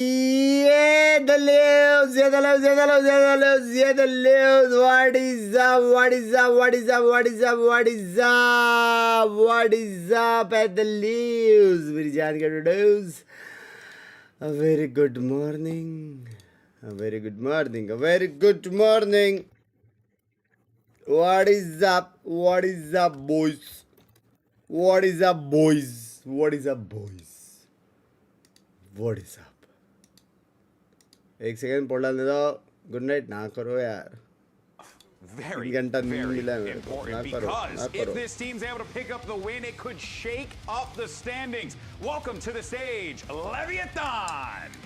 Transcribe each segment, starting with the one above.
Yeah, the lives. What is up at the lives? मेरी जान के डोडोस. A very good morning. A very good morning. A very good morning. What is up? What is up, boys? What is up, boys? What is up, boys? What is up? एक second पढ़ लेने दो. Good night ना करो यार. Very, very important because if this team's able to pick up the win, it could shake up the standings. Welcome to the stage, Leviathan.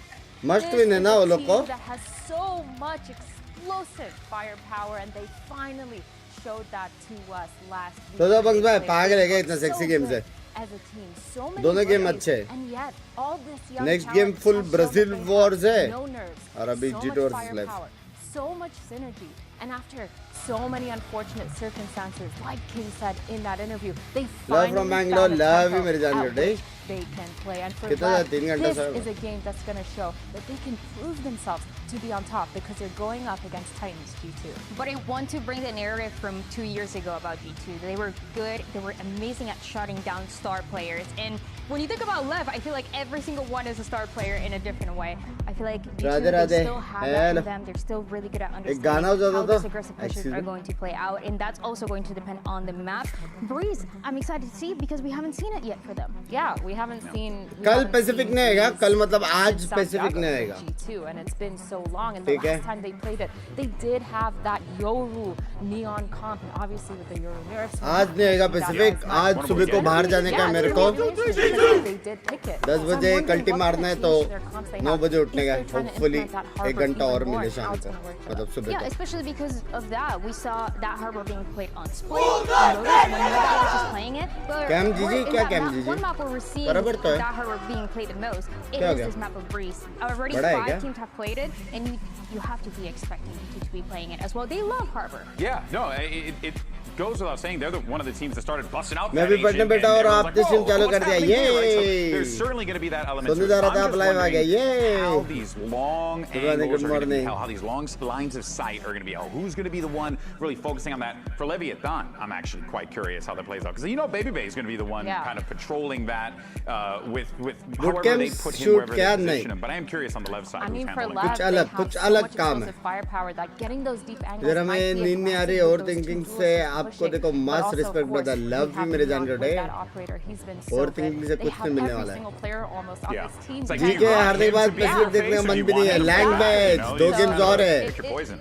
Must win है ना वो लोग को. That has so much explosive firepower, and they finally showed that to us last week. तो बंग्स भाई पागल है क्या इतना सेक्सी गेम से? As a team, so many दोनों गेम अच्छे. And yet, all this young next game full Brazil Wars है. no nerves, और अभी so G2 much वर्सेस लेव. firepower, so much synergy, and after so many unfortunate circumstances, like King said in that interview, they finally from Bangalore, found a love tempo you, मेरे जान at के which they can play. And for कितना that, 3 घंटे this से is a game that's going to show that they can prove themselves to be on top because they're going up against Titans G2. But I want to bring the narrative from 2 years ago about G2. They were good, they were amazing at shutting down star players. And when you think about LEV, I feel like every single one is a star player in a different way. I feel like G2, they still have that in them. They're still really good at understanding how these aggressive pushes are going to play out. And that's also going to depend on the map. Breeze, I'm excited to see because we haven't seen it yet for them. Yeah, we haven't seen. कल Pacific नहीं आएगा. कल मतलब आज Pacific नहीं आएगा. G2, and it's been so long, and the last time they played it, they did have that Yoru neon comp, and obviously with the Yoru nerfs. आज नहीं आएगा Pacific. आज सुबह को बाहर जाने का मेरे को. 10 बजे कल्टी मारना है तो 9 बजे उठने का. Hopefully 1 घंटा और मिले शाम को. मतलब सुबह Yeah, को. especially because of that. We saw that harbor being played on split. When Mobile was just playing it. But Cam GG, in क्या that Cam map, GG? one map where we're seeing बराबर तो है. that harbor being played the most, it क्या हो is गया? this map of Breeze. Already बड़ा है 5 क्या? teams have played it, and you have to be expecting to be playing it as well. They love harbor. Yeah, no, it goes without saying they're one of the teams that started busting out. मैं भी पढ़ने बैठा और आपने stream चालू कर दिया. There's certainly going to be that element. सुनने जा रहा था आप लाइव आ गए. How these long angles are going to be, how these long lines of sight are going to be. Who's going to be the one really focusing on that for Leviathan? I'm actually quite curious how that plays out because Baby Bay is going to be the one kind of patrolling that with however they put him wherever they position him. But I am curious on the left side. I mean, for कुछ LEV, they अलग have so अलग much काम है. explosive firepower that getting those deep angles जरा might मैं be a नींद नहीं आ रही. blessing over with those thinking dual से skills आपको pushing. देखो But mass also, respect of course, बता. we लव have भी मेरे जान Nayak के with that operator. He's been so over good. Thinking से They कुछ have नहीं मिलने every वाला है. single player almost on this team. It's like, ठीक है हार्दिक बात पैसिफिक देखने का मन भी नहीं है. लैंग बैच 2 गेम्स और है.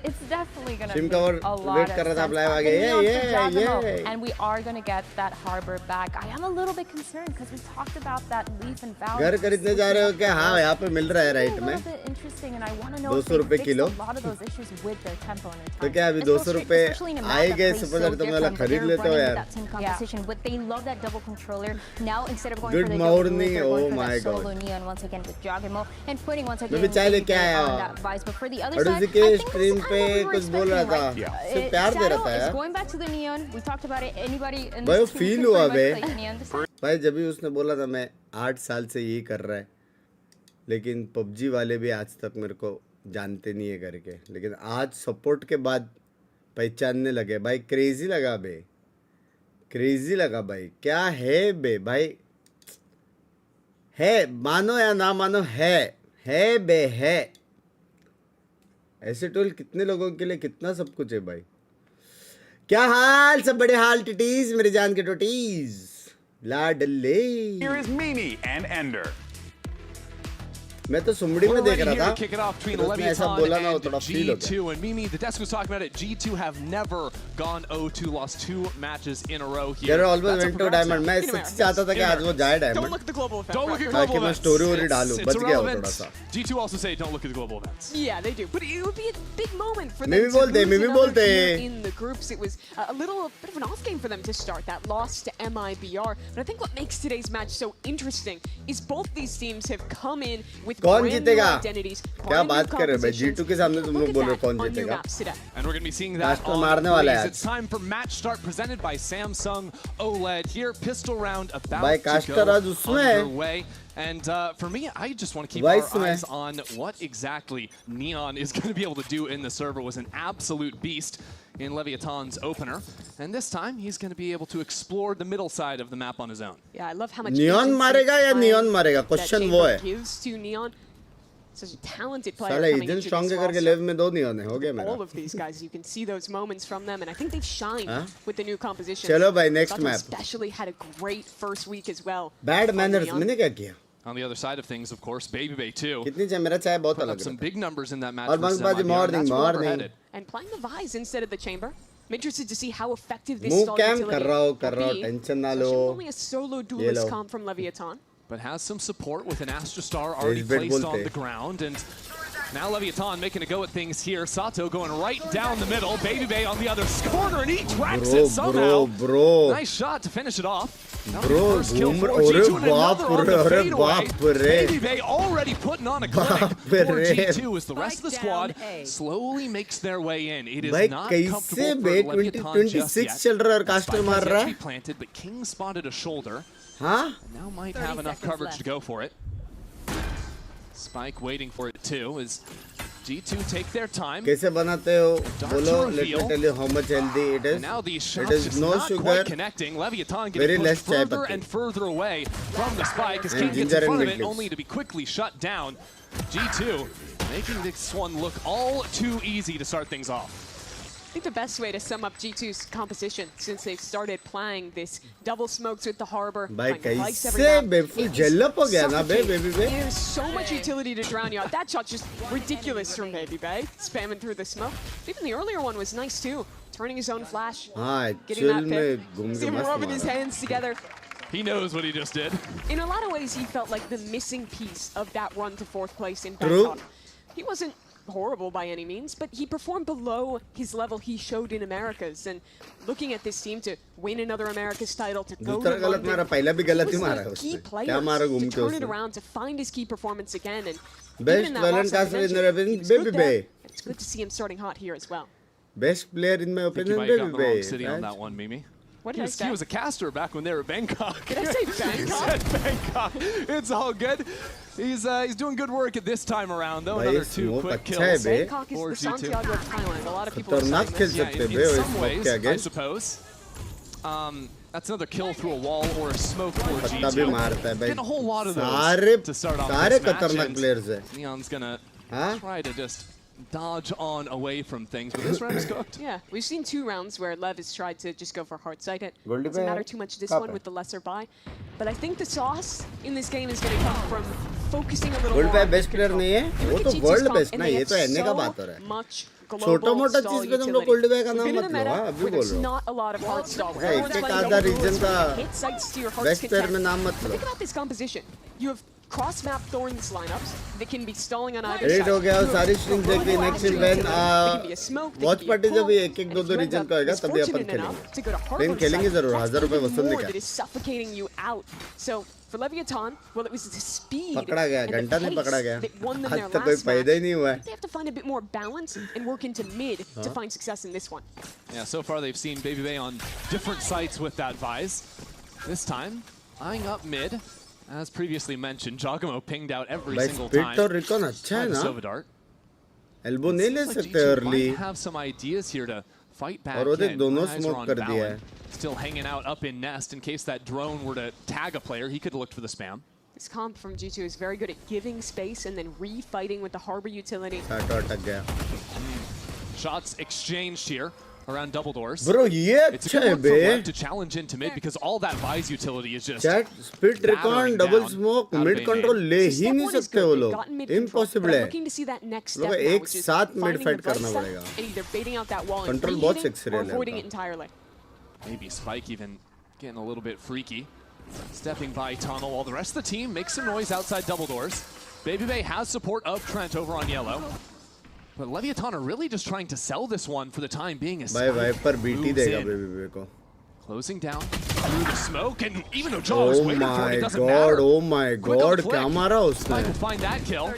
It's definitely going to Team be cover a lot wait of कर रहा था. आप sense. लाइव आ The गए. Neon ये for Giacomo, ये and we are going to get that harbor back. I am a little bit concerned because we talked about that Leaf and Valorant. घर खरीदने जा रहे हो क्या? हाँ यहाँ पे मिल रहा है राइट में. 200 रुपए किलो. तो क्या अभी 200 रुपए आए गए सुपर तो तुम वाला खरीद लेते हो यार. Good morning. Oh my God. मैं भी चाय लेके आया. अड़ुजी के स्ट्रीम पे कुछ बोल रहा था. सिर्फ प्यार दे रहा था यार. भाई वो फील हुआ बे. भाई जब भी उसने बोला था मैं 8 साल से यही कर रहा है लेकिन पबजी वाले भी आज तक मेरे को जानते नहीं है करके. लेकिन आज सपोर्ट के बाद पहचानने लगे. भाई क्रेजी लगा बे. क्रेजी लगा भाई. क्या है बे भाई. है मानो या ना मानो है बे है. ऐसे टोल कितने लोगों के लिए कितना सब कुछ है भाई. क्या हाल? सब बड़े हाल टिटीज मेरे जान के टोटीज लाडले. Here is Mimi and Ender. मैं तो सुमड़ी में देख रहा था. Kick it off between उसने ऐसा बोला ना वो थोड़ा फील हो गया. G2 and Mimi, the desk was talking about it. G2 have never gone 0-2, lost 2 matches in a row here. They're always went to diamond. मैं सच चाहता था कि आज वो जाए Don't diamond. look at the global events. Don't look at ताकि global मैं events. Story वोरी डालूं. It's बच गया वो irrelevant. थोड़ा सा. G2 also say don't look at the global events. Yeah, they do. But it would be a big moment for them Maybe to bolte, lose maybe another bolte. here in the groups. It was a bit of an off game for them to start. That loss to MIBR. But I think what makes today's match so interesting is both these teams have come in with कौन brand new जीतेगा? identities. क्या बात कर रहे हो भाई. G2 के सामने तुम लोग बोल रहे हो कौन जीतेगा. And we're going to be seeing that Caster on मारने वाला है Breeze. आज. It's time for match start presented by Samsung OLED. Here, pistol round about भाई to Caster go आज उसमें है. underway. And for me, I just want to keep our eyes on what exactly Neon is going to be able to do in the server. Was an absolute beast in Leviathan's opener. And this time, he's going to be able to explore the middle side of the map on his own. Yeah, I love how much Neon marega ya Neon marega? Question wo hai. Gives to Neon. Such a talented player coming into this roster. All of these guys, you can see those moments from them, and I think they've shined with the new composition. Chalo bhai, next map. Especially had a great first week as well. Bad manners, मैंने क्या किया? On the other side of things, of course, BabyBay too. कितनी चाहिए? मेरा चाय बहुत Put अलग up some big numbers in that match. और बंकबाजी morning. And playing the Vise instead of the chamber. I'm interested to see how effective this Move stall cam utility कर रहा हूँ, tension ना लो. Only a solo duelist comp from Leviathan. But has some support with an Astra Star already placed on the ground. And now Leviathan making a go at things here. Sato going right down the middle. BabyBay on the other corner, and he tracks it somehow. Nice shot to finish it off. First kill for G2 and another on the fadeaway. BabyBay already putting on a clinic for G2 as the rest of the squad slowly makes their way in. It is not comfortable for Leviathan just yet. Spike has yet planted, but King spotted a shoulder. Huh? Now might have enough coverage to go for it. Spike waiting for it too as G2 take their time. कैसे बनाते हो? बोलो, let me tell you how much healthy it is. And now these shots it is just no not sugar, quite connecting. Leviathan getting pushed further and further away from the spike as King gets in front of it, only to be quickly shut down. G2 making this one look all too easy to start things off. I think the best way to sum up G2's composition since they've started playing this double smokes with the harbor, There's so much utility to drown you out. That shot's just ridiculous from BabyBay, spamming through the smoke. Even the earlier one was nice too, turning his own flash, getting that pick, see him rubbing his hands together. He knows what he just did. In a lot of ways, he felt like the missing piece of that run to 4th place in Bangkok. He wasn't horrible by any means, but he performed below his level he showed in Americas. And looking at this team to win another Americas title, to go to London, he was the key player to turn it around, to find his key performance again. And best valorant caster in their opinion, BabyBay. It's good to see him starting hot here as well. Best player in my opinion, BabyBay. City on that one, Mimi. What did I say? He was a caster back when they were at Bangkok. Did I say Bangkok? He said Bangkok. It's all good. He's doing good work at this time around, though. Another 2 quick kills. Bangkok is the Santiago of Thailand. A lot of people are saying this. Yeah, in some ways, I suppose. That's another kill through a wall or a smoke for G2. Getting a whole lot of those to start off this match. Neon's gonna try to just dodge on away from things, but this round is cooked. Yeah, we've seen 2 rounds where Lev has tried to just go for hard sight. It doesn't matter too much this one with the lesser buy, but I think the sauce in this game is going to come from focusing a little more. best player नहीं है, वो तो world best ना, ये तो एन्ने का बात हो रहा है. छोटा-मोटा चीज पे तुम लोग गोल्ड बैग का नाम मत लो, हाँ अभी बोल रहा हूँ. Not a lot of hard stall. एक आधा region का best player में नाम मत लो. Think about this composition. You have cross-map Thorns lineups that can be stalling on either side. side. हो गया सारी स्ट्रिंग देख ली next event watch party जब ये एक दो region का होगा तभी अपन खेलेंगे. लेकिन खेलेंगे जरूर 1000 रुपए वसूल लेकर. That is suffocating you out. So for Leviathan, well, it was the speed पकड़ा गया, घंटा नहीं पकड़ा गया. that won them their आज तक कोई last फायदा ही match. नहीं हुआ है. They have to find a bit more balance and work into mid to find success in this one. Yeah, so far they've seen BabyBay on different sites with that Vise. This time, eyeing up mid. As previously mentioned, Giacomo pinged out every single time. Silva dart. Elbow नहीं ले सकते early. Might have some ideas here to fight back. और वो देख दोनों smoke कर दिया है. Still hanging out up in nest in case that drone were to tag a player. He could have looked for the spam. This comp from G2 is very good at giving space and then refighting with the harbor utility. Shots exchanged here around double doors. Bro, it's a good work to challenge into mid because all that Vise utility is just split recon, double smoke, mid control ले ही नहीं सकते वो लोग. Impossible है. लोग एक साथ mid fight करना पड़ेगा. Control बहुत sexy है. Maybe Spike even getting a little bit freaky. Stepping by tunnel while the rest of the team makes some noise outside double doors. BabyBay has support of Trent over on yellow. But Leviathan are really just trying to sell this one for the time being. Bye पर BT देगा BabyBay को. Closing down through the smoke, and even though Jaw was waiting for it, it doesn't matter. Oh my god, क्या मारा उसने? Spike will find that kill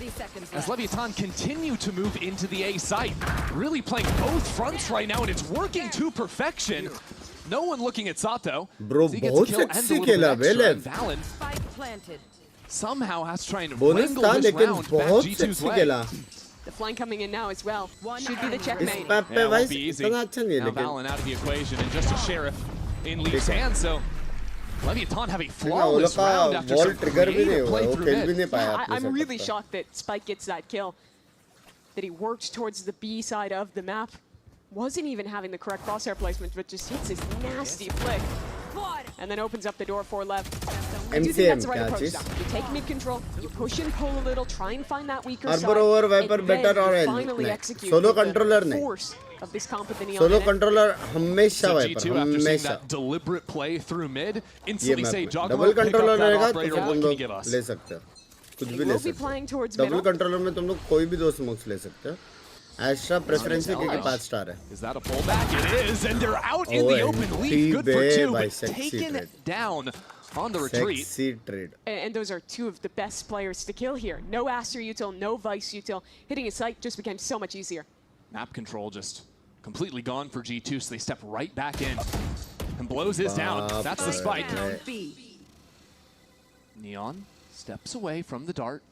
as Leviathan continue to move into the A site. Really playing both fronts right now, and it's working to perfection. No one looking at Sato. Bro, बहुत sexy खेला LEV. Valen. somehow has to try and bonus wrangle था this लेकिन round back बहुत G2's sexy way. खेला. The flank coming in now as well. Should be the इस checkmate. Map पे Yeah, भाई won't be easy. इतना अच्छा नहीं है Now लेकिन. Valen out of the equation and just a sheriff in Leaf's hands. So Leviathan have a वो लोग flawless का round after wall some trigger भी नहीं creative हुआ. play वो through खेल भी mid. नहीं पाया Yeah, अपने I'm setup really पे. shocked that Spike gets that kill. That he worked towards the B side of the map. Wasn't even having the correct crosshair placement, but just hits this nasty flick. And then opens up the door for LEV. I do think that's the right क्या approach चीज? now. You take mid control, you push and pull a little, try and find that weaker Arbor side, over and Viper then better or you else finally नहीं. execute Solo with the controller नहीं. force of this comp with the neon Solo in it. controller हमेशा So Viper G2 after seeing हमेशा. that deliberate play through mid, ये instantly map say में. Jogamo, Double pick up controller that रहेगा तो operator, तुम what can you लोग give us? ले सकते हो. कुछ They भी ले will be सकते playing हो. towards Double middle. controller में तुम लोग कोई भी 2 smokes ले सकते हो. Astra preference है क्योंकि 5 star है. Is that a pullback? It is, and they're out in Oh, the open. Leaf good for T-Bay 2, by but sexy taken trade. down on the retreat. Sexy trade. And those are two of the best players to kill here. No Astra util, no Vice util. Hitting a site just became so much easier. Map control just completely gone for G2, so they step right back in. And blows his down. That's the spike. Neon steps away from the dart.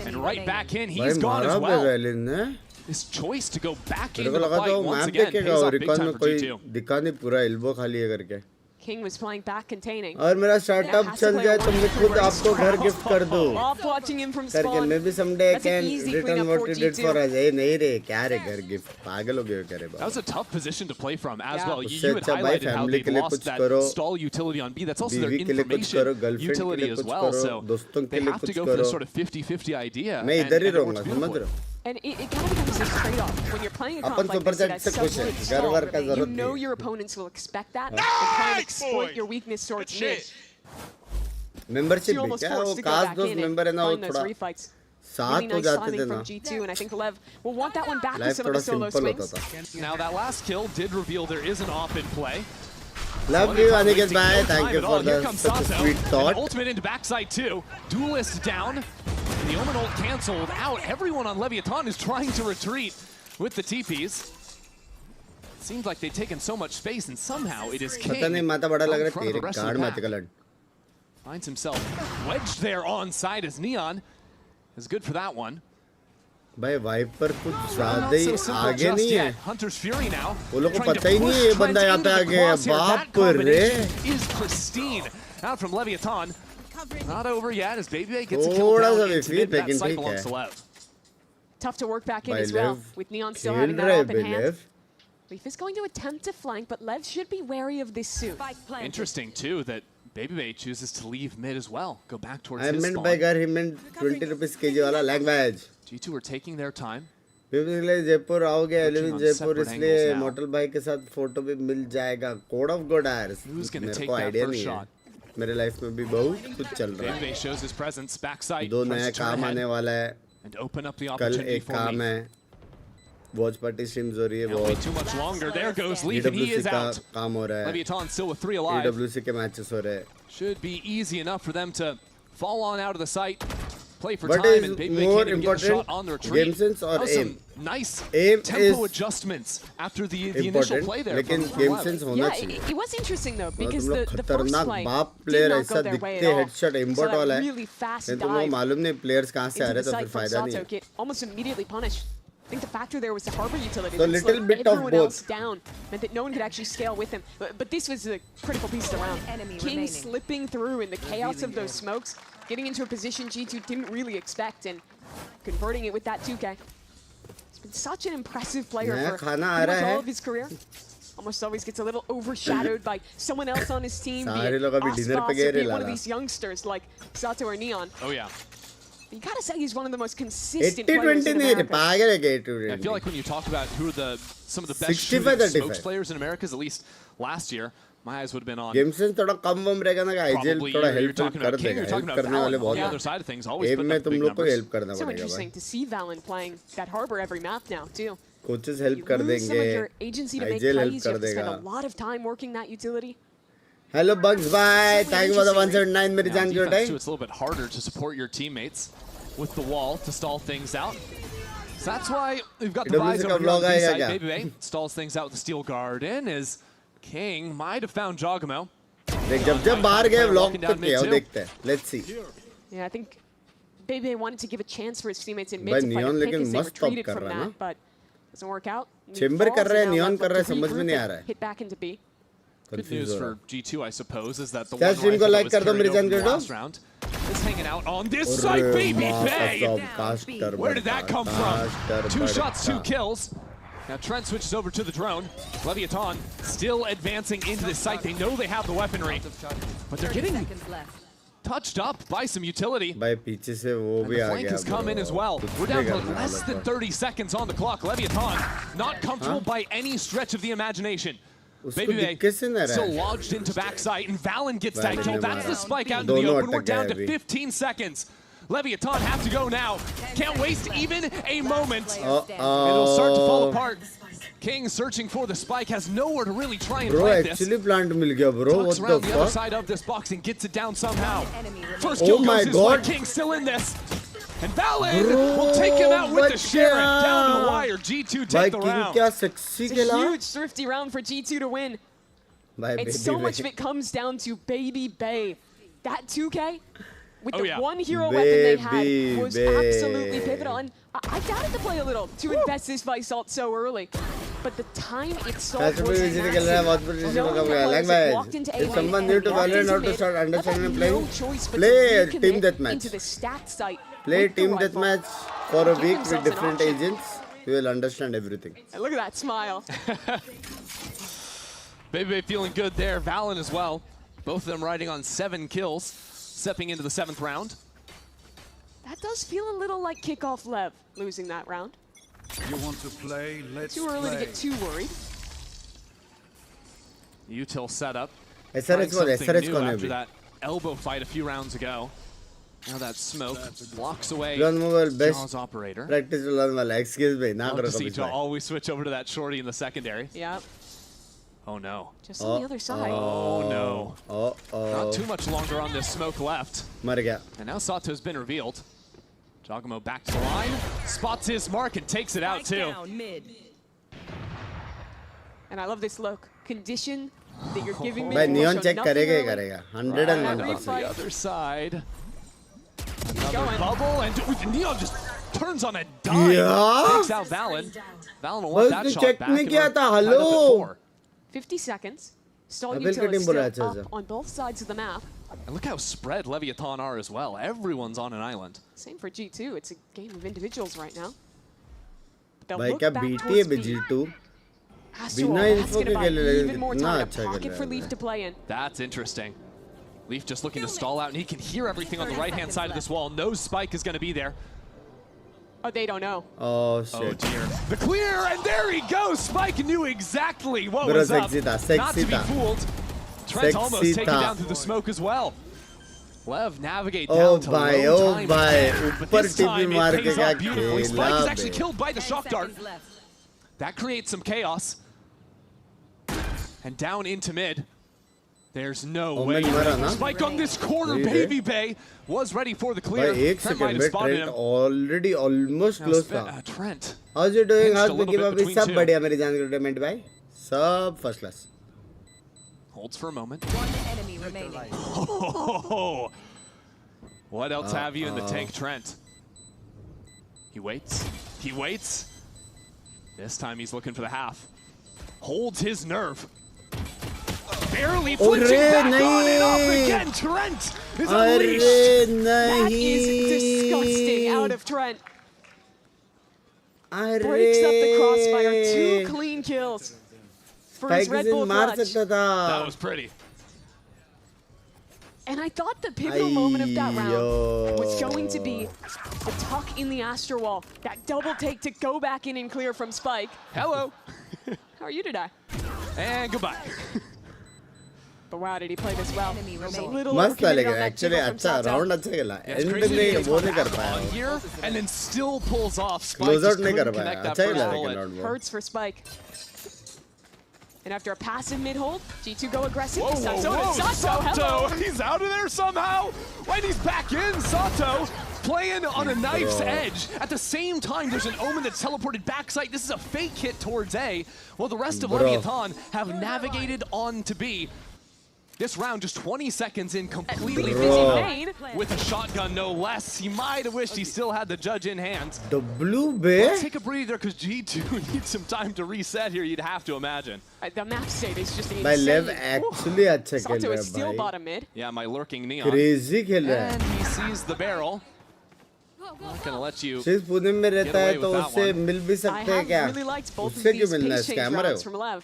And right back in, भाई he's gone मारा as well. बेवेलिन ने. His choice to go back मेरे into को the लगा fight तो once map again देखेगा pays और off big record time में for कोई G2. दिखा नहीं पूरा एल्बो खाली है करके. King was playing back containing. और मेरा स्टार्टअप चल जाए तो मैं खुद आपको घर गिफ्ट कर दूं. Off watching him from करके spawn. मैं भी someday That's an can easy return cleanup what for you did G2. for us. ए नहीं रे क्या रे घर गिफ्ट पागल हो गए हो क्या रे That Baba. was a tough position to play from as Yeah. well. उससे You had अच्छा भाई highlighted how family they के लिए lost कुछ that करो. stall utility on B. That's also their बीवी के लिए कुछ करो, information गर्लफ्रेंड के utility लिए as कुछ well. करो, So दोस्तों के they लिए have to कुछ go for this करो. sort of 50-50 idea. मैं and इधर ही it works रहूंगा समझ beautifully. रहे हो. And it kind of becomes this trade-off. When you're playing a comp upon like super this, chat that's से so खुश है. good घर stall. वर का You जरूरत know नहीं. your opponents will expect that and try and exploit your weakness towards mid. Membership You're भी almost क्या वो forced to go कास्ट back दोस्त in मेंबर है and ना वो find those थोड़ा refights. Really साथ हो nice जाते timing थे from ना. G2, and I think LEV will want that one back with life some of थोड़ा the solo सिंपल होता swings. था. Now that last kill did reveal there is an op in play. Love you Aniket bhai. Thank you Time at for all. Here the comes such a Sato. sweet And thought. ultimate into backside too. Duelist down. And the Omen ult canceled out. Everyone on Leviathan is trying to retreat with the TPs. Seems like they've taken so much space, and somehow it is King पता नहीं माता बड़ा लग out in रहा है front of the तेरे rest of guard the में pack. तिकलन. Finds himself wedged there on side as Neon is good for that one. भाई वाइपर कुछ Not ज्यादा ही so simple आगे just नहीं है. yet. Hunter's Fury now. वो लोग को trying to पता ही नहीं push है ये Trent बंदा यहाँ पे into आ the गया है. crosshair. That बाप रे. combination is pristine. Out from Leviathan. Not over yet as Baby gets a kill थोड़ा down सा भी into फील mid. That लेकिन site ठीक belongs to है. Lev. Tough to work back in भाई as well, लेव with Neon still खेल having that रहा है up in hand. लेव. Leaf is going to attempt to flank, but Lev should be wary of this soon. Interesting too that Baby chooses to leave mid as well. Go back towards I his meant spawn. by gar he meant 20 rupees kg वाला language. G2 are taking their time. Basically Jaipur आओगे एलिविन on Jaipur separate इसलिए angles now. Motel भाई के साथ photo भी मिल जाएगा. Code of good Aires. Who's gonna मेरे take को that आइडिया first नहीं है. shot? मेरे लाइफ में भी बहुत कुछ चल रहा है. Baby shows his presence backside. दो tries नया to turn काम ahead आने वाला है. and open up the कल opportunity एक for काम me. है. वॉच पार्टी स्ट्रीम्स हो रही है. Can't wait बहुत too much longer. There goes Leaf and he EWC is का out. काम हो रहा है. Leviathan still with 3 alive. EWC के मैचेस हो रहे हैं. Should be easy enough for them to fall on out of the site. Play for What time is and Baby more can't even get a shot important, on the retreat. game sense or That was aim? some nice Aim tempo is adjustments after the initial Important, play there. लेकिन from game Lev. sense होना Yeah, चाहिए. it was interesting though, तुम because लोग the first खतरनाक play बाप did player not ऐसा go their way दिखते at all. Headshot So import that वाला है. really fast लेकिन तुमको dive मालूम नहीं प्लेयर्स कहाँ से आ into रहे the तो फिर site from फायदा नहीं Sato है. get almost immediately punished. I think the factor there was the harbor utility. So that little slowed bit of everyone both. else down, meant that no one could actually scale with him. But this was a critical piece of the round. King slipping through in the chaos of those smokes, getting into a position G2 didn't really expect, and converting it with that 2K. He's been such an impressive player नया for खाना आ pretty रहा much all है. of his career. Almost always gets a little overshadowed by someone else on his team, be सारे it लोग अभी dinner पे Oscos गए or be रे it one of Lala. these youngsters like Sato or Neon. Oh yeah. You gotta say he's one of the most consistent 80-20 players in नहीं रे America. पागल है क्या I feel 80-20. like when you talk about who are some of the best 65, shooting smokes 35. players in America, at least last year, my eyes would have been on. Game sense थोड़ा कम वम रहेगा ना. IGL Probably थोड़ा you're help talking कर about King, देगा. you're talking help about करने वाले Valen on बहुत the हैं. other side of things, always एम putting में up तुम big लोग को numbers. हेल्प करना So पड़ेगा interesting भाई. to see Valen playing that harbor every map now too. Coaches help You कर lose some देंगे. of your agency to make IGL help plays. You कर have to spend देगा. a lot of time working that utility. Hello bugs भाई. Thank you for the 179 मेरी Now, जान की defense, उठाई. too, it's a little bit harder to support your teammates with the wall to stall things out. So that's why we've got the EWC rise का over here vlog on the आएगा B क्या? side. Baby stalls things out with the steel garden as King might have found Jogamo. देख जब बाहर गए vlog पे क्या देखते हैं. Let's see. Yeah, I think Bebe wanted to give a chance for his teammates in mid to fight a pick as they retreated from that, but doesn't work out. Chamber कर रहा है, Neon कर रहा है, समझ में नहीं आ रहा है. Hit back into B. Good news for G2, I suppose, is that the one rifle like that was carried over the last round is hanging out on this side, baby Bay! Where did that come from? 2 shots, 2 kills. Now Trent switches over to the drone. Leviathan still advancing into this site. They know they have the weaponry, but they're getting touched up by some utility. And the flank has come in as well. We're down to less than 30 seconds on the clock. Leviathan not comfortable by any stretch of the imagination. Baby Bay still lodged into backside, and Valen gets that kill. That's the spike out into the open. We're down to 15 seconds. Leviathan have to go now. Can't waste even a moment. It'll start to fall apart. King searching for the spike, has nowhere to really try and plant this. Plant mil gaya, bro. Tucks around the other side of this box and gets it down somehow. First kill goes his way. King still in this. And Valen will take him out with the sheriff down to the wire. G2 take the round. It's a huge thrifty round for G2 to win. And so much of it comes down to Baby Bay. That 2K, with the one hero weapon they had, was absolutely pivotal. And I doubted to play a little to invest this Visalt so early. But the time it saw was massive. If someone new to Valorant, how to start understanding playing, play team deathmatch. Into the stat site. Play team deathmatch for a week with different agents. You will understand everything. And look at that smile. Baby feeling good there. Valen as well. Both of them riding on 7 kills, stepping into the 7th round. That does feel a little like kickoff LEV, losing that round. You want to play? Let's Too early to get too worried. Util setup. SRH after that elbow fight a few rounds ago. Now that smoke blocks away Jaws operator. Practice to learn well. Excuse me. Love to see Jaw always switch over to that shorty in the secondary. Yep. Oh no. Just on the other side. Oh no. Not too much longer on this smoke left. And now Sato's been revealed. Giacomo back to the line, spots his mark and takes it out too. And I love this look. Condition that you're giving me. Neon check karega. 101%. The other side. Another bubble, and Neon just turns on a dime. Takes out Valen. Valen will want that shot back. 50 seconds. Stall utility still up on both sides of the map. And look how spread Leviathan are as well. Everyone's on an island. Same for G2. It's a game of individuals right now. They'll look back towards G2. That's gonna buy even more time. A pocket for Leaf to play in. That's interesting. Leaf just looking to stall out, and he can hear everything on the right-hand side of this wall. Knows Spike is going to be there. Oh, they don't know. Oh, shit. Oh, dear. The clear, and there he goes. Spike knew exactly what was up. Not to be fooled. Trent almost taken down through the smoke as well. Lev navigate down to low time again, but this time it pays off beautifully. Spike is actually killed by the shock dart. That creates some chaos. And down into mid. There's no way. Spike on this corner. Baby Bay was ready for the clear. Trent might have spotted him. Already almost close. Trent. How's you doing? How's the give up? Sab badhiya mere jaan ke tournament bhai. Sab first class. Holds for a moment. One enemy remaining. Oh, what else have you in the tank, Trent? He waits. He waits. This time he's looking for the half. Holds his nerve. Barely flinching back on and off again. Trent is unleashed. That is disgusting out of Trent. Breaks up the crossfire. 2 clean kills for his Red Bull clutch. That was pretty. And I thought the pivotal moment of that round was going to be the tuck in the Astro Wall. That double take to go back in and clear from Spike. Hello. How are you today? And goodbye. But wow, did he play this well? मस्त लगा actually अच्छा round अच्छा खेला end में वो नहीं कर पाया here and then still pulls off close out नहीं कर पाया अच्छा खेला लेकिन round वो hurts for Spike. And after a passive mid hold, G2 go aggressive. Sato, he's out of there somehow. When he's back in, Sato playing on a knife's edge. At the same time, there's an Omen that's teleported backside. This is a fake hit towards A, while the rest of Leviathan have navigated on to B. This round just 20 seconds in, completely with a shotgun, no less. He might have wished he still had the judge in hand. The blue bear? Let's take a breather because G2 needs some time to reset here, you'd have to imagine. The map state is just insane. My LEV actually अच्छा खेल Sato रहा is है still भाई. bottom mid. Yeah, my lurking neon. Crazy खेल रहा है. And he sees the barrel. Not gonna let you. शेष पुणे में रहता है तो उससे मिल भी सकते हैं क्या? Really liked both of उससे क्यों these मिलना है? pace change Scammer है rounds वो. from LEV.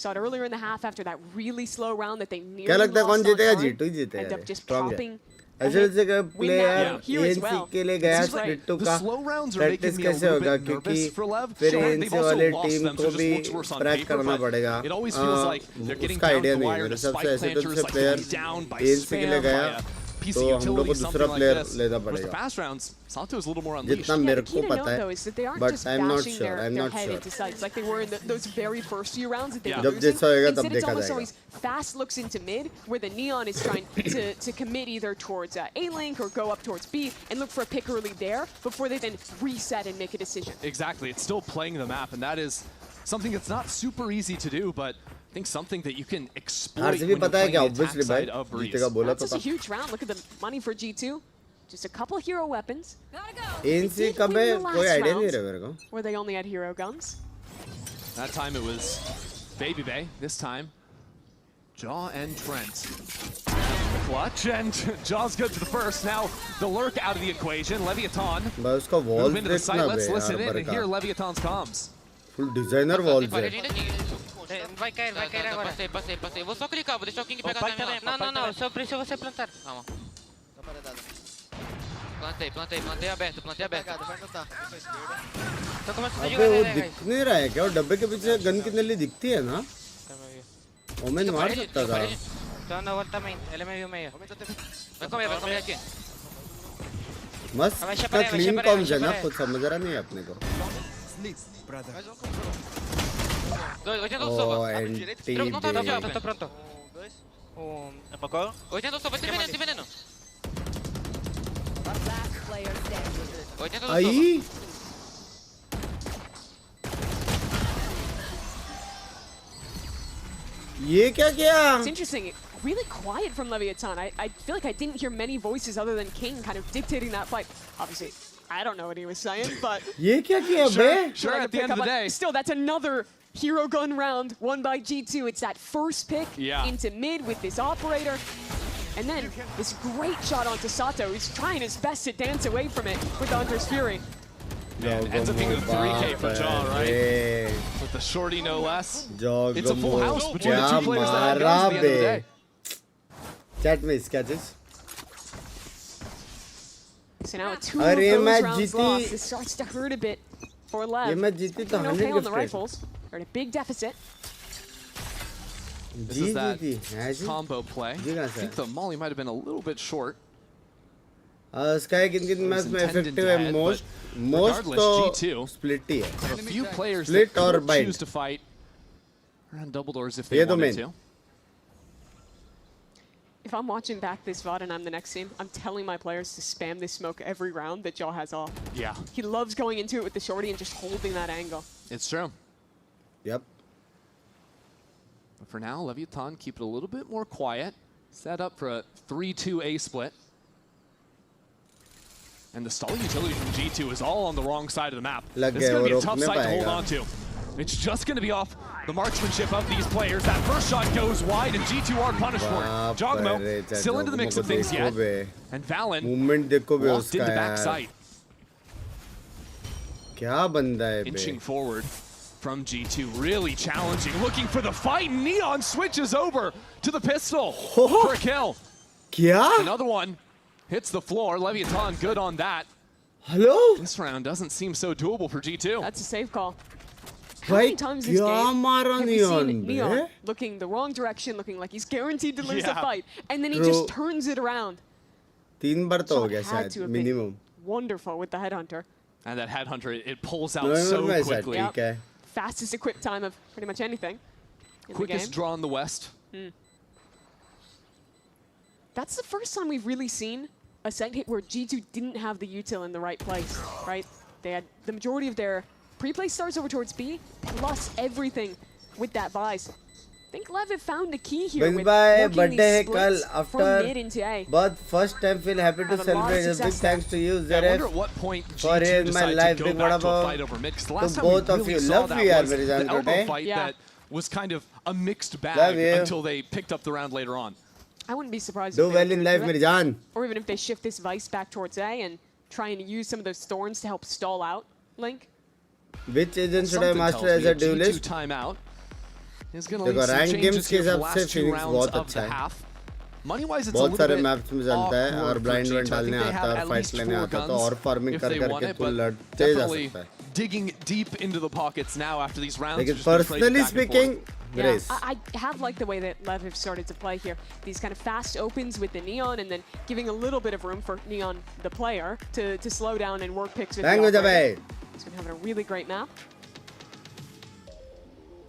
Saw it earlier in the half after that really slow round that they nearly क्या लगता है कौन lost on जीतेगा? card. G2 ही जीतेगा. End up just Strong है. popping ऐसे से का player here as ANC well. के लिए गया This is right. स्प्लिट टू The का slow rounds are practice making me a कैसे little होगा bit क्योंकि nervous for LEV. फिर Sure, ANC they've also वाले lost टीम them, so को it भी just looks worse on crack paper, करना but पड़ेगा. it always feels like they're getting उसका down आइडिया the नहीं wire है to मेरे हिसाब spike से ऐसे तो planters, दूसरे like player going down by ANC के लिए spam गया by a piece तो of हम लोग को utility, दूसरा something like प्लेयर this. लेना With the पड़ेगा. fast rounds, Sato is a little more unleashed. जितना मेरे The key को to पता note, है, though, is that they aren't but just I'm not bashing sure. I'm their not head sure. into sights like they were in those very first few rounds that they were जब losing. जैसा होएगा तब Instead, it's देखा almost जाएगा. always fast looks into mid, where the Neon is trying to commit either towards A-Link or go up towards B and look for a pick early there before they then reset and make a decision. Exactly, it's still playing the map, and that is something that's not super easy to do, but I think something that you can exploit when RCB you're पता है playing क्या? the attack Obviously भाई side of Breeze. जीतेगा बोला That's तो just a था. huge round. Look at the money for G2. Just a couple of hero weapons. ANC कब है? कोई आइडिया नहीं रहा मेरे को. Where they only had hero guns. That time it was Baby Bay. This time, Jaw and Trent. Clutch, and Jaw's good for the first. Now the lurk out of the equation. Leviathan बस उसका wall move into the site. देखना Let's bay listen यार in and hear बरका. Leviathan's comms. Full designer walls है. Vai cair agora. Passei. Vou só clicar, vou deixar o King pegar também. Não, só preciso você plantar. Calma. Plantei aberto. Tô começando a अबे jogar, वो né, दिख नहीं रहा है क्या? वो डब्बे के पीछे गन की नली दिखती है ना? ओमेन मार सकता था. Tô na volta também, ele me viu meio. Vai comer aqui. मस्त का क्लीन कॉम्स है ना, कुछ समझ रहा नहीं है अपने को. Oh, NT Não tá pronto. Apagou? 80 sopa, tem veneno. 80 sopa. आई ये क्या किया? It's interesting. Really quiet from Leviathan. I feel like I didn't hear many voices other than King kind of dictating that fight. Obviously, I don't know what he was saying, but ये क्या किया बे? Sure, at the end of the day. Still, that's another hero gun round won by G2. It's that first pick into mid with this operator. And then this great shot onto Sato, who's trying his best to dance away from it with the Hunter's Fury. And ends up being a 3K for Jaw, right? With the shorty, no less. It's a full house between the two players that have guns at the end of the day. Chat में sketches. So now 2 of those rounds lost. This starts to hurt a bit for LEV. ये match जीती तो 100 okay on the gifted. rifles. They're at a big deficit. This is that combo play. I think the molly might have been a little bit short. Sky किन match में effective है most तो split ही है. A few players Split that or could bite. choose to fight around double doors if they wanted to. If I'm watching back this VOD and I'm the next team, I'm telling my players to spam this smoke every round that Jaw has off. Yeah. He loves going into it with the shorty and just holding that angle. It's true. Yep. But for now, Leviathan keep it a little bit more quiet. Set up for a 3-2 A split. And the stall utility from G2 is all on the wrong side of the map. This is going to be a tough site to hold on to. It's just going to be off the marksmanship of these players. That first shot goes wide, and G2 are punished for it. Jogmo still into the mix of things yet. And Valen locked into backside. क्या बंदा है बे? Inching forward from G2, really challenging, looking for the fight. Neon switches over to the pistol for a kill. क्या? Another one hits the floor. Leviathan good on that. Hello? This round doesn't seem so doable for G2. That's a safe call. How many times this game have we seen Neon looking the wrong direction, looking like he's guaranteed to lose the fight, and then he just turns it around? 3 बार तो हो गया शायद minimum. Wonderful with the headhunter. And that headhunter, it pulls out so quickly. Yep. Fastest equipped time of pretty much anything in Quickest the game. draw in the West. That's the first time we've really seen a site hit where G2 didn't have the util in the right place, right? They had the majority of their pre-play stars over towards B, lost everything with that Vise. think Lev have found a key here Binks with bhai, working birthday hai these kal splits from mid into A. but first time feel happy to Have a lot of celebrate. Big success thanks to you, I wonder Zaref, at what point for G2 in my decided life. to go Big back to a vada fight over mid. 'Cause the last to time we both of really you. saw Love that you, was Big the Jan, elbow today. fight Yeah. that was kind of a mixed Love bag you. until they picked up the round later on. I wouldn't be surprised Do if well they in do life, it. Mirjan. Or even if they shift this Vice back towards A and try and use some of those thorns to help stall out Link. Which agent should I Something master tells as me a duelist? G2 timeout is going to देखो, lead some rank games changes के here for the हिसाब से last two Phoenix rounds बहुत of अच्छा the है. half. Money-wise, it's a बहुत little सारे bit maps में चलता है और awkward blind for one G2. I डालने think they आता have है और at फाइट least लेने 4 आता है तो guns और फार्मिंग if कर they want करके it, तू but लड़ते जा definitely सकता है. digging deep into the pockets now after these rounds. लेकिन have just been traded personally back and speaking, forth. Grace. I have liked the way that Lev have started to play here. These kind of fast opens with the Neon and then giving a little bit of room for Neon, the player, to slow down and work picks with Thank the you, operator. Jabai. He's been having a really great map.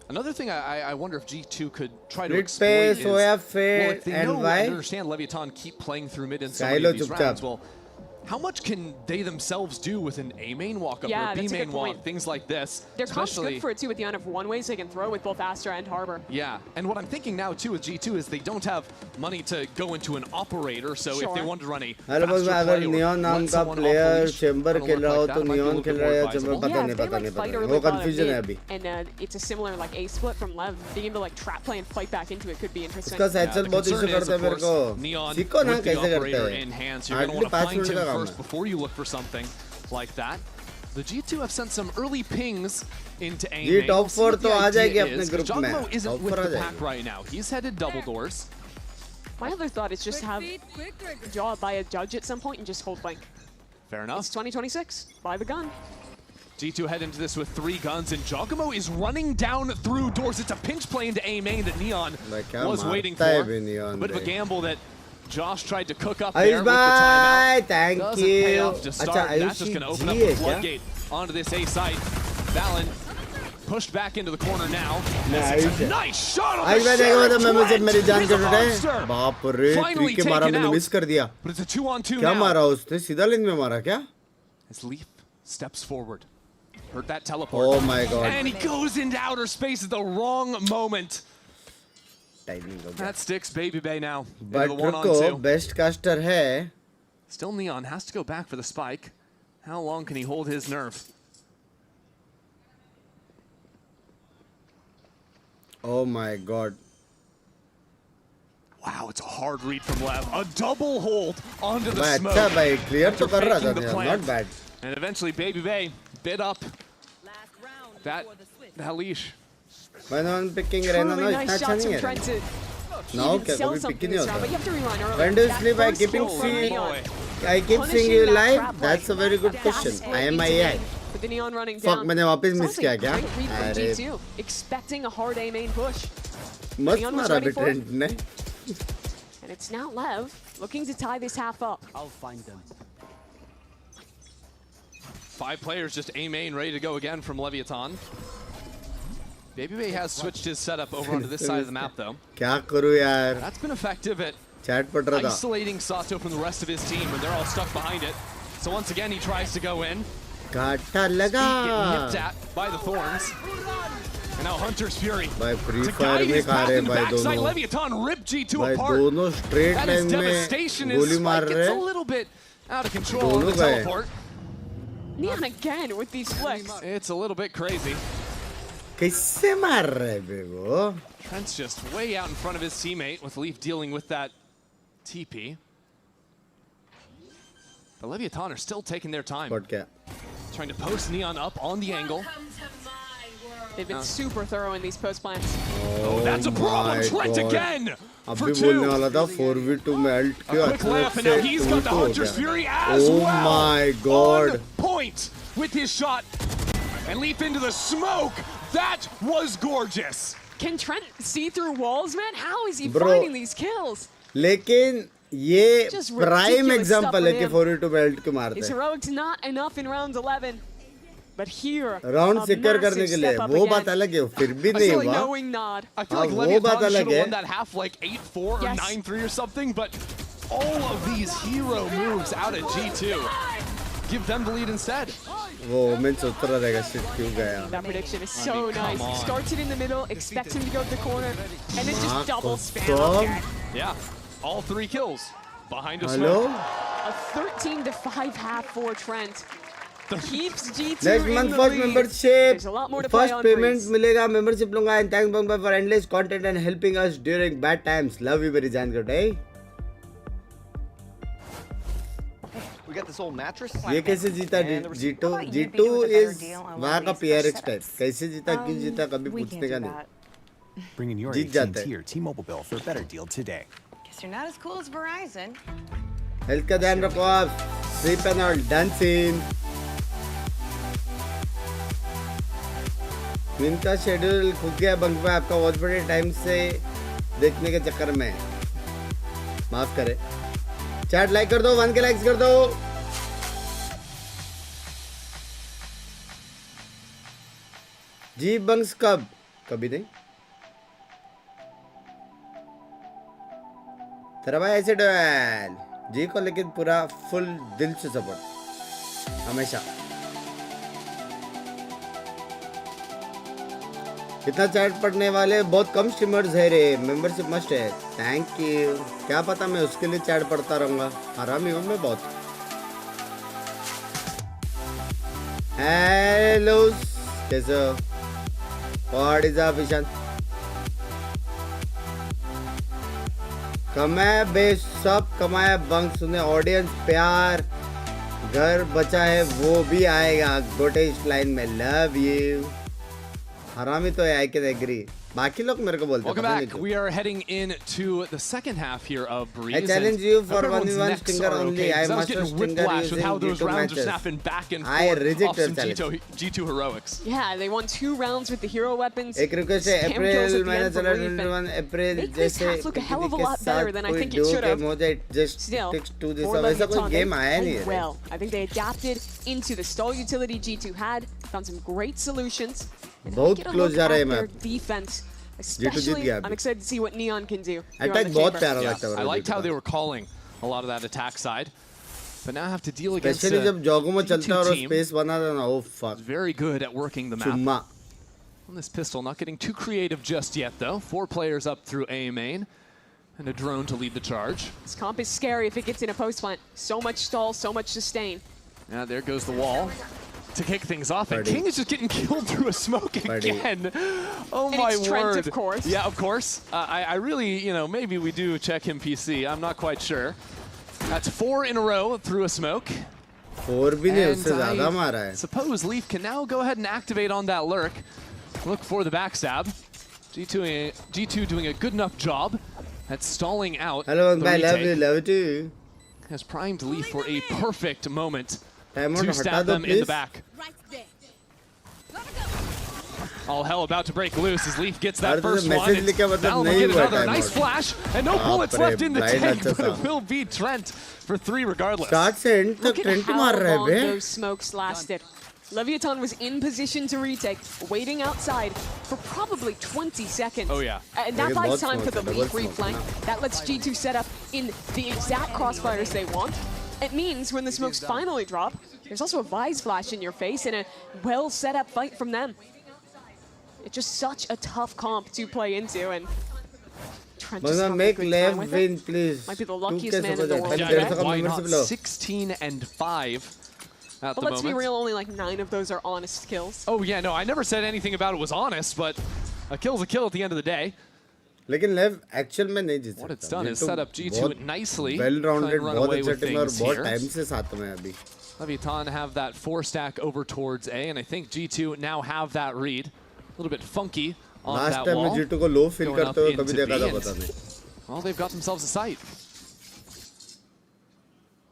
Another thing I wonder if G2 could try to Split exploit pace, is, Soya, well, Fade, if they and know why? and understand Leviathan keep playing through mid in so many Skylo of these chupchap. rounds, well, how much can they themselves do with an A main walk up Yeah, or a B that's a main good walk, point. things like this? Their comp's especially good for it too with the amount of one ways they can throw with both Astra and Harbor. yeah, and what I'm thinking now too with G2 is they don't have money to go into an operator, so if they Sure. want to run a hello बस faster अगर play or neon नाम let का someone off player the leash chamber on a खेल work रहा हो like तो that, it might be a neon little खेल bit रहा है या more चेंबर advisable. पता Yeah, नहीं if they पता like नहीं fight पता early नहीं वो bottom कंफ्यूजन है mid, अभी. and it's a similar like A split from Lev, being able to like trap play and fight back into it could be interesting. इसका satchel बहुत issue करता है मेरे को. Neon सीखो ना with the कैसे करते operator हैं. in hand, so you're going to Hardly want to 5 find minute him का काम first है. before you look for something like that. The G2 have sent some early pings into A ये main. top We'll see 4 what the तो आ idea जाएगी is, अपने 'cause group में. Giacomo Top isn't with 4 आ the pack जाएगी. right now. He's headed double doors. My other thought is just have draw by a judge at some point and just hold blank. Fair It's enough. 2026. Buy the gun. G2 head into this with 3 guns, and Giacomo is running down through doors. It's a pinch play into A main that Neon भाई क्या was waiting मारता है for. भी Neon Bit of a रे. gamble that Josh tried to cook up Ayush there with the bhai, timeout. thank Doesn't pay you. off to start. अच्छा That's Ayush just going to open ji up है the क्या? floodgate onto this A site. Valen pushed back into the corner now. नहीं It's Ayush a है. nice shot on Ayush the भाई देखो तो मैं मुझे मेरी जान के He's a टूटे. monster. बाप रे Finally 3 के मारा taken मैंने out. मिस कर दिया. But it's a 2-on-2 क्या now. मारा उसने सीधा लेन में मारा क्या? As Leaf steps forward. Heard that teleport. Oh my god. And he goes into outer space at the wrong moment. Timing हो गया. That sticks Baby Bay now. Into but the रुको 1-on-2. बेस्ट कास्टर है. Still Neon has to go back for the spike. How long can he hold his nerve? Oh my god. Wow, it's a hard read from Lev. A double hold onto the भाई smoke. अच्छा भाई clear तो कर रहा था Faking the यार. plant. Not bad. And eventually Baby Bay bit up that leash. When on picking रहना ना Truly इतना nice अच्छा shots नहीं from है. Trent to Now even क्या sell कभी something pick ही नहीं this round, but होता. you have to rewind early. When do you That sleep? I first keeping goal from seeing. Neon, I keep punishing seeing you that live. trap That's a very good Fast question. split I am into AI. A, with the Neon running Fuck down. मैंने वापस miss Honestly, किया क्या? great read from अरे G2, expecting a hard A main push. मस्त Neon was मारा ready भी for it. Trend ने. And it's now Lev looking to tie this half up. I'll find them. 5 players just A main ready to go again from Leviathan. Baby Bay has switched his setup over onto this side of the map though. क्या करूँ यार? That's been effective at chat पढ़ रहा था. isolating Sato from the rest of his team when they're all stuck behind it. So once again he tries to go in. घाटा Feet get लगा. nipped at by the thorns. And now Hunter's Fury. भाई free To fire guide में his खा path रहे in the भाई backside, दोनों. Leviathan ripped G2 भाई apart. दोनों स्ट्रेट That is लाइन में devastation as गोली मार Spike रहे gets a हैं. little bit out of control on the दोनों गए. teleport. Neon again with these flicks. It's a little bit crazy. कैसे मार रहे बे वो? Trent's just way out in front of his teammate with Leaf dealing with that TP. The Leviathan are still taking their time. But क्या? Trying to post Neon up on the angle. They've been super thorough in these post plants. Oh, that's a problem. my Trent God. again अब for भी बोलने 2. वाला था 4v2 में alt क्यों A quick layup, and now he's got the Hunter's Fury as Oh well. my God. On point with his shot. And Leaf into the smoke. That was gorgeous. Can Trent see through walls, man? How is he Bro. finding these kills? लेकिन ये Just prime ridiculous example stuff है with कि him. 4v2 में alt क्यों मारते His हैं. heroics not enough in round 11. But here, round a secure करने massive के लिए step up वो again. बात अलग है फिर भी I नहीं feel Silly हुआ. knowing nod. I feel like वो Leviathan बात should अलग have है. won that half like 8-4 or Yes. 9-3 or something, but all of these hero moves out at G2 give them the lead instead. वो women's उतर रहेगा shit क्यों गया? That prediction is so nice. He starts it in the middle, expects him to go to the corner, and then just double spam up there. Yeah, all 3 kills behind a Hello? smoke. A 13-5 half for Trent. Keeps G2 Next in month the first lead. membership. There's a lot more to play First on, payment Breeze. मिलेगा membership लूँगा and thanks Bangba for endless content and helping us during bad times. Love you very जान कर day. We got this old mattress. ये कैसे जीता G2? G2 is वहाँ का PRX type. कैसे जीता क्यों जीता कभी पूछने का नहीं. Bringing your जीत जाते AT&T or T-Mobile bill for a better deal today. Guess you're not as cool as Verizon. Health का ध्यान रखो आप. Sleep and all dancing. इनका शेड्यूल खुद गया बंक पे आपका वॉच बड़े टाइम से देखने के चक्कर में माफ करे. चैट लाइक कर दो 1K लाइक्स कर दो. जी बंक्स कब कभी नहीं तेरा भाई ऐसे डुएल जी को लेकिन पूरा फुल दिल से सपोर्ट हमेशा. इतना चैट पढ़ने वाले बहुत कम स्ट्रीमर्स है रे. मेंबरशिप मस्ट है. Thank you. क्या पता मैं उसके लिए चैट पढ़ता रहूंगा. हरामी हूँ मैं बहुत. हेलो कैसे हो? What is up Ishan? कमाया बेस सब कमाया बंक सुने ऑडियंस प्यार घर बचा है वो भी आएगा. गोटेश लाइन में लव यू. हरामी तो है. I can agree. बाकी लोग मेरे को बोलते हैं. Welcome back. We are heading into the second half here of Breeze. I challenge you for 1v1 stinger only. I must have stinger using with how those G2 rounds are matches. snapping back and I forth reject off your some challenge. G2 heroics. Yeah, they won 2 rounds with the hero weapons. एक request है Spam kills April at the महीना end for चला Leaf, and 21 April make this जैसे half look a hell of a के lot better साथ than I कोई think it duo should के have. मौजे just Still, sticks to this. for वैसा कोई Leviathan, गेम आया नहीं they है. played well. I think they adapted into the stall utility G2 had, found some great solutions. And बहुत get a close look जा at रहे हैं their map. defense. Jeet Especially, गया अभी. I'm excited to see what Neon can do. here on Attack the बहुत chamber. प्यारा लगता है. I liked how they were calling a lot of that attack side, but now have to deal against Especially जब जोगो में चलता है और team. स्पेस बना देना. Oh fuck. Very good at working the map. चुम्मा. On this pistol, not getting too creative just yet though. 4 players up through A main, and a drone to lead the charge. This comp is scary if it gets in a post plant. So much stall, so much sustain. Yeah, there goes the wall to kick things off, and Party. King is just getting killed through a smoke Party. again. Oh And my it's Trent, word! of course. Yeah, of course. I really, maybe we do check him PC. I'm not quite sure. That's 4 in a row through a smoke. 4 भी नहीं उससे And ज़्यादा I मारा है. suppose Leaf can now go ahead and activate on that lurk. Look for the backstab. G2 doing a good enough job at stalling out. Hello, the I love you, retake. love you too. Has primed Leaf for a perfect moment Time out to हटा stab दो them in the please. back. All hell about to break loose as Leaf gets that अरे तो first one. message लिखा मतलब Val will नहीं get हुआ another time nice out. flash, and no bullets बाप left रे, in the blind tank, अच्छा but it था. will be Trent for 3 regardless. Start से end Look तक at Trent how मार रहा है long bay. those smokes lasted. Leviathan was in position to retake, waiting outside for probably 20 seconds. Oh, yeah. And that लेकिन buys बहुत time for the smoke है, Leaf double smoke reflank. That lets G2 set up in the exact crossfires they want. It means when the smokes finally drop, there's also a Vise flash in your face and a well set up fight from them. It's just such a tough comp to play into, and Trent just Mother, having a make good LEV time with win, it. please. Might be the 2K luckiest man in the से world बचा. Yeah, today. डेढ़ सौ का why membership not? Low. 16 and 5 at But the let's be moment. real, only like 9 of those are honest kills. Oh yeah, no, I never said anything about it was honest, but a kill's a kill at the end of the day. लेकिन लेव actual में नहीं जीत सकता. What it's done is ये तो set up G2 बहुत nicely. well rounded, try and run बहुत away अच्छा with टीम और things बहुत here. टाइम से साथ में अभी. Leviathan have that 4 stack over towards A, and I think G2 now have that read. A little bit funky on Last that time wall. मैं G2 को low feel Going करते up हुए into कभी देखा B, था and- पता नहीं. Well, they've got themselves a site.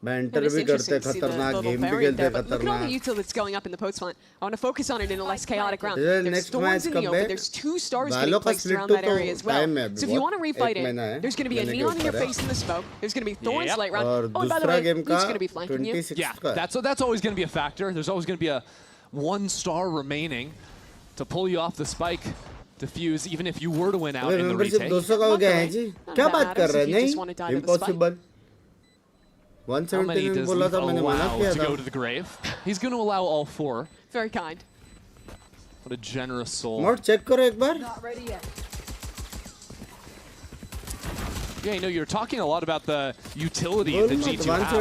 मैं It एंटर is भी करते interesting to see the खतरनाक little गेम भी variant खेलते there, but look at all the खतरनाक. util that's going up in the post plant. I want to focus on it in a less chaotic round. Yeah, There's next storms match in the कब open. है? There's 2 stars वालों getting का placed split around तो that area as well. time है अभी So if you बहुत. want to refight एक महीना है, it, there's going to be a महीने के neon in your ऊपर है. face in the smoke. There's going to be thorns Yep. late round. और Oh, and by the दूसरा way, गेम Luke's का going to be flanking you. 26 Yeah, का. that's always going to be a factor. There's always going to be a 1 star remaining to pull you off the spike defuse, even if you were to win out अबे in the membership retake. 200 का हो गया है जी. Not क्या that बात कर matters रहे if हैं? you just wanna die नहीं, to the spike. impossible. How many does he allow to go to the grave? He's going to allow all 4. Very kind. What a generous soul. Mod check karo ek bar. Not ready yet. Yeah, you're talking a lot about the utility that G2 have.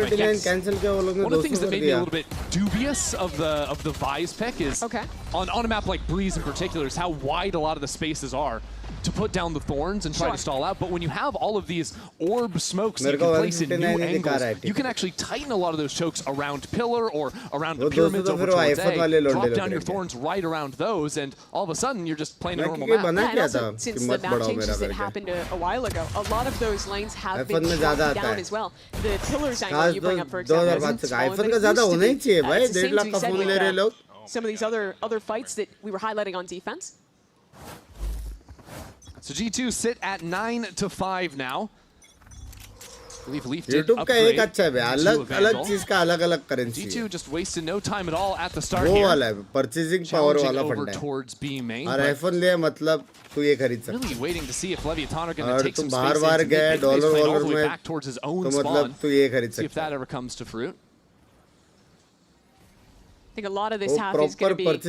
One of the things that made me a little bit dubious of the Vise pick is on a map like Breeze in particular is how wide a lot of the spaces are to put down the thorns and try to stall out. But when you have all of these orb smokes that you can place in new angles, you can actually tighten a lot of those chokes around pillar or around the pyramids over towards A, drop down your thorns right around those, and all of a sudden you're just playing a normal map. And also, since the map changes that happened a while ago, a lot of those lanes have been shot down as well. The pillars angle you bring up, for example, isn't smaller than it used to be. It's the same to be said with some of these other fights that we were highlighting on defense. So G2 sit at 9-5 now. I believe Leaf did upgrade G2 just wasted no time at all at the start here. Purchasing power wala over towards B main. Really waiting to see if Leviathan are going to take some space into mid. All the way back towards his own spawn. See if that ever comes to fruit. I think a lot of this half is going to be trying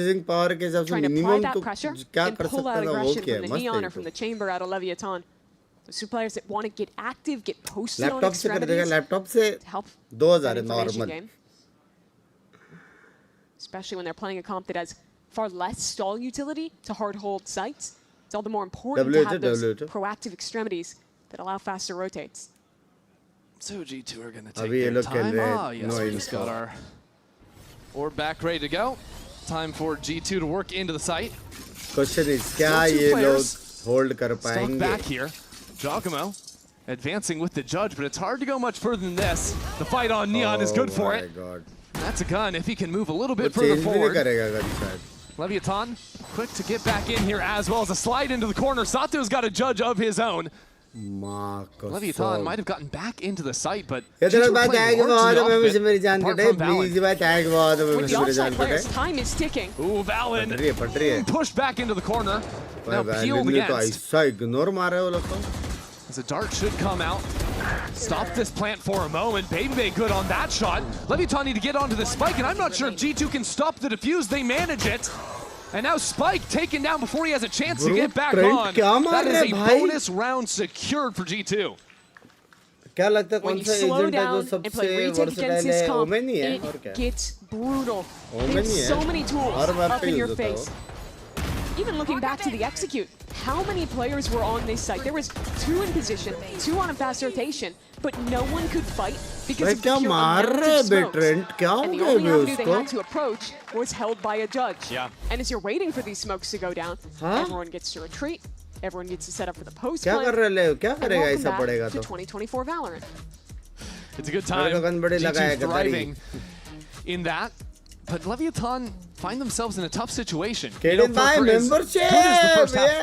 to apply that pressure and pull out aggression from the Neon or from the chamber out of Leviathan. Those two players that want to get active, get posted on extremities to help that information game. Especially when they're playing a comp that has far less stall utility to hard hold sites. It's all the more important to have those proactive extremities that allow faster rotates. So G2 are going to take their time. Yes, we just got our orb back ready to go. Time for G2 to work into the site. Question is, kya ye log hold kar payenge? Stuck back here. Giacomo advancing with the judge, but it's hard to go much further than this. The fight on Neon is good for it. God. That's a gun if he can move a little bit further forward. Leviathan quick to get back in here as well as a slide into the corner. Sato's got a judge of his own. Leviathan might have gotten back into the site, but with the outside players, time is ticking. Ooh, Valen pushed back into the corner. Now peeled against. As a dart should come out. Stop this plant for a moment. Baby good on that shot. Leviathan need to get onto the spike, and I'm not sure if G2 can stop the defuse. They manage it. And now Spike taken down before he has a chance to get back on. That is a bonus round secured for G2. When you slow down and play retake against this comp, it gets brutal. They have so many tools up in your face. Even looking back to the execute, how many players were on this site? There was 2 in position, 2 on a fast rotation, but no one could fight because of the pure amount of smokes. And the only avenue they had to approach was held by a judge. And as you're waiting for these smokes to go down, everyone gets to retreat, everyone gets to set up for the post play, and welcome back to 2024 Valorant. It's a good time. G2 thriving in that. But Leviathan find themselves in a tough situation. As good as the first half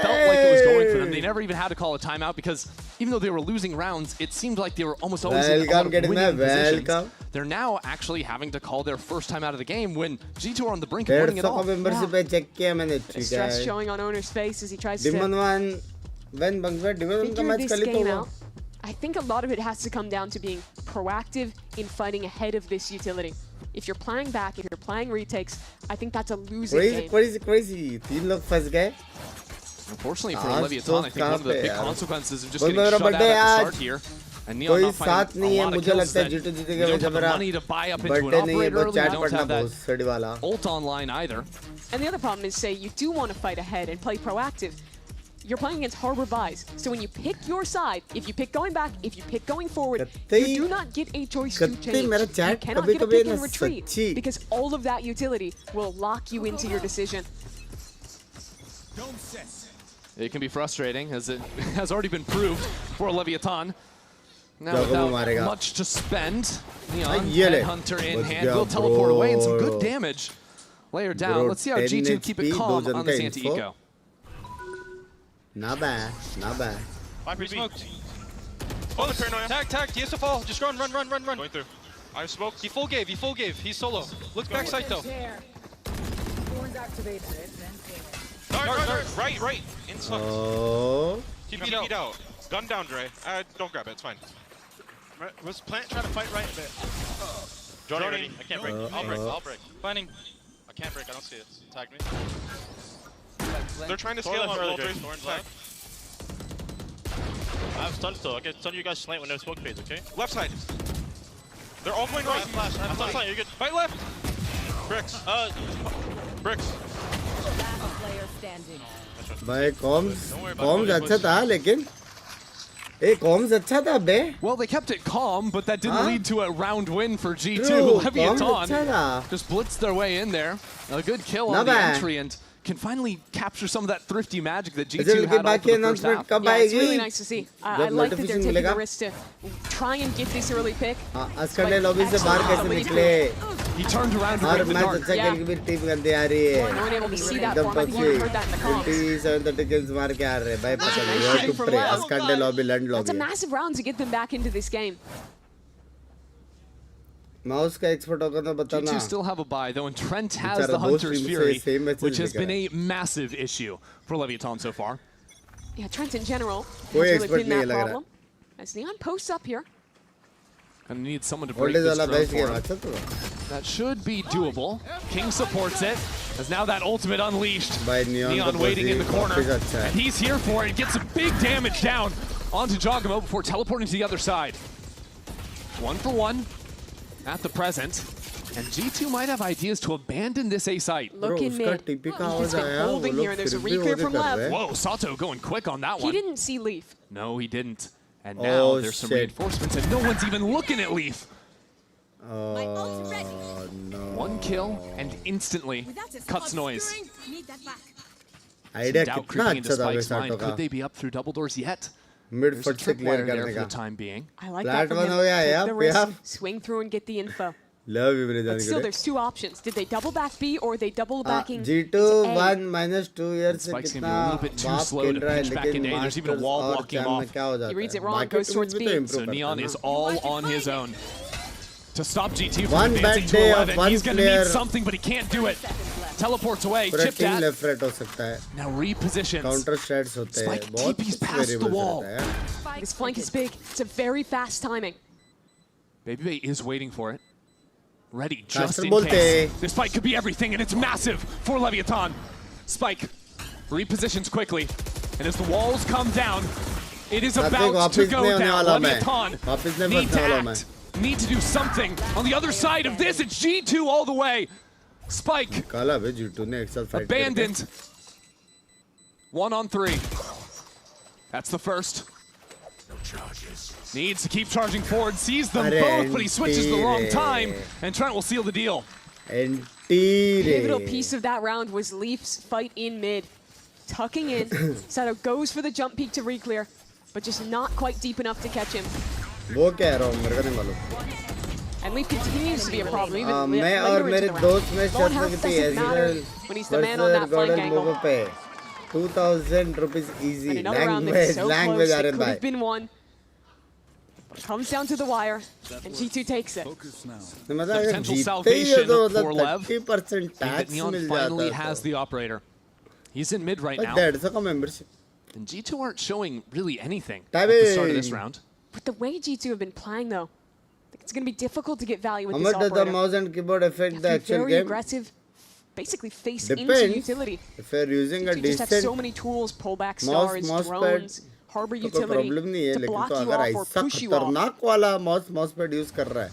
felt like it was going for them, they never even had to call a timeout because even though they were losing rounds, it seemed like they were almost always in winning positions. They're now actually having to call their first time out of the game when G2 are on the brink of winning it all. Stress showing on Owner's face as he tries to figure this game out. I think a lot of it has to come down to being proactive in fighting ahead of this utility. If you're playing back, if you're playing retakes, I think that's a losing game. Crazy. 3 log fas gaye. Unfortunately for Leviathan, I think one of the big consequences of just getting shut out at the start here. And Neon not finding a lot of kills that we don't have the money to buy up into an operator early. We don't have that ult online either. And the other problem is, say, you do want to fight ahead and play proactive. You're playing against Harbor Vise, so when you pick your side, if you pick going back, if you pick going forward, you do not get a choice to change. You cannot get a pick and retreat, because all of that utility will lock you into your decision. It can be frustrating, as it has already been proved for Leviathan. Now without much to spend, Neon, Headhunter in hand, will teleport away, and some good damage. Layer down. Let's see how G2 keep it calm on this anti-eco. Not bad. I'm smoked. Oh, tag, he has to fall. Just run. Going through. I'm smoked. He full gave. He's solo. Look back side though. Right. Inside. Oh. TP out. Gun down, Dre. Don't grab it, it's fine. Was Plant trying to fight right a bit? Johnny ready. I can't break. I'll break. Finding. I can't break. I don't see it. Tag me. They're trying to scale on roll threes. I have stun still. Okay, stun you guys slant when no smoke fades, okay? Left side. They're all going right. I have flash. You're good. Fight left. Bricks. Bricks. Last player standing. भाई corms अच्छा था लेकिन corms अच्छा था बे. Well, they kept it calm, but that didn't lead to a round win for G2. True, Leviathan just blitzed their way in there. A good kill on the entry and can finally capture some of that thrifty magic that G2 had all for the first half. Yeah, it's really nice to see. I like that they're taking the risk to try and get this early pick. अस्कंडे lobby से बाहर कैसे निकले? He turned around to break the dark. अच्छा खेल के भी team गंदे आ रही है. No one able to see that form. I think you heard that in the comments. 27-30 kills मार के आ रहे हैं. भाई पता नहीं यार टू प्रे अस्कंडे lobby land lobby. That's a massive round to get them back into this game. Mouse का expert होगा तो बताना. G2 still have a bye though, and Trent has the Hunter's Fury, which has been a massive issue for Leviathan so far. Yeah, Trent in general has कोई really expert been नहीं that लग problem. As Neon posts up here. Gonna need someone to break this drone for him. That should be doable. King supports it, as now that ultimate unleashed. Neon waiting in the corner, and he's here for it. Gets some big damage down onto Jogamo before teleporting to the other side. 1-for-1 at the present, and G2 might have ideas to abandon this A site. Look in mid. He's been holding here, and there's a reclear from LEV. Whoa, Sato going quick on that one. He didn't see Leaf. No, he didn't. And now there's some reinforcements, and no one's even looking at Leaf. No. One kill, and instantly cuts noise. Idea doubt कितना creeping into अच्छा था Spike's वैसा mind. तो Could they be up through double doors yet? Mid There's a foot से clear tripwire there करने for का. the time being. I like that from him. Take the risk, swing through and get the info. But still, there's two options. Did they double back B or they double backing G2 1 minus 2 years से Spike's कितना gonna be a little bit too slow to pinch back into A. There's even a wall blocking him off. He reads it wrong, goes towards B. So Neon is all on his own to stop G2 from One advancing bad to day 11. of one He's gonna player. need something, but he can't do it. Teleports away, पूरा chip team that. left right हो सकता है. Now repositions. Counter strats होते हैं. Spike बहुत TP's कुछ past the variables wall. रहता है. This flank is big. It's a very fast timing. Baby is waiting for it. Ready just in बोलते. case. This fight could be everything, and it's massive for Leviathan. Spike repositions quickly, and as the walls come down, it is about to go down. Leviathan need to act. Need to do something. On the other side of this, it's G2 all the way. Spike abandoned. 1-on-3. That's the first. Needs to keep charging forward. Sees them both, but he switches the wrong time. And Trent will seal the deal. Pivotal piece of that round was Leaf's fight in mid. Tucking in. Sato goes for the jump peek to reclear, but just not quite deep enough to catch him. वो कह रहा हूँ मेरे को नहीं मालूम. And Leaf continues to be a problem. Even मैं और मेरे दोस्त में शर्त लगी थी when he's the man on that flank angle. 2,000 rupees easy. And another round that's so Language close, it could have been one. Comes down to the wire, and G2 takes it. Potential salvation for LEV. 30% tax Neon mill finally जाता has the operator. He's in mid right now. 150 का membership. And G2 aren't showing really anything at the start of this round. With the way G2 have been playing, though, I think it's going to be difficult to get value with How this much does operator. the mouse and keyboard affect the actual very game? aggressive, basically face Depends. into utility. If you're using a You just have decent so many tools, pullback mouse stars, drones, harbor तो कोई utility problem नहीं है, to लेकिन block तो you अगर off or ऐसा push you off. खतरनाक वाला mouse pad use कर रहा है,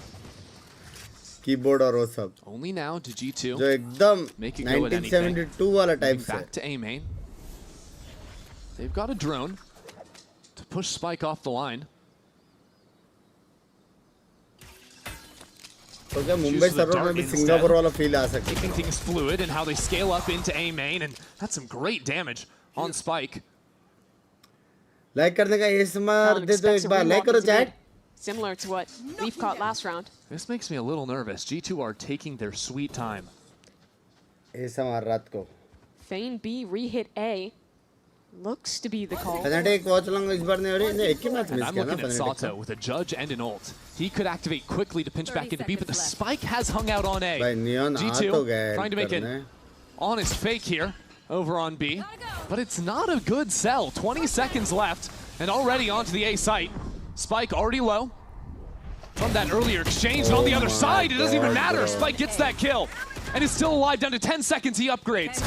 keyboard और वो सब, Only now to G2 जो एकदम make it go at anything. 1972 वाला type से. Back to A main. They've got a drone to push Spike off the line. तो क्या मुंबई सर्वर में भी सिंगापुर वाला feel आ सकता है? Keeping things fluid and how they scale up into A main, and that's some great damage on Spike. Like करने का ये समार दे दो एक बार, like करो chat. Similar to what Leaf caught last round. This makes me a little nervous. G2 are taking their sweet time. ये समार रात को. Feign B re-hit A. Looks to be the call. Fnatic watch along इस बार नहीं हो रही, नहीं एक ही match And miss I'm किया ना looking at Fnatic. Sato with a judge and an ult. He could activate quickly to pinch back into B, but the Spike has hung out on A. भाई Neon आ तो गया trying to make an honest fake here over on B, but it's not a good sell. 20 seconds left, and already onto the A site. Spike already low. from that earlier exchange. And on the other side, it doesn't even matter. Spike gets that kill and is still alive down to 10 seconds. He upgrades.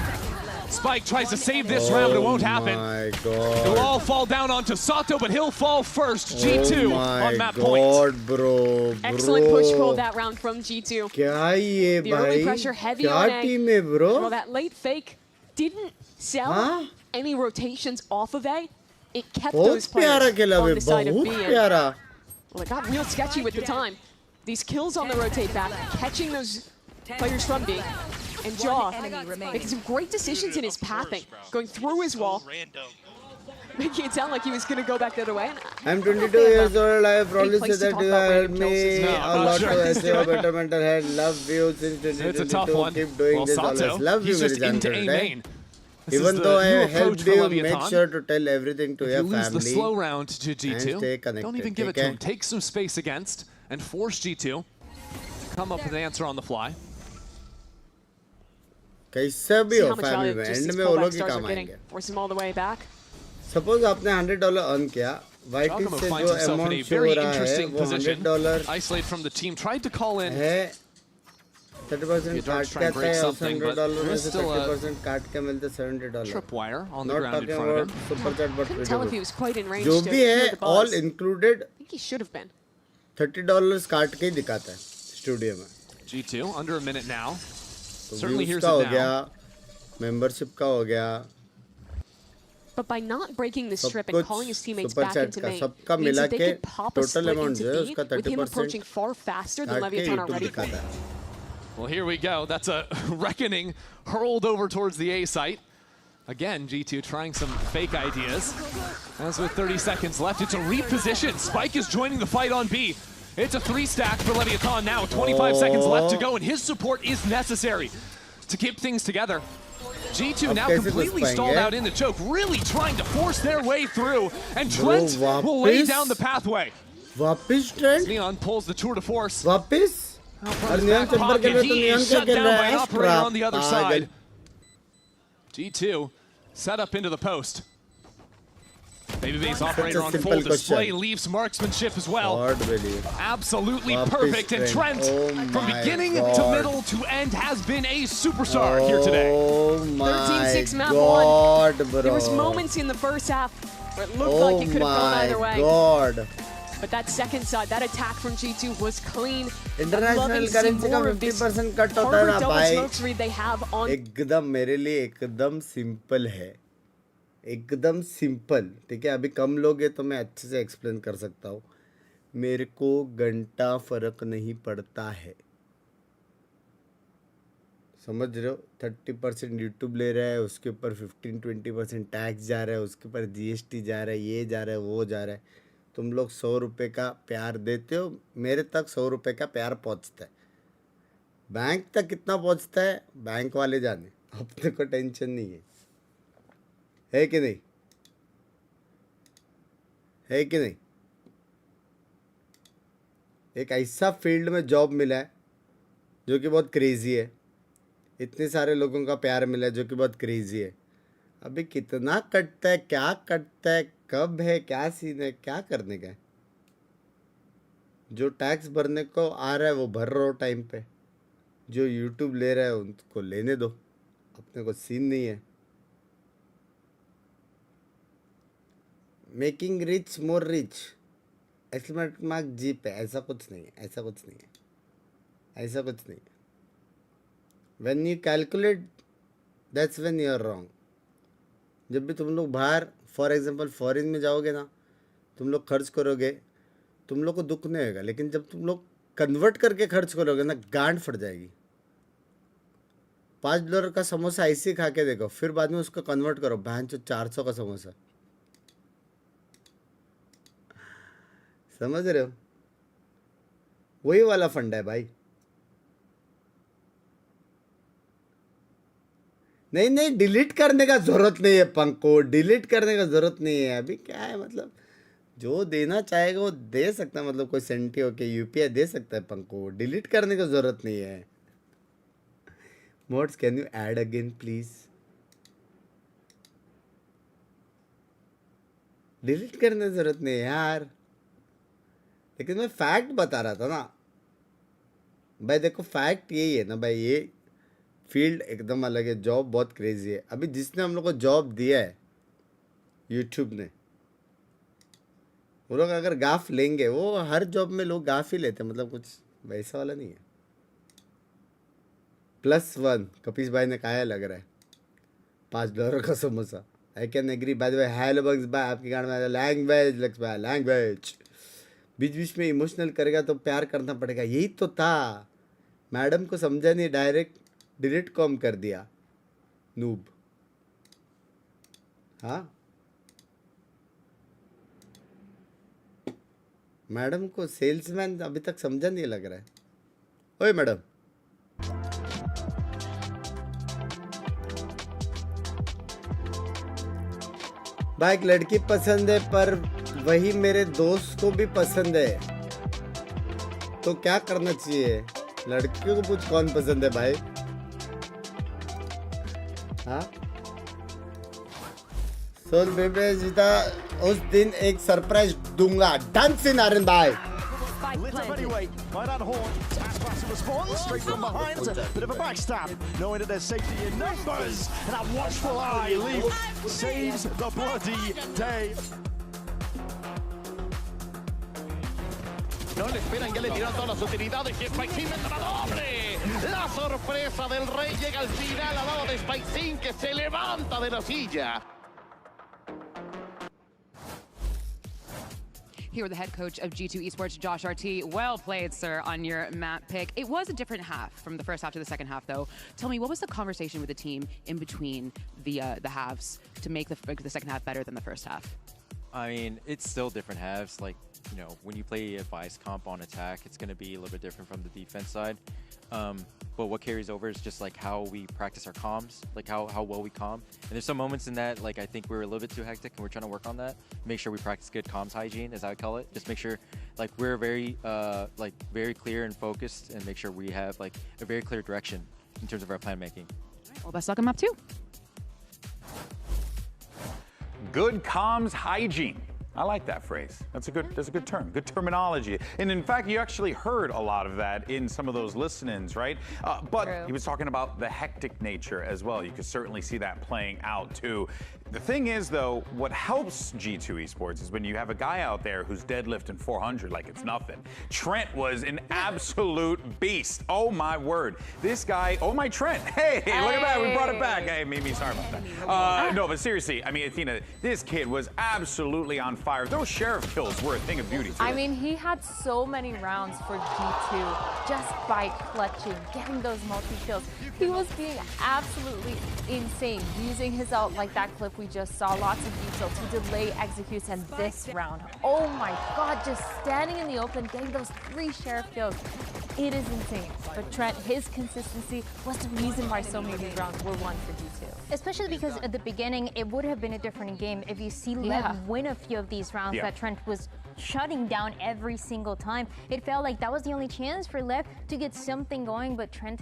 Spike tries to save this round, but it won't happen. It'll all fall down onto Sato, but he'll fall first. G2 on map point. Bro. Excellent push pull that round from G2. The early pressure heavy on A. team hai, bro? Well, that late fake didn't sell any rotations off of A. It kept those players on the side of B. Well, it got real sketchy with the time. These kills on the rotate back, catching those players from B. And Jaw making some great decisions in his pathing, going through his wall, making it sound like he was going to go back the other way. I'm 22 years old. I have promised that you have helped me a lot to achieve a better mental health. Love you since 2022. It's a tough one. Keep doing this always. Love you, just into A main. Even though I helped you, make sure to tell everything to your family. If you lose the slow round to G2, and stay connected. Don't even give it to him. Take some space against and force G2 to come up with an answer on the fly. कैसे भी हो family में and में वो लोग ही काम आएंगे suppose आपने $100 अर्न किया वाइटी से जो अमाउंट शो हो रहा है वो $100 isolate from the team tried to call in है 30% काट के आता है $100 में से 30% काट के मिलते $70 tripwire on the ground in front of him super chat but जो भी है ऑल इंक्लूडेड $30 काट के ही दिखाता है स्टूडियो में G2 under a minute now. Certainly here's it now. Membership का हो गया. But by not breaking the strip and calling his teammates back into main, means that they could pop a split into B with him approaching far faster than Leviathan are ready for. Well, here we go. That's a reckoning hurled over towards the A site. Again, G2 trying some fake ideas. As with 30 seconds left, it's a reposition. Spike is joining the fight on B. It's a 3-stack for Leviathan now. 25 seconds left to go, and his support is necessary to keep things together. G2 now completely stalled out in the choke, really trying to force their way through, and Trent will lay down the pathway. Neon pulls the tour de force. He's shut down by an operator on the other side. G2 set up into the post. vvvvvvv's operator on full display leaves marksmanship as well. Absolutely perfect, and Trent, from beginning to middle to end, has been a superstar here today. 13-6 map 1. There was moments in the first half where it looked like it could have gone either way. But that second side, that attack from G2 was clean. International currency का 50% cut होता है ना भाई. एकदम मेरे लिए एकदम simple है. एकदम सिंपल. ठीक है, अभी कम लोग हैं तो मैं अच्छे से एक्सप्लेन कर सकता हूँ. मेरे को घंटा फर्क नहीं पड़ता है. समझ रहे हो? 30% यूट्यूब ले रहा है, उसके ऊपर 15-20% टैक्स जा रहा है, उसके ऊपर GST जा रहा है, ये जा रहा है, वो जा रहा है. तुम लोग 100 रुपये का प्यार देते हो, मेरे तक 100 रुपये का प्यार पहुंचता है. बैंक तक कितना पहुंचता है बैंक वाले जाने, अपने को टेंशन नहीं है कि नहीं? है कि नहीं? एक ऐसा फील्ड में जॉब मिला है जो कि बहुत क्रेजी है. इतने सारे लोगों का प्यार मिला है जो कि बहुत क्रेजी है. अभी कितना कटता है, क्या कटता है, कब है, क्या सीन है, क्या करने का है? जो टैक्स भरने को आ रहा है वो भर रहा हो टाइम पे. जो यूट्यूब ले रहा है उनको लेने दो, अपने को सीन नहीं है. Making rich more rich exclamation mark जी पे. ऐसा कुछ नहीं है, ऐसा कुछ नहीं है, ऐसा कुछ नहीं है. When you calculate that's when you are wrong. जब भी तुम लोग बाहर फॉर एग्जांपल फॉरेन में जाओगे ना, तुम लोग खर्च करोगे, तुम लोग को दुख नहीं होगा. लेकिन जब तुम लोग कन्वर्ट करके खर्च करोगे ना, गांड फट जाएगी. $5 का समोसा ऐसे खा के देखो, फिर बाद में उसको कन्वर्ट करो, बहन चो 400 का समोसा. समझ रहे हो? वही वाला फंडा है भाई. नहीं नहीं, डिलीट करने का जरूरत नहीं है पंको, डिलीट करने का जरूरत नहीं है. अभी क्या है, मतलब जो देना चाहेगा वो दे सकता है. मतलब कोई सेंटी होके UPI दे सकता है पंको. डिलीट करने का जरूरत नहीं है. Modes can you add again please? Delete करने की जरूरत नहीं है यार. लेकिन मैं फैक्ट बता रहा था ना भाई, देखो फैक्ट यही है ना भाई, ये फील्ड एकदम अलग है, जॉब बहुत क्रेजी है। अभी जिसने हम लोग को जॉब दिया है यूट्यूब ने, वो लोग अगर गाफ लेंगे, वो हर जॉब में लोग गाफ ही लेते हैं, मतलब कुछ वैसा वाला नहीं है। +1 कपीस भाई ने कहा लग रहा है $5 का samosa. I can agree. By the way hello Bunks भाई, आपकी गाड़ी में लैंग्वेज लक्स भाई, लैंग्वेज बीच बीच में इमोशनल करेगा तो प्यार करना पड़ेगा। यही तो था, मैडम को समझा नहीं, डायरेक्ट डिलीट कॉम कर दिया नूब। हाँ मैडम को सेल्समैन अभी तक समझा नहीं लग रहा है। ओए मैडम, भाई एक लड़की पसंद है पर वही मेरे दोस्त को भी पसंद है, तो क्या करना चाहिए? लड़कियों को पूछ कौन पसंद है भाई। हाँ सोल बेबे जीता उस दिन एक सरप्राइज दूंगा। डांस इन आर्यन भाई। Lit up anyway by that horn. As fast a response, straight from behind. Bit of a backstab, knowing that there's safety in numbers. And that watchful eye, LEV saves the bloody day. No le esperan, ya le tiraron todas las utilidades y Spikesing mete la doble. La sorpresa del rey llega al final, al lado de Spikesing, que se levanta de la silla. Here with the head coach of G2 Esports, Josh RT. Well played, sir, on your map pick. It was a different half from the first half to the second half, though. Tell me, what was the conversation with the team in between the halves to make the second half better than the first half? I mean, it's still different halves. Like, you know, when you play a vice comp on attack, it's going to be a little bit different from the defense side. But what carries over is just like how we practice our comms, like how well we comm. And there's some moments in that, like I think we're a little bit too hectic and we're trying to work on that. Make sure we practice good comms hygiene, as I would call it. Just make sure like we're very clear and focused, and make sure we have like a very clear direction in terms of our plan making. Well, best luck on map 2. Good comms hygiene. I like that phrase. That's a good term, good terminology. And in fact, you actually heard a lot of that in some of those listen-ins, right? But True. He was talking about the hectic nature as well. You could certainly see that playing out too. The thing is, though, what helps G2 Esports is when you have a guy out there who's deadlifting 400 like it's nothing. Trent was an absolute beast. Oh my word. This guy, oh my Trent. Hey, look at that, we brought it back. Hey, Mimi, sorry about that. No, but seriously, I mean, Athena, this kid was absolutely on fire. Those sheriff kills were a thing of beauty too. I mean, he had so many rounds for G2 just by clutching, getting those multi-kills. He was being absolutely insane, using his ult like that clip we just saw, lots of detail to delay executes, and this round, oh my god, just standing in the open, getting those 3 sheriff kills. It is insane. But Trent, his consistency was the reason why so many of these rounds were won for G2. Especially because at the beginning, it would have been a different game if you see LEV win a few of these rounds that Trent was shutting down every single time. It felt like that was the only chance for LEV to get something going, but Trent...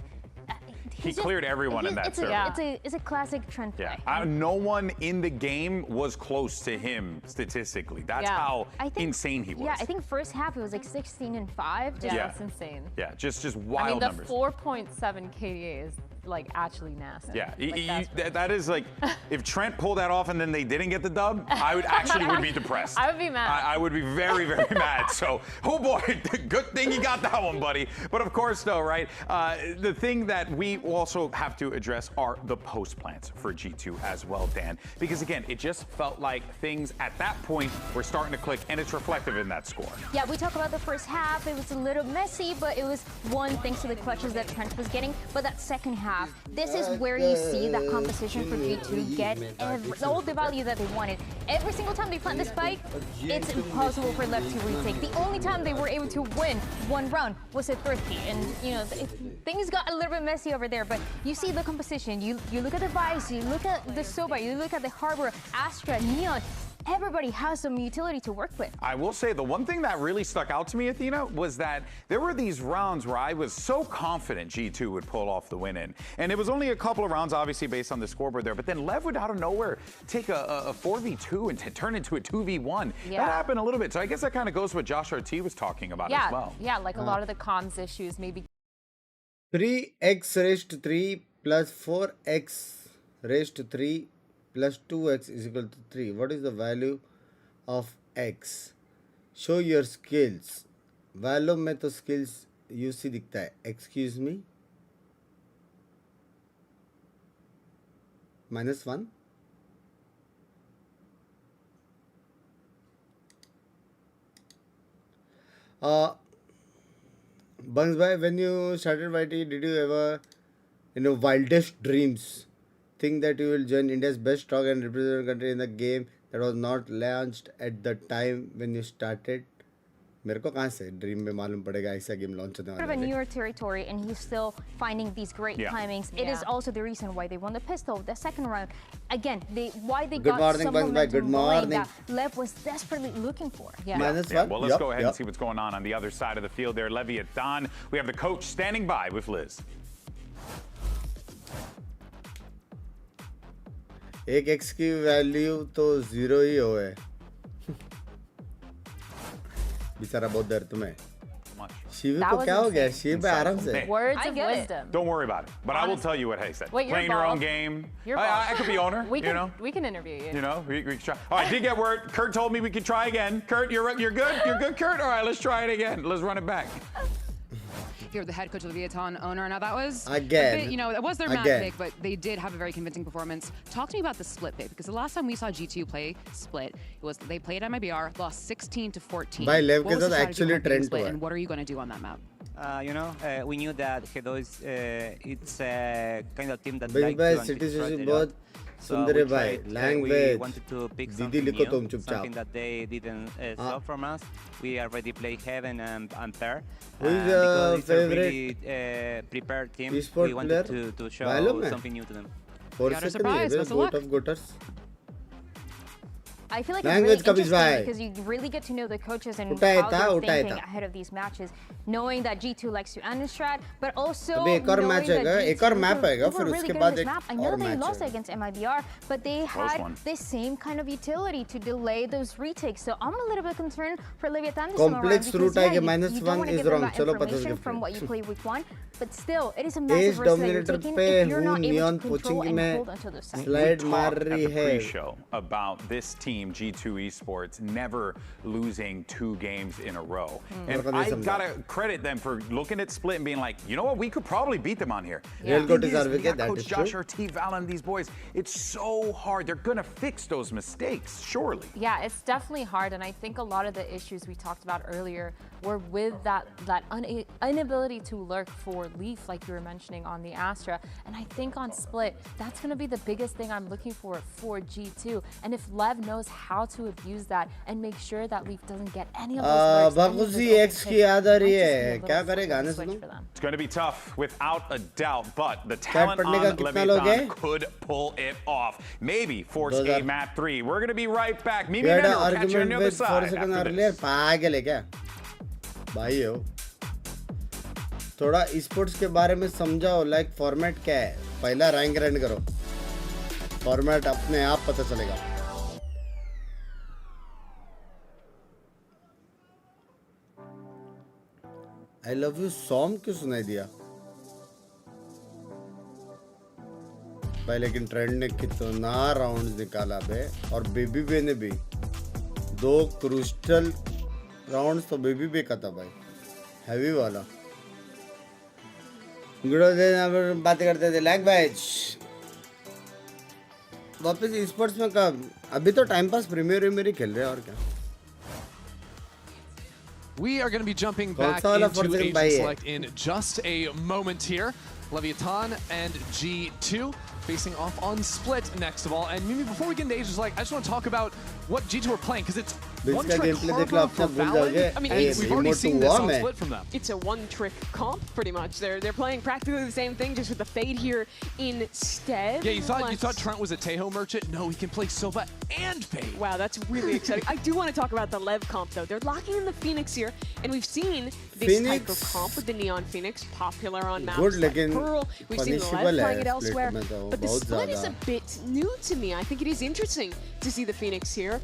He cleared everyone in that server. It's a classic Trent play. No one in the game was close to him statistically. That's how insane he was. Yeah, I think first half it was like 16-5. That's insane. Yeah, just wild numbers. I mean, the 4.7 KDA is like actually nasty. Yeah, that is like, if Trent pulled that off and then they didn't get the dub, I would be depressed. I would be mad. I would be very, very mad. So, oh boy, good thing you got that one, buddy. But of course, though, right, the thing that we also have to address are the post plants for G2 as well, Dan. Because again, it just felt like things at that point were starting to click, and it's reflective in that score. Yeah, we talk about the first half. It was a little messy, but it was one thanks to the clutches that Trent was getting. But that second half, this is where you see that composition for G2 get all the value that they wanted. Every single time they plant the spike, it's impossible for LEV to retake. The only time they were able to win one round was at thrifty, and you know things got a little bit messy over there. But you see the composition. You look at the Vice, you look at the Soba, you look at the Harbor, Astra, Neon. everybody has some utility to work with. I will say the one thing that really stuck out to me, Athena, was that there were these rounds where I was so confident G2 would pull off the win in. And it was only a couple of rounds, obviously, based on the scoreboard there. But then Lev would, out of nowhere, take a 4v2 and turn into a 2v1. Yeah. That happened a little bit. So I guess that kind of goes to what Josh RT was talking about as well. Yeah, like a lot of the comms issues, maybe. 3x raised to 3 plus 4x raised to 3 plus 2x is equal to 3. What is the value of x? Show your skills. Value में तो skills UC दिखता है. Excuse me. -1. Bunks bhai, when you started YT, did you ever, wildest dreams, think that you will join India's best stock and represent your country in the game that was not launched at the time when you started? मेरे को कहाँ से dream में मालूम पड़ेगा ऐसा game launch होने वाला है? Sort of a newer territory, and he's still finding these great timings. It is also the reason why they won the pistol, the second round. Again, why they got some momentum going that Lev was desperately looking for. Well, let's go ahead and see what's going on the other side of the field there. Leviathan, we have the coach standing by with Liz. एक x की value तो 0 ही हो है. बेचारा बहुत डर तुम्हें. शिव को क्या हो गया? शिव पे आराम से. Words of wisdom. Don't worry about it. But I will tell you what Hay said. Wait, playing your own game. I could be owner. We can interview you. You know, we can try. All right, did get word. Kurt told me we could try again. Kurt, you're good. You're good, Kurt. All right, let's try it again. Let's run it back. You're the head coach of the Leviathan owner. Now that was again. A bit, that was their map pick, but they did have a very convincing performance. Talk to me about the split pick, because the last time we saw G2 play split, it was they played MIBR, lost 16-14. By Lev के साथ actually trend हुआ. And what are you going to do on that map? We knew that Hedo it's a kind of team that likes to anti-strat a lot. So we wanted to pick something new, something that they didn't stop from us. We already played Heaven and Pair. Who is your favorite really prepared team? Esport we wanted to show something new to them. Goat of Goaters. I feel like it's really interesting because you really get to know the coaches and how they're thinking ahead of these matches, knowing that G2 likes to anti-strat, but also knowing that G2 were really good at this map. I know they lost against MIBR, but they had the same kind of utility to delay those retakes. So I'm a little bit concerned for Leviathan this time around because you don't want to give them that information from what you play week 1, but still, it is a massive risk that you're taking if you're not able to control and hold onto those sides. We talked at the pre-show about this team, G2 Esports, never losing 2 games in a row. And I gotta credit them for looking at Split and being like, you know what, we could probably beat them on here. Coach Josh RT, Val, and these boys, it's so hard. They're gonna fix those mistakes, surely. Yeah, it's definitely hard, and I think a lot of the issues we talked about earlier were with that inability to lurk for Leaf, like you were mentioning on the Astra. And I think on Split, that's gonna be the biggest thing I'm looking for G2. And if Lev knows how to abuse that and make sure that Leaf doesn't get any of those it's going to be tough without a doubt, but the talent on Leviathan could pull it off. Maybe force a map 3. We're going to be right back. Mimi and I'll catch you on the other side after this. भाइयों थोड़ा esports के बारे में समझाओ, like format क्या है. पहला rank run करो, फॉर्मेट अपने आप पता चलेगा. I love you सॉन्ग क्यों सुनाई दिया भाई? लेकिन ट्रेंड ने कितना राउंड्स निकाला बे, और बेबी बे ने भी 2 क्रूस्टल राउंड्स तो बेबी बे का था भाई, हैवी वाला. गुड दिन बात करते थे लैग बैच. वापस esports में कब? अभी तो टाइम पास प्रीमियर ही खेल रहे हैं और क्या. We are going to be jumping back into Asian Select in just a moment here. Leviathan and G2 facing off on Split next of all. And Mimi, before we get into Asian Select, I just want to talk about what G2 are playing, because it's One trick harbor for Valorant. I mean, we've already seen this on Split from them. It's a one-trick comp, pretty much. They're playing practically the same thing, just with the fade here instead. Yeah, you thought Trent was a Tejo merchant? No, he can play Sova and fade. Wow, that's really exciting. I do want to talk about the LEV comp, though. They're locking in the Phoenix here, and we've seen this type of comp with the Neon Phoenix popular on maps like Pearl. We've seen the LEV playing it elsewhere, but the Split is a bit new to me. I think it is interesting to see the Phoenix here.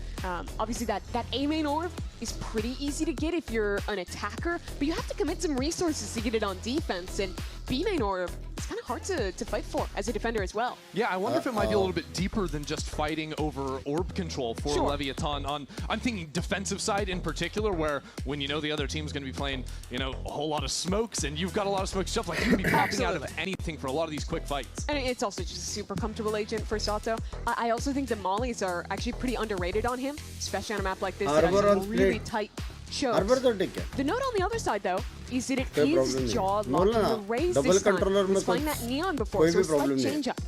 Obviously, that A main orb is pretty easy to get if you're an attacker, but you have to commit some resources to get it on defense, and B main orb is kind of hard to fight for as a defender as well. Yeah, I wonder if it might be a little bit deeper than just fighting over orb control for Leviathan. I'm thinking defensive side in particular, where when you know the other team's going to be playing, you know, a whole lot of smokes, and you've got a lot of smoke stuff, like you can be popping out of anything for a lot of these quick fights. And it's also just a super comfortable agent for Sato. I also think the mollies are actually pretty underrated on him, especially on a map like this that has some really tight chokes. The note on the other side, though, is that it is jaw locking the raise this time. He's playing that Neon before, so a slight change up.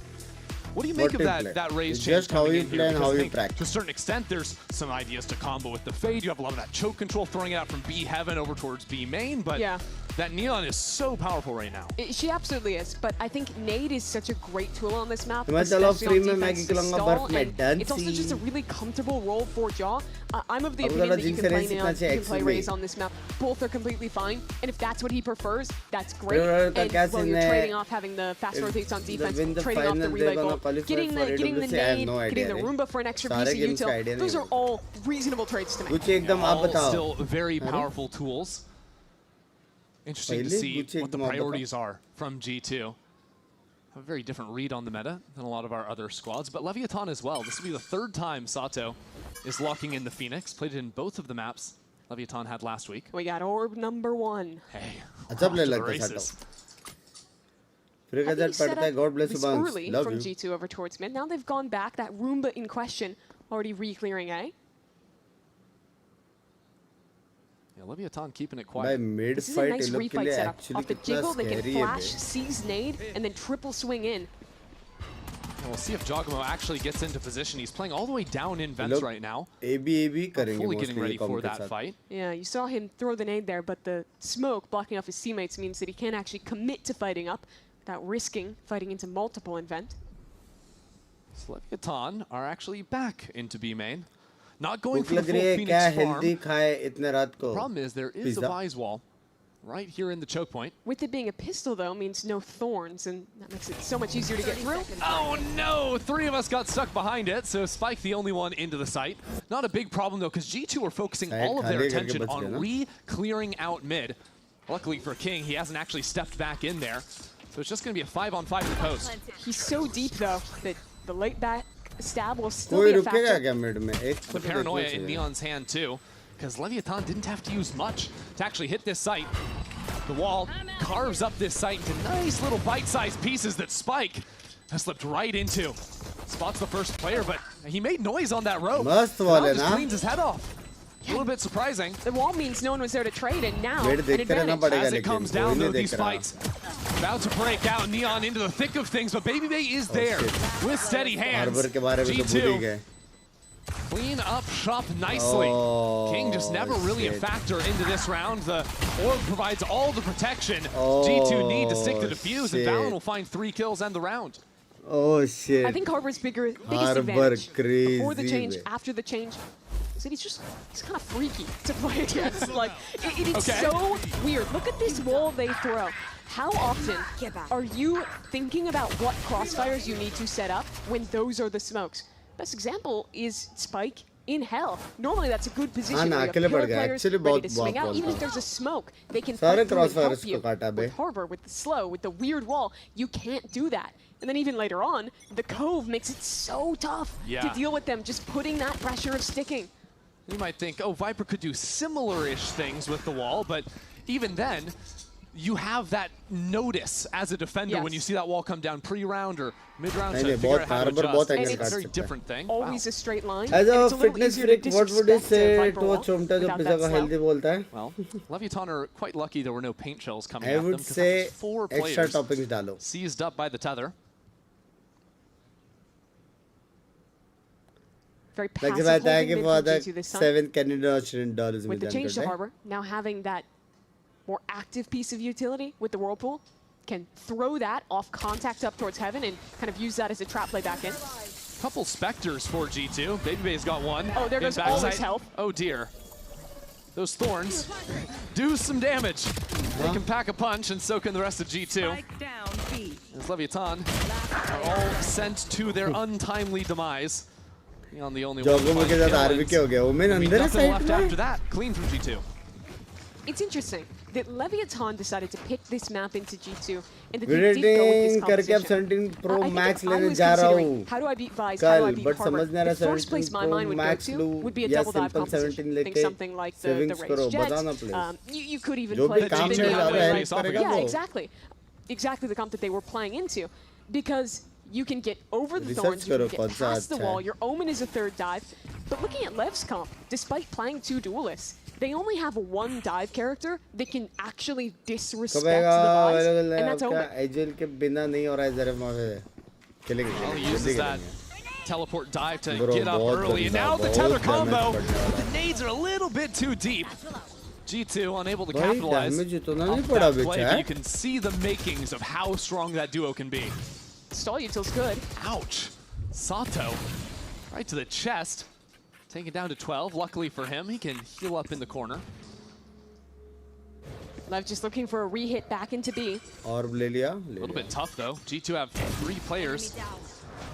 What do you make of that raise change? Just how you play and how you practice. To a certain extent, there's some ideas to combo with the fade. You have a lot of that choke control, throwing it out from B heaven over towards B main, but that Neon is so powerful right now. She absolutely is, but I think Nade is such a great tool on this map, especially on defense to stall, and it's also just a really comfortable role for Jaw. I'm of the opinion that you can play Neon, you can play Raze on this map. Both are completely fine, and if that's what he prefers, that's great. And while you're trading off having the fast rotates on defense, trading off the relay goal, getting the nade, getting the Roomba for an extra VC util, those are all reasonable trades to make. All still very powerful tools. Interesting to see what the priorities are from G2. A very different read on the meta than a lot of our other squads, but Leviathan as well. This will be the third time Sato is locking in the Phoenix. Played it in both of the maps Leviathan had last week. We got orb number 1. Hey, अच्छा play like this. God bless you, Binks. Early from G2 over towards mid. Now they've gone back. That Roomba in question already re-clearing A. Yeah, Leviathan keeping it quiet. This is a nice refight setup. Off the jiggle, they can flash, seize nade, and then triple swing in. And we'll see if Jogamo actually gets into position. He's playing all the way down in vents right now. AB fully getting ready for that fight. Yeah, you saw him throw the nade there, but the smoke blocking off his teammates means that he can't actually commit to fighting up without risking fighting into multiple in vent. So Leviathan are actually back into B main. Not going for the full Phoenix farm. The problem is there is a Vise wall right here in the choke point. With it being a pistol, though, means no thorns, and that makes it so much easier to get through. Oh no! 3 of us got stuck behind it, so Spike the only one into the site. Not a big problem, though, because G2 are focusing all of their attention on re-clearing out mid. Luckily for King, he hasn't actually stepped back in there, so it's just going to be a 5-on-5 in the post. He's so deep, though, that the late back stab will still be a factor. The paranoia in Neon's hand too, because Leviathan didn't have to use much to actually hit this site. The wall carves up this site into nice little bite-sized pieces that Spike has slipped right into. Spots the first player, but he made noise on that rope. Just cleans his head off. A little bit surprising. The wall means no one was there to trade, and now an advantage. As it comes down, though, these fights about to break out. Neon into the thick of things, but Baby Bay is there with steady hands. G2 clean up shop nicely. King just never really a factor into this round. The orb provides all the protection. G2 need to stick to defuse, and Valen will find 3 kills and the round. Oh shit. I think Harbor's biggest advantage before the change, after the change, is that he's kind of freaky to play against. Like, it is so weird. Look at this wall they throw. How often are you thinking about what crossfires you need to set up when those are the smokes? Best example is Spike in Hell. Normally that's a good position where you have pillar players ready to swing out. Even if there's a smoke, they can fight through and help you. With Harbor, with the slow, with the weird wall, you can't do that. And then even later on, the Cove makes it so tough to deal with them, just putting that pressure of sticking. You might think, oh, Viper could do similar-ish things with the wall, but even then, you have that notice as a defender when you see that wall come down pre-round or mid-round to figure out how to adjust. It's a very different thing. Always a straight line. As a fitness freak, what would you say to a chomta jo pizza ka healthy bolta hai? Well, Leviathan are quite lucky there were no paint shells coming at them. I would say 4 extra players toppings dalo. Seized up by the tether. Very passive holding mid from G2 this time. $7 Canadian With the change to Harbor, now having that more active piece of utility with the Whirlpool, can throw that off contact up towards Heaven and kind of use that as a trap play back in. Couple Spectres for G2. BabyBay's got one. Oh, there goes all his health. Oh dear. Those thorns do some damage. They can pack a punch, and so can the rest of G2. As Leviathan are all sent to their untimely demise. On the only one. Nothing left after that. Clean from G2. It's interesting that Leviathan decided to pick this map into G2 and that they did go with this competition. Pro Max I was considering, how do I beat Vice, how do I beat Harbor? The first place my mind would go to would be a double dive competition. Think something like the Race Jet. You could even play yeah, exactly. Exactly the comp that they were playing into. Because you can get over the thorns, you can get past the wall, your Omen is a third dive. But looking at Lev's comp, despite playing two duelists, they only have one dive character that can actually disrespect the Vice, and that's Omen. Well, he uses that teleport dive to get up early, and now the tether combo. But the nades are a little bit too deep. G2 unable to capitalize off that play, but you can see the makings of how strong that duo can be. Stall util's good. Ouch. Sato right to the chest. Take it down to 12. Luckily for him, he can heal up in the corner. Lev just looking for a re-hit back into B. A little bit tough though. G2 have 3 players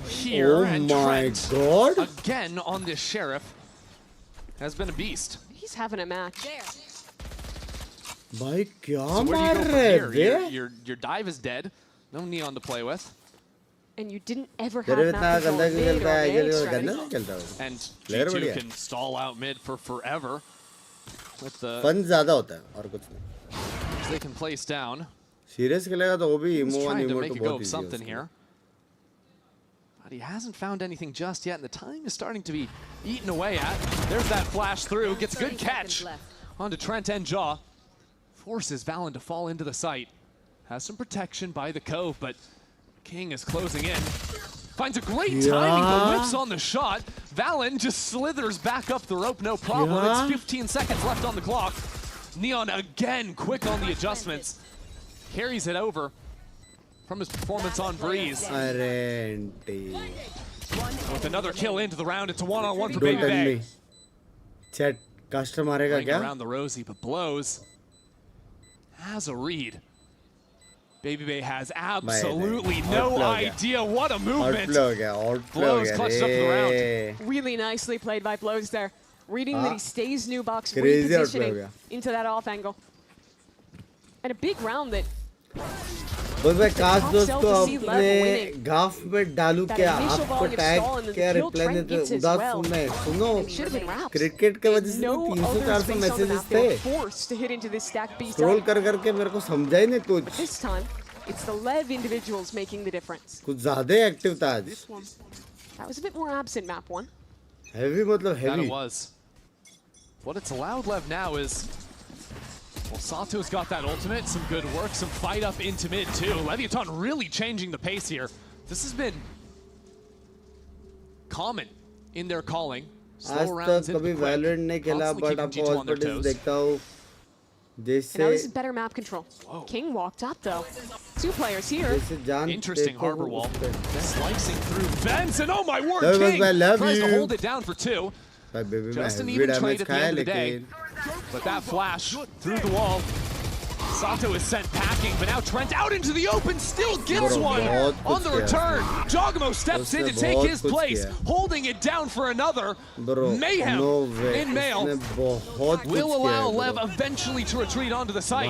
here. Oh and my Trent, god. again on this Sheriff, has been a beast. He's having a match. Bhai, kya So where do you go from here? Your dive is dead. No Neon to play with. And you didn't ever have map control mid or A strategy. And G2 can stall out mid for forever. With the fun ज़्यादा होता है और कुछ नहीं. They can place down. Serious खेलेगा तो वो भी He's emo trying and to emo make तो a go बहुत of easy something here. But he hasn't found anything just yet, and the time is starting to be eaten away at. There's that flash through. Gets a good catch onto Trent and Jaw. Forces Valen to fall into the site. Has some protection by the Cove, but King is closing in. Finds a great timing, but whips on the shot. Valen just slithers back up the rope, no problem. It's 15 seconds left on the clock. Neon again quick on the adjustments. Carries it over from his performance on Breeze. With another kill into the round, it's a one-on-one for BabyBay. Chat, Caster मारेगा क्या? Around the Rosie, but blows. Has a read. BabyBay has absolutely no idea what a movement. Blows clutched up the round. Really nicely played by Blows there. Reading that he stays new box, repositioning into that off angle. And a big round that बस मैं काश दोस्तों अपने गाफ में डालू क्या आपको tag क्या रिप्लाई नहीं थे उदास सुनो क्रिकेट के वजह से 300-400 मैसेजेस थे स्क्रॉल कर करके मेरे को समझा ही नहीं कुछ It's the LEV individuals making the difference. कुछ ज़्यादा ही एक्टिव था आज. That was a bit more absent, map one. Heavy मतलब heavy. That it was. What it's allowed Lev now is, well, Sato's got that ultimate, some good work, some fight up into mid too. Leviathan really changing the pace here. This has been common in their calling. Slow rounds in the quick, constantly keeping G2 on their toes. And now this is better map control. Whoa. King walked up though. 2 players here. Interesting harbor wall. Slicing through vents, and oh my word, King tries to hold it down for 2. Just an even trade at the end of the day. But that flash through the wall. Sato is sent packing, but now Trent out into the open, still gets one on the return. Jogamo steps in to take his place, holding it down for another. Mayhem in male will allow Lev eventually to retreat onto the site.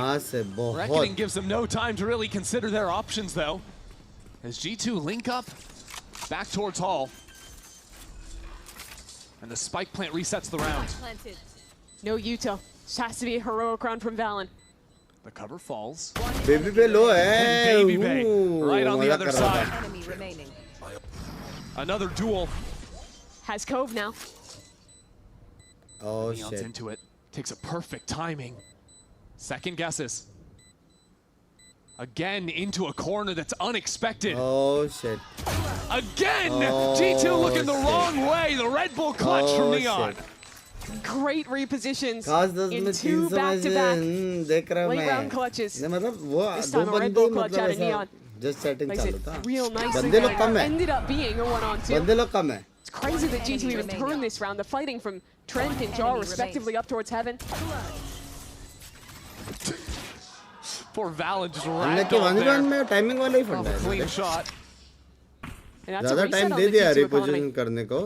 Reckoning gives them no time to really consider their options though. As G2 link up back towards Hall. And the spike plant resets the round. No Yuto. This has to be a heroic round from Valen. The cover falls. BabyBay low hai. BabyBay right on the other side. Another duel. Has Cove now. Oh Neon's shit. into it. Takes a perfect timing. Second guesses. Again into a corner that's unexpected. Oh shit. Again! G2 looking the wrong way. The Red Bull clutch from Neon. Shit. Great repositions in in 2 back-to-back late round clutches. This time a Red Bull clutch out of Neon. Just setting Plays चालू था. real nicely. बंदे लोग कम है. Ended up being a 1-on-2. बंदे लोग कम है. It's crazy that G2 even turned this round. The fighting from Trent and Jar respectively up towards heaven. Poor Valorant just हमने racked कि off 1v1 there. में timing वाला ही फंडा है. Clean shot. ज़्यादा टाइम दे दिया reposition करने को.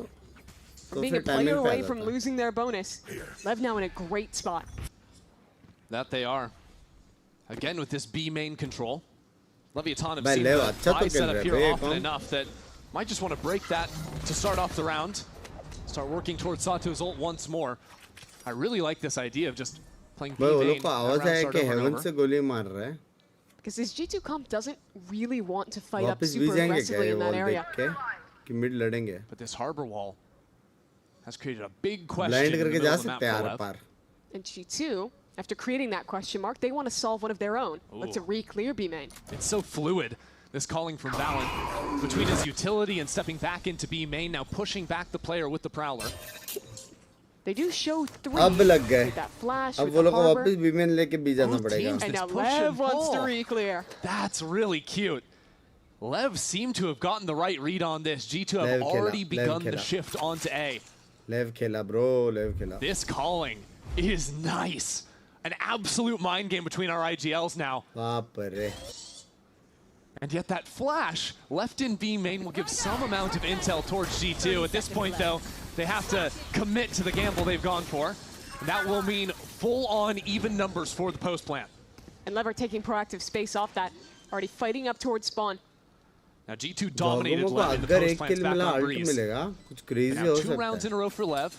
From being a player away from losing their bonus, LEV now in a great spot. That they are. Again with this B main control. Leviathan have भाई seen लेव the अच्छा तो buy खेल setup रहे here हैं often enough that might just want to break that to start off the round. Start working towards Sato's ult once more. I really like this idea of just playing B भाई वो main. लोग को आवाज है कि haven से गोली मार रहा है. Because this G2 comp doesn't really want to fight up वापस भी super जाएंगे क्या aggressively ये in that वॉल area. देख के कि मिड लड़ेंगे. But this harbor wall has created a big question. Blind in the करके middle जा of the map सकते हैं for आर LEV. पार. And G2, after creating that question mark, they want to solve one of their own. Like to re-clear B main. It's so fluid, this calling from Valen. Between his utility and stepping back into B main, now pushing back the player with the Prowler. They do show 3 अब लग गए. with that flash, अब with वो the लोग को harbor. वापस बीमेन लेके B जाना पड़ेगा. And now push and LEV wants to pull. re-clear. That's really cute. LEV seem to have gotten the right read on this. G2 have LEV already खेला, begun LEV the खेला. shift onto A. लेव खेला bro, लेव खेला. This calling is nice. An absolute mind game between our IGLs now. बाप रे. And yet that flash left in B main will give some amount of intel towards G2. At this point, though, they have to commit to the gamble they've gone for. And that will mean full-on even numbers for the post plant. And LEV are taking proactive space off that. Already fighting up towards spawn. Now G2 dominated लोगों को LEV in the अगर post एक plants किल back मिला on alt Breeze. मिलेगा. कुछ crazy Now हो 2 सकता rounds है. in a row for LEV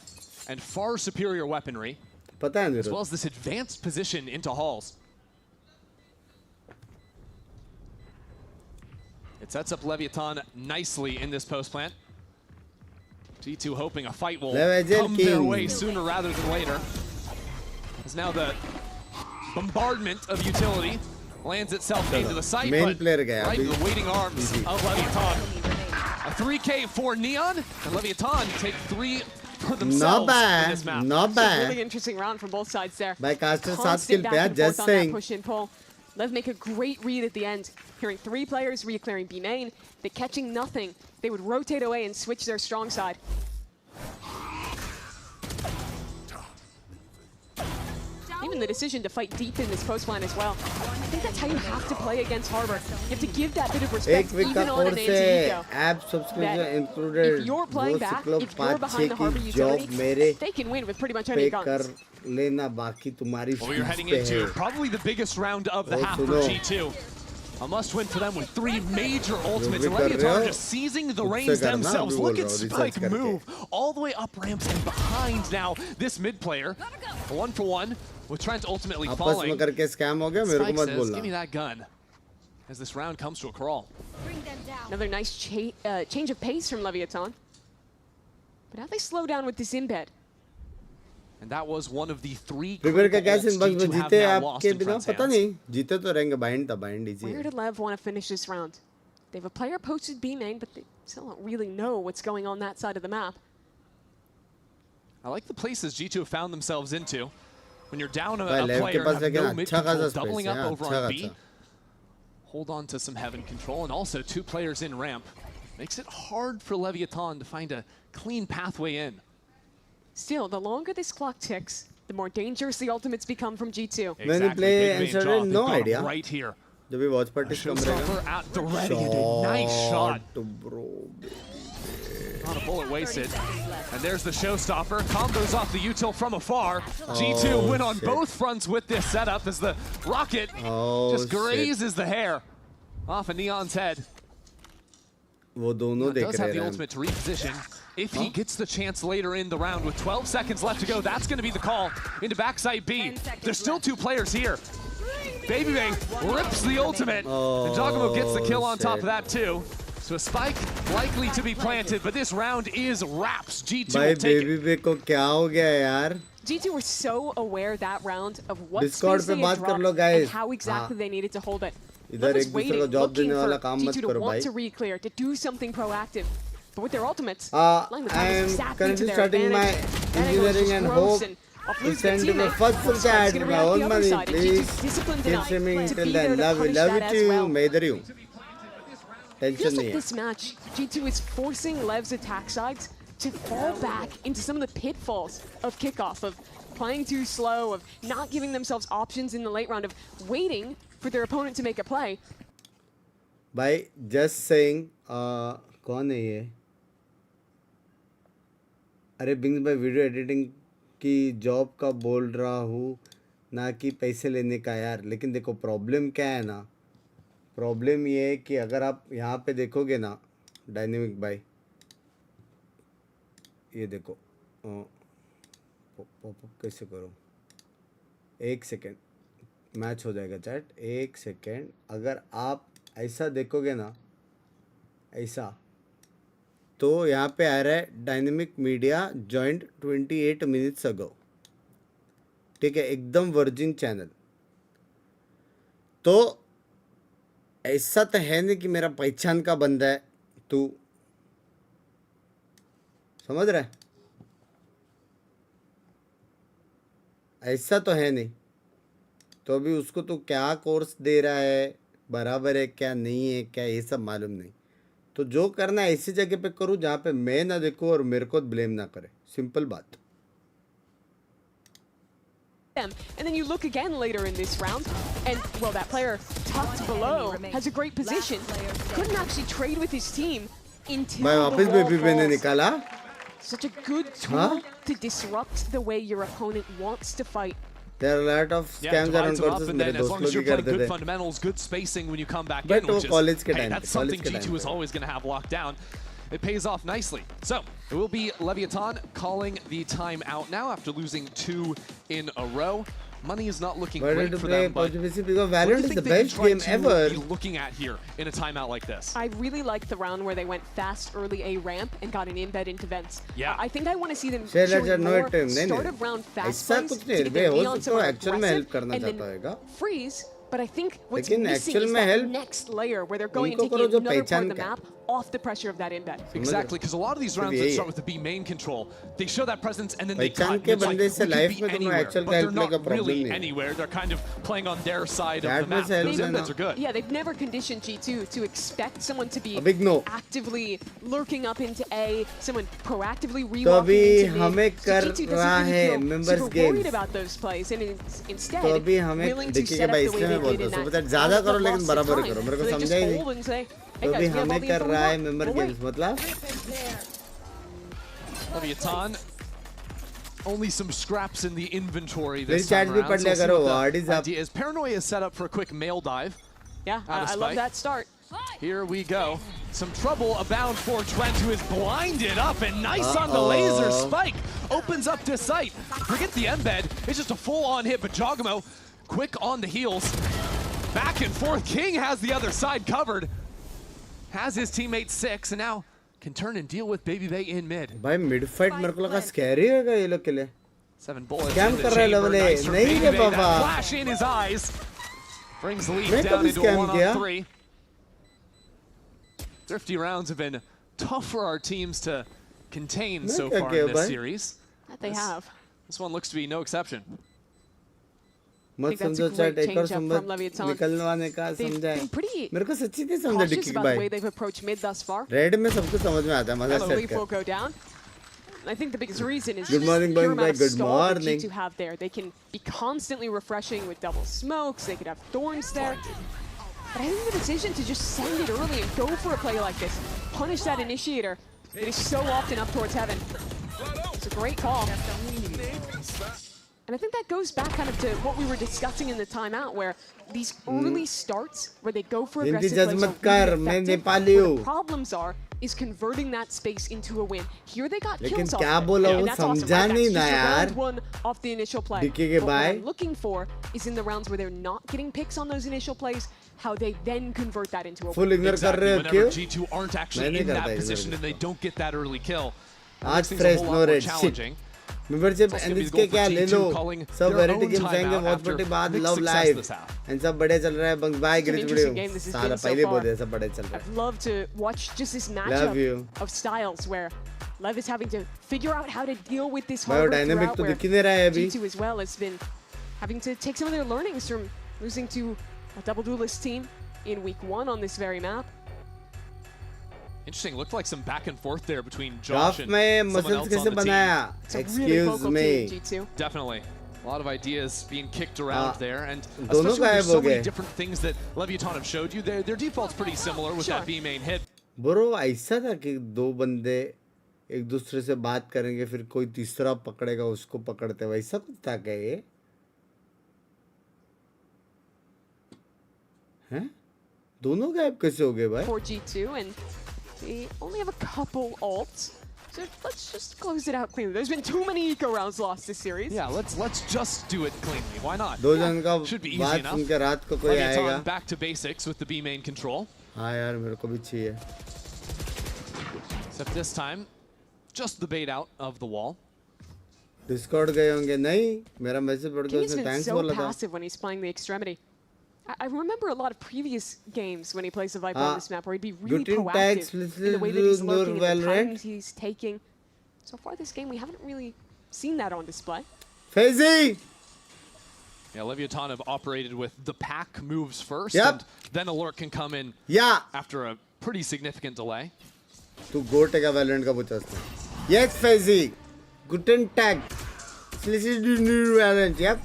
and far superior weaponry. पता है As मेरे. well as this advanced position into halls. It sets up Leviathan nicely in this post plant. G2 hoping a fight will come their way sooner rather than later. As now the bombardment of utility lands itself into the site, but right in the waiting arms of Leviathan. A 3K for Neon, and Leviathan take 3 for themselves in this map. Not It's a bad. really interesting round from both sides there. By Caster 7 Constant kill back पे and just forth on that saying. push and pull. LEV make a great read at the end. Hearing 3 players re-clearing B main, they catching nothing. They would rotate away and switch their strong side. Even the decision to fight deep in this post line as well. I think that's how you have to play against Harbor. You have to give that bit of respect even on an anti-eco. App subscription included. If you're playing back, if you're behind the Harbor utility, they can win with pretty much any guns. लेना बाकी तुम्हारी Well, you're heading into probably the biggest round of the half for G2. A must-win for them with 3 major ultimates. And Leviathan just seizing the reins themselves. Look at Spike move all the way up ramps and behind now this mid player. A 1-for-1 with Trent ultimately falling. करके scam हो गया मेरे को Spike मत says, बोलना. give me that gun. As this round comes to a crawl. Another nice change of pace from Leviathan. But now they slow down with this embed. And that was one of the 3 prepare का critical कैसे ults बस G2 have जीते now lost आपके in बिना Trent's पता hands. नहीं जीते तो रहेंगे बाइंड था bind easy Where did LEV want to finish this round? They have a player posted B main, but they still don't really know what's going on that side of the map. I like the places G2 have found themselves into. When you're down a LEV player के and pass have लेकिन no mid अच्छा control, खासा doubling space up है, over अच्छा on B. खासा. Hold on to some heaven control, and also 2 players in ramp. Makes it hard for Leviathan to find a clean pathway in. Still, the longer this clock ticks, the more dangerous the ultimates become from G2. When you play Uncertain, no idea. Right here. जब भी watch party come Showstopper at the ready and a nice shot. bro. Not a bullet wasted. And there's the showstopper. Combos off the util from afar. G2 win on both fronts with this setup as the rocket just grazes the hair off of Neon's head. वो दोनों देख Does have रहे the हैं. ultimate to reposition. If he gets the chance later in the round with 12 seconds left to go, that's going to be the call into backside B. There's still 2 players here. Baby Bang rips the ultimate, and Giacomo gets the kill on top of that too. So a spike likely to be planted, but this round is wraps. G2 भाई will take it. Baby बे को क्या हो गया यार? G2 were so aware that round of what Discord space they पे had बात कर लो dropped guys. and how exactly they needed to hold it. इधर एक दूसरे को जॉब देने वाला काम मत करो भाई. To re-clear, to do something proactive. But with their ultimates, I am currently starting my engineering and hope to send to the first subject with my own money. Please keep streaming till then. Love you too. मैं इधर ही हूँ. Tension नहीं है. This match, G2 is forcing Lev's attack sides to fall back into some of the pitfalls of kickoff, of playing too slow, of not giving themselves options in the late round, of waiting for their opponent to make a play. By just saying, कौन है ये? अरे बिंग्स भाई video editing की job का बोल रहा हूँ ना कि पैसे लेने का यार. लेकिन देखो प्रॉब्लम क्या है ना, प्रॉब्लम ये है कि अगर आप यहाँ पे देखोगे ना डायनेमिक भाई, ये देखो पॉपअप कैसे करो. एक सेकेंड मैच हो जाएगा चैट. एक सेकेंड. अगर आप ऐसा देखोगे ना, ऐसा, तो यहाँ पे आ रहा है dynamic media joint 28 minutes ago. ठीक है, एकदम वर्जिन चैनल. तो ऐसा तो है नहीं कि मेरा पहचान का बंदा है, तू समझ रहा है? ऐसा तो है नहीं. तो अभी उसको तो क्या कोर्स दे रहा है, बराबर है क्या नहीं है क्या, ये सब मालूम नहीं. तो जो करना है ऐसी जगह पे करूँ जहाँ पे मैं ना देखूँ और मेरे को ब्लेम ना करे. सिंपल बात. And then you look again later in this round, and well, that player tucked below has a great position. Couldn't actually trade with his team until मैं वापस बेबी ने निकाला. Such a good tool to disrupt the way your opponent wants to fight. There are a lot of scams around courses. And then as long as you're playing good fundamentals, good spacing when you come back in, which is, hey, that's something G2 is always going to have locked down. It pays off nicely. So it will be Leviathan calling the timeout now after losing 2 in a row. Money is not looking great for them, but because Valorant is the best game ever. Be looking at here in a timeout like this. I really like the round where they went fast early A ramp and got an embed into vents. Yeah. I think I want to see them show more start of round fast plays to get their knee on some aggressive and then freeze. But I think what's missing is that next layer where they're going and taking another part of the map off the pressure of that embed. Exactly, because a lot of these rounds that start with the B main control, they show that presence and then they cut. It's like, we could be anywhere, but they're not really anywhere. They're kind of playing on their side of the map. Those embeds are good. Yeah, they've never conditioned G2 to expect someone to be actively lurking up into A, someone proactively rewalking into mid. So G2 doesn't really feel super worried about those plays, and instead willing to set up the way they did in that. ज़्यादा करो लेकिन बराबर करो. मेरे को समझा ही नहीं. तो भी हमें कर रहा है मेंबर गेम्स मतलब. Leviathan, only some scraps in the inventory this time around. पढ़ लिया करो. What is up? Idea is Paranoia is set up for a quick mail dive. Yeah, I love that start. Here we go. Some trouble abound for Trent, who is blinded up, and nice on the laser spike. Opens up this site. Forget the embed. It's just a full-on hit, but Jogamo quick on the heels. Back and forth. King has the other side covered. Has his teammate 6, and now can turn and deal with Baby Bay in mid. भाई mid fight मेरे को लगा scary होगा ये लोग के लिए. 7 bullets. Scam कर रहा है लोग ने. नहीं रे बाबा. Flash in his eyes. Brings the lead down into a 1-on-3. Thrifty rounds have been tough for our teams to contain so far in this series. That they have. This one looks to be no exception. मत समझो chat एक और संबंध निकलवाने का समझाए. मेरे को सच्ची नहीं समझा डिक्की भाई. रेड में सब कुछ समझ में आता है. मजा सेट कर. I think the biggest reason is good morning, the amount of good stall that morning. G2 have there. They can be constantly refreshing with double smokes. They could have thorns there. But I think the decision to just send it early and go for a play like this, punish that initiator that is so often up towards heaven. It's a great call. And I think that goes back kind of to what we were discussing in the timeout, where these early starts, where they go for aggressive plays, are really effective. What the problems are is converting that space into a win. Here they got kills off it, and that's awesome. Right? That's just a round one off the initial play. But what I'm looking for is in the rounds where they're not getting picks on those initial plays, how they then convert that into a win. Exactly. Whenever G2 aren't actually in that position and they don't get that early kill, आज fresh no red shit. Membership and इसके क्या ले लो सब variety games आएंगे watch party बाद love live and सब बढ़िया चल रहा है बंग बाय ग्रेट वीडियो सारा पहले बोल रहे सब बढ़िया चल रहा है I'd love to watch just this matchup of styles where LEV is having to figure out how to deal with this hard dynamic तो दिख ही नहीं रहा है अभी G2 as well has been having to take some of their learnings from losing to a double duelist team in week 1 on this very map. Interesting. Looked like some back and forth there between Josh and में someone else कैसे on the बनाया? team. Excuse me. Definitely. A lot of ideas being kicked around there, and दोनों especially when there's so गायब हो many गए। different things that Leviathan have showed you. Their default's pretty similar with that B main hit. Bro ऐसा था कि दो बंदे एक दूसरे से बात करेंगे फिर कोई तीसरा पकड़ेगा उसको पकड़ते वैसा कुछ था क्या ये? हैं? दोनों गायब कैसे हो गए भाई? For G2 and they only have a couple ults. So let's just close it out cleanly. There's been too many eco rounds lost this series. Yeah, let's just do it cleanly. Why not? दो जन का Should be easy बात enough. सुन के रात को कोई आएगा। Leviathan back to basics with the B main control. हाँ यार मेरे को भी चाहिए। Except this time, just the bait out of the wall. Discord गए होंगे नहीं मेरा मैसेज पढ़ के King has उसने been थैंक्स so बोला था। passive when he's playing the extremity. I remember a lot of previous games when he plays the Viper on this map where he'd be really proactive in the way that he's lurking and the times he's taking. So far this game, we haven't really seen that on display. Fezzy! Yeah, Leviathan have operated with the pack moves first, Yep. and then Alert can come in after a pretty significant delay. तू गोटे का valent का पूछा उसने। Yes, Fezzy. Guten Tag. Valorant, yep.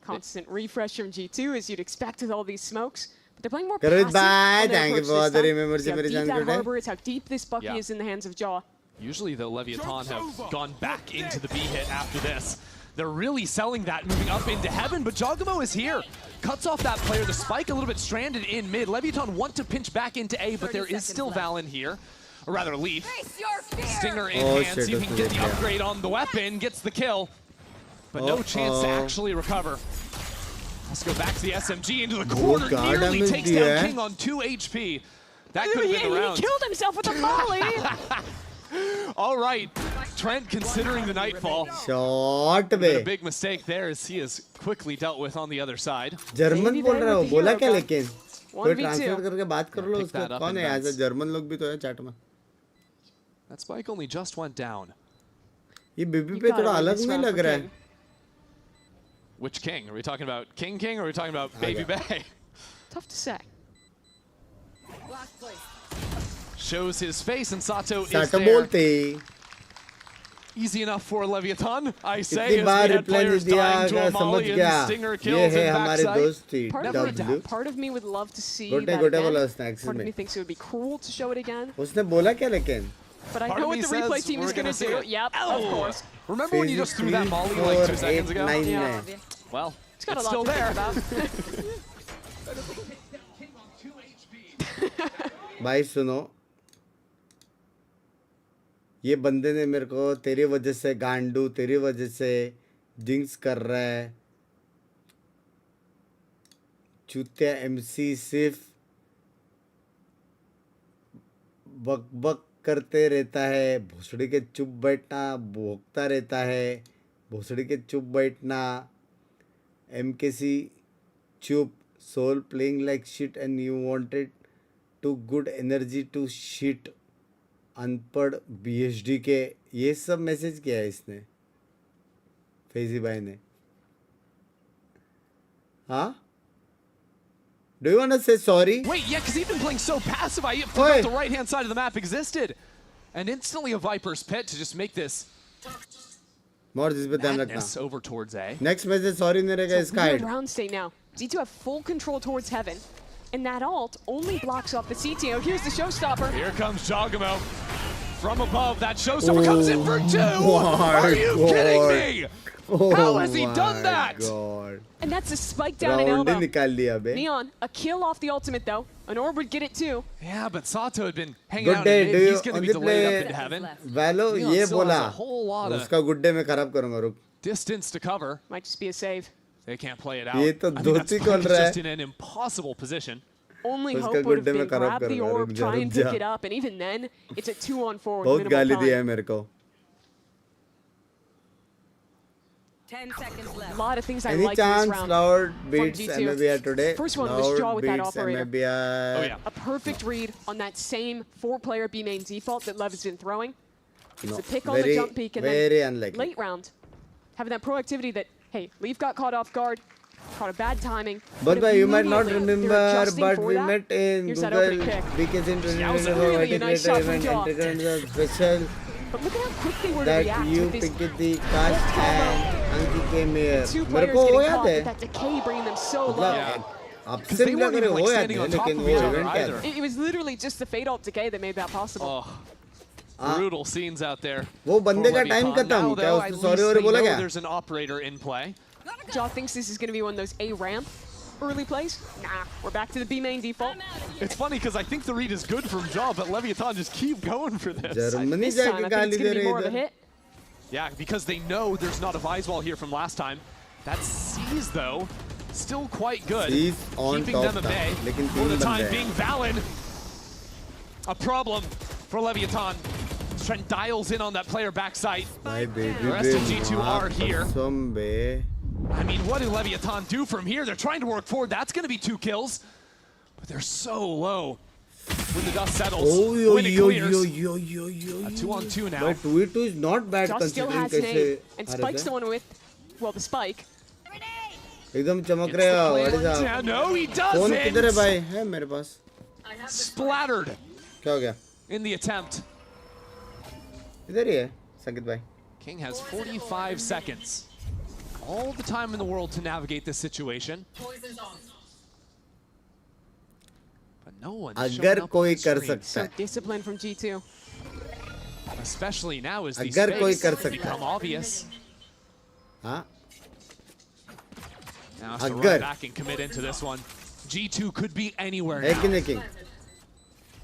Constant refresh from G2 as you'd expect with all these smokes. But they're playing more Karud passive bye. on their Thank you approach for this the time. membership, See how very deep that good. harbor is, how deep this Bucky Yeah. is in the hands of Jaw. Usually the Leviathan have gone back into the B hit after this. They're really selling that, moving up into heaven, but Jogamo is here. Cuts off that player. The spike a little bit stranded in mid. Leviathan want to pinch back into A, but there is still Val in here. Or rather, Leaf. Stinger in hand, see if he can get the upgrade on the weapon, gets the kill. But no chance to actually recover. Let's go back to the SMG into the corner, nearly takes down King on 2 HP. That could have been the round. He killed himself with a volley! All right, Trent considering the nightfall. Shot But a big mistake there as he is quickly dealt with on the other side. German बोल रहा हो बोला क्या लेकिन कोई 1v2. Translate करके बात कर लो Pick उसको that up कौन in है Binks. ऐसा जर्मन लोग भी तो है चैट में That spike only just went down. ये बीबी पे थोड़ा अलग नहीं लग रहा है Which King? Are we talking about King or are we talking about Baby Bay? Tough to say. Shows his face and Sato is साटो there. बोलते Easy enough for Leviathan, I say, इतनी as bar we had reply players दिया dying to a समझ Molly गया and Stinger ये kills है in हमारे backside. दोस्त Part of me would love to see गोटे that गोटे again. बोला उसने एक्सेस Part of में me thinks it would be cruel to show it again. उसने बोला क्या लेकिन But I Part know of what me the replay says team is we're going gonna to see do. it. Yep, of course. Remember when you just threw that Molly like 2 seconds ago? Yeah. Well, It's got a still lot to there. think about. भाई सुनो ये बंदे ने मेरे को तेरी वजह से गांडू तेरी वजह से जिंक्स कर रहा है चूतिया एमसी सिर्फ बक बक करते रहता है भोसड़ी के चुप बैठना भोंकता रहता है भोसड़ी के चुप बैठना एमकेसी चुप soul playing like shit and you wanted to good energy to shit अनपढ़ बीएचडी के ये सब मैसेज किया है इसने फैजी भाई ने हाँ Do you want to say sorry? Wait, yeah, because he's been playing so passive. I forgot the right-hand side of the map existed. And instantly a Viper's Pit to just make this more जिस पे ध्यान रखना madness over towards A. Next message sorry नहीं रहेगा इसका Weird head round state now. G2 have full control towards heaven. And that ult only blocks off the CTO. Here's the showstopper. Here comes Jogamo. From above, that showstopper comes in for 2! my Are you God. kidding me? How has he done my that? God. And that's a spike down in Round he elbow. निकाल लिया बे Neon, a kill off the ultimate though. An orb would get it too. Yeah, but Sato had been hanging Good out day, in do mid. you He's going to be only delayed play up into heaven. Valo Neon ये still बोला has a whole lot of उसका good day मैं खराब करूंगा रुक distance to cover. Might just be a save. They can't play it out. ये तो I think that dhoti spike खोल is रहा है just in an impossible position. Only उसका hope would good have day been मैं खराब grab the करूंगा, orb, रुक जा, try रुक and pick जा। it up, and even then, it's a 2-on-4 with बहुत minimal गाली दिया है time. मेरे को 10 seconds left. A lot of things I Any like in this chance round. Loud from beats G2. MIBR today? First one was Loud draw with that beats operator. MIBR. Oh, yeah. A perfect read on that same 4-player B main default that Lev has been throwing. It's a pick on the jump peek, and then late round, having that proactivity that, hey, Leaf got caught off guard, caught a bad timing. But you might not remember, but we that. met in Here's that Google opening kick. BK's in That was a really nice shot from Jaw. special But look at how quick they were to that react you with this picked the cast and Anki came here. two मेरे players को getting वो caught याद है with that decay bringing them so low. मतलब आपसे भी लग रहे हो याद है लेकिन वो इवेंट क्या It was literally just the fade ult decay that made that possible. Brutal scenes out there. वो बंदे का टाइम खत्म क्या उसने सॉरी और बोला क्या? There's an operator in play. Jaw thinks this is going to be one of those A ramp early plays. Nah, we're back to the B main default. It's funny because I think the read is good from Jaw, but Leviathan just keep going for this. Germany This time, I think it's going to be more of a hit. Yeah, because they know there's not a Vise wall here from last time. That C's though, still quite good. C's on keeping top them at bay. For the time being, Valen, a problem for Leviathan. Trent dials in on that player backside. My baby, the rest of G2 are here. Some I mean, what did Leviathan do from here? They're trying to work forward. That's going to be 2 kills. But they're so low. When the dust settles, when it clears. A 2-on-2 now. But 2v2 is not bad Jaw still considering has nade, कैसे and Spike's the one with, well, the spike. एकदम चमक रहे हो what is Yeah, no, he doesn't. Phone किधर है भाई? है मेरे पास. Splattered. क्या हो गया? In the attempt. इधर ही है संकेत भाई. King has 45 seconds. All the time in the world to navigate this situation. But no one. अगर कोई कर सकता है. Discipline from G2. Especially now as these अगर कोई कर fakes सकता become obvious. हाँ. Now has to run back and commit into this one. G2 could be anywhere now.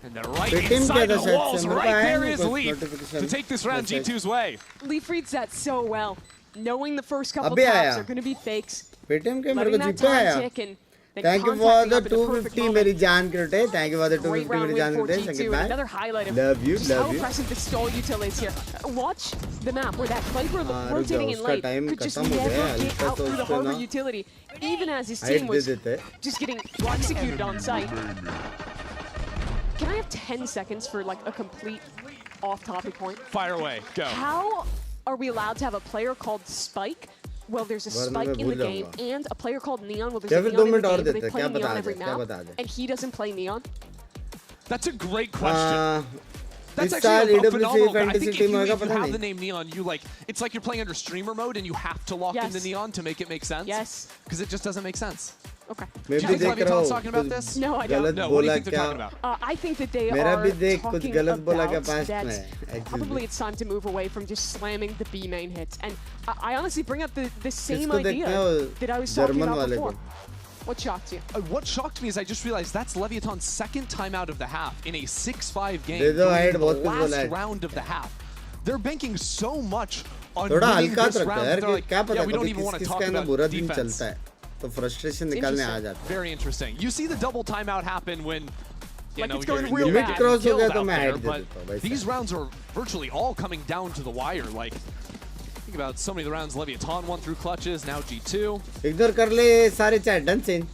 And they're right inside the walls. Right there is Leaf to take this round G2's way. Leaf reads that so well, knowing the first couple taps are going to be fakes. Paytm के मेरे को Letting that GPay time आया. tick and then Thank you for contacting the up at the perfect 250 moment. मेरी जान के रोटे. Thank you for the Great 250 round मेरी win जान के for रोटे. G2, संकेत and भाई. another highlight of Love you, just love how you. impressive the stall util is here. Watch the map where that Viper rotating in उसका late time could just खत्म हो never गया. get हल्का out तो through the उसको harbor ना utility, even as his height team they was देते. just getting executed on site. Can I have 10 seconds for like a complete off-topic point? Fire away, go. How are we allowed to have a player called Spike? Well, there's a Spike in the game, and a player called Neon. Well, there's a Neon in the game, but they play Neon every map, and he doesn't play Neon. That's a great question. That's इस actually साल a EWC phenomenal. I fantasy think if team you, होगा if you पता have नहीं. the name Neon, you like it's like you're playing under streamer mode and you have to lock in the Neon to make it make sense. Yes. Because it just doesn't make sense. Okay. Do you think Leviathan's talking about this? No, I don't. No, what do you think they're talking about? I think that they मेरा are भी देख कुछ talking गलत बोला क्या about past that में. probably it's time to move away from just slamming the B main hits. And I honestly bring up the same किसको देखते idea हो that I was talking German about वाले before. को? What shocked you? What shocked me is I just realized that's Leviathan's second timeout of the half in a 6-5 game. दे दो height the बहुत कुछ बोला last है. round of the half. They're banking so much on थोड़ा winning हल्का this रखता round. है यार They're कि like, क्या पता yeah, we don't कभी even want to किस talk किसका ना about बुरा दिन defense. चलता है. तो फ्रस्ट्रेशन निकालने आ जाता है. Very interesting. You see the double timeout happen when Like know, it's going you're real getting bad. Cross हो killed गया तो out मैं there, hide दे but देता हूँ वैसे. these rounds are virtually all coming down to the wire. Like, think about so many of the rounds Leviathan won through clutches, now G2. Ignore कर ले सारे chat done Sen.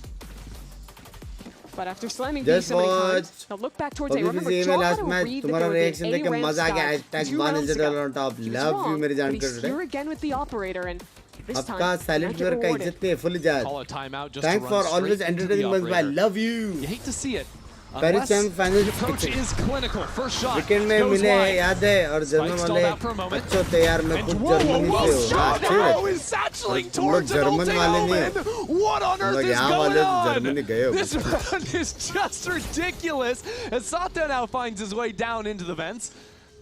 But after slamming Just B so many watch. times, they'll look back towards A. Remember, OBBC Jaw में had last a match read that तुम्हारा they were reaction getting देख के A-ramp मजा आ गया. style Hashtag 2 one rounds is ago. on top. He was Love you wrong, मेरी जान but कर he's रहे. here again with the operator, and this आपका time, साइलेंट magic प्लेयर का rewarded. इज्जत नहीं फुल जात. Call a timeout just Thanks to for run always straight into entertaining the us. I operator. love you. You hate to see it. Paris Unless semi-finals the approach is clinical. First shot weekend में goes मिले wide. याद है और German Spike वाले stalled out for a moment. बच्चों तैयार में And खुद whoa, जर्मनी whoa, से हो. shot अच्छे now है. is satchling तुम लोग towards an जर्मन ulti वाले नहीं omen. हो. What on तुम earth लोग is यहाँ going वाले on? जर्मनी गए हो. This round is just ridiculous as Sato now finds his way down into the vents.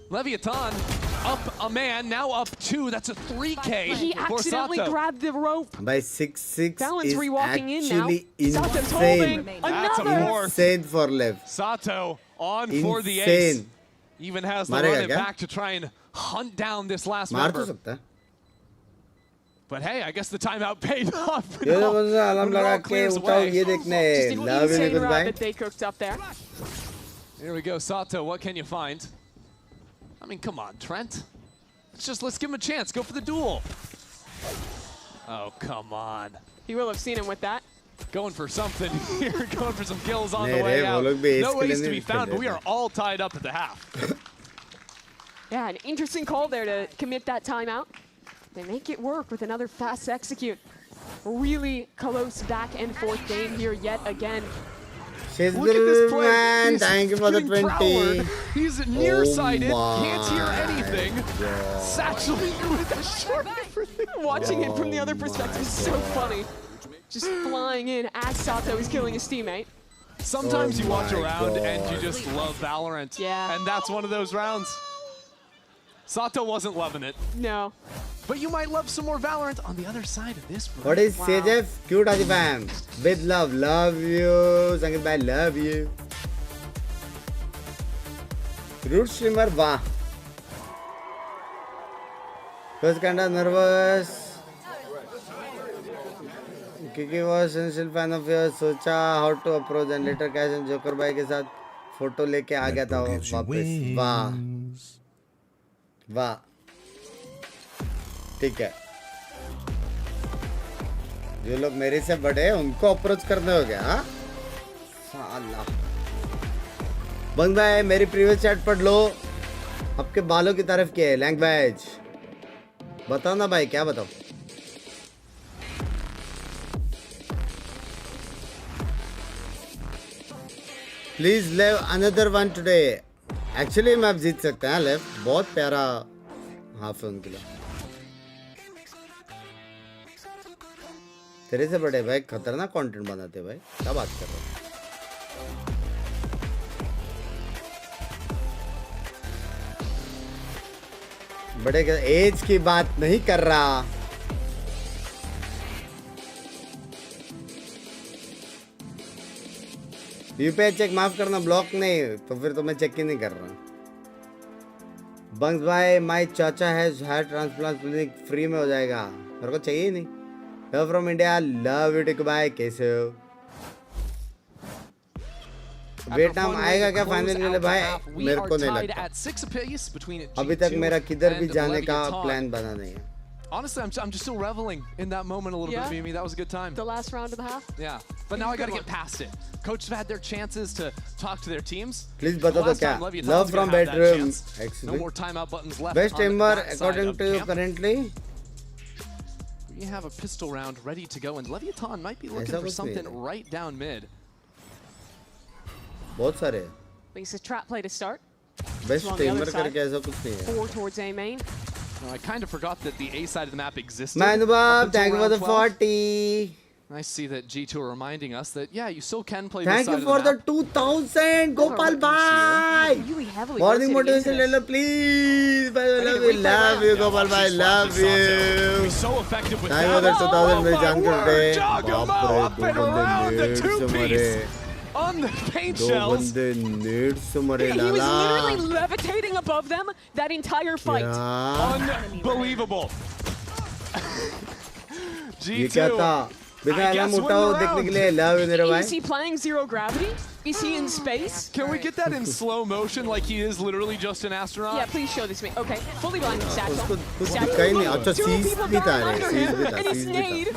Leviathan up a man, now up 2. That's a 3K He for accidentally Sato. grabbed the rope. By 6-6 Balance is rewalking in now. actually Sato's holding insane. That's a another. fourth. Insane for Lev. Sato on for the ace. Insane. Even has to मारेगा run it क्या? back to try and hunt down this last मार तो member. सकता है. But hey, I guess the timeout paid off. ये तो बंदा alarm लगा के उठाओ ये देखने. Just an Love you insane round goodbye. that they cooked up there. Here we go, Sato. What can you find? I mean, come on, Trent. Let's give him a chance. Go for the duel. Oh, come on. He will have seen him with that. Going for something here, going for some kills on the way out. No ace to be found, but we are all tied up at the half. Yeah, an interesting call there to commit that timeout. They make it work with another fast execute. Really close back and forth game here yet again. She's Look at this play. Man, He's thank you for the 20. Prowler. He's nearsighted, can't hear my anything. God. Satchel with a short. Watching it from the other perspective is so funny. Just flying in as Sato is killing his teammate. Sometimes you watch around God. and you just love Valorant. Yeah. And that's one of those rounds. Sato wasn't loving it. No. But you might love some more Valorant on the other side of this break. What is CJF? Cute Aji fam. With love. Love you. Sangeet bhai, love you. Root streamer, wow. Was kinda nervous. Kiki was essential fan of yours. सोचा how to approach and later Cash and Joker भाई के साथ photo लेके आ गया था वापस. वाह. वाह. ठीक है. जो लोग मेरे से बड़े हैं उनको अप्रोच करने हो गया. हाँ? साला. बंग भाई मेरी प्रीवियस चैट पढ़ लो. आपके बालों की तारीफ की है लैंग्वेज. बताओ ना भाई क्या बताओ. प्लीज लेव अनदर वन टुडे. एक्चुअली मैं अब जीत सकते हैं लेव. बहुत प्यारा हाफ है उनके लिए. तेरे से बड़े भाई खतरनाक कंटेंट बनाते भाई. क्या बात कर रहे हो. बड़े एज की बात नहीं कर रहा. यूपीआई चेक माफ करना. ब्लॉक नहीं तो फिर तो मैं चेक ही नहीं कर रहा. बंग्स भाई माय चाचा है हेयर ट्रांसप्लांट क्लिनिक फ्री में हो जाएगा. मेरे को चाहिए ही नहीं. Love from India. Love you टिक भाई. कैसे हो. वियतनाम आएगा क्या फाइनल के लिए भाई. मेरे को नहीं लगता. अभी तक मेरा किधर भी जाने का प्लान बना नहीं है. Honestly, I'm just still reveling in that moment a little bit, Mimi. That was a good time. The last round of the half? Yeah. But now I got to get past it. Coaches have had their chances to talk to their teams. Please bata do kya? Love from bedroom. No more timeout buttons left. Best aimer according to you currently? We have a pistol round ready to go, and Leviathan might be looking for something right down mid. बहुत सारे. It's a trap play to start. Best aimer करके ऐसा कुछ नहीं है. 4 towards A main. No, I kind of forgot that the A side of the map existed. Manubab, thank you for the 40. I see that G2 are reminding us that, yeah, you still can play this side of the map. Thank you for the 2000, Gopal bhai. Really heavily morning motivation, Lelo, please. Love you, Gopal bhai, love you. So effective with that. Thank you for the 2000, my Jan today. Up and around the two-piece. On the paint shells. He was literally levitating above them that entire fight. Yeah. Unbelievable. G2. Is he playing zero gravity? Is he in space? Can we get that in slow motion like he is literally just an astronaut? Yeah, please show this to me. Okay, fully blinded Satchel. Two people down under him, and he's nade.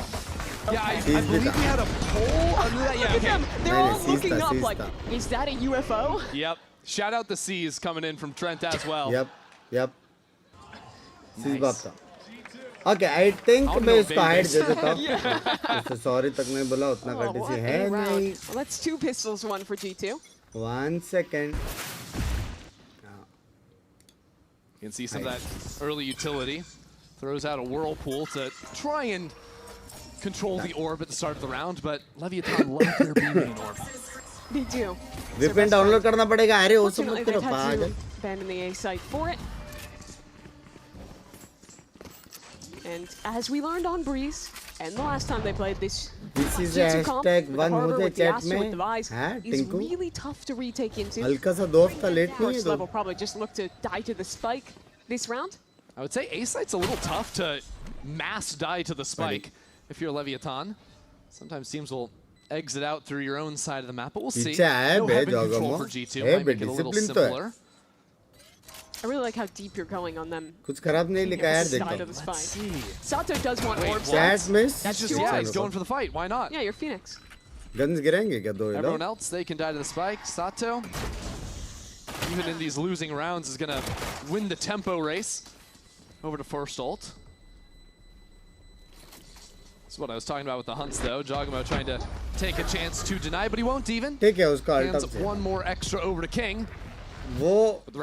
Yeah, I believe we had a pole under that. Yeah, look at them. They're all looking up like, is that a UFO? Yep. Shout out the C's coming in from Trent as well. Yep. Nice. Okay, I think मैं इसको hide दे देता हूँ. उससे sorry तक नहीं बोला उतना कटिसी है नहीं. Well, that's 2 pistols, 1 for G2. You 1 second. can see some of that early utility. Throws out a whirlpool to try and control the orb at the start of the round, but Leviathan love their B main orb. They do. VPN download करना पड़ेगा. अरे वो सब मत करो पागल. Abandon the A site for it. And as we learned on Breeze, and the last time they played this is hashtag one मुझे chat में is really tough to retake into. हल्का सा दोस्त का लेट नहीं है. First level probably just look to die to the spike this round. I would say A site's a little tough to mass die to the spike if you're Leviathan. Sometimes teams will exit out through your own side of the map, but we'll see. No heavy control for G2 might make it a little simpler. I really like how deep you're going on them. कुछ खराब नहीं लिखा यार Side of the spine. Sato does want orbs. That miss. That's just he's going for the fight. Why not? Yeah, you're Phoenix. Guns गिरेंगे क्या दो? Everyone else, they can die to the spike. Sato, even in these losing rounds, is gonna win the tempo race. Over to first ult. That's what I was talking about with the hunts, though. Jogamo trying to take a chance to deny, but he won't even. ठीक है उसका Hands ult one more extra over to King. वो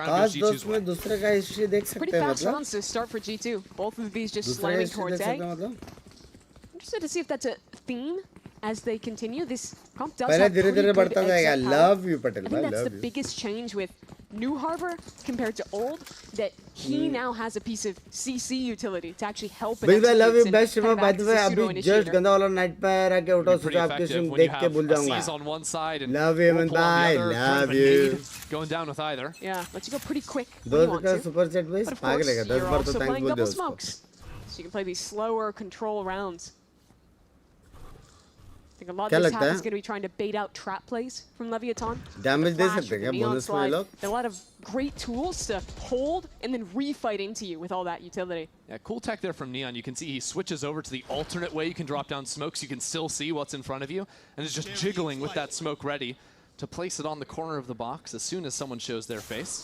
आज दोस्त में दूसरे का history देख सकते Pretty हैं fast मतलब rounds to start for G2. Both of these just दूसरे slamming हिस्ट्री towards देख A. सकते हैं मतलब Interested to see if that's a theme as they continue. This comp does पहले have धीरे pretty धीरे good बढ़ता जाएगा exit power. love you Patel I think भाई that's love the you biggest change with New Harbor compared to old, that he now has a piece of CC utility to actually help. भाई भाई love you and best kind मैं of by act the as way a अभी pseudo-initiator. just गंदा वाला night पे रखे उठा सोचा आपके स्ट्रीम देख के भूल जाऊंगा on one side and love you man bye love you going down with either. Yeah, let you go pretty quick. दोस्त का सुपर सेट भाई But of पागल course, है 10 you're बार तो also थैंक्स playing बोल दे double उसको smokes, so you can play these slower control rounds. I think a lot क्या of this लगता half है? is going to be trying to bait out trap plays from Leviathan. Damage they Flash सकते हैं with क्या the neon bonus में slide. लोग There are a lot of great tools to hold and then refight into you with all that utility. Yeah, cool tech there from Neon. You can see he switches over to the alternate way you can drop down smokes. You can still see what's in front of you, and is just jiggling with that smoke ready to place it on the corner of the box as soon as someone shows their face.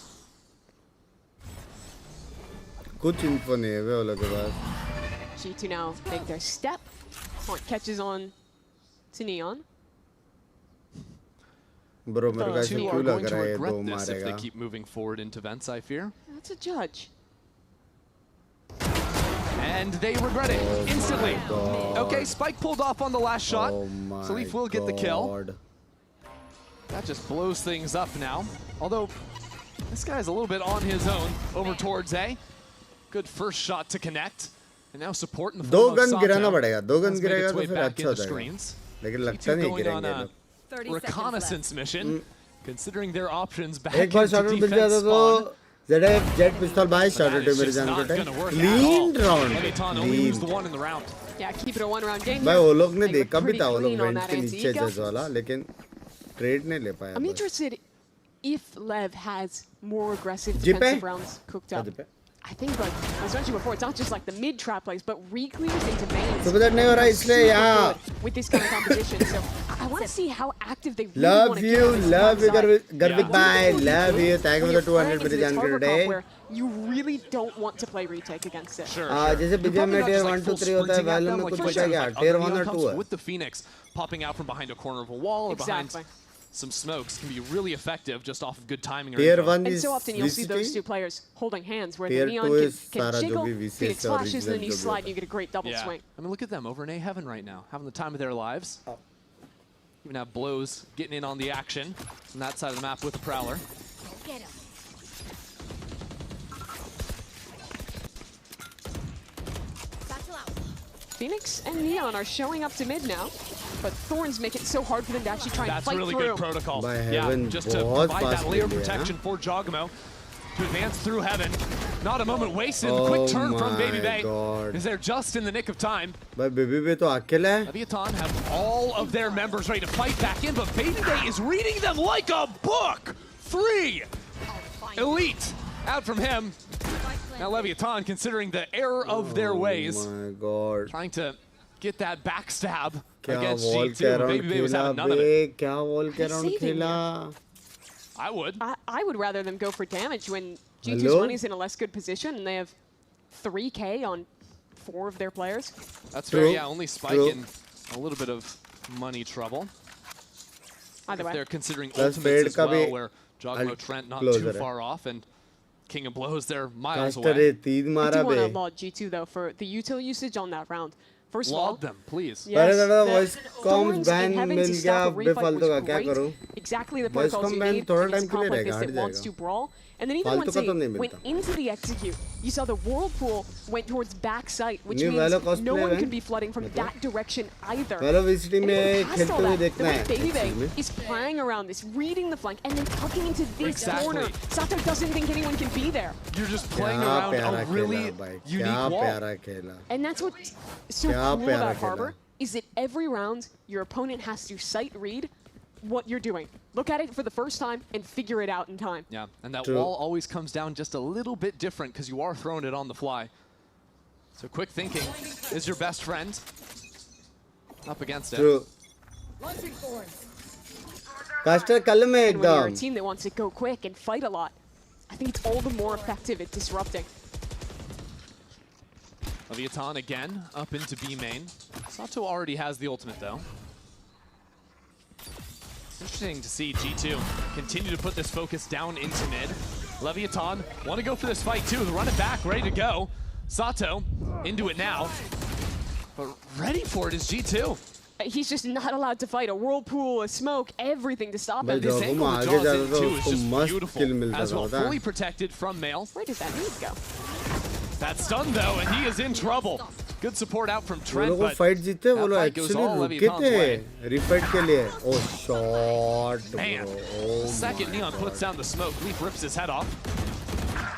कुछ info नहीं है वे वालों के पास G2 now make their step. Haunt catches on to Neon. Bro मेरे को ऐसे Two क्यों are लग going to रहा है regret दो this if they मारेगा keep moving forward into vents, I fear. That's a judge. And they regret it instantly. Okay, Spike pulled off on the last shot. So Leaf will get the kill. That just blows things up now. Although, this guy's a little bit on his own over towards A. Good first shot to connect. And now support in the दो form of gun Sato. गिराना पड़ेगा दो gun Let's make गिरेगा its तो way फिर back अच्छा into हो जाएगा screens. लेकिन लगता G2 नहीं going on गिरेंगे a लोग 30 reconnaissance mission, considering their options back एक बार into शॉट मिल defense जाता spawn. तो ZF जेट पिस्तौल भाई शॉट उठे मेरे जान को clean round clean Yeah, keep it a one-round game. भाई वो लोग ने They were देखा भी pretty था वो लोग clean on वेंट that के नीचे anti-eco. जैसे वाला लेकिन ट्रेड नहीं ले पाया I'm बस। interested if Lev has more aggressive Jipe? defensive rounds cooked up. I think, like I was mentioning before, it's not just like the mid trap plays, but re-clears into mains. Super that नहीं हो रहा इसलिए यहाँ With this kind of competition, so I want to see how active they really love want to you get on this love you front side. Garvik bye love you thank you for the 200 मेरे जान के today Where you really don't want to play retake against it. जैसे बीजे में tier 1 2 3 होता है value में कुछ बचा क्या tier 1 और 2 है with the Phoenix popping out from behind a corner of a wall or behind some smokes can be really effective just off of good timing. Tier 1 And is so often you'll see VCT. those two players holding hands where Tier the Neon 2 is can सारा जो jiggle, भी VCT Phoenix और flashes, and then you original slide and you get a great double swing. I mean, look at them over in A Heaven right now, having the time of their lives. Even have blows getting in on the action on that side of the map with the Prowler. Get him. Phoenix and Neon are showing up to mid now, but Thorns make it so hard for them to actually try and That's fight really through. good protocol. By Yeah, heaven, just to बहुत provide that fast layer of खेल लिया, protection हाँ? for Jogamo to advance through Heaven. Not a moment wasted. The quick turn from Baby Bay is there just in the nick of time. भाई baby बे तो अकेला है Leviathan have all of their members ready to fight back in, but Baby Bay is reading them like a book. 3 elite out from him. Now Leviathan, considering the error of their ways, oh my god trying to get that backstab क्या against wall के G2. Around Baby Bay was खेला having none of बे it. क्या wall के around Deceiving खेला I would. I would rather them go for damage when G2's Hello? money's in a less good position and they have 3K on 4 of their players. That's True. fair, yeah, only Spike True. in a little bit of money trouble. Either If way. they're considering Plus ultimates Fade as का well, भी where Jogamo alt Trent not closer too है। far off, and King of Blows, they're miles caster away. तीन I मारा do want to बे laud G2 though for the util usage on that round. First of Laud all, them, please. पहले yes, दादा the voice comms Thorns ban and Heaven मिल to गया stop a refight बेफालतू was का क्या great. करूं Exactly the Voice protocols you command need थोड़ा against time के लिए comp like रहेगा, this हट that wants जाएगा। to brawl. And then even फालतू once का they तो नहीं went मिलता। into the execute, you saw the whirlpool went towards back site, which New means Valo cosplay no one है? can be flooding from that direction either. Valo VCT And में even past खेलते all हुए that, the देखना way है Baby Bay actually में is playing around this, reading the flank, and then tucking into this Exactly. corner. Sato doesn't think anyone can be there. You're just playing क्या around प्यारा a खेला really भाई क्या unique wall. प्यारा खेला And that's what's so क्या cool प्यारा about खेला। Harbor, is that every round your opponent has to sight read, what you're doing. Look at it for the first time and figure it out in time. Yeah, and that wall always comes down just a little bit different because you are throwing it on the fly. So quick thinking is your best friend. Up against it. True. Caster kal mein And when you're a ekdam. team that wants to go quick and fight a lot, I think it's all the more effective at disrupting. Leviathan again up into B main. Sato already has the ultimate though. Interesting to see G2 continue to put this focus down into mid. Leviathan want to go for this fight too. Run it back, ready to go. Sato into it now. But ready for it is G2. He's just not allowed to fight. A whirlpool, a smoke, everything to stop him. This angle that draws in too is just beautiful. As well, fully protected from Male. Where does that need go? That's done though, and he is in trouble. Good support out from Trent, वो but fight जीते वो that लोग fight goes actually all रुके Leviathan's way. थे refight के लिए. Oh shot, Man, bro. Oh second my Neon God. puts down the smoke. Leaf rips his head off.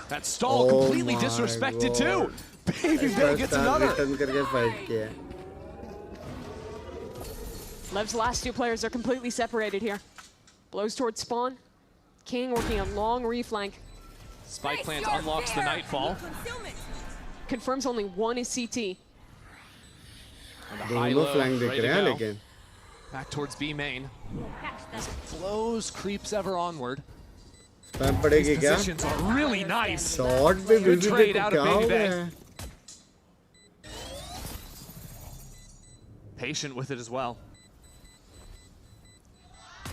That stall completely my disrespected God. too. Baby Bay gets another. Return करके fight किया. Lev's last two players are completely separated here. Blows towards spawn. King working a long reflank. Spike plant unlocks the Nightfall. Confirms only one is CT. दोनों flank दिख रहे हैं लेकिन. Back towards B main. As it flows, creeps ever onward. Spam पड़ेगी These क्या? positions are really nice. Shot पे Good BB trade को out क्या of हो Baby गया? Bay. Patient with it as well.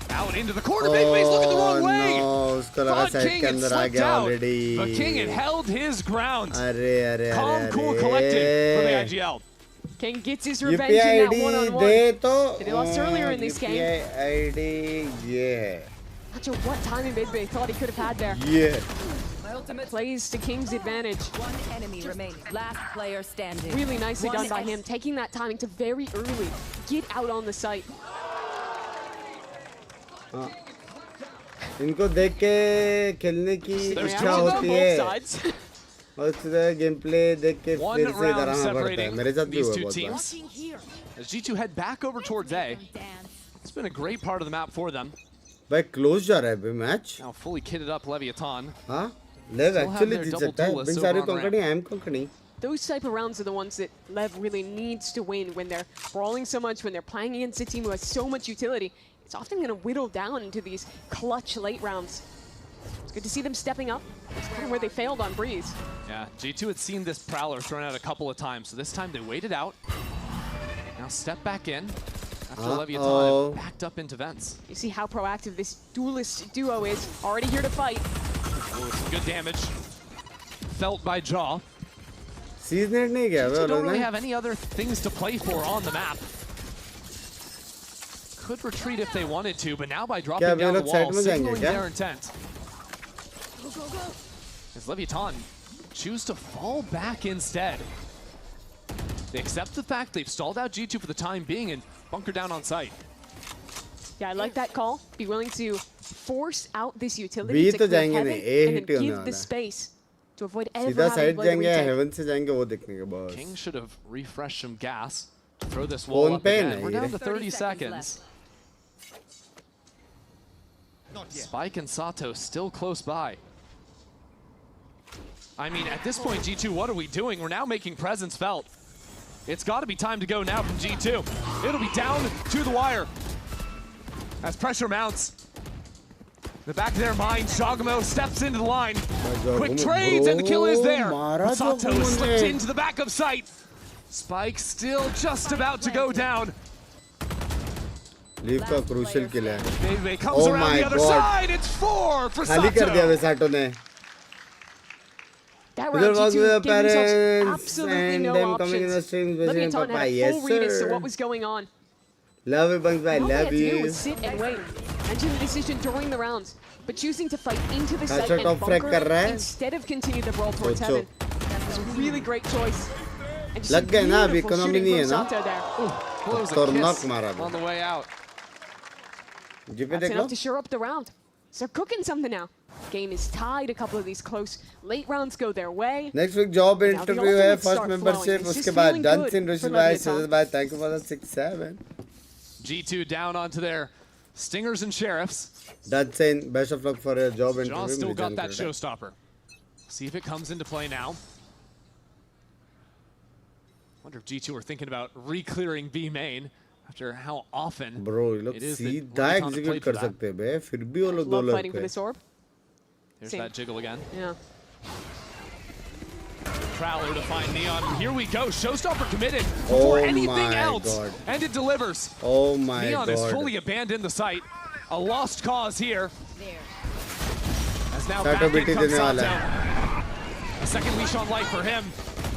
Out into the corner, Big Bay's looking the wrong way. No, उसको लगा Thought side King के had अंदर आ slipped गया out, already. but King had held his ground. अरे Calm, cool, collected for the IGL. King gets his revenge in that one-on-one. दे तो. They lost earlier in this game. UPI ID ये. Not sure what timing Big Bay thought he could have had there. Yeah. My ultimate plays to King's advantage. One enemy remaining. Last player standing. Really nicely done by him, taking that timing to very early get out on the site. इनको देख के खेलने की इच्छा होती है और उसका गेम प्ले देख के फिर से इधर आना पड़ता है मेरे साथ भी हुआ बहुत बार. As G2 head back over towards A, it's been a great part of the map for them. भाई क्लोज जा रहा है भाई match. Now fully kitted up Leviathan. हाँ लेव एक्चुअली जीत सकता है. बिंक्स are you conceding? I am conceding. Those type of rounds are the ones that Lev really needs to win when they're brawling so much, when they're playing against a team who has so much utility. It's often going to whittle down into these clutch late rounds. It's good to see them stepping up. It's kind of where they failed on Breeze. Yeah, G2 had seen this Prowler thrown out a couple of times, so this time they waited out. Now step back in after Leviathan backed up into vents. You see how proactive this duelist duo is. Already here to fight. Ooh, some good damage. Felt by Jaw. सीजनेट नहीं गया G2 don't really have any other things to play for on the map. Could retreat if they wanted to, but now by dropping down the wall, signaling their intent. As Leviathan choose to fall back instead. They accept the fact they've stalled out G2 for the time being and bunker down on site. Yeah, I like that call. Be willing to force out this utility to clear heaven and then give the space to avoid ever having to play the retake. heaven से जाएंगे वो देखने के बाद. King should have refreshed some gas to throw this wall up again. We're down to 30 seconds. Spike and Sato still close by. I mean, at this point, G2, what are we doing? We're now making presence felt. It's got to be time to go now from G2. It'll be down to the wire. As pressure mounts. In the back of their mind, Shagamo steps into the line. Quick trades, and the kill is there. Sato is slipped into the back of sight. Spike still just about to go down. Leave का crucial किल है. Baby comes around the other side. It's 4 for Sato. खाली कर दिया वेसाटो ने. That round G2 gave themselves absolutely no options. Leviathan had a full read as to what was going on. Love you, Binks. I love you. All they had to do was sit and wait. Mentioned the decision during the rounds, but choosing to fight into the site and bunker instead of continue the brawl towards heaven. That was a really great choice. And just लग गए ना अभी beautiful economy shooting नहीं है from ना. Sato there. खतरनाक मारा On the way out. GPay That's देखो. enough to shore up the round. So they're cooking something now. Game is tied. A couple of these close late rounds go their way. Next week job Now the interview है, ultimates first start membership, flowing. This उसके is बाद feeling done good sin for Rishil bhai, Leviathan. Sajid bhai, thank you for the 6-7. G2 down onto their Stingers and Sheriffs. That's saying best of luck for a job interview. Jaws still got that showstopper. See if it comes into play now. Wonder if G2 are thinking about re-clearing B main after how often Bro, you look सीधा execute कर सकते हैं बे फिर भी वो लोग दो लोग fighting for this orb. There's that jiggle again. Yeah. Prowler to find Neon. Here we go. Showstopper committed before anything else. God. And it delivers. Oh my Neon God. has fully abandoned the site. A lost cause here. As now Sato back in comes देने वाला Sato. है. A second leash on life for him.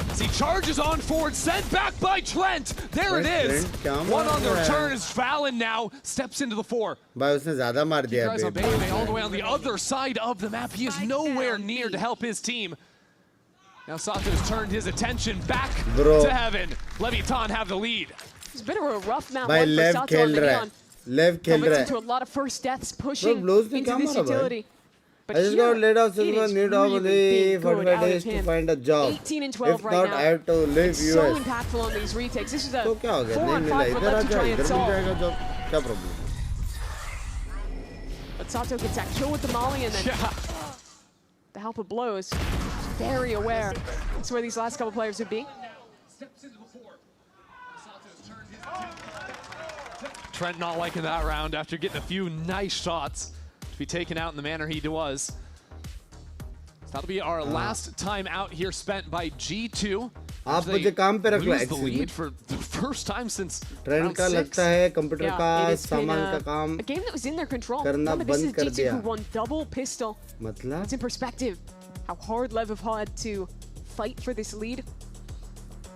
As he charges on forward, sent back by Trent. There it is. One on the return is Fallon now. Steps into the 4. भाई उसने ज़्यादा मार दिया Guys on Baby all the way on the other side of the map. He is nowhere near to help his team. Now Sato's turned his attention back to heaven. Leviathan have the lead. It's been a rough map भाई one for लेव Sato खेल on the रहा है. Neon. लेव खेल रहा है. Into a lot of first deaths, pushing blows ने into क्या this मारा भाई? utility. But I just got laid off so I need really 45 days to find a job. 18 and 12 If right not, now. I have to leave It's US. so impactful on these retakes. This is a तो क्या हो गया? 4 नहीं on मिला 5 for इधर आ Lev to जा try and इधर मिल solve. जाएगा जॉब क्या problem But Sato gets that kill with the molly and then the help of blows. Very aware. That's where these last couple players would be. Trent not liking that round after getting a few nice shots to be taken out in the manner he was. So that'll be our last time out here spent by G2. आप मुझे काम पे रख लो lose the lead for the first time since trend round का 6. लगता है computer Yeah, का it has been सामान का काम a game that was in their control. करना Remember, this बंद is कर G2 दिया. who won double pistol. मतलब It's in perspective how hard Lev have had to fight for this lead.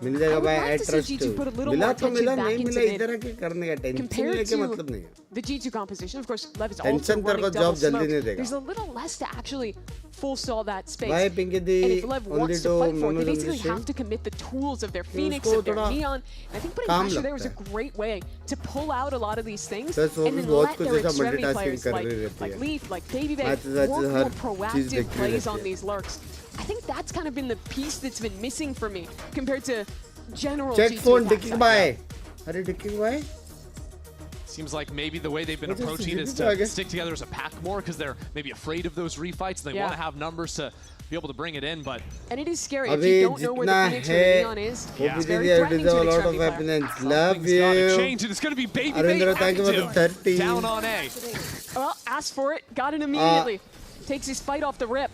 मिल जाएगा भाई like I to see trust G2 put a little मिला more तो मिला attention नहीं back मिला into इधर आके करने का टेंशन Compared लेके to मतलब नहीं है the G2 composition, of course, Lev is Tension also तेरे को running double job जल्दी smoke. नहीं देगा. There's a little less to actually full stall that space. भाई पिंकी दी And if Lev only wants to to fight for it, they memory basically machine. have to commit the tools of their Phoenix, उसको of their थोड़ा Neon. And I think putting काम pressure there was a लगता है. great way to pull out a lot of these things बस वो and भी then बहुत let कुछ their ऐसा extremity multitasking players कर like, रही रहती like है. Leaf, like Baby Bay, match work हर more चीज proactive देखती plays रहती on है. these lurks. I think that's kind of been the piece that's been missing for me compared to general Check G2 phone attack Dicking side. by अरे Dicking by Seems like maybe the way they've been What is approaching this? is to stick together as a pack more because they're maybe afraid of those refights and they want to have numbers to be able to bring it in, but And it is scary if अभी you don't know where the जितना Phoenix or the है Neon is. वो It's भी very they threatening to deserve an a lot of extremity player. happiness. Love something's got to you. change and it's going to be Baby Bay Arindra, thank you for the active. 30. Down on A. Well, asked for it, got it immediately. Takes his fight off the rip.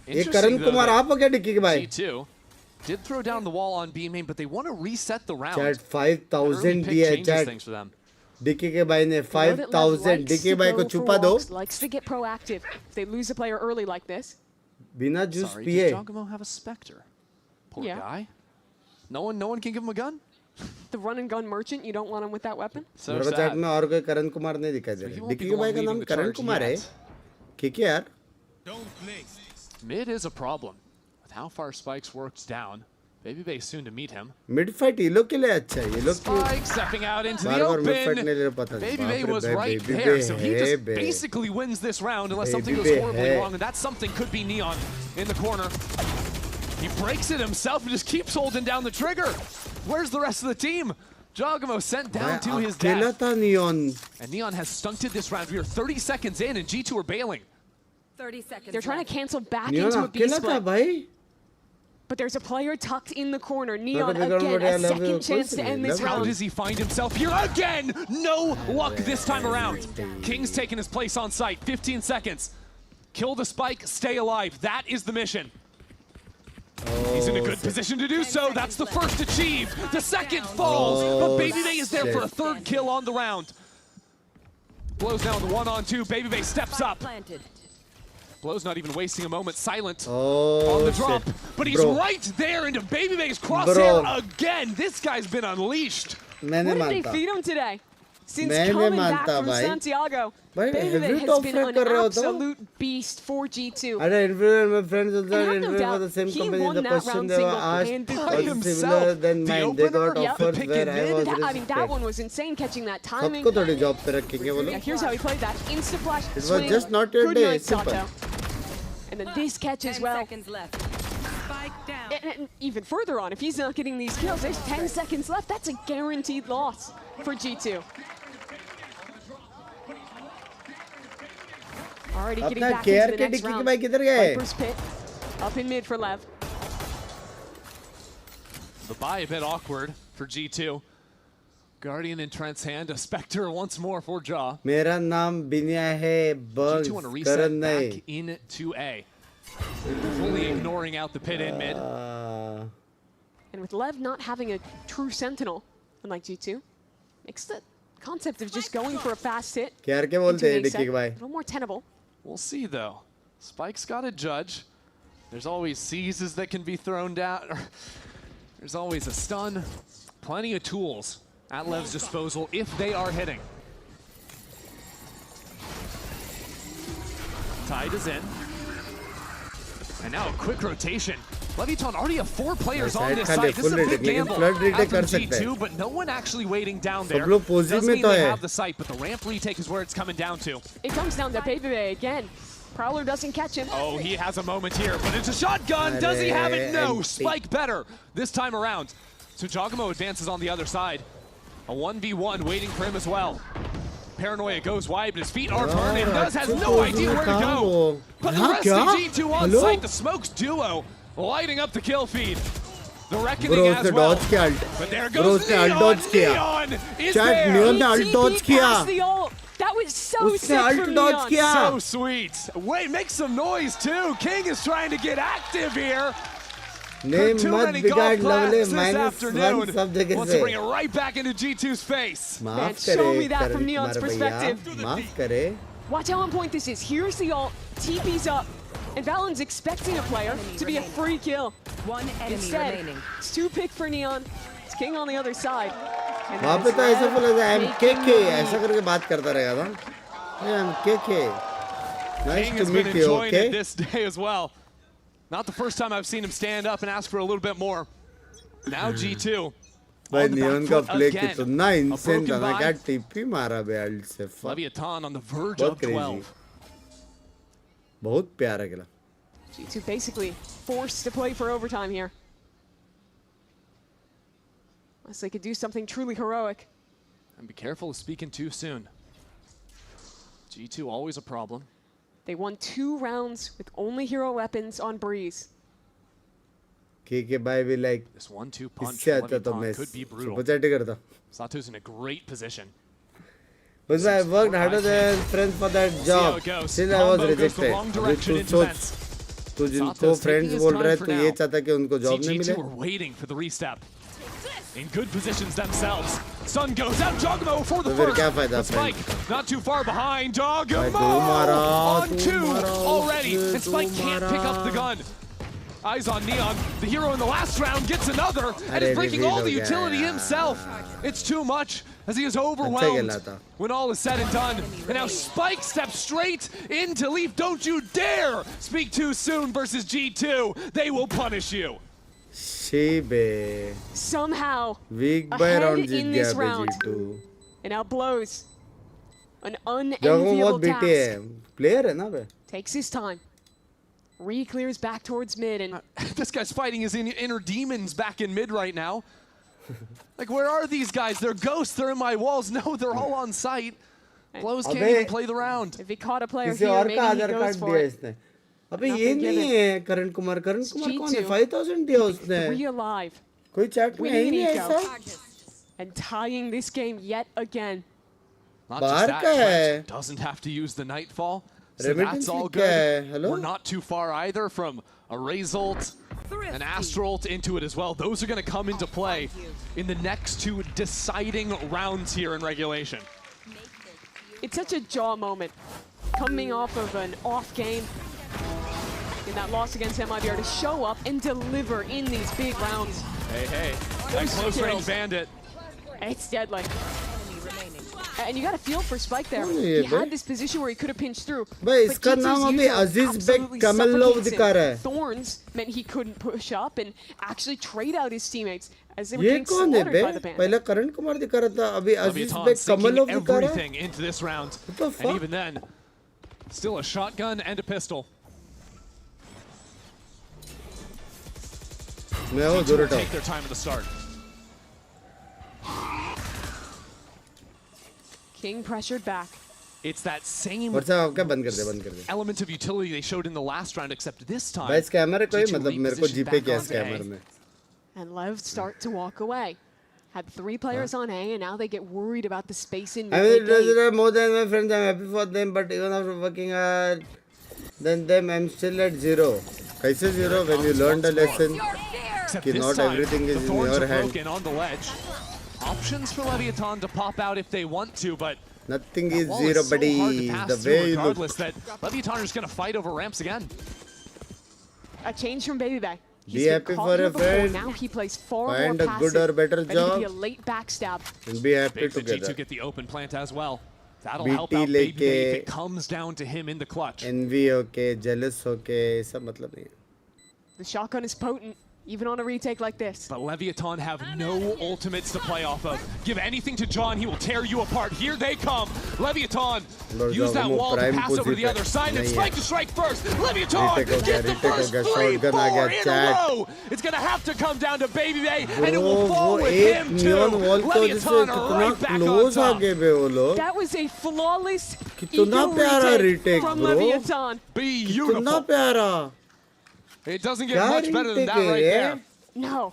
ये करण कुमार आप हो क्या Dicking by G2 did throw down the wall on B main, but they want to reset the round. Chat Early 5000 pick दिया है changes chat things for them. Dicking के भाई ने I know that Lev 5000 likes Dicking to भाई go को for छुपा दो walks, likes to get proactive. If they lose a player early like this. बिना जूस Sorry, पिए does Jogamo have a Spectre? Poor Yeah. guy. No one can give him a gun? The run and gun merchant, you don't want him with that weapon? So मेरे को sad. Chat में और कोई करण कुमार नहीं दिखाई दे he रहा won't be Dicking the भाई one का नाम leading the Karan charge Kumar है yet. ठीक है यार Mid is a problem. With how far Spikes works down, Baby Bay soon to meet him. Mid fight ये लोग के लिए अच्छा है ये लोग Spike stepping out into the बार-बार मिड फाइट open. नहीं ले पता Baby बाप Bay रे was भाई, right Baby there, Bay so he है just bay. basically wins this round unless something Baby goes Bay horribly है. wrong, and that something could be Neon in the corner. He breaks it himself and just keeps holding down the trigger. Where's the rest of the team? Jogamo sent down to his अकेला death. था Neon And Neon has stunted this round. We are 30 seconds in, and G2 are bailing. 30 seconds. They're trying to cancel back Neon into a B अकेला था split. भाई But there's a player tucked in the corner. Neon, Not a big one, but again, I a love second you. chance to end this How round. does he find himself here again? No luck this time around. King's taking his place on site. 15 seconds. Kill the spike, stay alive. That is the mission. He's in a good position to do so. That's the first achieved. The second falls, but Baby Bay is there for a third kill on the round. Blows now the 1-on-2. Baby Bay steps up. Blow's not even wasting a moment. Silent on the drop, but he's right there into Baby Bay's crosshair again. This guy's been unleashed. मैं What नहीं did they मानता feed him today? Since मैं नहीं coming back मानता from भाई. Santiago, भाई, Baby Bay heavy has top been frag an कर रहे हो तो? absolute beast for G2. अरे interview my friends also And have no interview for doubt, the same he company won the that question round they were asked single-handedly. was similar than The mine they got opener? Yeah. offers The where pick I and was I mean, that respect one was insane, catching that timing. सबको थोड़ी job पे रखेंगे वो Yeah, लोग here's how he played that. Insta flash, It was swing. just not your Good day, night, simple. Sato. And then this catch as 10 well. seconds left. Spike down. And even further on, if he's not getting these kills, there's 10 seconds left. That's a guaranteed loss for G2. Already getting back into the next round. Viper's pit up in mid for Lev. The buy a bit awkward for G2. Guardian in Trent's hand, a Spectre once more for Jaw. मेरा नाम बिनिया है G2 want to reset back into A. Fully ignoring out the pit in mid. And with Lev not having a true sentinel, unlike G2, makes the concept of just going for a fast hit into a little more tenable. We'll see though. Spike's got a judge. There's always seizes that can be thrown down. There's always a stun. Plenty of tools at Lev's disposal if they are hitting. Tide is in. And now a quick rotation. Leviton already have 4 players on this site. This is a big gamble from G2, but no one actually waiting down there. Doesn't mean they have the site, but the ramp retake is where it's coming down to. It comes down to Baby again. Prowler doesn't catch him. Oh, he has a moment here, but it's a shotgun. Does he have it? No. Spike better this time around. So Giacomo advances on the other side. A 1v1 waiting for him as well. Paranoia goes wide, but his feet are burning. Has no idea where to go. But the rest of G2 on site, the Smokes duo lighting up the kill feed. The Reckoning as well. But there goes Neon. Neon is there. Neon ने dodge किया. That was so sick from Neon. So sweet. Wait, make some noise too. King is trying to get active here. Name मत बिगाड़ लवले -1 सब जगह से. Wants to bring it right back into G2's face. माफ Show me that from Neon's perspective. माफ करे. Watch how on point this is. Here's the ult. TP's up. And Valen's expecting a player to be a free kill. One enemy Instead, remaining. it's 2 pick for Neon. It's King on the other side. वहाँ पे तो ऐसा बोला था MKK ऐसा करके बात करता रहेगा था. MKK. Nice to meet you. Okay. This day as well. Not the first time I've seen him stand up and ask for a little bit more. Now G2. भाई नियॉन का प्ले कितना insane था ना, क्या टिपी मारा बे alt से. Leviathan on the verge of 12. बहुत प्यारा खेला. G2 basically forced to play for overtime here. Unless they could do something truly heroic. And be careful of speaking too soon. G2 always a problem. They won 2 rounds with only hero weapons on Breeze. KK भाई भी like this 1-2 punch could be brutal. Sato's in a great position. But I worked harder than friends for that job. Still I was rejected. अभी तू सोच, तू जिनको friends बोल रहा है, तू ये चाहता कि उनको job नहीं मिले? G2 were waiting for the restep. In good positions themselves. Sun goes out. Giacomo for the first. Spike not too far behind. Giacomo on 2 already. And Spike can't pick up the gun. Eyes on Neon. The hero in the last round gets another and is breaking all the utility himself. It's too much as he is overwhelmed when all is said and done. And now Spike steps straight into Leaf. Don't you dare speak too soon versus G2. They will punish you. Somehow weak ahead in this round. And now blows. An unenviable task. Player है ना बे. Takes his time. Re-clears back towards mid and this guy's fighting his inner demons back in mid right now. Like, where are these guys? They're ghosts. They're in my walls. No, they're all on site. Blows can't even play the round. If he caught a player here, maybe he goes for it. अबे ये नहीं है करण कुमार कौन है? 5000 दिया उसने. 3 alive. कोई chat में है ही नहीं ऐसा. And tying this game yet again. Not just that, Trent doesn't have to use the Nightfall. So that's all good. We're not too far either from a Raze ult, an Astral ult into it as well. Those are going to come into play in the next 2 deciding rounds here in regulation. It's such a jaw moment. Coming off of an off game in that loss against MIBR to show up and deliver in these big rounds. Hey, that close range bandit. It's deadly. And you got to feel for Spike there. He had this position where he could have pinched through. But इसका नाम अभी अजीज bag कमल low दिखा रहा है. Thorns meant he couldn't push up and actually trade out his teammates as they were getting slaughtered by the bandit. पहले करण कुमार दिखा रहा था, अभी अजीज बेग कमल लोव दिखा रहा है. Everything into this round. And even then, still a shotgun and a pistol. Take their time at the start. King pressured back. It's that same element of utility they showed in the last round, except this time. भाई scammer है कोई मतलब मेरे को जीपे किया scammer में. And LEV start to walk away. Had 3 players on A, and now they get worried about the space in mid. I mean, it doesn't more than my friends. I'm happy for them, but even after working hard, then them, I'm still at 0. Kaise 0 when you learned a lesson? That not everything is in your hand. On the ledge. Options for Leviathan to pop out if they want to, but nothing is 0, buddy. The way you look. That Leviathan is going to fight over ramps again. A change from Baby Bay. Be happy for a friend. Now he plays far more Find a passive, good or better ready job. to be a late backstab. And be happy Binks together. G2 get the open plant as well. That'll BT help out Baby leke, Bay if it comes down to him in the clutch. Envy okay, jealous okay, सब मतलब नहीं. The shotgun is potent, even on a retake like this. But Leviathan have no ultimates to play off of. Give anything to John, he will tear you apart. Here they come. Leviathan, use that wall to pass over to the other side and Spike to strike first. Leviathan, get the first 3, 4 in a row. It's going to have to come down to Baby Bay, and it will fall with him too. Leviathan right back on top. That was a flawless प्यारा retake from bro. Leviathan. Beautiful. कितना प्यारा. It doesn't get much better than that right there. No.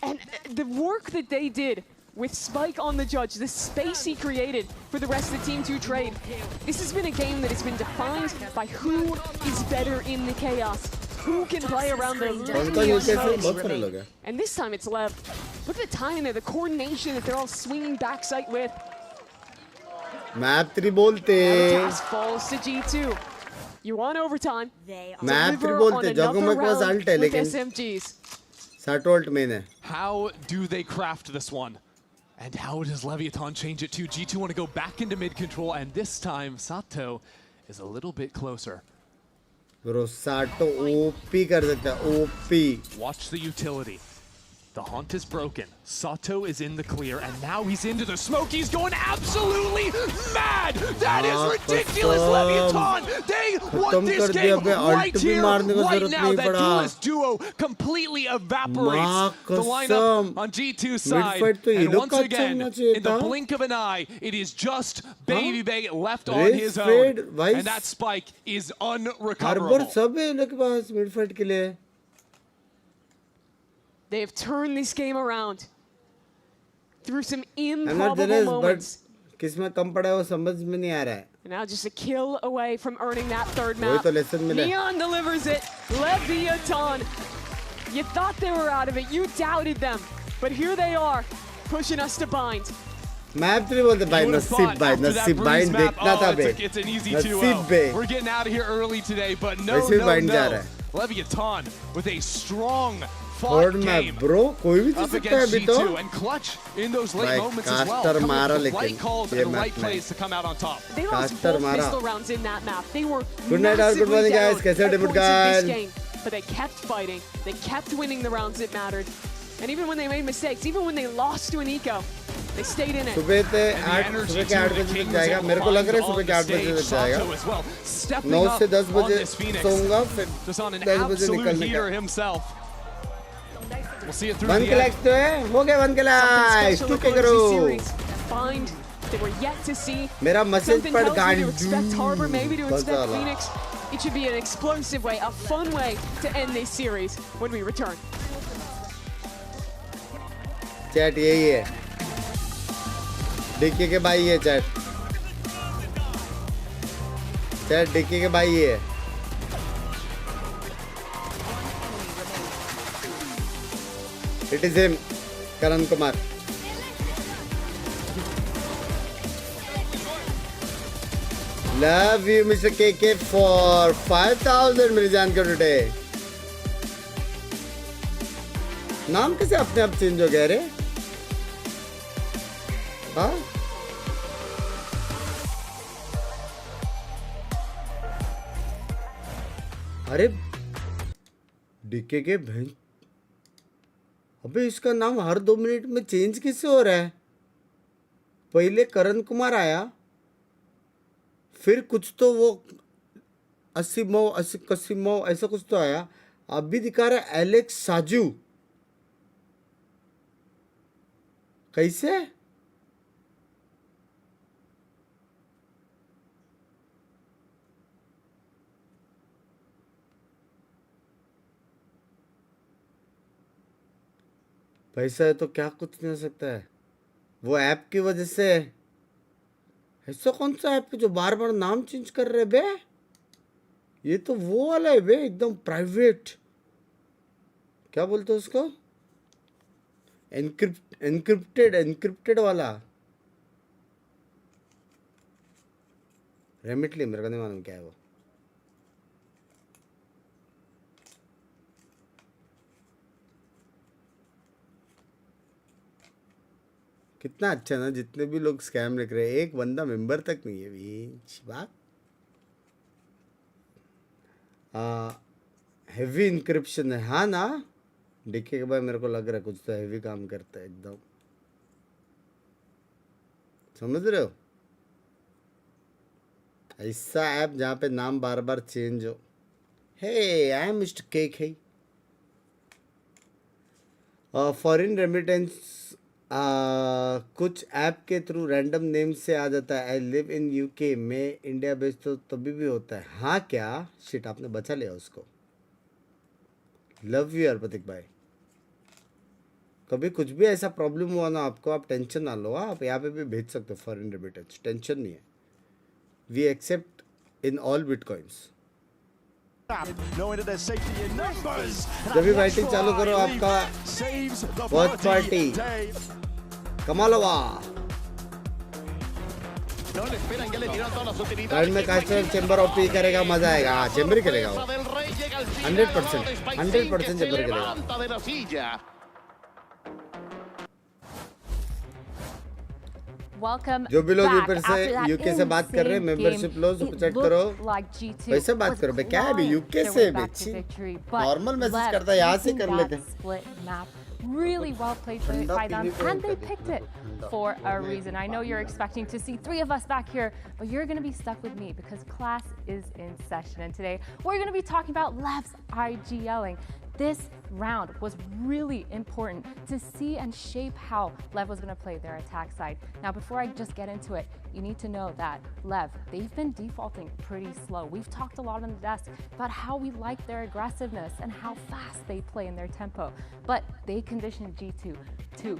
And the work that they did with Spike on the judge, the space he created for the rest of the team to trade. This has been a game that has been defined by who is better in the chaos. Who can play around the limits. And this time it's LEV. Look at the timing there, the coordination that they're all swinging backside with. Map 3 बोलते. Task falls to G2. You want overtime. Map 3 बोलते. जगमग was alt है लेकिन. SMGs. 60 ult main है. How do they craft this one? And how does Leviathan change it to? G2 want to go back into mid control, and this time Sato is a little bit closer. Bro, Sato OP कर सकता है. OP. Watch the utility. The haunt is broken. Sato is in the clear, and now he's into the smoke. He's going absolutely mad! That is ridiculous, Leviathan! They won this game right here, right now. That duelist duo completely evaporates the lineup on G2's side. And once again, in the blink of an eye, it is just Baby Bay left on his own. And that spike is unrecoverable. They have turned this game around through some improbable moments. And now just a kill away from earning that third map. Neon delivers it. Leviathan. You thought they were out of it. You doubted them. But here they are, pushing us to bind. Map 3 बोलते भाई नसीब bind देखना था बे. It's an easy 2-0. We're getting out of here early today, but no. Leviathan with a strong fought game bro, कोई भी up against G2 and clutch in those late moments as well. Coming with the right calls and the right plays to come out on top. They lost both pistol rounds in that map. They were good night, good morning guys. कैसे debut guys? But they kept fighting. They kept winning the rounds that mattered. And even when they made mistakes, even when they lost to an eco, they stayed in it. सुबह के 8 बजे तक जाएगा. मेरे को लग रहा है सुबह के 8 बजे तक जाएगा. 9 से 10 बजे सोऊंगा फिर 10 बजे निकलने का. We'll see it through the end. तो है. हो गया 1 के लाइक. 2 के करो. Find they were yet to see. मेरा मैसेज पढ़ गांड. To expect Harbor, maybe to expect Phoenix. It should be an explosive way, a fun way to end this series when we return. Chat यही है. Dicky के भाई है chat. Chat dicky के भाई है. It is him, Karan Kumar. Love you, Mr. KK, for 5,000 मेरी जान कर today. नाम कैसे अपने आप चेंज हो गया रे? हाँ? अरे डीके के भैंस. अबे इसका नाम हर 2 मिनट में चेंज कैसे हो रहा है? पहले करण कुमार आया, फिर कुछ तो वो कसिमो ऐसा कुछ तो आया. अभी दिखा रहा है एलेक्स साजू. कैसे? पैसा है तो क्या कुछ नहीं हो सकता है. वो ऐप की वजह से. ऐसा कौन सा ऐप है जो बार बार नाम चेंज कर रहे बे? ये तो वो वाला है बे, एकदम प्राइवेट. क्या बोलते हैं उसको? एनक्रिप्टेड वाला. रेमिटली मेरे को नहीं मालूम क्या है वो. कितना अच्छा ना, जितने भी लोग स्कैम लिख रहे हैं, एक बंदा मेंबर तक नहीं है. बात हेवी इंक्रिप्शन है. हाँ ना, देखिए भाई, मेरे को लग रहा है कुछ तो हेवी काम करता है एकदम. समझ रहे हो? ऐसा ऐप जहाँ पे नाम बार बार चेंज हो. हे आई एम मिस्टर केक है. फॉरेन रेमिटेंस कुछ ऐप के थ्रू रैंडम नेम से आ जाता है. I live in UK. मैं इंडिया बेस्ड तो तभी भी होता है. हाँ क्या? शिट, आपने बचा लिया उसको. लव यू यार प्रतीक भाई. कभी कुछ भी ऐसा प्रॉब्लम हुआ ना आपको, आप टेंशन ना लो. आप यहाँ पे भी भेज सकते हो फॉरेन रेमिटेंस. टेंशन नहीं है. We accept in all bitcoins. जब भी बैटिंग चालू करो आपका वॉच पार्टी कमालवा. टाइम में कास्टर चेंबर ओपी करेगा, मजा आएगा. हाँ, चेंबर ही करेगा वो. 100% चेंबर करेगा. Welcome जो भी लोग back ऊपर से after that यूके से बात कर रहे हैं, insane membership low, game. Super chat It करो. looked like G2 वैसे बात was करो बे. क्या है बे, clawing यूके their से way back बेची. to victory, but normal message Lev करता है, यहाँ से using कर that लेते. split map. Really well played by them, and they picked it for a reason. I know you're expecting to see 3 of us back here, but you're going to be stuck with me because class is in session. And today we're going to be talking about Lev's IGLing. This round was really important to see and shape how Lev was going to play their attack side. Now, before I just get into it, you need to know that Lev, they've been defaulting pretty slow. We've talked a lot on the desk about how we like their aggressiveness and how fast they play in their tempo, but they conditioned G2 to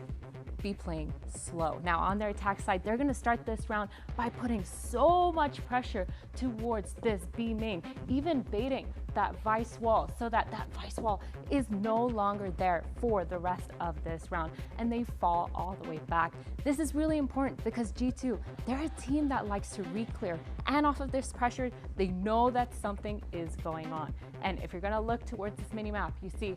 be playing slow. Now on their attack side, they're going to start this round by putting so much pressure towards this B main, even baiting that vice wall so that that vice wall is no longer there for the rest of this round, and they fall all the way back. This is really important because G2, they're a team that likes to re-clear, and off of this pressure, they know that something is going on. And if you're going to look towards this mini map, you see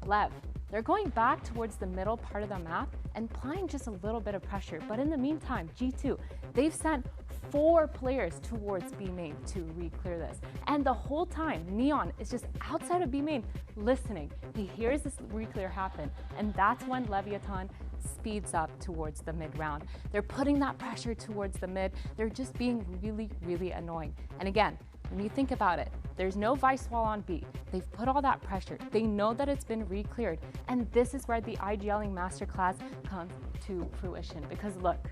Lev, they're going back towards the middle part of the map and applying just a little bit of pressure. But in the meantime, G2, they've sent 4 players towards B main to re-clear this. And the whole time, Neon is just outside of B main listening. He hears this re-clear happen, and that's when Leviathan speeds up towards the mid round. They're putting that pressure towards the mid. They're just being really, really annoying. And again, when you think about it, there's no vice wall on B. They've put all that pressure. They know that it's been re-cleared. And this is where the IGLing masterclass comes to fruition. Because look,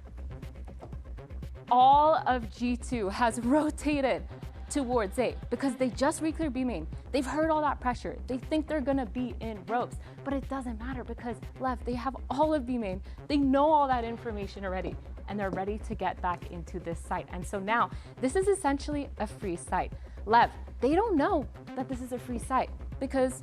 all of G2 has rotated towards A because they just re-cleared B main. They've heard all that pressure. They think they're gonna be in ropes, but it doesn't matter because Lev, they have all of B main. They know all that information already, and they're ready to get back into this site. And so now, this is essentially a free site. Lev, they don't know that this is a free site because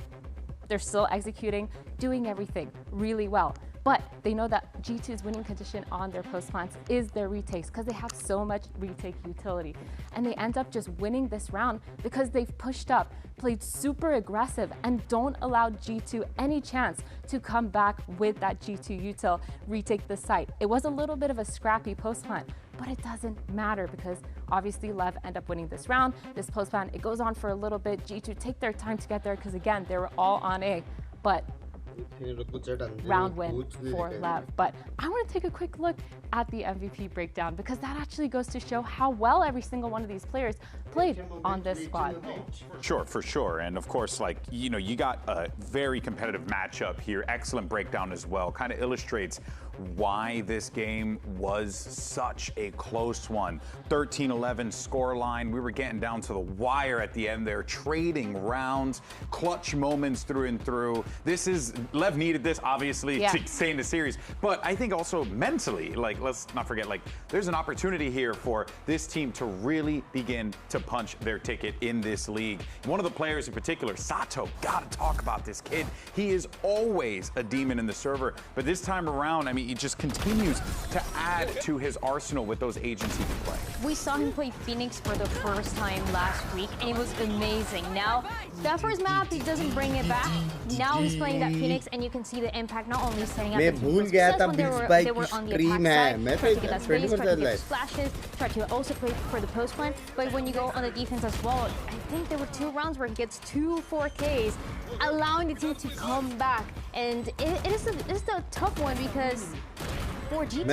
they're still executing, doing everything really well. But they know that G2's winning condition on their post plants is their retakes because they have so much retake utility. And they end up just winning this round because they've pushed up, played super aggressive, and don't allow G2 any chance to come back with that G2 util, retake the site. It was a little bit of a scrappy post plant, but it doesn't matter because obviously Lev end up winning this round. This post plant, it goes on for a little bit. G2 take their time to get there because again, they were all on A, but round win for Lev. But I want to take a quick look at the MVP breakdown because that actually goes to show how well every single one of these players played on this squad. Sure, for sure. And of course, like, you know, you got a very competitive matchup here. Excellent breakdown as well. Kind of illustrates why this game was such a close one. 13-11 scoreline. We were getting down to the wire at the end there, trading rounds, clutch moments through and through. LEV needed this, obviously, to stay in the series. But I think also mentally, like, let's not forget, like, there's an opportunity here for this team to really begin to punch their ticket in this league. One of the players in particular, Sato, gotta talk about this kid. He is always a demon in the server, but this time around, I mean, he just continues to add to his arsenal with those agents he can play. We saw him play Phoenix for the first time last week, and it was amazing. Now, that first map, he doesn't bring it back. Now he's playing that Phoenix, and you can see the impact not only setting up the success when they were on the attack side, try to get that space, try to get splashes, try to also play for the post plant. But when you go on the defense as well, I think there were 2 rounds where he gets 2 4Ks, allowing the team to come back. And it's a tough one because for G2,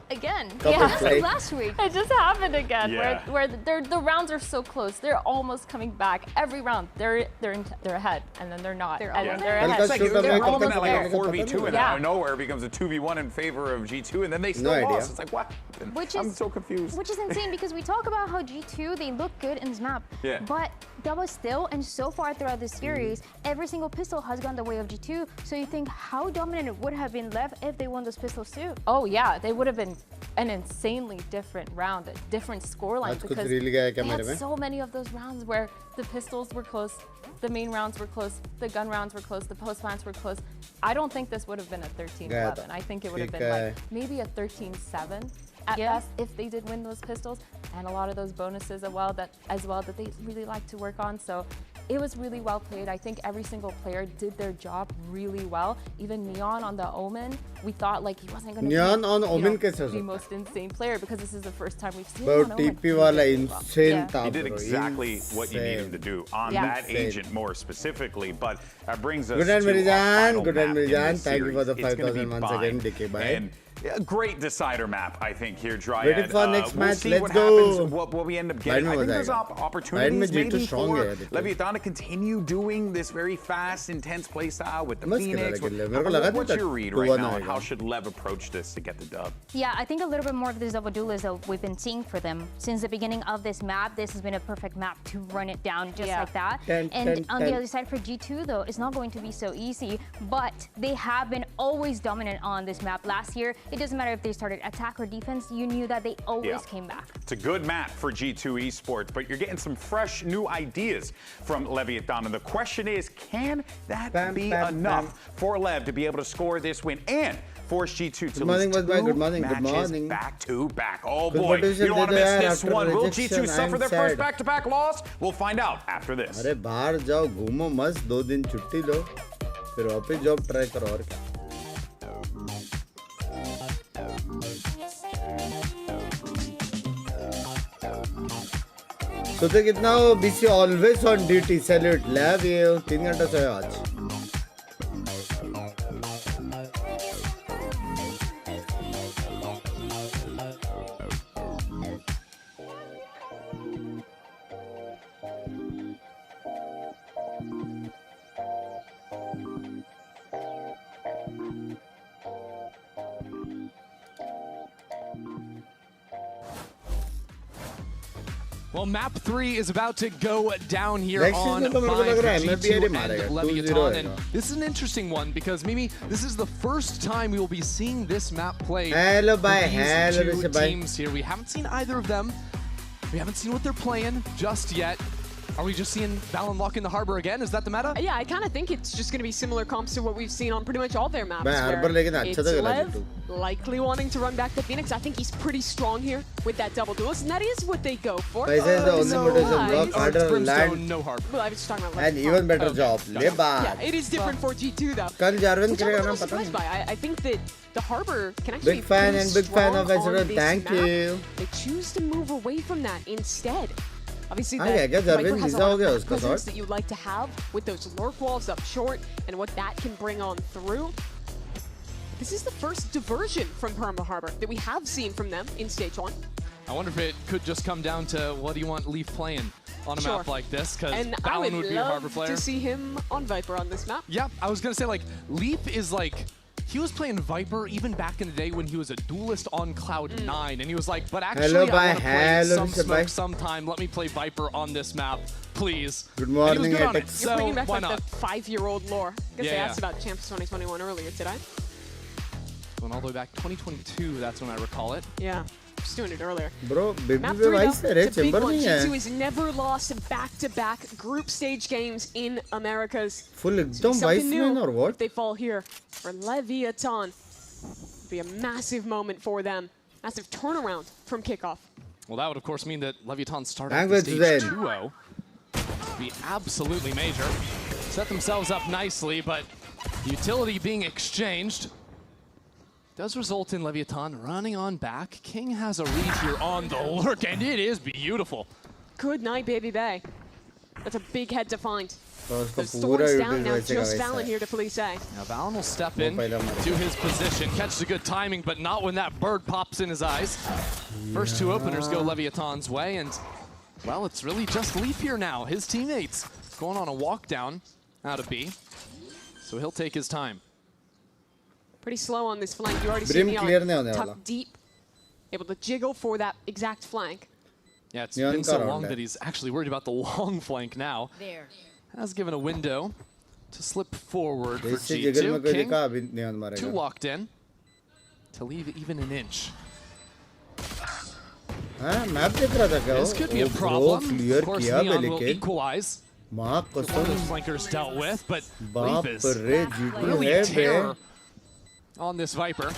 again. Yeah, last week. It just happened again, where the rounds are so close. They're almost coming back. Every round, they're ahead, and then they're not. They're ahead. It's like they're almost like a 4v2, and out of nowhere it becomes a 2v1 in favor of G2, and then they still lost. It's like, what? I'm so confused. Which is insane because we talk about how G2, they look good in this map. Yeah. But that was still, and so far throughout this series, every single pistol has gone the way of G2. So you think how dominant it would have been LEV if they won those pistols too? Oh yeah, they would have been an insanely different round, a different scoreline because they had so many of those rounds where the pistols were close, the main rounds were close, the gun rounds were close, the post plants were close. I don't think this would have been a 13-11. I think it would have been like maybe a 13-7 at best if they did win those pistols, and a lot of those bonuses as well that they really like to work on. So it was really well played. I think every single player did their job really well. Even Neon on the Omen, we thought like he wasn't going to be the most insane player because this is the first time we've seen him on Omen. He did exactly what you need him to do on that agent more specifically, but that brings us to our final map in this Thank you for the series. 5,000 once again, DK. Bye. A great decider map, I think, here, Dryad. Ready for next match, see let's what go. happens, what we end up getting. I think there's opportunities maybe for Leviathan to continue doing this very fast, intense play style with the Phoenix. What's your read right now, and how should LEV approach this to get the dub? Yeah, I think a little bit more of this double duelist that we've been seeing for them. Since the beginning of this map, this has been a perfect map to run it down just like that. On the other side for G2, though, it's not going to be so easy, but they have been always dominant on this map. Last year, it doesn't matter if they started attack or defense, you knew that they always came back. It's a good map for G2 Esports, but you're getting some fresh new ideas from Leviathan. And the question is, can that be enough for LEV to be able to score this win and force G2 to lose 2 matches back-to-back? Oh boy, you don't want to miss this one. Will G2 suffer their first back-to-back loss? We'll find out after this. अरे बाहर जाओ, घूमो मस्त, 2 दिन छुट्टी लो, फिर वापस job try करो और क्या? So they get now BC always on duty. Salute. LEV ये 3 घंटा सोया आज. Well, map 3 is about to go down here on G2 and Leviathan, and this is an interesting one because Mimi, this is the first time we will be seeing this map played. These two teams here. We haven't seen either of them. We haven't seen what they're playing just yet. Are we just seeing Val unlock in the harbor again? Is that the meta? Yeah, I kind of think it's just going to be similar comps to what we've seen on pretty much all their maps. It's LEV likely wanting to run back to Phoenix. I think he's pretty strong here with that double duelist, and that is what they go for. No harbor. Well, I was just talking about and even better job. Yeah, it is different for G2 though. Which I'm a little surprised by. I think that the harbor can actually big fan of Ezra. Thank you. They choose to move away from that instead. Obviously, that Viper has a lot of presence that you'd like to have with those lurk walls up short and what that can bring on through. This is the first diversion from Perma Harbor that we have seen from them in Stage 1. I wonder if it could just come down to what do you want LEV playing on a map like this, because Balin would be a harbor player. To see him on Viper on this map. Yeah, I was going to say, like, LEV is like he was playing Viper even back in the day when he was a duelist on Cloud 9, and he was like, but actually Hello, I want to play some Mr. smoke sometime. Let me play Viper on this map, please. Good morning, and he was good on it, Atex. You're bringing back why like not? the 5-year-old lore. I guess Yeah, they yeah. asked about Champs 2021 earlier, did I? Going all the way back 2022, that's when I recall it. Yeah, just doing it earlier. Bro, baby Map पे 3 vice though, है रे it's a big chamber one. नहीं G2 है has never lost back-to-back group stage games in Americas. Full एकदम vice में और If what they fall here for Leviathan, it'd be a massive moment for them. Massive turnaround from kickoff. Well, that would of course mean that Leviathan started Language stage then. 2-0. Be absolutely major. Set themselves up nicely, but utility being exchanged does result in Leviathan running on back. King has a read here on the lurk, and it is beautiful. Good night, Baby Bay. That's a big head to find. तो उसका The पूरा storm's down now, utilise just करेगा Valen वैसा here to police A. Now Valen will step वो in पहला मारा to his position, catch the good timing, but not when that bird pops in his eyes. First two openers go Leviathan's way, and well, it's really just Leaf here now. His teammates going on a walk down out of B, so he'll take his time. Pretty slow on this flank. You already see Brim clear नहीं Neon होने वाला tucked deep, able to jiggle for that exact flank. Yeah, it's Neon been का so round long है. that he's actually worried about the long flank now. There. Has given a window to slip forward for इससे जिगर में G2. कोई King, दिखा अभी neon two मारेगा locked in to leave even an inch. हाँ map देख रहा था क्या This could be a वो bro problem. Clear Of course, किया Neon will लेकिन equalize. माँ One of those कसम flankers dealt with, but बाप Leaf is रे G2 really है बे terror on this Viper.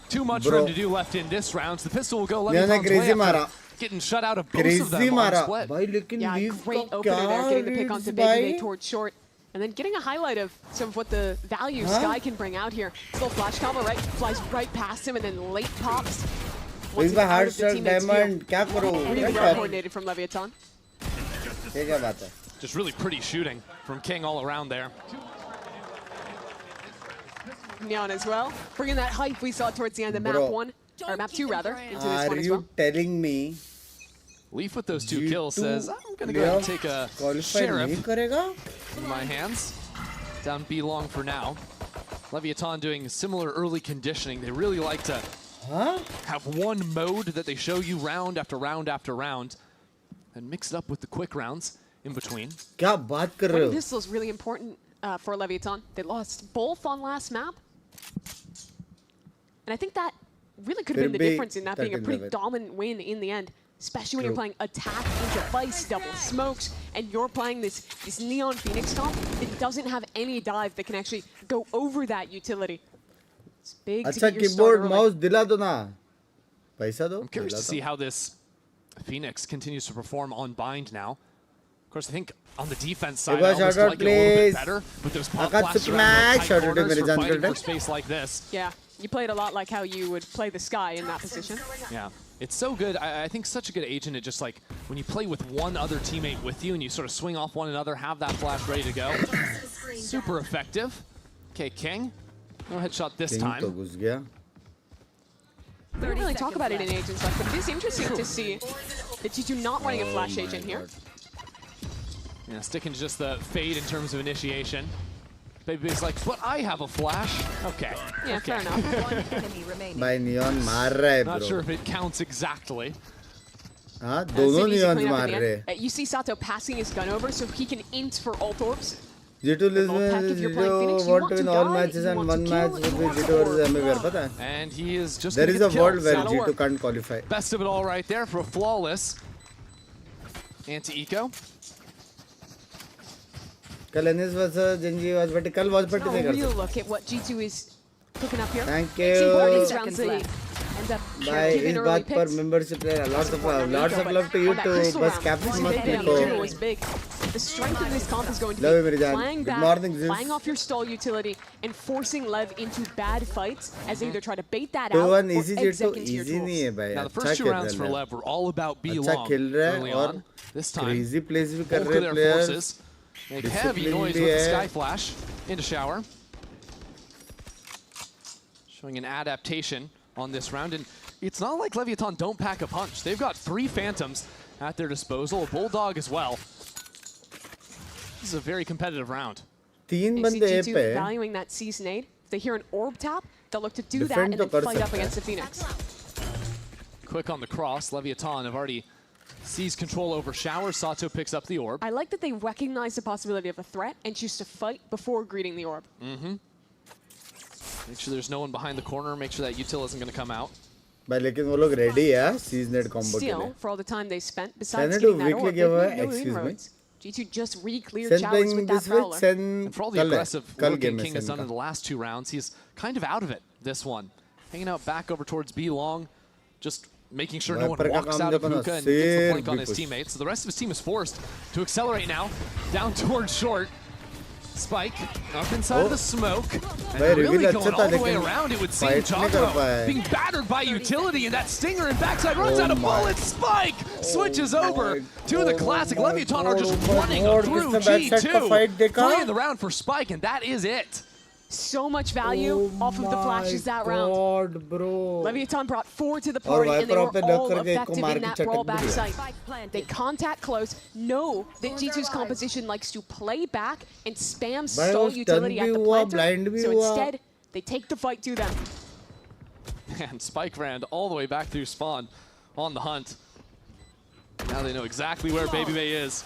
Too much Bro. room to do left in this round. The pistol will go Neon ने Leviathan's way crazy मारा after getting shut out of both of crazy them on मारा split. भाई लेकिन Yeah, Leaf great का opener there, क्या getting the pick onto reads Baby Bay भाई towards short. And then getting a highlight of some of what the value Huh? Sky can bring out here. Little flash combo, right? Flies right past him and then late pops. Once इस it's bar out hard of the strike teammate's view. Diamond क्या करूँ Really क्या well करूँ coordinated from Leviathan. ये क्या बात है Just really pretty shooting from King all around there. Neon as well. Bringing that hype we saw towards the end of map Bro. 1, or map 2 rather, into this Are one as you well. telling me Leaf with those two G2 kills says, I'm going to go ahead and take a qualify नहीं sheriff करेगा in my hands. Down B long for now. Leviathan doing similar early conditioning. They really like to have one mode that they show you round after round after round and mix it up with the quick rounds in between. क्या बात कर रहे Running हो pistol is really important for Leviathan. They lost both on last map. And I think that really could have been the फिर भी difference in that being a 13 pretty level. dominant win in the end. Especially when you're True. playing attack into Vice, double smokes, and you're playing this Neon Phoenix comp that doesn't have any dive that can actually go over that utility. It's big to अच्छा get your start keyboard early. Mouse दिला दो ना पैसा दो I'm curious to दिला see दो। how this Phoenix continues to perform on bind now. Of course, I think on the defense side, I Eba, almost shout out, like it a little please. bit better with those pop Akatsuki blasts around Max, those shout tight out to corners मेरे for जान fighting करते। for space like this. Yeah, you played a lot like how you would play the Sky in that position. Yeah, it's so good. I think such a good agent at just like when you play with one other teammate with you and you sort of swing off one another, have that flash ready to go. Super effective. Okay, King. No headshot this King time. तो घुस गया We don't really talk about it in agents like, but it is interesting to see that you do not running a flash agent here. Yeah, sticking to just the fade in terms of initiation. Baby's like, but I have a flash. Okay. Yeah, okay. fair enough. भाई neon मार रहा है Not bro sure if it counts exactly. हाँ दोनों City's neons clean up मार at the रहे end. You see Sato passing his gun over so he can int for ult orbs. G2 if you're playing Phoenix, you want want to to win all die, matches you and want one to match kill, will you be want G2 to versus orb. MIBR पता है And he is just there gonna is a get the world kills. where That'll G2 work. can't qualify Best of it all right there for a flawless anti-eco. कल NS versus Gen Z was but कल was but नहीं A कर real सकते look at what G2 is cooking up here. Thank It's important you. these rounds they end up भाई giving इस early बात पर picks. Membership ले lots of love to you On that too pistol बस round, captain once मत they hit देखो him, was big. The strength of this comp is going to Love you, be मेरी जान. flying Good back, morning, Zeus. flying off your stall utility, and forcing Lev into bad fights as they either try to bait that तो out one or easy exec तो into your easy नहीं tools. है भाई Now the अच्छा first two खेल rounds for रहा है Lev were all about B अच्छा long खेल रहा early है और on. This time, crazy plays भी कर bulk रहे of their players forces make heavy Discipline noise भी with the है Sky Flash into shower. Showing an adaptation on this round, and it's not like Leviathan don't pack a punch. They've got 3 Phantoms at their disposal, a Bulldog as well. This is a very competitive round. तीन You see बंदे ए G2 पे valuing that C nade, If they hear an orb tap, they'll look to do that and then fight up against the Phoenix. Quick on the cross. Leviathan have already seized control over Shower. Sato picks up the orb. I like that they recognize the possibility of a threat and choose to fight before greeting the orb. Make sure there's no one behind the corner. Make sure that util isn't going to come out. But लेकिन वो लोग ready है seasoned combo के लिए. Still, for all the time they spent, besides getting that orb, they've no inroads. G2 just re-cleared showers with that Prowler. And for all the aggressive work King has done in the last 2 rounds, he's kind of out of it this one. Hanging out back over towards B long, just making sure no one walks out of hookah and gets the flank on his teammates. So the rest of his team is forced to accelerate now, down towards short. Spike up inside of the smoke, and really going all the way around, it would seem. Chaco being battered by utility, and that stinger and backside runs out of bullets. Spike switches over to the classic. Leviathan are just running through G2, playing the round for Spike, and that is it. So much value off of the flashes that round. Bro. Leviathan brought 4 to the party, and they were all effective in that brawl backside. They contact close, know that G2's composition likes to play back and spam stall utility at the planter, so instead, they take the fight to them. And Spike ran all the way back through spawn on the hunt. Now they know exactly where Baby Bay is.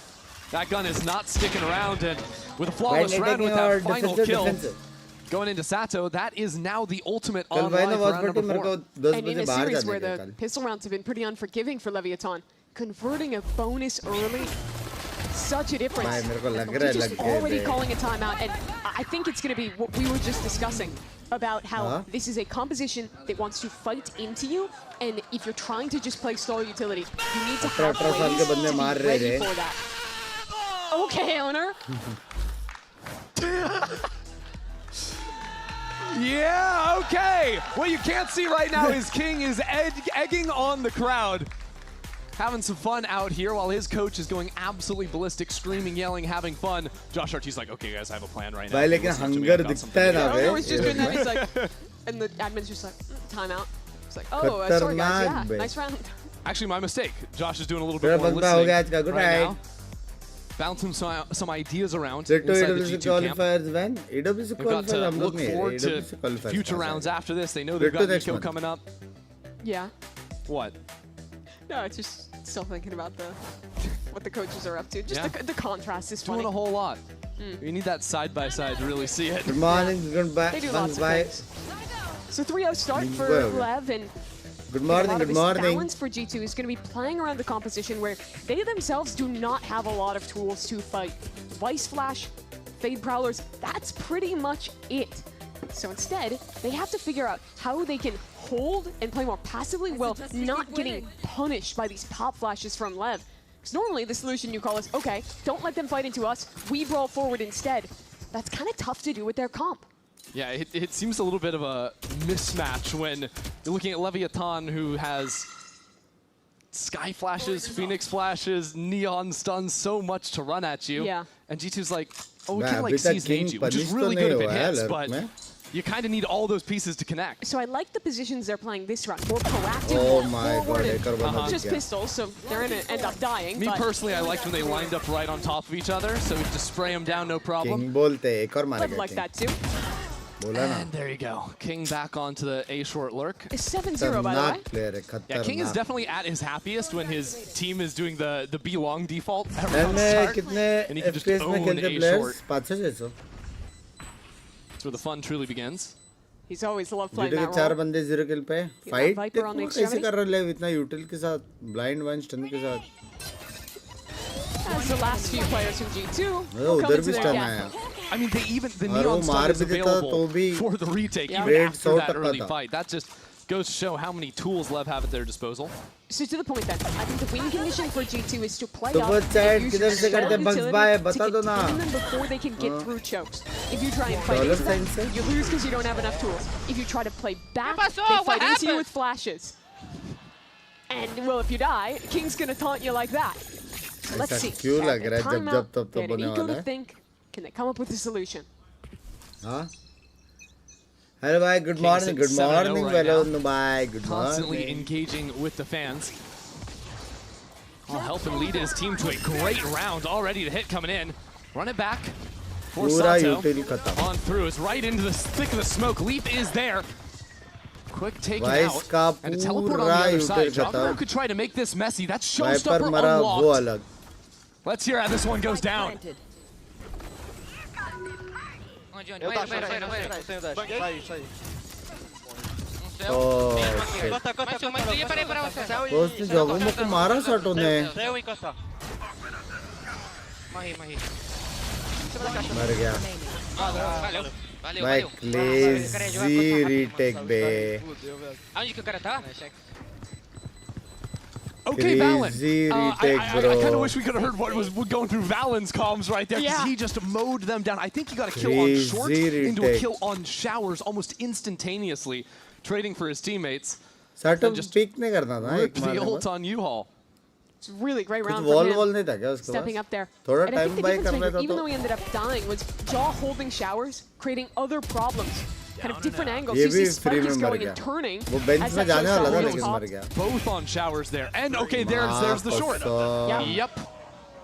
That gun is not sticking around, and with a flawless round with that final kill, going into Sato, that is now the ultimate online for round number 4. And in a series where the pistol rounds have been pretty unforgiving for Leviathan, converting a bonus early, such a difference. Just already calling a timeout, and I think it's going to be what we were just discussing about how this is a composition that wants to fight into you, and if you're trying to just play stall utility, you need to have ways to be ready for that. Okay, owner. Yeah, okay. What you can't see right now is King is egging on the crowd. Having some fun out here while his coach is going absolutely ballistic, screaming, yelling, having fun. Josh Artie's like, okay, guys, I have a plan right now. Bhai, lekin hunger dikhta hai na bhai. Owner was just doing that. He's like, and the admin's just like, timeout. It's like, oh, sorry guys, yeah, nice round. Actually, my mistake. Josh is doing a little bit more listening right now. Bouncing some ideas around inside the G2 camp. We've got to look forward to future rounds after this. They know they've got Nico coming up. Yeah. What? No, it's just still thinking about what the coaches are up to. Just the contrast is funny. Doing a whole lot. You need that side-by-side to really see it. Good morning, goodbye. They do lots of things. So 3-0 start for LEV, and good morning, good morning. Balance for G2 is going to be playing around the composition where they themselves do not have a lot of tools to fight. Vice Flash, Fade Prowlers, that's pretty much it. So instead, they have to figure out how they can hold and play more passively while not getting punished by these pop flashes from LEV. Because normally the solution you call is, okay, don't let them fight into us, we brawl forward instead. That's kind of tough to do with their comp. Yeah, it seems a little bit of a mismatch when you're looking at Leviathan, who has Sky Flashes, Phoenix Flashes, Neon Stuns, so much to run at you. Yeah. And G2's like, oh, we can like season you, which is really good if it hits, but you kind of need all those pieces to connect. So I like the positions they're playing this round. More proactive, more forward, just pistols, so they're going to end up dying. Me personally, I liked when they lined up right on top of each other, so we just spray them down, no problem. Love like that too. And there you go. King back onto the A short lurk. It's 7-0, by the way. Yeah, King is definitely at his happiest when his team is doing the B long default at round start. And he can just own A short. That's where the fun truly begins. He's always loved playing that role. 4 बंदे 0 kill पे. Fight कैसे कर रहा है इतना util के साथ, blind one stun के साथ. As the last few players from G2 उधर भी stun आया. I mean, the neon stun is available for the retake even after that early fight. That just goes to show how many tools LEV have at their disposal. So to the point then, I think the win condition for G2 is to play up and use your stall utility to get them before they can get through chokes. If you try and fight into them, you lose because you don't have enough tools. If you try to play back, they fight into you with flashes. And, well, if you die, King's going to taunt you like that. So let's see. Timeout, they had an ego to think. Can they come up with a solution? Huh? Hello, bye. Good morning. Good morning. Hello, bye. Good morning. Constantly engaging with the fans. I'll help him lead his team to a great round already. The hit coming in. Run it back. For Sato, on through, is right into the thick of the smoke. Leap is there. Quick taken out, and a teleport on the other side. Jogger could try to make this messy. That's Showstopper unlocked. Let's hear how this one goes down. Oh, shit. Jogger को मारा साटो ने. मर गया. Like lazy retake be. Okay, Valen. I kind of wish we could have heard what was going through Valen's comms right there, because he just mowed them down. I think he got a kill on short into a kill on showers almost instantaneously, trading for his teammates. Sato peek नहीं करता था. Ripped the ult on U-Haul. It's a really great round for him. नहीं था क्या उसके Stepping up there. थोड़ा And I time think the buy difference कर maker, लेता even तो. though he ended up dying, was Jaw holding showers, creating other problems. Kind of different angles. ये You see भी free Spike में is मर going गया. and turning. वो bench में जाने वाला था लेकिन मर गया. Both on showers there. And okay, there's the short. Yep.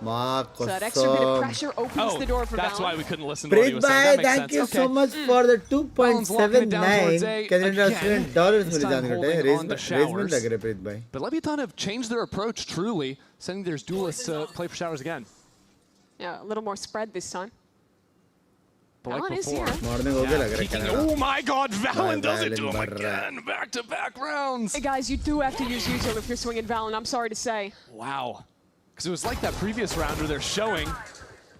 So that extra bit of pressure opens the door for that's Valen. why we couldn't listen to what he was saying. That makes Thank sense. you so much for the 2.79 Canadian Australian dollars मिल जाने को टे. Raise लग रहे प्रीत भाई. But Leviathan have changed their approach truly, sending their duelists to play for showers again. Yeah, a little more spread this time. But like Valen is before. here. मारने को लग रहा है Canada. Oh my God, Valen does it to him again. Back-to-back rounds. Hey guys, you do have to use util if you're swinging Valen. I'm sorry to say. Wow. Because it was like that previous round where they're showing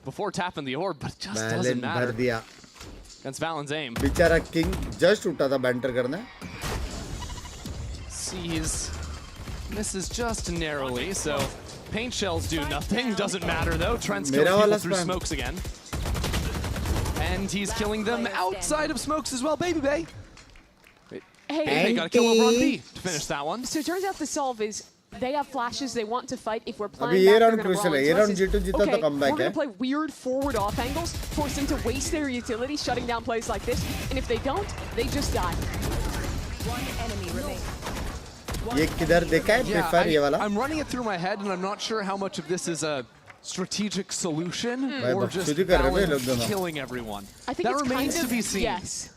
before tapping the orb, but it just doesn't matter. Against Valen's aim. बेचारा King just उठा था banter करने. Sees. Misses just narrowly, so paint shells do nothing. Doesn't matter though. Trent's killing people through smokes again. And he's killing them outside of smokes as well. Baby Bay. Hey, they got to kill over on B to finish that one. So it turns out the solve is they have flashes, they want to fight. If we're playing अभी back, ये they're round going to crucial है. brawl ये into us. round G2 जीता तो comeback we're going है. to play weird forward off angles, force them to waste their utility, shutting down plays like this. And if they don't, they just die. One enemy remains. ये किधर देखा है prefer ये वाला? I'm running it through my head, and I'm not sure how much of this is a strategic solution or just Valen killing everyone. I think that it's remains kind of, to be seen. Yes.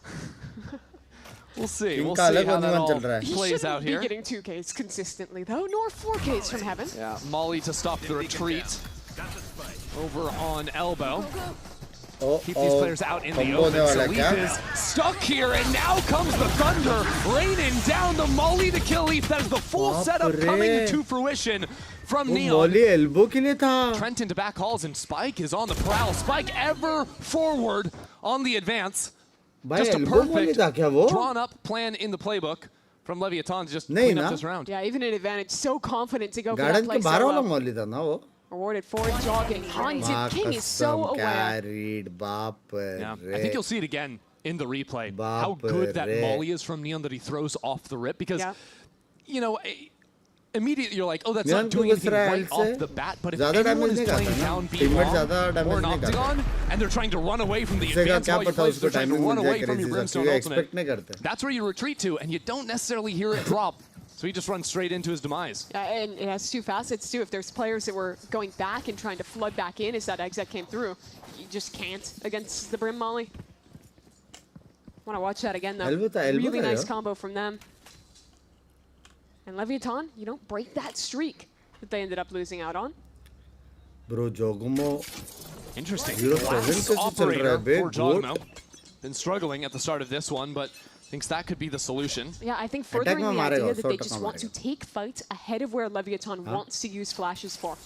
We'll see. We'll see how that all plays out here. He shouldn't be getting 2Ks consistently, though, nor 4Ks from heaven. Yeah, Molly to stop the retreat over on elbow. Keep these players out in the open. So Leaf is stuck here, and now comes the thunder, raining down the Molly to kill Leaf. That is the full setup coming to fruition from Neon. Trent into back halls, and Spike is on the prowl. Spike ever forward on the advance. Just a perfect drawn-up plan in the playbook from Leviathan to just clean up this round. Yeah, even an advantage. So confident to go for that play solo. Rewarded for jogging. Haunted King is so aware. Yeah, I think you'll see it again in the replay. How good that Molly is from Neon that he throws off the rip. Because, you know, immediately you're like, oh, that's not doing anything right off the bat. But if anyone is playing down B long or an Octagon, and they're trying to run away from the advance while you play, they're trying to run away from your Brimstone ultimate, that's where you retreat to, and you don't necessarily hear it drop. So he just runs straight into his demise. Yeah, and it has two facets too. If there's players that were going back and trying to flood back in as that exit came through, you just can't against the Brim Molly. Want to watch that again though. Really nice combo from them. And Leviathan, you know, break that streak that they ended up losing out on. Bro, Jogumo. Interesting. Last operator for Jogumo. Been struggling at the start of this one, but thinks that could be the solution. Yeah, I think furthering the idea that they just want to take fights ahead of where Leviathan wants to use flashes for.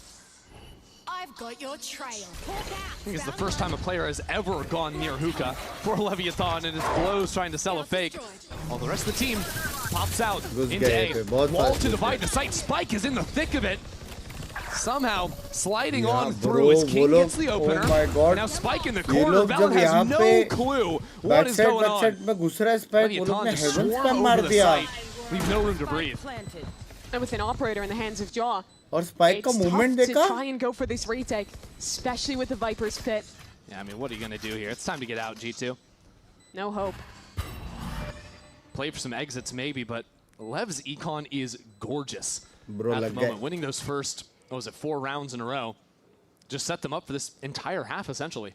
I've got your trail. I think it's the first time a player has ever gone near hookah for Leviathan, and his blows trying to sell a fake. While the rest of the team pops out into A. Wall to divide the site. Spike is in the thick of it. Somehow sliding on through as King gets the opener. Oh my God. Now Spike in the corner. Valen has no clue what is going on. Leviathan just swarm over the site. Leave no room to breathe. And with an operator in the hands of Jaw, और Spike का movement it's tough देखा? to try and go for this retake, especially with the Viper's Pit. Yeah, I mean, what are you going to do here? It's time to get out, G2. No hope. Play for some exits maybe, but Lev's econ is gorgeous Bro, at the moment. Winning those first, what was it, 4 rounds in a row. Just set them up for this entire half, essentially.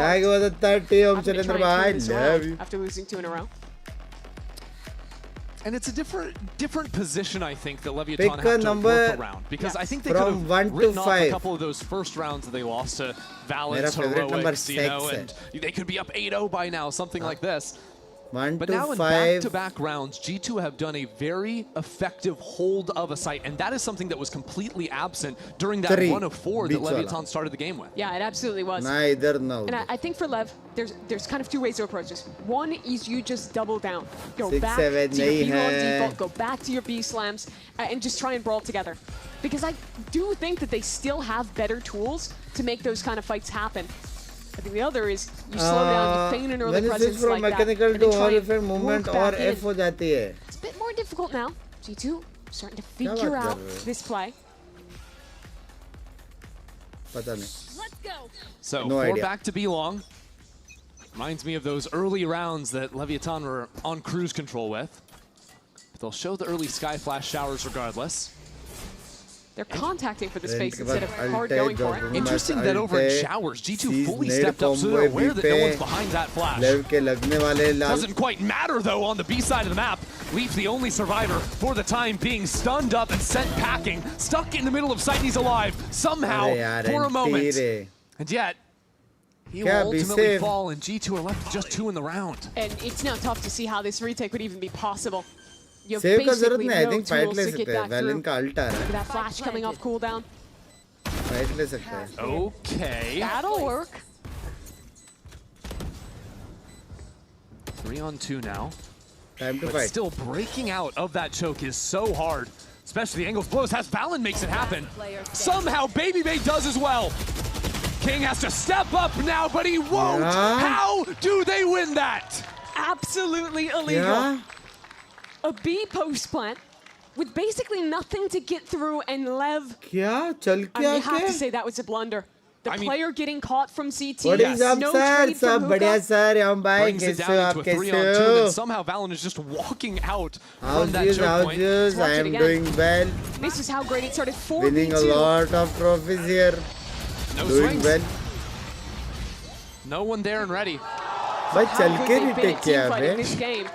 Thank you for the 30 Om Chalendra bhai. Love you. After losing 2 in a row. And it's a different position, I think, that Leviathan Pick have a to number work around. Because I think they could from have 1 to written off 5. a couple of those first rounds that they lost to Valorant, favorite number Heroics, you know, and they could be up 8-0 by now, something like this. 1 But to now 5. in back-to-back rounds, G2 have done a very effective hold of a site, and that is something that was completely absent during that run of 4 that Leviathan started the game with. Yeah, it absolutely was. Neither no. And I think for Lev, there's kind of two ways to approach this. One is you just double down. Go 6, back 7, to your B-long hai. default, go back to your B slams, and just try and brawl together. Because I do think that they still have better tools to make those kind of fights happen. I think the other is you slow down, you feign an early presence from like mechanical that, to and then try all and effect movement work और back in. F हो जाती है. It's a bit more difficult now. G2 starting to figure out this play. पता नहीं. Let's go. So No 4 idea. back to be long. Reminds me of those early rounds that Leviathan were on cruise control with. But they'll show the early Sky Flash showers regardless. They're contacting for the space instead of hard going for it. Interesting that over in showers, G2 fully stepped up, so they're aware that no one's behind that flash. Doesn't quite matter though on the B side of the map. Leaf, the only survivor for the time being, stunned up and sent packing, stuck in the middle of sight. He's alive somehow for a moment, and yet he will ultimately fall, and G2 are left with just 2 in the round. And it's now tough to see how this retake would even be possible. You have Save का जरूरत basically नहीं. I no think fight tools ले to सकते get हैं. back through. Valen का ult आ रहा Look है. at that flash coming off cooldown. Fight ले सकते हैं. Okay. That'll work. 3 on 2 now. Time to But fight. still breaking out of that choke is so hard. Especially the angles blows. Has Valen makes it happen. Somehow Baby Bay does as well. King has to step up now, but he won't. How do they win that? Absolutely illegal. A B post plant with basically nothing to get through, and Lev. क्या चल I mean, क्या you have क्या? to say that was a blunder. The player getting caught from CT. What is up, no sir? trade from सब बढ़िया hookah. sir. हम भाई Brings it कैसे down हो आप into a 3 कैसे on 2, and then हो? somehow Valen is just walking out How's from that this? choke How's point. this? I Watch it am again. doing well. This is how great it started. 4v2. Winning a lot of trophies here. No Doing swings. well. No one there and ready. भाई How चल good के they've been retake at किया teamfighting bay. this game.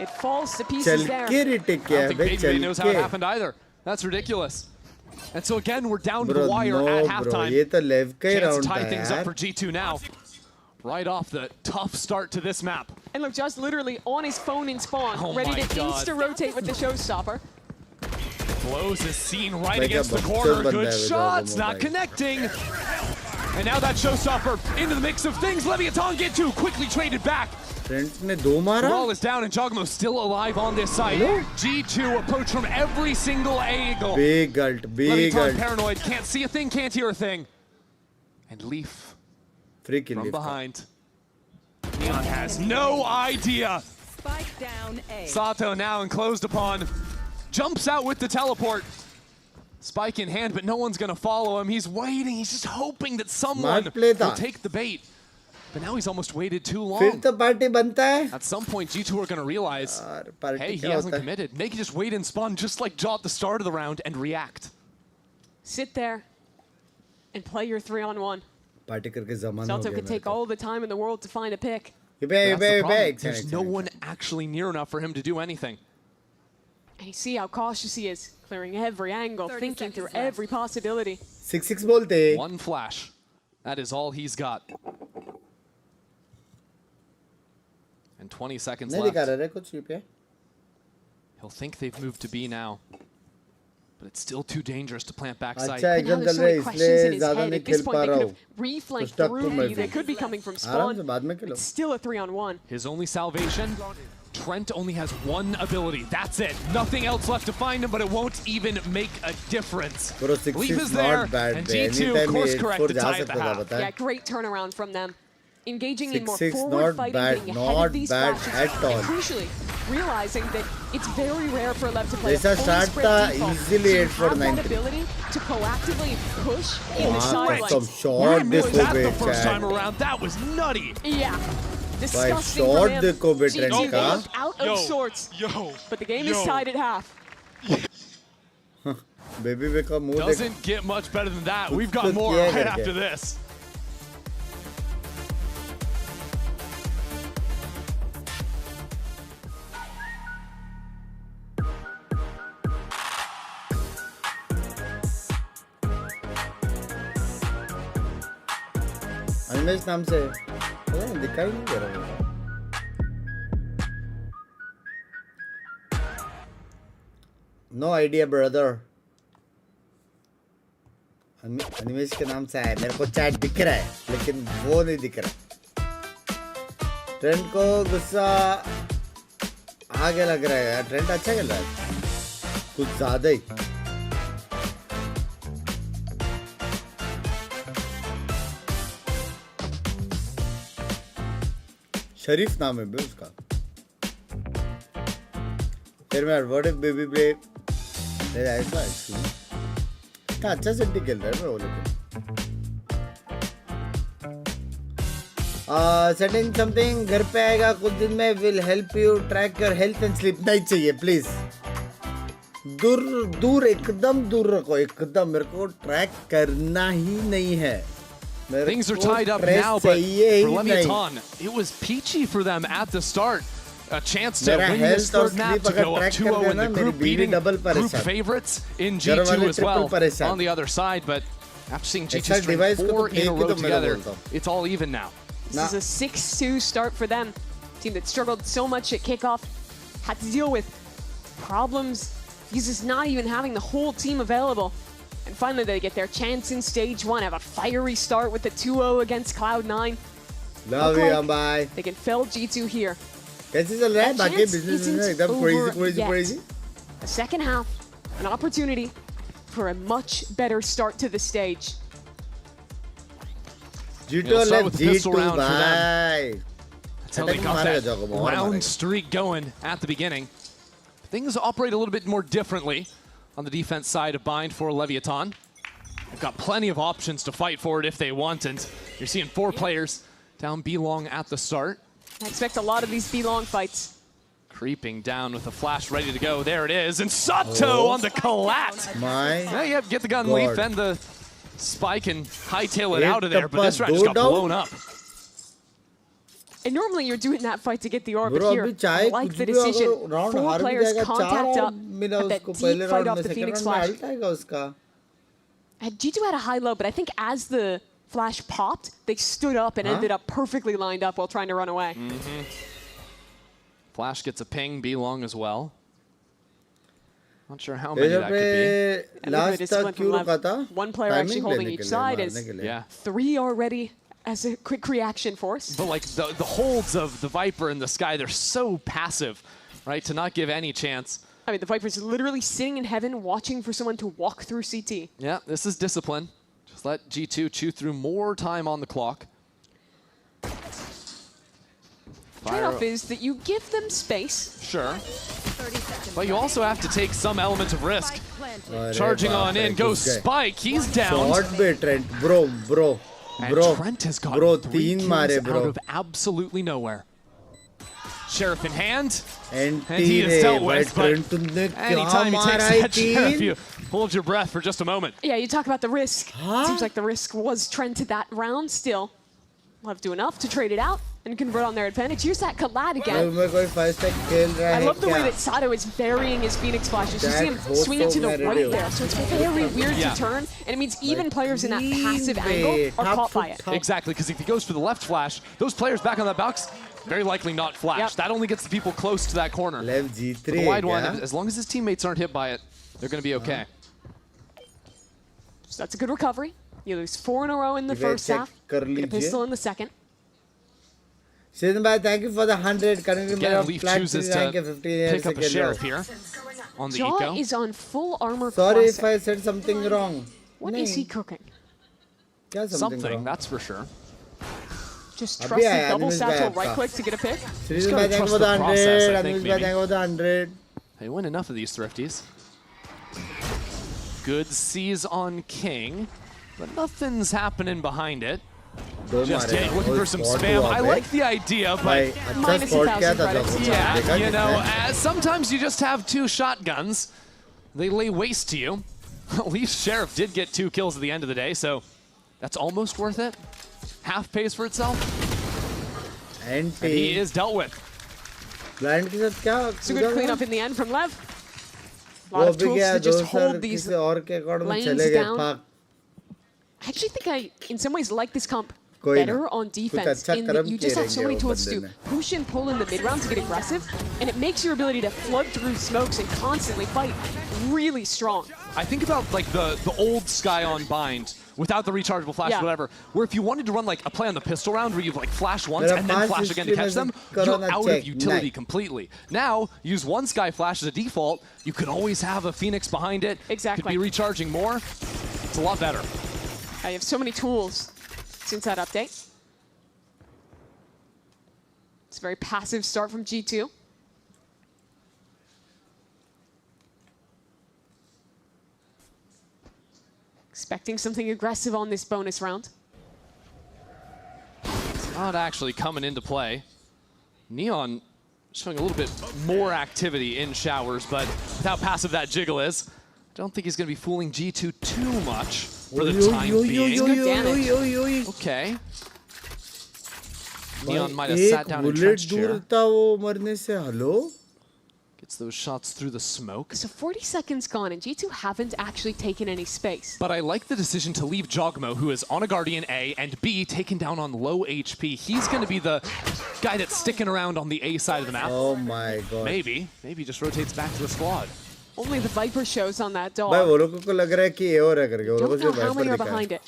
It falls to pieces चल there. के retake I किया don't think bay. Baby Bay चल knows how it के. happened either. That's ridiculous. And so again, we're down to Bro, the wire no, at bro. halftime. ये तो lev का ही Chance round to था tie things up यार. for G2 now. Right off the tough start to this map. And look, just literally on his phone in spawn, Oh ready my to God. insta-rotate with the showstopper. Blows is seen right Like against a the boxer corner. banda Good hai with shots, all the not mobile. connecting. And now that showstopper into the mix of things. Leviathan get to, quickly traded back. Trent ने दो मारा. Wall is down and Jogmo still alive on this site. G2 approach from every single angle. Big ult, big Leviathan ult. paranoid, can't see a thing, can't hear a thing. And Leaf Freaking from Leaf. behind. Neon has no idea. Spike down A. Sato now enclosed upon. Jumps out with the teleport. Spike in hand, but no one's gonna follow him. He's waiting, he's just hoping that someone Smart play will था. take the bait. But now he's almost waited too फिर long. तो party बनता है. At some point, G2 are gonna realize, party hey, he क्या hasn't होता है? committed. They can just wait and spawn just like Jaw at the start of the round and react. Sit there and play your 3-on-1. Party करके ज़माना हो Salto गया could मेरे take को. all the time in the world to find a pick. ये That's the problem. Bay There's no one actually near enough for him to do anything. And you see how cautious he is, clearing every angle, 30 thinking through seconds left. every possibility. 6-6 बोलते. One flash. That is all he's got. And 20 seconds नहीं left. दिखा रहा है कुछ ये पे. He'll think they've moved to B now. But it's still too dangerous to plant backside. अच्छा But now exam there's चल so रहा many है questions in इसलिए his ज़्यादा head. नहीं At this खेल point, पा they रहा could हूँ. have reflanked stuck through to my B. They feet. could be coming from आराम spawn. से बाद में खेलो. It's still a 3-on-1. His only salvation, Trent only has one ability. That's it. Nothing else left to find him, but it won't even make a difference. Bro, 6 Leaf is is there, not bad. and bro. G2 Anytime course ये correct 8-4 to जा tie at the सकता था half. पता है. Yeah, great turnaround from them. Engaging in more 6-6 forward not fighting, bad, getting ahead not of these bad flashes, at all. and crucially, realizing that it's very rare for Lev to play a जैसा fully start spread था, default. easily So you 8-4, have that 9-3. ability to proactively push in the Wow, sidelines. some shot We missed देखो that bay the first Chad. time around. That was nutty. Yeah. भाई Disgusting shot for him. देखो बे G2, Trent they का. look out of sorts. But the game is tied at half. Baby बे का मुंह देख. Doesn't get much better than that. We've got कुछ more किया right करके. after this. अनिमेश नाम से दिखाई नहीं दे रहा है। No idea brother. अनिमेश के नाम से है, मेरे को चैट दिख रहा है लेकिन वो नहीं दिख रहा। ट्रेंड को गुस्सा आगे लग रहा है यार, ट्रेंड अच्छा खेल रहा है कुछ ज्यादा ही। शरीफ नाम है बे उसका। फिर मैं व्हाट इफ बेबी प्ले ऐसा इतना अच्छा सेट खेल रहा है वो। लेकिन सेटिंग समथिंग घर पे आएगा कुछ दिन में, will help you track your health and sleep. नहीं चाहिए प्लीज, दूर दूर एकदम दूर रखो, एकदम मेरे को ट्रैक करना ही नहीं है। Things are tied up now, but for Leviathan, it was peachy for them at the start. A chance to win this third map to go up 2-0 in the group, beating group favorites in G2 as well on the other side. But after seeing G2 string 4 in a row together, it's all even now. This is a 6-2 start for them. Team that struggled so much at kickoff, had to deal with problems. He's just not even having the whole team available. And finally they get their chance in stage 1, have a fiery start with the 2-0 against Cloud9. Love you, bye. They can fell G2 here. कैसे चल रहा है बाकी business एकदम crazy. The second half, an opportunity for a much better start to the stage. G2 left G2 bye. That's how they got that round streak going at the beginning. Things operate a little bit more differently on the defense side of Bind for Leviathan. They've got plenty of options to fight for it if they want, and you're seeing 4 players down B-long at the start. I expect a lot of these B-long fights. Creeping down with a flash ready to go. There it is, and Sato on the collat. Yeah, get the gun leap and the spike and hightail it out of there, but this round just got blown up. And normally you're doing that fight to get the orb, but here, I like the decision. 4 players contact up at that deep fight off the Phoenix Flash. G2 had a high low, but I think as the Flash popped, they stood up and ended up perfectly lined up while trying to run away. Flash gets a ping, B-long as well. Not sure how many that could be. One player actually holding each side is 3 already as a quick reaction force. But like the holds of the Viper in the sky, they're so passive, right? To not give any chance. I mean, the Viper's literally sitting in heaven watching for someone to walk through CT. Yeah, this is discipline. Just let G2 chew through more time on the clock. Trade-off is that you give them space. Sure. But you also have to take some element of risk. Charging on in, goes Spike, he's down. Trent, bro. And Trent has got 3 kills out of absolutely nowhere. Sheriff in hand, and he is dealt with, but anytime he takes that Sheriff, you hold your breath for just a moment. Yeah, you talk about the risk. Seems like the risk was Trent to that round still. We'll have to do enough to trade it out and convert on their advantage. Here's that collide again. I love the way that Sato is varying his Phoenix flashes. You see him swinging to the right there, so it's very weird to turn, and it means even players in that passive angle are caught by it. Exactly, because if he goes for the left flash, those players back on that box, very likely not flash. That only gets the people close to that corner. The wide one, as long as his teammates aren't hit by it, they're going to be okay. So that's a good recovery. You lose 4 in a row in the first half, get a pistol in the second. Shidan bhai, thank you for the 100. Again, Leaf chooses to pick up a Sheriff here on the Jaw eco. is on full armor. Sorry if I said something wrong. What is he cooking? Something, that's for sure. Just trust the double satchel right click to get a pick. Just gotta trust the process, I think, maybe. They win enough of these thrifties. Good C's on King, but nothing's happening behind it. Just looking for some spam. I like the idea, but yeah, you know, sometimes you just have 2 shotguns. They lay waste to you. At least Sheriff did get 2 kills at the end of the day, so that's almost worth it. Half pays for itself. And he is dealt with. It's a good cleanup in the end from Lev. A lot of tools to just hold these lanes down. I actually think I, in some ways, like this comp better on defense in that you just have so many tools to push and pull in the mid round to get aggressive, and it makes your ability to flood through smokes and constantly fight really strong. I think about like the old Sky on Bind without the rechargeable flash, whatever, where if you wanted to run like a play on the pistol round where you like flash once and then flash again to catch them, you're out of utility completely. Now, use one Sky flash as a default, you can always have a Phoenix behind it. Exactly. Could be recharging more. It's a lot better. I have so many tools since that update. It's a very passive start from G2. Expecting something aggressive on this bonus round. It's not actually coming into play. Neon showing a little bit more activity in showers, but with how passive that jiggle is, I don't think he's going to be fooling G2 too much for the time being. Okay. Neon might have sat down in trench chair. Gets those shots through the smoke. So 40 seconds gone, and G2 haven't actually taken any space. But I like the decision to leave Jogmo, who is on a Guardian A, and B, taken down on low HP. He's going to be the guy that's sticking around on the A side of the map. Oh my god. Maybe just rotates back to the squad. Only the Viper shows on that dog. Don't know how many are behind it.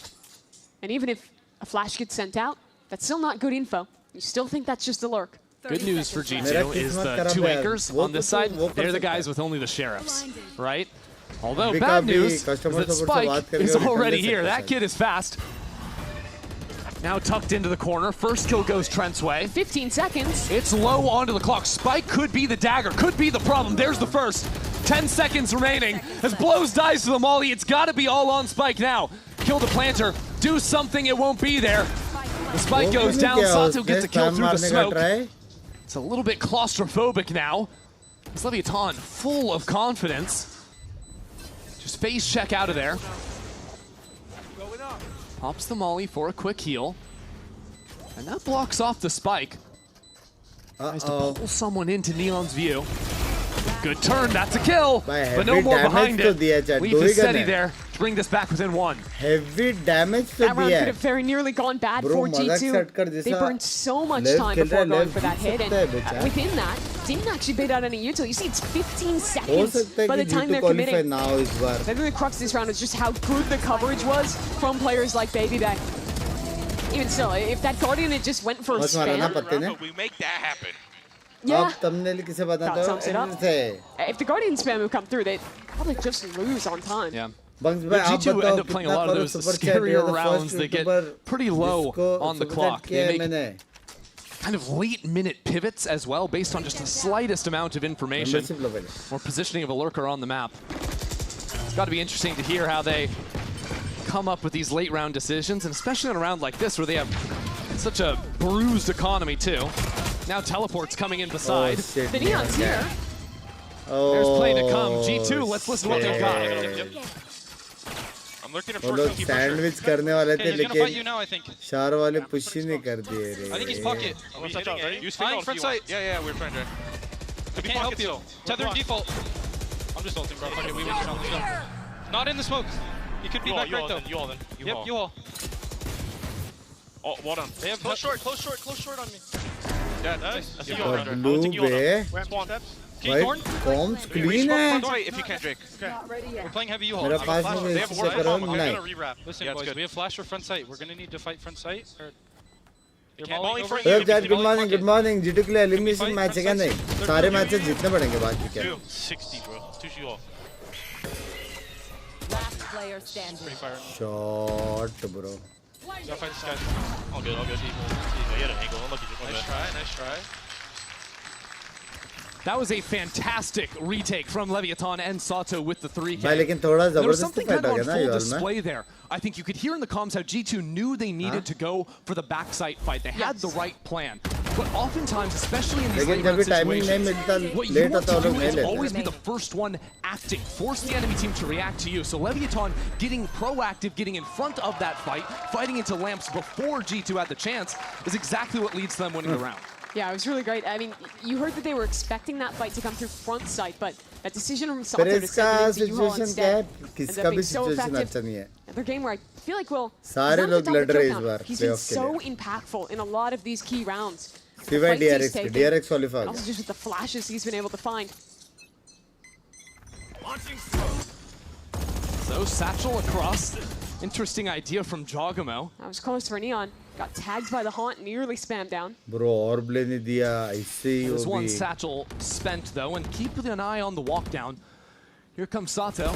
And even if a flash gets sent out, that's still not good info. You still think that's just a lurk. Good news for G2 is the two anchors on this side, they're the guys with only the sheriffs, right? Although bad news is that Spike is already here. That kid is fast. Now tucked into the corner. First kill goes Trent's way. 15 seconds. It's low onto the clock. Spike could be the dagger, could be the problem. There's the first. 10 seconds remaining. As Blows dies to the molly, it's got to be all on Spike now. Kill the planter. Do something, it won't be there. The Spike goes down. Sato gets a kill through the smoke. It's a little bit claustrophobic now. It's Leviathan full of confidence. Just face check out of there. Pops the molly for a quick heal. And that blocks off the Spike. Tries to pull someone into Neon's view. Good turn, that's a kill. But no more behind it. Leaf is steady there to bring this back within one. Heavy damage to that round could have very nearly gone bad for G2. They burned so much time before going for that hit, and within that, didn't actually bait out any util. You see, it's 15 seconds by the time they're committing. I think the crux of this round is just how good the coverage was from players like BabyBay. Even still, if that Guardian had just went for a spam, we make that happen. Yeah, that sums it up. If the Guardian spam would come through, they'd probably just lose on time. Yeah. But G2 end up playing a lot of those scarier rounds. They get pretty low on the clock. They make kind of late-minute pivots as well, based on just the slightest amount of information or positioning of a lurker on the map. It's got to be interesting to hear how they come up with these late-round decisions, and especially on a round like this where they have such a bruised economy too. Now teleport's coming in beside. The Neon's here. There's play to come. G2, let's listen to what they've got. I'm looking at short keep sandwich करने वाले थे लेकिन शार वाले push ही नहीं कर दिए रे. I think he's pocket. Use flying front sight. Yeah, we're trying to. We can't help you. Tether default. I'm just ulting, bro. Fuck it, we win. Not in the smoke. He could be back right though. You all then. Yep, you all. Oh, well done. They have close short on me. Yeah, nice. Blue bay. White bombs clean है. If you can't Drake. We're playing heavy U-haul. मेरा पास में They have a warp bomb. I'm gonna rewrap. Listen, boys, we have flash for front sight. We're gonna need to fight front sight. Good morning. G2 के लिए elimination match है क्या नहीं? सारे matches जीतने पड़ेंगे बाकी क्या? 60 bro. 2 you all. Last player standing. Shot bro. Gotta fight this guy. All good. You had an angle. Unlucky. Nice try. That was a fantastic retake from Leviathan and Sato with the 3K. There was something kind of on full display there. I think you could hear in the comms how G2 knew they needed to go for the backside fight. They had the right plan. But oftentimes, especially in these late-round situations, what you want to do is always be the first one acting. Force the enemy team to react to you. So Leviathan getting proactive, getting in front of that fight, fighting into lamps before G2 had the chance, is exactly what leads to them winning the round. Yeah, it was really great. I mean, you heard that they were expecting that fight to come through front side, but that decision from Sato to send it into U-Haul instead ended up being so effective. Another game where I feel like, well, he's been so impactful in a lot of these key rounds. DRX qualify. Also just with the flashes he's been able to find. So Satchel across. Interesting idea from Jogamo. That was close for Neon. Got tagged by the Haunt, nearly spammed down. Bro, orb nahi diya. I see. There's one Satchel spent though, and keep an eye on the walk down. Here comes Sato.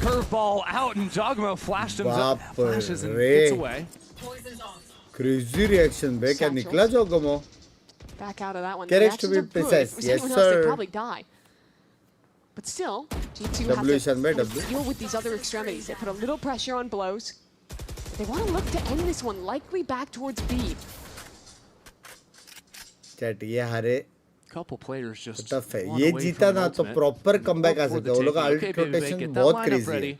Curveball out, and Jogamo flashed him. Flashes and gets away. Crazy reaction. Kya nikla Jogamo? Back out of that one. Correct to be precise. If it was yes, anyone else, they'd sir. probably die. But still, G2 have to deal with these other extremities. They put a little pressure on blows. They want to look to end this one, likely back towards B. Chat, ये हारे. Couple players just. Tough है. ये जीता ना तो proper comeback आ सकता है. वो लोग का ult rotation बहुत crazy है.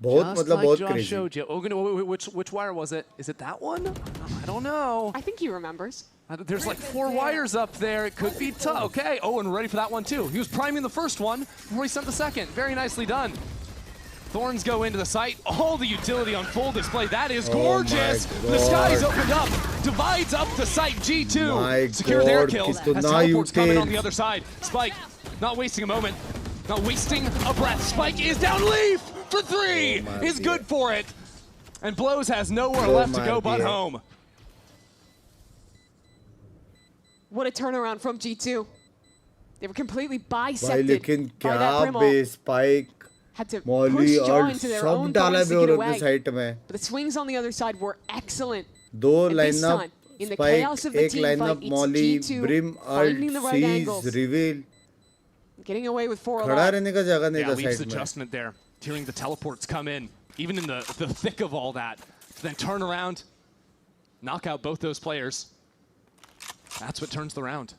बहुत मतलब बहुत crazy. Which wire was it? Is it that one? I don't know. I think he remembers. There's like 4 wires up there. It could be tough. Okay. Oh, and ready for that one too. He was priming the first one before he sent the second. Very nicely done. Thorns go into the site. All the utility on full display. That is gorgeous. The sky's opened up. Divides up the site. G2 secure their kills. As teleports coming on the other side. Spike not wasting a moment. Not wasting a breath. Spike is down. Leaf for 3 is good for it. And Blows has nowhere left to go but home. What a turnaround from G2. They were completely bisected by that Brimall. Spike, had to Molly, push Jaw और into their सब own डाला thorns to भी get और away. अपने side में. But the swings on the other side were excellent. दो And this lineup, time, in the Spike, chaos of the एक team lineup, fight, Molly, it's G2 Brim, finding the ult, right seize, angles. reveal. Getting away with 4 खड़ा alive. रहने का जगह नहीं था Leaf's side में. adjustment there. Hearing the teleports come in, even in the thick of all that. Then turn around, knock out both those players. That's what turns the round.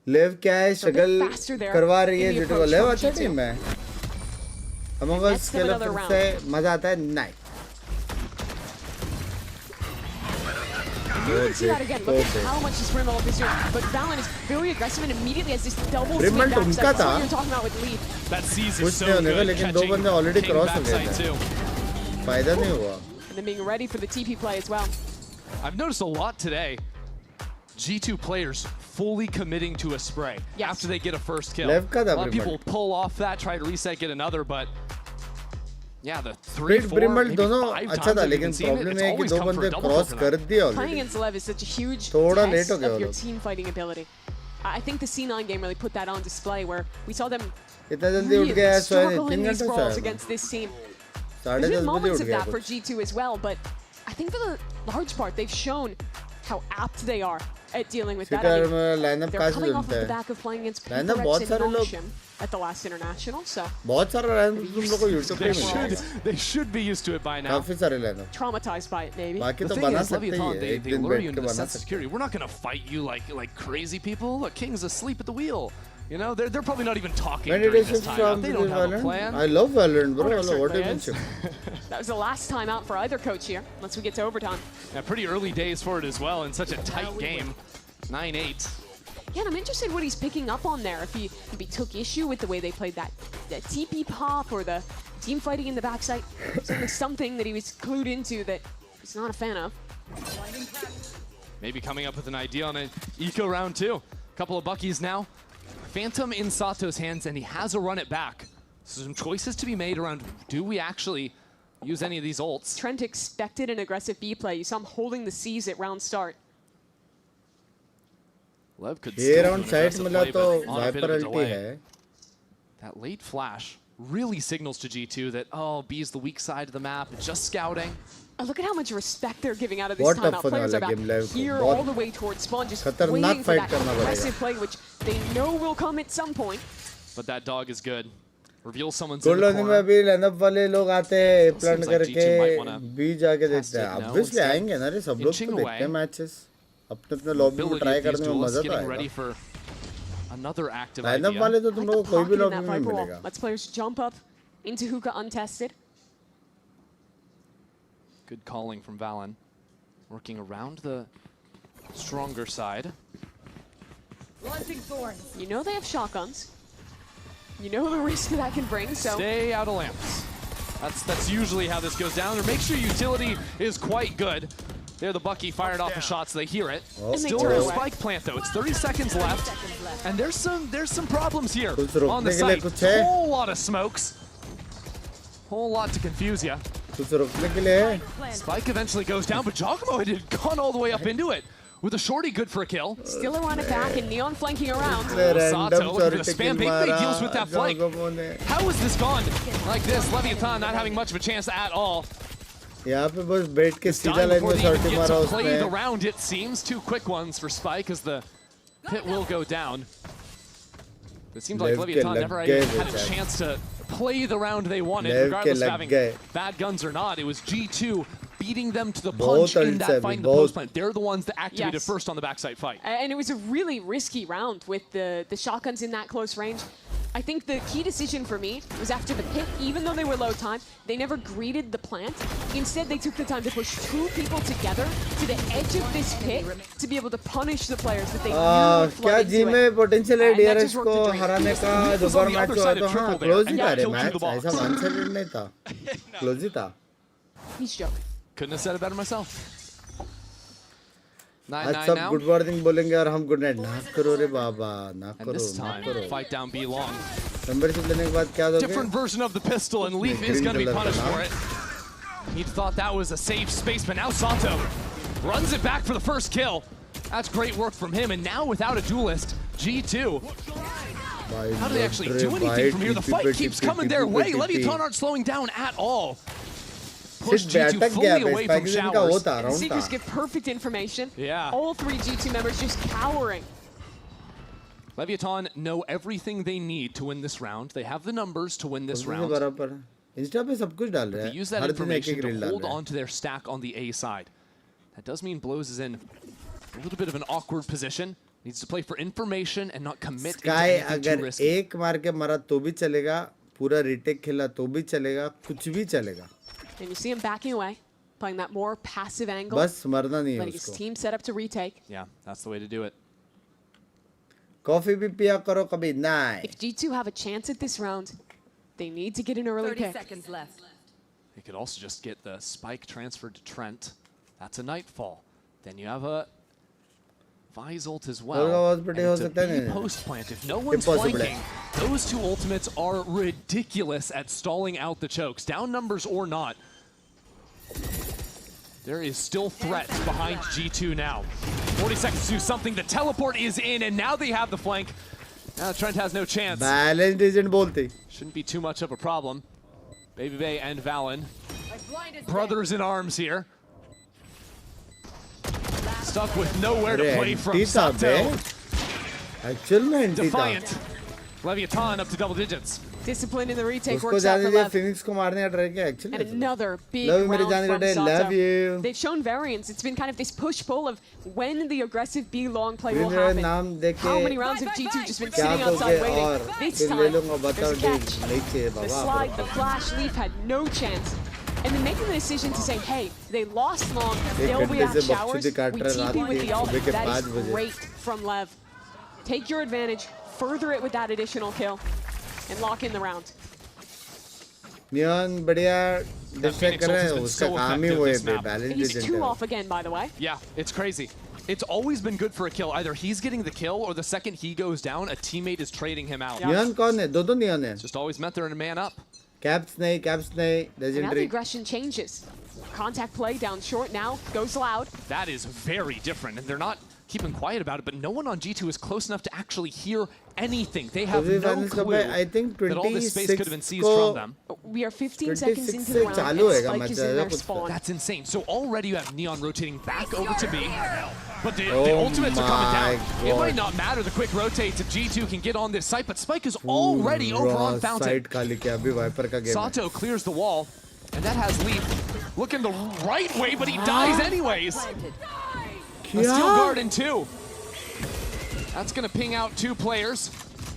लेव क्या है स्ट्रगल करवा रही है जीटू को. लेव अच्छा टीम है. अमंग अस खेलो फिर से मजा आता है. नहीं. You can see that again. Look at how much this Brimall is doing. But Valen is very aggressive and immediately has this double swing backside. That's what you're talking about with Leaf. That sees कुछ नहीं होने का, लेकिन दो बंदे already cross हो गए थे. फायदा नहीं हुआ. And then being ready for the TP play as well. I've noticed a lot today. G2 players fully committing to a spray after they get a first kill. A lot of people pull off that, try to reset, get another, but yeah, the 3, 4, maybe 5 अच्छा था, times लेकिन problem है कि दो बंदे cross कर दिए Playing already. against LEV is such a huge थोड़ा test लेट हो गया of वो your लोग. team fighting ability. I think the C9 game really put that on display where we saw them इतना जल्दी उठ really गया है. struggle 3 in these घंटे brawls से against this team. साढ़े There's 10 been बजे moments उठ of गया that for कुछ. G2 as well, but I think for the large part, they've shown how apt they are at dealing with that. I mean, lineup they're कहाँ से coming off of चलता the है? back of playing against lineup Rex बहुत and सारे लोग. Noshim at the last international, so बहुत सारा lineup तुम लोगों को YouTube पे मिल जाएगा. They should be used to it by now. काफी सारे lineup. traumatized by it maybe. बाकी The तो thing बना is, सकते ही Leviathan, है. they एक दिन lure बैठ you के into the बना sense of सकते. security. We're not going to fight you like crazy people. Look, King's asleep at the wheel. You know, they're probably not even talking When during did this it timeout. from They don't have a Valorant? plan. I love Valorant, bro. Oh, What do you is. That was the last time out for either coach here, once we get to overtime. Yeah, pretty early days for it as well in such a tight game. 9-8. Yeah, and I'm interested what he's picking up on there. If he took issue with the way they played that TP pop or the team fighting in the backside. Certainly something that he was clued into that he's not a fan of. Maybe coming up with an idea on an eco round too. Couple of Buckies now. Phantom in Sato's hands, and he has a run it back. So some choices to be made around, do we actually use any of these ults? Trent expected an aggressive B play. You saw him holding the C's at round start. Lev could ये still round do an aggressive side मिला play, तो but on a bit of a Viper ulti delay. है. That late flash really signals to G2 that, oh, B's the weak side of the map, just scouting. Look at how much respect they're giving out of this बहुत timeout. tough होने Players are वाला about game Lev को. here बहुत all the way towards spawn, just खतरनाक waiting for fight that करना aggressive पड़ेगा. play, which they know will come at some point. But that dog is good. Reveals someone's in gold the Loni में corner. अभी lineup वाले लोग आते हैं Still plan seems like करके G2 might wanna बी जाके test देखते हैं. it now Obviously instead. आएंगे ना रे, सब लोग Inching तो देखते हैं away. मैचेस. अपने लॉबी में Ability ट्राई of these करने में duelists मजा तो getting ready आएगा. for another active lineup idea. वाले तो तुम लोगों को कोई भी Pocket in लॉबी that में नहीं Viper wall. मिलेगा. Let's players jump up into hookah untested. Good calling from Valen. Working around the stronger side. You know they have shotguns. You know the risk that can bring, so... Stay out of lamps. That's usually how this goes down. Or make sure utility is quite good. There, the Bucky fired off the shots. They hear it. Still no spike plant though. It's 30 seconds left, and there's some problems here on the site. Whole lot of smokes. Whole lot to confuse you. Spike eventually goes down, but Giacomo had gone all the way up into it. With a shorty good for a kill. Still around it back, and Neon flanking around. Sato looking for the spam. Baby deals with that flank. How is this gone like this? Leviathan not having much of a chance at all. यहाँ पे बस बैठ के सीधा line में shot मारा उसने. Play the round, it seems. 2 quick ones for Spike as the pit will go down. It seems like Leviathan never had a chance to play the round they wanted, regardless of having bad guns or not. It was G2 beating them to the punch in that fight in the post plant. They're the ones that activated first on the backside fight. And it was a really risky round with the shotguns in that close range. I think the key decision for me was after the pit, even though they were low time, they never greeted the plant. Instead, they took the time to push 2 people together to the edge of this pit to be able to punish the players that they knew would flood into it. में potential है DRS को हराने का जो बार match हुआ तो हाँ close ही था रे मैच ऐसा one-sided नहीं था close ही था. He's joking. Couldn't have said it better myself. आज सब गुड मॉर्निंग बोलेंगे और हम गुड नाइट ना करो रे बाबा ना करो. Fight down B long. Membership लेने के बाद क्या दोगे? Different version of the pistol, and Leaf is going to be punished for it. He thought that was a safe space, but now Sato runs it back for the first kill. That's great work from him, and now without a duelist, G2. How do they actually do anything from here? The fight keeps coming their way. Leviathan aren't slowing down at all. Push G2 fully away from showers. And Seekers get perfect information. Yeah. All 3 G2 members just cowering. Leviathan know everything they need to win this round. They have the numbers to win this round. They use that information to hold on to their stack on the A side. That does mean Blows is in a little bit of an awkward position. Needs to play for information and not commit into anything too risky. एक मार के मरा तो भी चलेगा, पूरा retake खेला तो भी चलेगा, कुछ भी चलेगा. And you see him backing away, playing that more passive angle. बस मरना नहीं है letting his team set up to retake. Yeah, that's the way to do it. Coffee भी पिया करो कभी नहीं. If G2 have a chance at this round, they need to get an early 30 pick. seconds left. They could also just get the spike transferred to Trent. That's a Nightfall. Then you have a Visult as well. And it's a B post plant. If no one's flanking, those 2 ultimates are ridiculous at stalling out the chokes. Down numbers or not. There is still threat behind G2 now. 40 seconds to do something. The teleport is in, and now they have the flank. Now Trent has no chance. Balanced isn't bolte. Shouldn't be too much of a problem. Baby Bay and Valen. Brothers in arms here. Stuck with nowhere to play from Sato. Defiant. Leviathan up to double digits. Discipline in the retake works out for LEV. Phoenix को मारने का try किया actually. And another big round from Sato. They've shown variance. It's been kind of this push-pull of when the aggressive B long play will happen. How many rounds have G2 just been sitting outside waiting? This time, there's a catch. The slide, the flash, Leaf had no chance. And then making the decision to say, hey, they lost long, they'll react showers, we TP with the ult. That is great from LEV. Take your advantage, further it with that additional kill, and lock in the round. Neon बढ़िया distract कर रहे हैं उसका काम ही वो है balance He's 2 off again, by the way. Yeah, it's crazy. It's always been good for a kill. Either he's getting the kill, or the second he goes down, a teammate is trading him out. Neon कौन है? दो Neon है. It's just always meant they're in a man up. Caps नहीं, legendary. Now the aggression changes. Contact play down short now, goes loud. That is very different, and they're not keeping quiet about it, but no one on G2 is close enough to actually hear anything. They have no clue I think that all this space could have been seized from them. We are 15 seconds into the round, and Spike is in their spawn. That's insane. So already you have Neon rotating back over to B, but the ultimates are coming down. God. It might not matter the quick rotates if G2 can get on this site, but Spike is already over on Fountain. Sato clears the wall, and that has Leaf looking the right way, but he dies anyways. A steel guard in 2. That's going to ping out 2 players.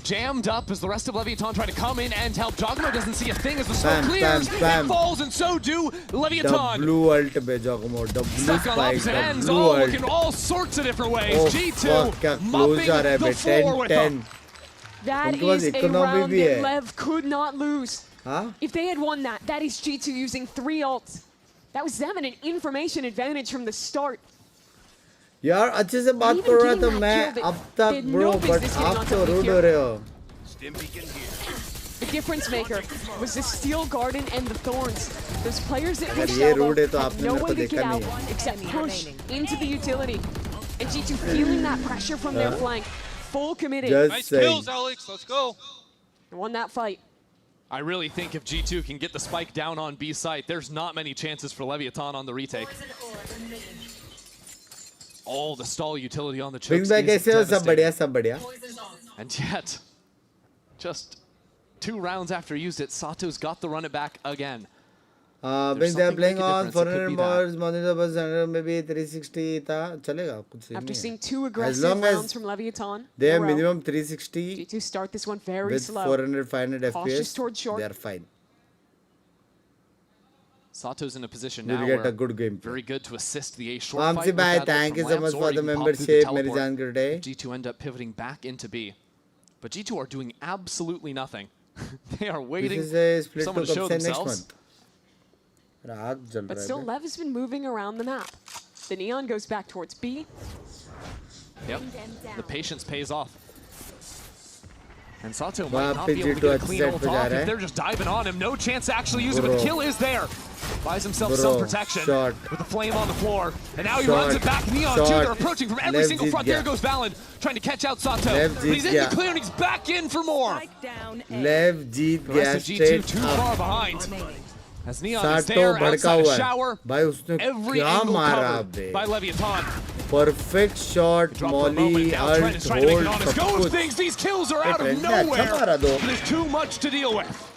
jammed up as the rest of Leviathan try to come in and help. Jogamo doesn't see a thing as the smoke clears. It falls, and so do Leviathan. W ult पे Jogamo, W Stuck on spike, opposite ends, W all ult. looking all sorts of different ways. Oh, G2 क्या mopping close आ रहा है the bay, floor with 10-10. them. That उनके पास is a economy round भी that है. Lev could not lose. हाँ? If they had won that, that is G2 using 3 ults. That was them in an information advantage from the start. यार अच्छे से बात कर रहा था मैं अब तक bro, but आप तो rude हो रहे हो. The difference maker was the Steel Garden and the Thorns. Those players that अगर pushed ये elbow rude है तो had आपने no मेरे way को to get देखा out नहीं है. except push into the utility. And G2 feeling that pressure from their flank, full committed. Just Nice saying. kills, Alex. Let's go. Won that fight. I really think if G2 can get the spike down on B site, there's not many chances for Leviathan on the retake. All the stall utility on the chokes Binks is कैसे हो? सब devastating. बढ़िया, सब बढ़िया. And yet, just 2 rounds after used it, Sato's got the run it back again. Binks they are playing on difference, it could 400 be bars, monitor bus 100 maybe 360 था चलेगा कुछ नहीं After है. seeing 2 As aggressive long as rounds from Leviathan, they in a have row, minimum 360 G2 start this one very with slow. 400-500 Cautious FPS, towards short. they are fine. Sato's in a position You'll now get a where good game. very good to assist the A short Vamsi fight. bhai, with that thank you from so Labs, much or for he the can pop through membership, teleport. मेरी जान कर today. G2 end up pivoting back into B. But G2 are doing absolutely nothing. They are waiting This is a for split someone to to show next themselves. month. रात जल But रहा still, है. Lev has been moving around the map. The Neon goes back towards B. Yep, the patience pays off. And Sato वहाँ might not पे be able to G2 get a अच्छे clean set ult पे जा off रहा if है. they're just diving on him. No chance to actually use it, but Bro. the kill is there. Buys himself Bro, some protection shot. with the flame on the floor. And now he Shot. runs it back. Neon too. Shot. They're approaching from every Lev single Jeet front. There गया. goes Valen trying to catch out Sato. Lev But he's Jeet in the गया. clear and he's back in for more. Lev Jeet The गया rest of G2 straight too far up. behind. As Neon is Sato there भड़का outside हुआ a है. shower. भाई उसने Every क्या angle मारा covered bay. by Leviathan. Perfect shot, Drop for a moment. molly, Now ult, Trent is trying to make it hold, on his सब go of कुछ. things. These kills are out of Trent ने अच्छा nowhere. मारा दो. There's too much to deal with.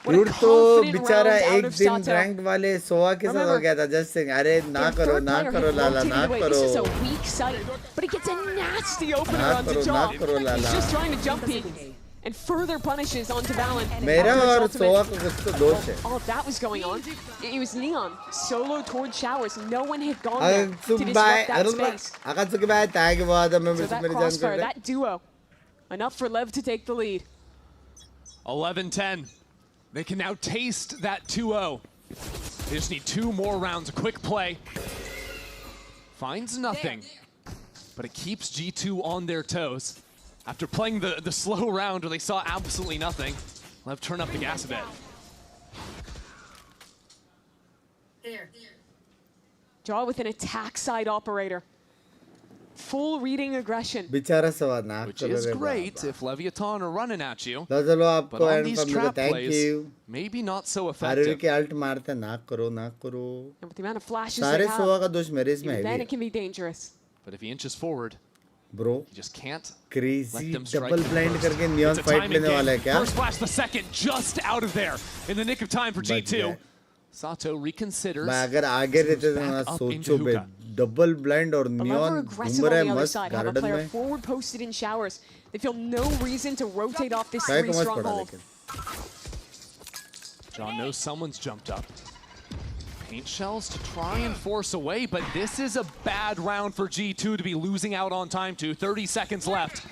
Dude तो confident बेचारा round out एक of दिन Sato. रैंक वाले सोआ के साथ हो गया था. जस्ट सिंह अरे ना करो ना करो लाला ना करो This is a weak site, but he gets a nasty opener ना onto करो ना Jaw. करो He's Lala. just trying to jump peek and further punishes onto Valen. मेरा After his और ultimate. सोआ को कुछ तो दोष है. All of that was going on. It was Neon solo towards showers. No one had gone there to Akatsuki disrupt that space. Akatsuki bhai thank you for the So membership that मेरी जान crossfire, कर दे. that duo, enough for Lev to take the lead. 11-10. They can now taste that 2-0. They just need 2 more rounds. A quick play. Finds nothing. But it keeps G2 on their toes. After playing the slow round where they saw absolutely nothing, Lev turn up the gas a bit. Jaw with an attack side operator. Full reading aggression. बेचारा सवा ना Which करो is रे great Baba. if Leviathan are running at you. तो चलो But आपको on and these form में trap thank plays, you. maybe not so सारे effective. के अल्ट मारते ना करो ना करो. And with the amount of flashes सारे they have, सोआ का दोष मेरे इसमें even है then भी. it can be dangerous. But if he inches forward, Bro, he just can't let crazy them strike. double blind करके neon It's a fight timing लेने वाला है game. क्या? First flash, the second, just out of there in the nick of time for बच G2. गए. Sato reconsiders. मैं अगर आगे रहते तो ना back up सोचो into बे hookah. double blind और The neon lever घूम aggressive रहा on है the other मस्त side. Have a garden player में. forward posted in showers. They feel no reason to rotate off this काय को 3 मस्त strong पड़ा hold. लेकिन. John knows someone's jumped up. Paint shells to try and force away, but this is a bad round for G2 to be losing out on time to. 30 seconds left.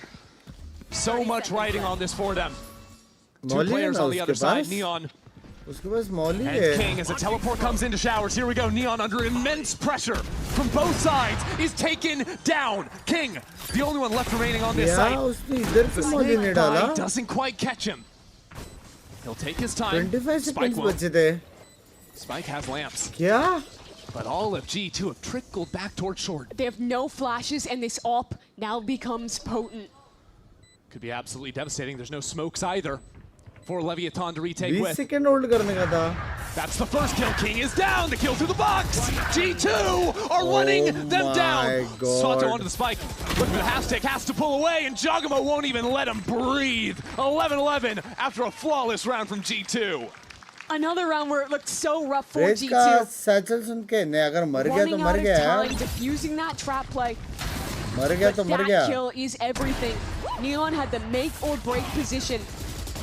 So much riding on this for them. 2 Molly players है ना on the उसके other side. पास? Neon उसके पास molly and है. King as a teleport comes into showers. Here we go. Neon under immense pressure from both sides is taken down. King, the only one left remaining on this यार site. उसने इधर The से molly snake नहीं डाला. bite doesn't quite catch him. He'll take his time. 25 Spike seconds won't. बचे थे. Spike has lamps. क्या? But all of G2 have trickled back towards short. They have no flashes, and this AWP now becomes potent. Could be absolutely devastating. There's no smokes either for Leviathan to retake 20 with. Second hold करने का था. That's the first kill. King is down. The kill through the box. G2 are running them my down. God. Sato onto the spike. Looking for the half stick. Has to pull away, and Jogamo won't even let him breathe. 11-11 after a flawless round from G2. Another round where it looked so rough for race का G2. Satchel सुन के नहीं अगर मर गया तो Running मर out गया of यार. time, defusing that trap play. मर गया तो मर गया. That kill is everything. Neon had the make or break position,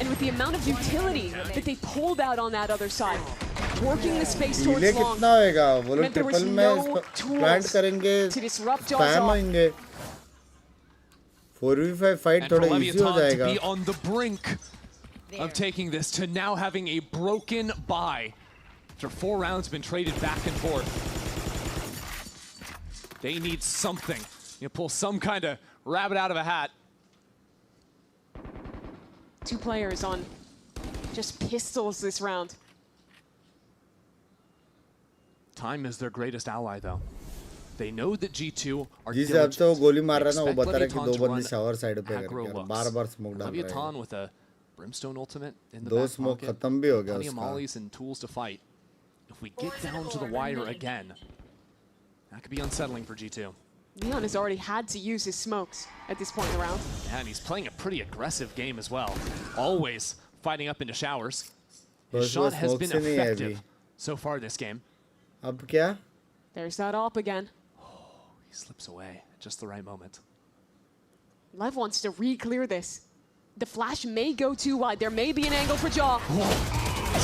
and with the amount of utility that they pulled out on that other side, working the space towards GEELI long, कितना होएगा? वो लोग meant there was triple में no plant tools करेंगे, to disrupt Jaw's spam off. होंगे. 4v5 fight थोड़ा easy हो जाएगा. To be on the brink of taking this to now having a broken bye. After 4 rounds been traded back and forth. They need something. You pull some kind of rabbit out of a hat. 2 players on just pistols this round. Time is their greatest ally, though. They know that G2 are जिस हिसाब से वो गोली मार रहा है ना, वो बता रहा है कि 2 बंदे शावर साइड पे करके बार-बार स्मोक डाल रहे हैं. Leviathan with a brimstone ultimate in the 2 back smoke pocket. खत्म भी हो गया Plenty of उसका. mollies and tools to fight. If we get down to the wire again, that could be unsettling for G2. Neon has already had to use his smokes at this point in the round. Yeah, and he's playing a pretty aggressive game as well. Always fighting up into showers. His shot has been effective so far this game. अब क्या? There's that op again. He slips away at just the right moment. Lev wants to re-clear this. The flash may go too wide. There may be an angle for Jaw.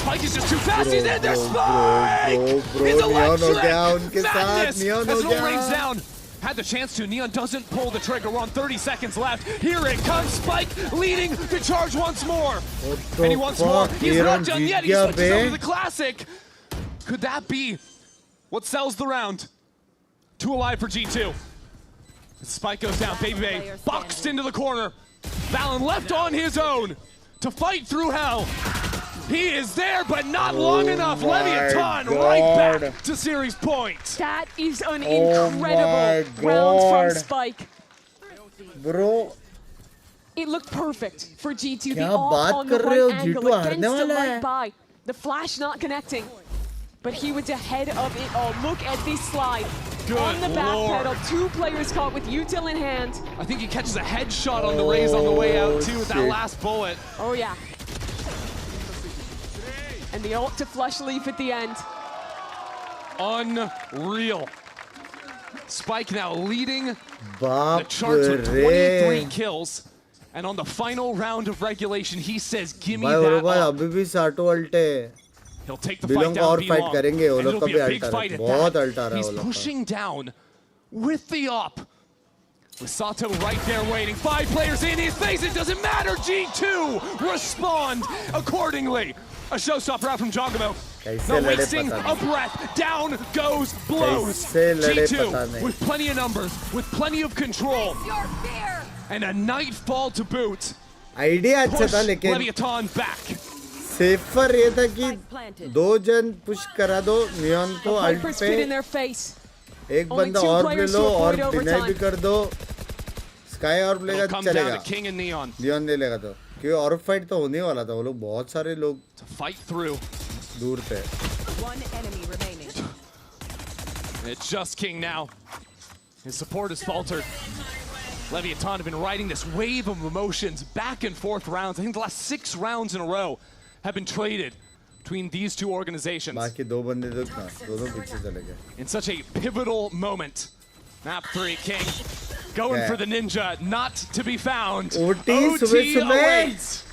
Spike is just too fast. He's in there. Spike! It's electric! Madness! As it all rains down. Had the chance to. Neon doesn't pull the trigger. We're on 30 seconds left. Here it comes. Spike leading the charge once more. And he wants more. He's not done yet. He switches over to the classic. Could that be what sells the round? 2 alive for G2. Spike goes down. Baby Bay boxed into the corner. Valen left on his own to fight through hell. He is there, but not long enough. Leviathan right back to series points. That is an incredible round from Spike. Bro. It looked perfect for G2. The क्या off बात on the कर रहे हो? right angle G2 हारने against the वाला right है. buy. The flash not connecting. But he was ahead of it all. Look at this slide. Good on the back Lord. pedal, 2 players caught with util in hand. I think he catches a headshot on the Raze on the way out too with that last bullet. Oh yeah. And the ult to flush Leaf at the end. Unreal. Spike now leading the बाप charts with रे. 23 kills. And on the final round of regulation, he says, give me भाई that भाई up. अभी भी साटो alt है. He'll take the fight belong down और B-long. Fight करेंगे. वो And लोग it'll का be भी a big अल्ट आ fight रहा at है. बहुत that. अल्ट आ रहा है He's वो लोग का. pushing down with the op. With Sato right there waiting. 5 players in his face. It doesn't matter. G2 respond accordingly. A showstopper out from Jogamo. No wasting a breath. Down goes blows. G2 with plenty of numbers, with plenty of control. And a nightfall to boot. Idea अच्छा था लेकिन Leviathan back. Safer ये था कि 2 जन push करा दो neon को अल्ट पे. एक बंदा और ले लो और डिनाई भी कर दो. स्काई और लेगा चलेगा. नियॉन ले लेगा तो क्योंकि और फाइट तो होने वाला था. वो लोग बहुत सारे लोग दूर थे. It's just King now. His support has faltered. Leviathan have been riding this wave of emotions back and forth rounds. I think the last 6 rounds in a row have been traded between these 2 organizations. बाकी 2 बंदे तो ना दोनों पीछे चले गए. In such a pivotal moment. Map 3, King going for the ninja, not to be found. OT awaits.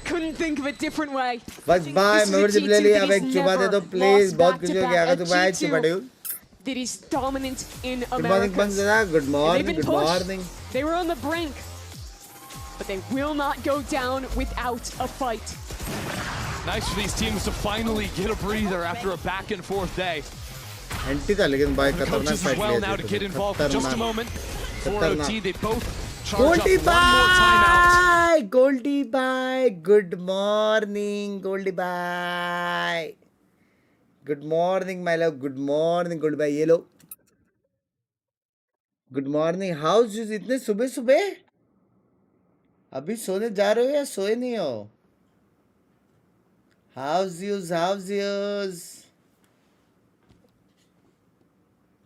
Couldn't think of a different way. बस bye memory ले लिया. अब एक चुबा दे दो प्लीज. बहुत कुछ हो गया. अगर तुम्हारा चुबा दे. That is dominant in Good morning, America. Good morning. Good morning. They were on the brink, but they will not go down without a fight. Nice for these teams to finally get a breather after a back and forth day. Anti था लेकिन भाई खतरनाक fight well now to get involved for just a moment. For OT, they both charge up Goldie one more timeout. Goldie bye. Good morning, Goldie bye. Good morning, my love. Good morning, Goldie bye. ये लो. Good morning. How's you? इतने सुबह सुबह? अभी सोने जा रहे हो या सोए नहीं हो? How's yours? How's yours?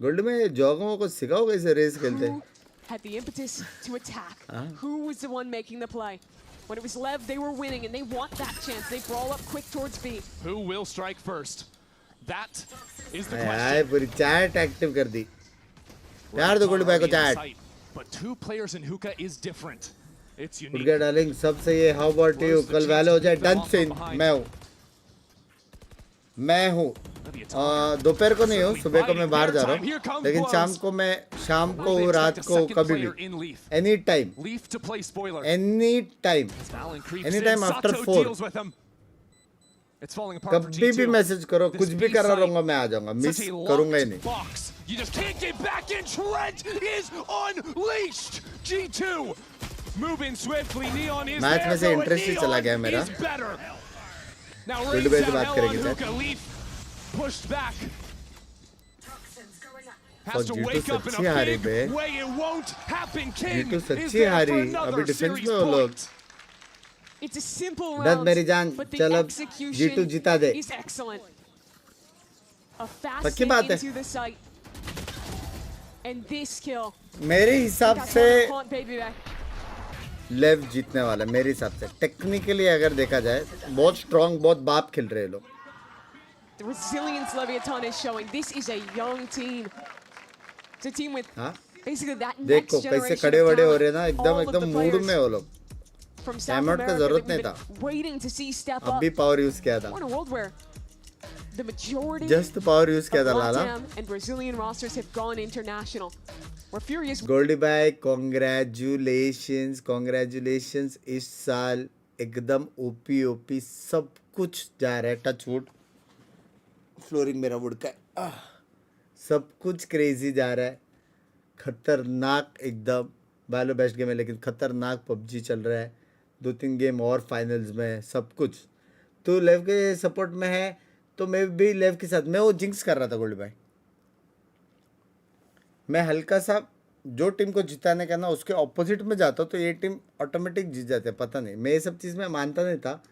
Gold में जॉगों को सिखाओ कैसे रेस खेलते हैं. Had the impetus to attack. Who was the one making the play? When it was Lev, they were winning, and they want that chance. They brawl up quick towards B. Who will strike first? That is the यार question. पूरी chat active कर दी. प्यार दो गोल्डी भाई को chat. But two players in hookah is different. It's unique. Good गया darling, सब सही है। How about you? कल वैलो हो जाए डन सिन। मैं हूँ दोपहर को नहीं हूँ, सुबह को मैं बाहर जा रहा हूँ, लेकिन शाम को रात को कभी भी एनी टाइम आफ्टर 4 कभी भी मैसेज करो, कुछ भी कर रहा रहूंगा, मैं आ जाऊंगा, मिस करूंगा ही नहीं। मैच में से इंटरेस्ट ही चला गया मेरा। गोल्डी भाई से बात करेंगे सर। और जीटू सच्ची हारी बे, जीटू सच्ची हारी। अभी डिफेंस में वो लोग। दस मेरी जान, चल अब जीटू जिता दे। पक्की बात है। मेरे हिसाब से लेव जीतने वाला है, मेरे हिसाब से। टेक्निकली अगर देखा जाए बहुत स्ट्रॉन्ग, बहुत बाप खेल रहे हैं लोग। The resilience Leviathan is showing. This is a young team. It's a team with basically that next generation. देखो कैसे खड़े वड़े हो रहे ना, एकदम मूड में हो लोग। टाइमआउट का जरूरत नहीं था, अभी पावर यूज किया था, जस्ट पावर यूज किया था लाला। गोल्डी भाई कॉन्ग्रेचुलेशंस। इस साल एकदम ओपी सब कुछ जा रहा है। टच वुड, फ्लोरिंग मेरा वुड का सब कुछ क्रेजी जा रहा है, खतरनाक एकदम। वैलो बेस्ट गेम है लेकिन खतरनाक पबजी चल रहा है। 2-3 गेम और फाइनल्स में सब कुछ। तो लेव के सपोर्ट में है तो मैं भी लेव के साथ। मैं वो जिंक्स कर रहा था गोल्डी भाई, मैं हल्का सा जो टीम को जिताने का ना उसके ऑपोजिट में जाता तो ये टीम ऑटोमेटिक जीत जाते। पता नहीं, मैं ये सब चीज़ में मानता नहीं था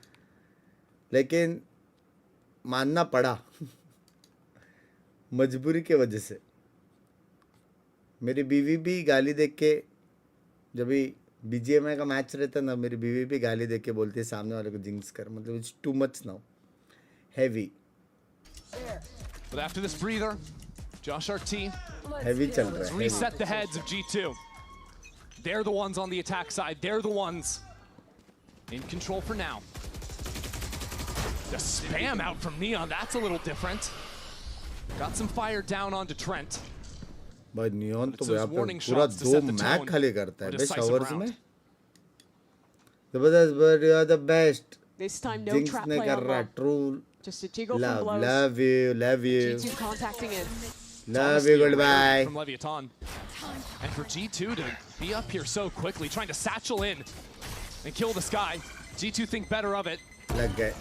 लेकिन मानना पड़ा मजबूरी के वजह से। मेरी बीवी भी गाली देख के, जब भी BGMI का मैच रहता ना, मेरी बीवी भी गाली देख के बोलती है सामने वाले को जिंक्स कर। मतलब it's too much now, heavy. But after this breather, Josh RT heavy चल रहा है। Reset the heads of G2. They're the ones on the attack side. They're the ones in control for now. The spam out from Neon, that's a little different. Got some fire down onto Trent. भाई neon तो यहाँ पे पूरा 2 match खाली करता है बे showers में। जबरदस्त, but you are the best. Jinx ने कर रहा है true. Love you. Love you, goodbye. From Leviathan. And for G2 to be up here so quickly, trying to satchel in and kill this guy. G2 think better of it. लग गए।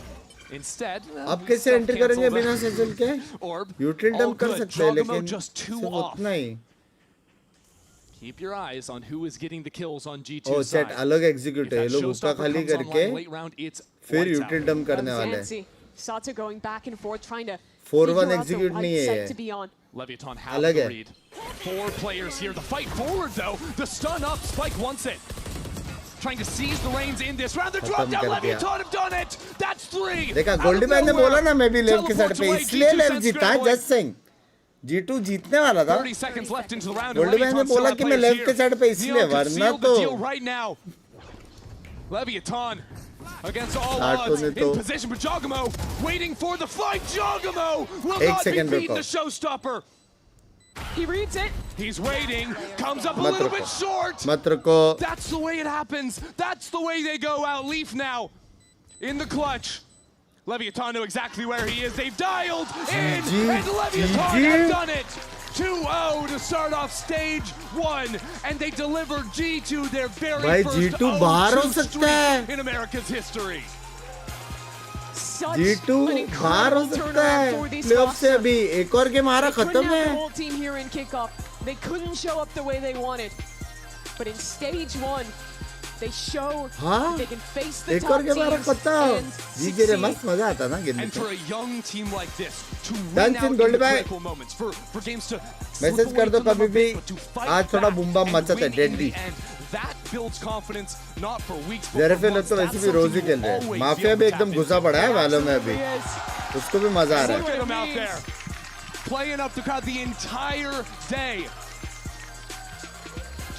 Instead, अब कैसे enter करेंगे बिना satchel के? यूटिल dump कर सकते हैं लेकिन सिर्फ उतना ही। Keep your eyes on who is getting the kills on G2 ओ side. सेट अलग एग्जीक्यूट है, ये लोग उसका खाली करके फिर यूटिल डंप करने वाले हैं। Sato going back and forth trying to 4-1 execute नहीं है, Leviathan has अलग the है। read. 4 players here. The fight forward though. The stun up. Spike wants it. Trying to seize the reins in this round. The drop down. Leviathan have done it. That's 3. देखा गोल्डी भाई ने बोला ना मैं भी लेव के साइड पे, इसलिए लेव जीता है। जस्ट सिंह G2 जीतने वाला था। गोल्डी भाई ने बोला कि मैं लेव के साइड पे इसलिए, वरना तो Leviathan against all odds in position for Jogamo, waiting for the fight. Jogamo will not be beaten, the showstopper. He reads it. He's waiting. Comes up a little bit short. That's the way it happens. That's the way they go out. Leaf now in the clutch. Leviathan know exactly where he is. They've dialed in, and Leviathan have done it. 2-0 to start off stage 1, and they delivered G2 their very first 0-2 streak in America's history. G2 बाहर हो सकता है playoff से। अभी एक और game हमारा खत्म है। They couldn't show up the way they wanted, but in stage 1 they show they can face the top teams and succeed. मस्त मजा आता ना गेम में। And for a young team like this to win out in the critical moments, for games to message कर दो कभी भी, आज थोड़ा बूम बम मचा था deadly. That builds confidence not for weeks but जरा फिर तो वैसे भी रोज ही खेल रहे हैं। माफिया भी एकदम घुसा पड़ा है वालों में अभी, उसको भी मजा आ रहा है। Playing up the crowd the entire day.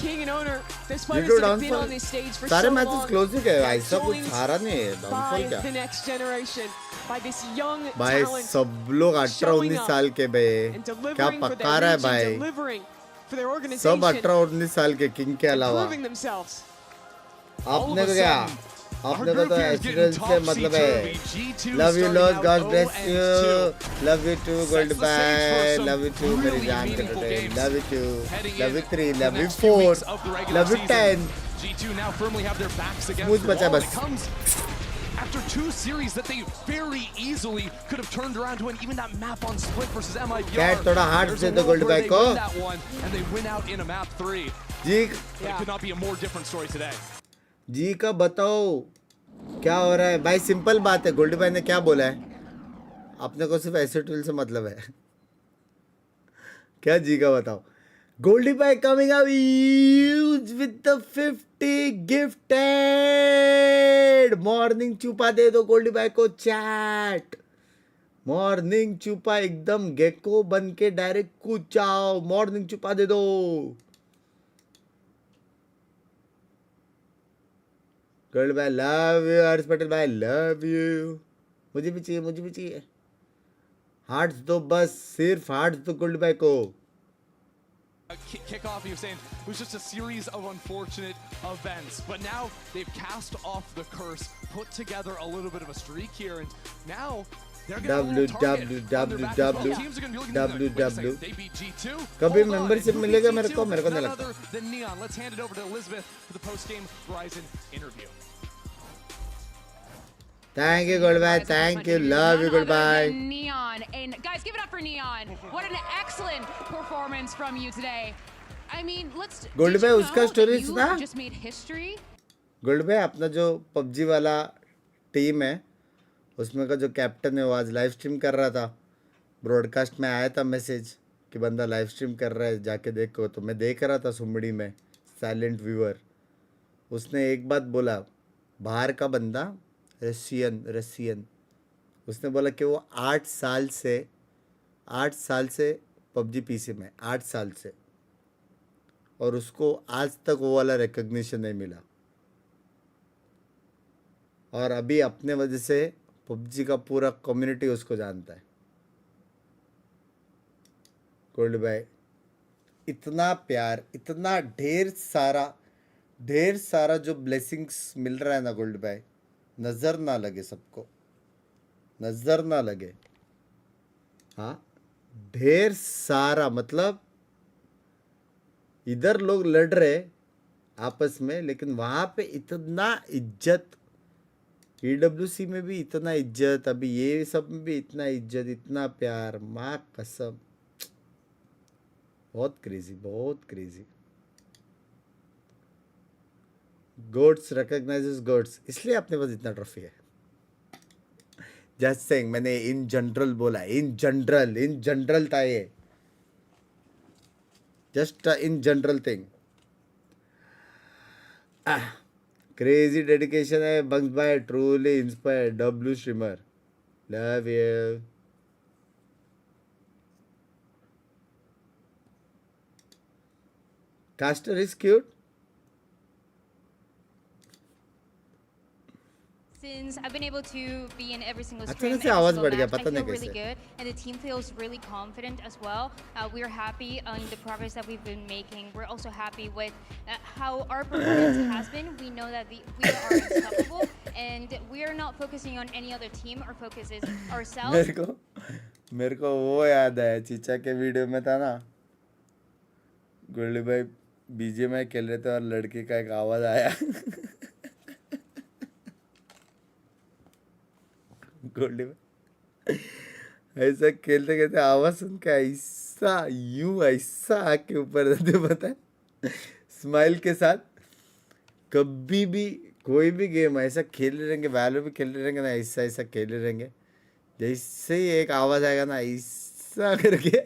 king and owner. There's ये players तो that have been downfall on this stage for सारे so मैचेस long. क्लोज ही गए भाई, सब कुछ Joined हारा नहीं है, by डाउनफॉल क्या the next generation, by this young भाई, talent सब लोग 18-19 साल के बे, and क्या delivering for पक्का their रहा है region, भाई, delivering for their सब organization, 18-19 साल के किंग के and अलावा proving themselves. आपने तो क्या, आपने तो एक्सीडेंट से मतलब है, love you loss, God bless you, love you too gold bye, love you too मेरी जान के today, love you too, love you 3, love you 4, love you 10, G2 now firmly have their backs against smooth the बचा wall. बस. It comes after 2 series that they very easily could have turned around to win even that map on split versus MIBR. कैट थोड़ा hard There's से a तो world gold where bye they को win that one and they win out in a map 3. जी, But it could not be a more different story today. जी का बताओ क्या हो रहा है भाई, सिंपल बात है, गोल्डी भाई ने क्या बोला है, अपने को सिर्फ ऐसे टूल से मतलब है, क्या जी का बताओ. गोल्डी भाई coming up with the 50 gifted, morning छुपा दे दो गोल्डी भाई को चैट, मॉर्निंग छुपा एकदम गेको बन के डायरेक्ट कूद जाओ, मॉर्निंग छुपा दे दो. गोल्ड भाई लव यू, हर्ष पटेल भाई लव यू, मुझे भी चाहिए, मुझे भी चाहिए. हार्ट्स दो बस, सिर्फ हार्ट्स दो गोल्ड भाई को. Kickoff, he was saying, it was just a series of unfortunate events. But now they've cast off the curse, put together a little bit of a streak here, and now they're going to have a little target on their back as well. Teams are going to be looking at them. Wait a second, they beat G2. कभी Hold on, membership who beat मिलेगा मेरे G2? को नहीं None लगता. other than Neon. Let's hand it over to Elizabeth for the post-game Verizon interview. Thank you, goodbye. Thank you. Love you. Goodbye. Neon. And guys, give it up for Neon. What an excellent performance from you today. I mean, let's. Gold भाई उसका story सुना? Just made history. Gold भाई अपना जो PUBG वाला team है, उसमें का जो कैप्टन है वो आज लाइव स्ट्रीम कर रहा था. ब्रॉडकास्ट में आया था मैसेज कि बंदा लाइव स्ट्रीम कर रहा है, जाके देखो. तो मैं देख रहा था सुमड़ी में, साइलेंट व्यूअर. उसने एक बात बोला, बाहर का बंदा रशियन, उसने बोला कि वो 8 साल से पबजी पीसी में, 8 साल से, और उसको आज तक वो वाला रिकग्निशन नहीं मिला. और अभी अपने वजह से पबजी का पूरा कम्युनिटी उसको जानता है. गोल्ड भाई इतना प्यार, इतना ढेर सारा जो ब्लेसिंग्स मिल रहा है ना गोल्ड भाई, नजर ना लगे सबको, नजर ना लगे. हाँ, ढेर सारा, मतलब इधर लोग लड़ रहे आपस में, लेकिन वहां पे इतना इज्जत, EWC में भी इतना इज्जत, अभी ये सब में भी इतना इज्जत, इतना प्यार, माँ कसम, बहुत क्रेजी, बहुत क्रेजी. गोड्स रिकॉग्नाइजेस गोड्स, इसलिए अपने पास इतना ट्रॉफी है. जस्ट सेइंग, मैंने इन जनरल बोला, इन जनरल था ये, just in general thing. Crazy dedication है बंक्स भाई, truly inspired. W streamer, love you. Caster is cute. Since I've been able to be in every single अचानक stream, से every आवाज single बढ़ गया, match, I पता नहीं feel really कैसे. good, and the team feels really confident as well. We're happy on the progress that we've been making. We're also happy with how our performance has been. We know that we are unstoppable, and we are not focusing on any other team. Our focus is ourselves. मेरे को वो याद है, चीचा के video में था ना, गोल्डी भाई बीजीएमआई खेल रहे थे और लड़की का एक आवाज आया. गोल्डी भाई ऐसा खेलते खेलते आवाज सुन के ऐसा आके ऊपर देते, पता है, स्माइल के साथ. कभी भी कोई भी गेम ऐसा खेल रहे रहेंगे, वैलो भी खेल रहे रहेंगे ना, ऐसा खेल रहे रहेंगे, जैसे ही एक आवाज आएगा ना, ऐसा करके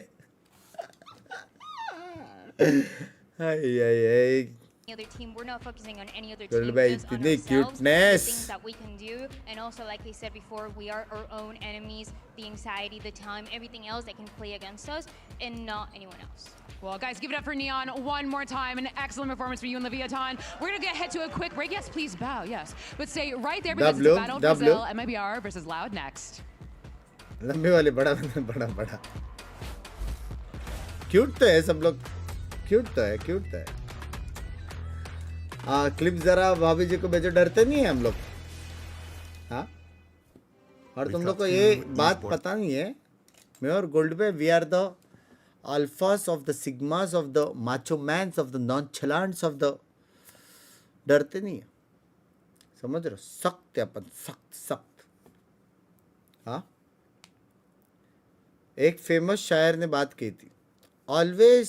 other team. We're not focusing on any other Girl team, by just on इतनी ourselves, the cuteness. things that we can do, and also, like I said before, we are our own enemies. The anxiety, the time, everything else that can play against us, and not anyone else. Well, guys, give it up for Neon one more time. An excellent performance for you and Leviathan. We're going to head to a quick break. Yes, please bow, yes. But stay right there because it's a battle of Brazil, MIBR versus Loud next. लंबे वाले बड़ा बड़ा बड़ा cute तो है सब लोग cute तो है क्लिप जरा भाभी जी को भेजो डरते नहीं है हम लोग हाँ और तुम लोग को ये बात पता नहीं है मैं और गोल्ड पे we are the alphas of the sigmas of the macho mans of the nonchalants of the डरते नहीं है समझ रहे हो सख्त है अपन सख्त हाँ एक फेमस शायर ने बात की थी ऑलवेज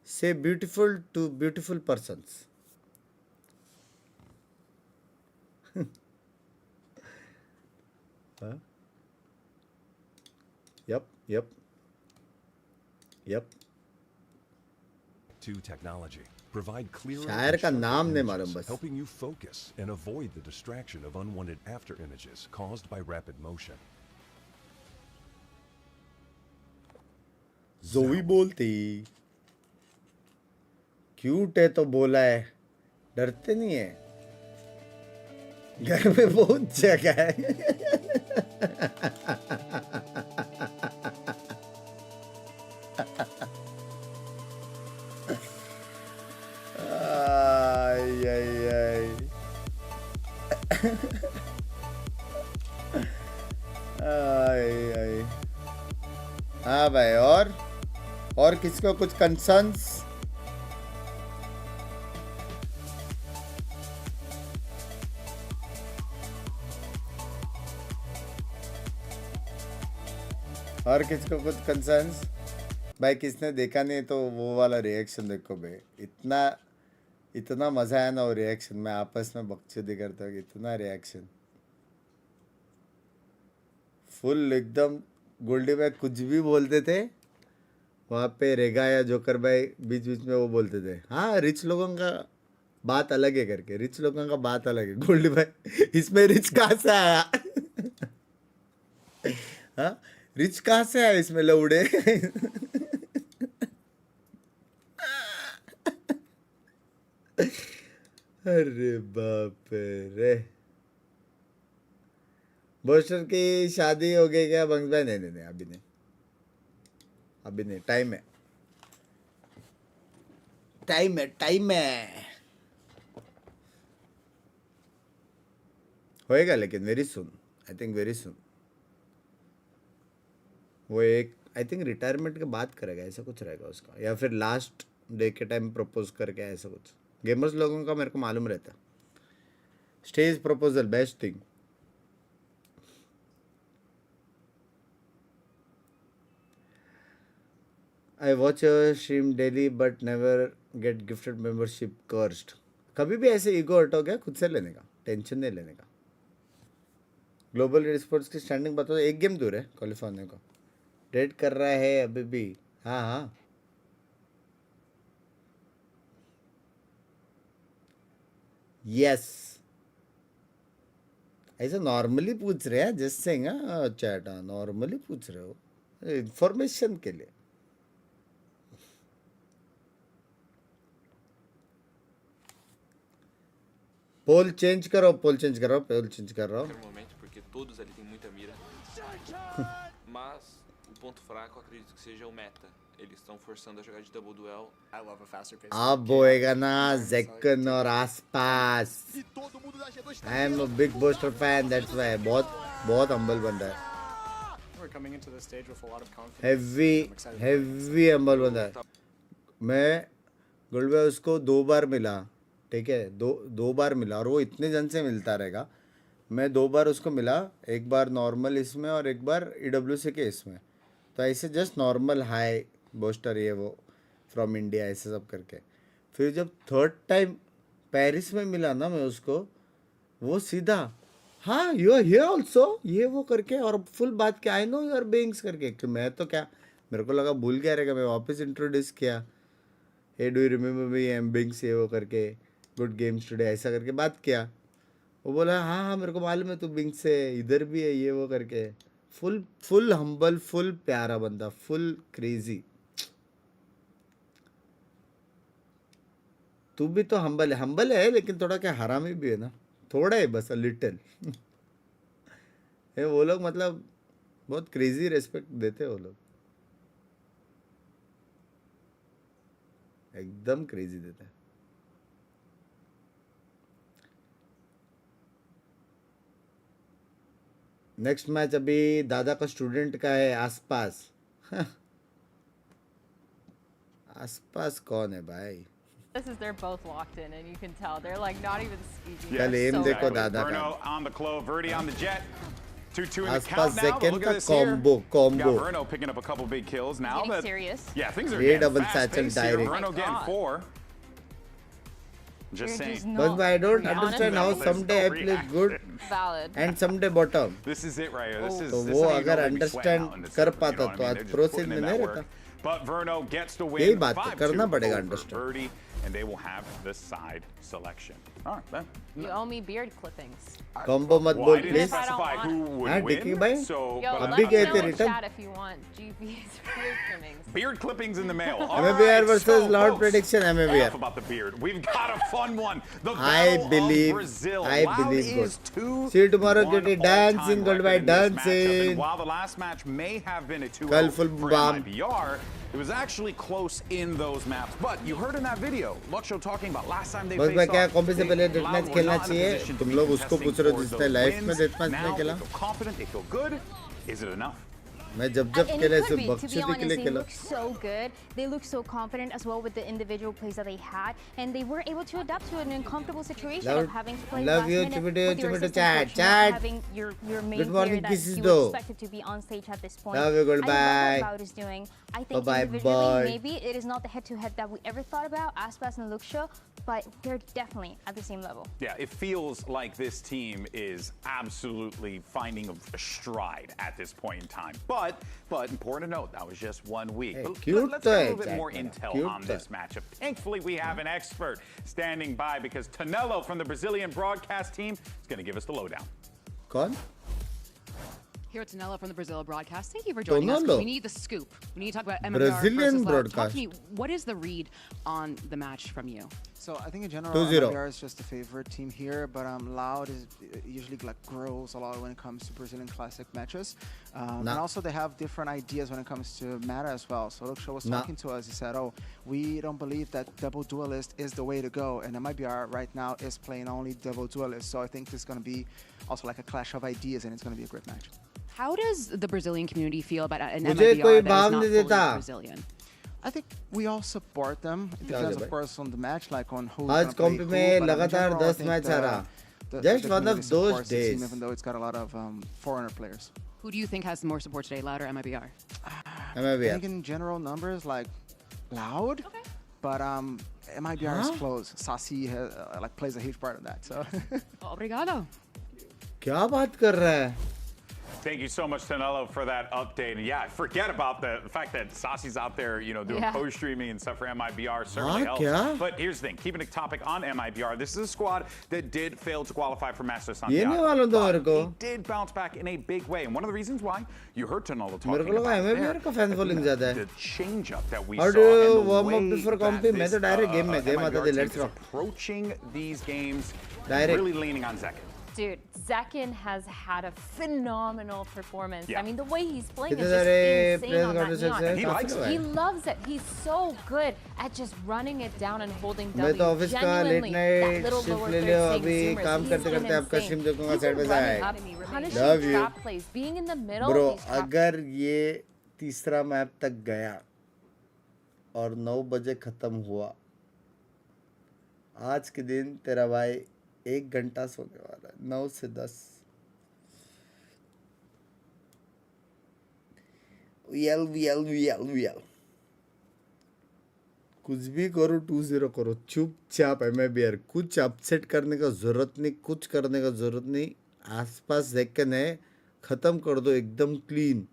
से beautiful to beautiful persons yep to technology provide clearer शायर का नाम नहीं मालूम बस helping you focus and avoid the distraction of unwanted after images caused by rapid motion. जोई बोलती क्यूट है तो बोला है डरते नहीं है घर में बहुत जगह है हाँ भाई और किसको कुछ कंसर्न्स और किसको कुछ कंसर्न्स भाई किसने देखा नहीं तो वो वाला रिएक्शन देखो भाई इतना मजा आया ना वो रिएक्शन में आपस में बकचोदी करता हूँ इतना रिएक्शन फुल एकदम गोल्डी भाई कुछ भी बोलते थे वहाँ पे रेगा या जोकर भाई बीच में वो बोलते थे हाँ रिच लोगों का बात अलग है करके रिच लोगों का बात अलग है गोल्डी भाई इसमें रिच कहाँ से आया हाँ रिच कहाँ से आया इसमें लौड़े अरे बाप रे बोस्टर की शादी हो गई क्या बंग्स भाई नहीं अभी नहीं टाइम है होएगा लेकिन very soon I think very soon वो एक आई थिंक रिटायरमेंट के बाद करेगा ऐसा कुछ रहेगा उसका या फिर लास्ट डे के टाइम प्रपोज करके ऐसा कुछ गेमर्स लोगों का मेरे को मालूम रहता stage proposal best thing I watch your stream daily but never get gifted membership cursed. कभी भी ऐसे ईगो हट हो गया खुद से लेने का टेंशन नहीं लेने का ग्लोबल एस्पोर्ट्स की स्टैंडिंग बताओ एक गेम दूर है क्वालिफाई होने को डेट कर रहा है अभी भी हाँ यस ऐसा नॉर्मली पूछ रहे हैं जस्ट सेइंग चैट नॉर्मली पूछ रहे हो इंफॉर्मेशन के लिए पोल चेंज करो पोल चेंज कर रहा हूँ porque todos ali têm muita mira. Mas o ponto fraco acredito que seja o meta. Eles estão forçando a jogar de double duel. I love a faster pace. अब बोएगा ना जेकन और आसपास I am a big booster fan that's why बहुत humble बंदा है We're coming into the stage with a lot of confidence. Heavy humble बंदा है मैं गुलवे उसको 2 बार मिला ठीक है दो बार मिला और वो इतने जन से मिलता रहेगा मैं 2 बार उसको मिला एक बार नॉर्मल इसमें और एक बार EWC के इसमें तो ऐसे जस्ट नॉर्मल हाई बूस्टर ये वो फ्रॉम इंडिया ऐसे सब करके फिर जब 3rd टाइम पेरिस में मिला ना मैं उसको वो सीधा हाँ यू आर हियर ऑल्सो ये वो करके और फुल बात क्या आई नो यूर बिंग्स करके कि मैं तो क्या मेरे को लगा भूल गया रहेगा मैं वापस इंट्रोड्यूस किया hey do you remember me, I am Binks, ये वो करके, गुड गेम्स टुडे, ऐसा करके बात किया. वो बोला हाँ हाँ मेरे को मालूम है तू बिंक्स से, इधर भी है, ये वो करके. फुल हम्बल, फुल प्यारा बंदा, फुल क्रेजी. तू भी तो हम्बल है लेकिन थोड़ा क्या हरामी भी है ना, थोड़ा है बस, लिटिल. वो लोग मतलब बहुत क्रेजी रेस्पेक्ट देते हैं वो लोग, एकदम क्रेजी देते हैं. नेक्स्ट मैच अभी दादा का स्टूडेंट का है आसपास. आसपास कौन है भाई? This is they're both locked in, and you can tell they're like not even speaking. कल एम देखो दादा का. Verno on the clove, Verdi on the jet. 2-2 in the आसपास count now. But second look का at this here. Combo. Got Verno picking up a couple big kills now. Getting But serious. yeah, things are ये getting double fast satchel paced here. direct. Verno Oh my getting God. 4. Just saying. But I don't To be understand how honest, someday I play good Valid. and someday bottom. This is it right here. This is तो this वो is how you अगर know they be sweating out in understand the कर servers, पाता you know तो what I आज mean? They're pro just सीन putting में in नहीं that रहता. work. But Verno gets the यही win. बात है, 5-2 करना पड़ेगा over understand. Verdi, and they will have the side selection. All right, then. You owe me beard clippings. Combo मत Well, I बोल didn't please. specify who would हाँ win. Dickey भाई, So, Yo, but अभी let गए us थे know in return. chat if you want GB's beard trimmings. beard clippings in the mail. All MIBR right, versus so, Loud folks, prediction MIBR. enough about the beard. We've got a fun one. The I Battle of believe Brazil. good. Loud is 2-1 See you tomorrow, Kitty. Dancing, all-time goodbye, record in this matchup. dancing. And while the last match may have been a 2-0 Kal full for bomb. MIBR, it was actually close in those maps. But you heard in that video, Luxo talking about last time they बस faced भाई क्या off, कॉम्पी से पहले death Loud match were खेलना not in a चाहिए. position to तुम be लोग उसको contesting पूछ रहे हो for जिसने those लाइफ में wins. डेथ मैच Now नहीं खेला. they feel confident, they feel good. Is it enough? मैं जब And खेले it could सिर्फ be, to be बख्शुदी के honest, लिए they खेला. look so good. They look so confident as well with the individual plays that they had, and they were able to adapt to an uncomfortable situation Love- of having to play love last you, minute Chubito, with your Chubito, assistant coach chat. not having your main Good morning, player that kisses you though. expected to be on stage at this point. Love you, I love goodbye. what Loud is doing. I think Bye-bye, individually, bye. maybe it is not the head-to-head that we ever thought about, Aspas and Luxo, but they're definitely at the same level. Yeah, it feels like this team is absolutely finding a stride at this point in time. But important to note, that was just 1 week. Hey, But cute let's get a है, little bit Jack more मेरा, intel cute on this matchup. Thankfully, we have an expert standing by because Tonello from the Brazilian broadcast team is going to give us the lowdown. कौन? Here at Tonello from the Brazil broadcast. Thank you for joining us. Tonello? We need the scoop. We need to talk about MIBR Brazilian versus Loud. broadcast. Talk to me. What is the read on the match from you? So I think in general, 2-0. MIBR is just the favorite team here, but Loud is usually like grows a lot when it comes to Brazilian classic matches. And also they have different ideas when it comes to meta as well. So Luxo was talking to us. He said, "Oh, we don't believe that double duelist is the way to go." And MIBR right now is playing only double duelist. So I think this is going to be also like a clash of ideas, and it's going to be a great match. How does the Brazilian community feel about an मुझे MIBR कोई that is भाव not नहीं fully देता. Brazilian? I think we all support them. It क्या हो depends, गया of course, on the match, like on who. आज कॉम्पी में लगातार 10 मैच हारा. Just one of those days. Even though it's got a lot of foreigner players. Who do you think has more support today, Loud or MIBR? I MIBR. think in general numbers like Loud, but MIBR is close. Sasi like plays a huge part of that. So. Obrigado. क्या बात कर रहा है? Thank you so much, Tonello, for that update. And yeah, forget about the fact that Sasi's out there, you know, doing post-streaming and stuff for MIBR certainly helps. क्या? But here's the thing, keeping a topic on MIBR, this is a squad that did fail to qualify for Master ये Santiago. नहीं मालूम था मेरे को. He did bounce back in a big way. And one of the reasons why you heard Tonello मेरे talking को लगा about MIBR का fan following ज़्यादा है. the change-up that we How saw do you and the warm up way before that compy? मैं तो this direct game में थे, माता MIBR the, team let's is rock. approaching these games Direct. really leaning on Zekin. Dude, Zekin has had a phenomenal performance. Yeah. I mean, the way he's playing is कितने just सारे insane players on that conversations neon. हैं? He likes it. He loves it. He's so good at just running it down and holding W. मैं तो office का late Genuinely, night that little shift lower ले third लियो. saying अभी Zoomers, काम he's करते been करते आपका insane. स्ट्रीम देखूंगा He's side been by running side. up, punishing Love you. trap plays, being in the middle bro of these trap अगर ये तीसरा मैप तक गया और 9 बजे खत्म हुआ, आज के दिन तेरा भाई 1 घंटा सोने वाला है. 9 से 10. वीएल कुछ भी करो 2-0 करो, चुपचाप MIBR. कुछ अपसेट करने का जरूरत नहीं, कुछ करने का जरूरत नहीं. आसपास सेकंड है, खत्म कर दो एकदम क्लीन.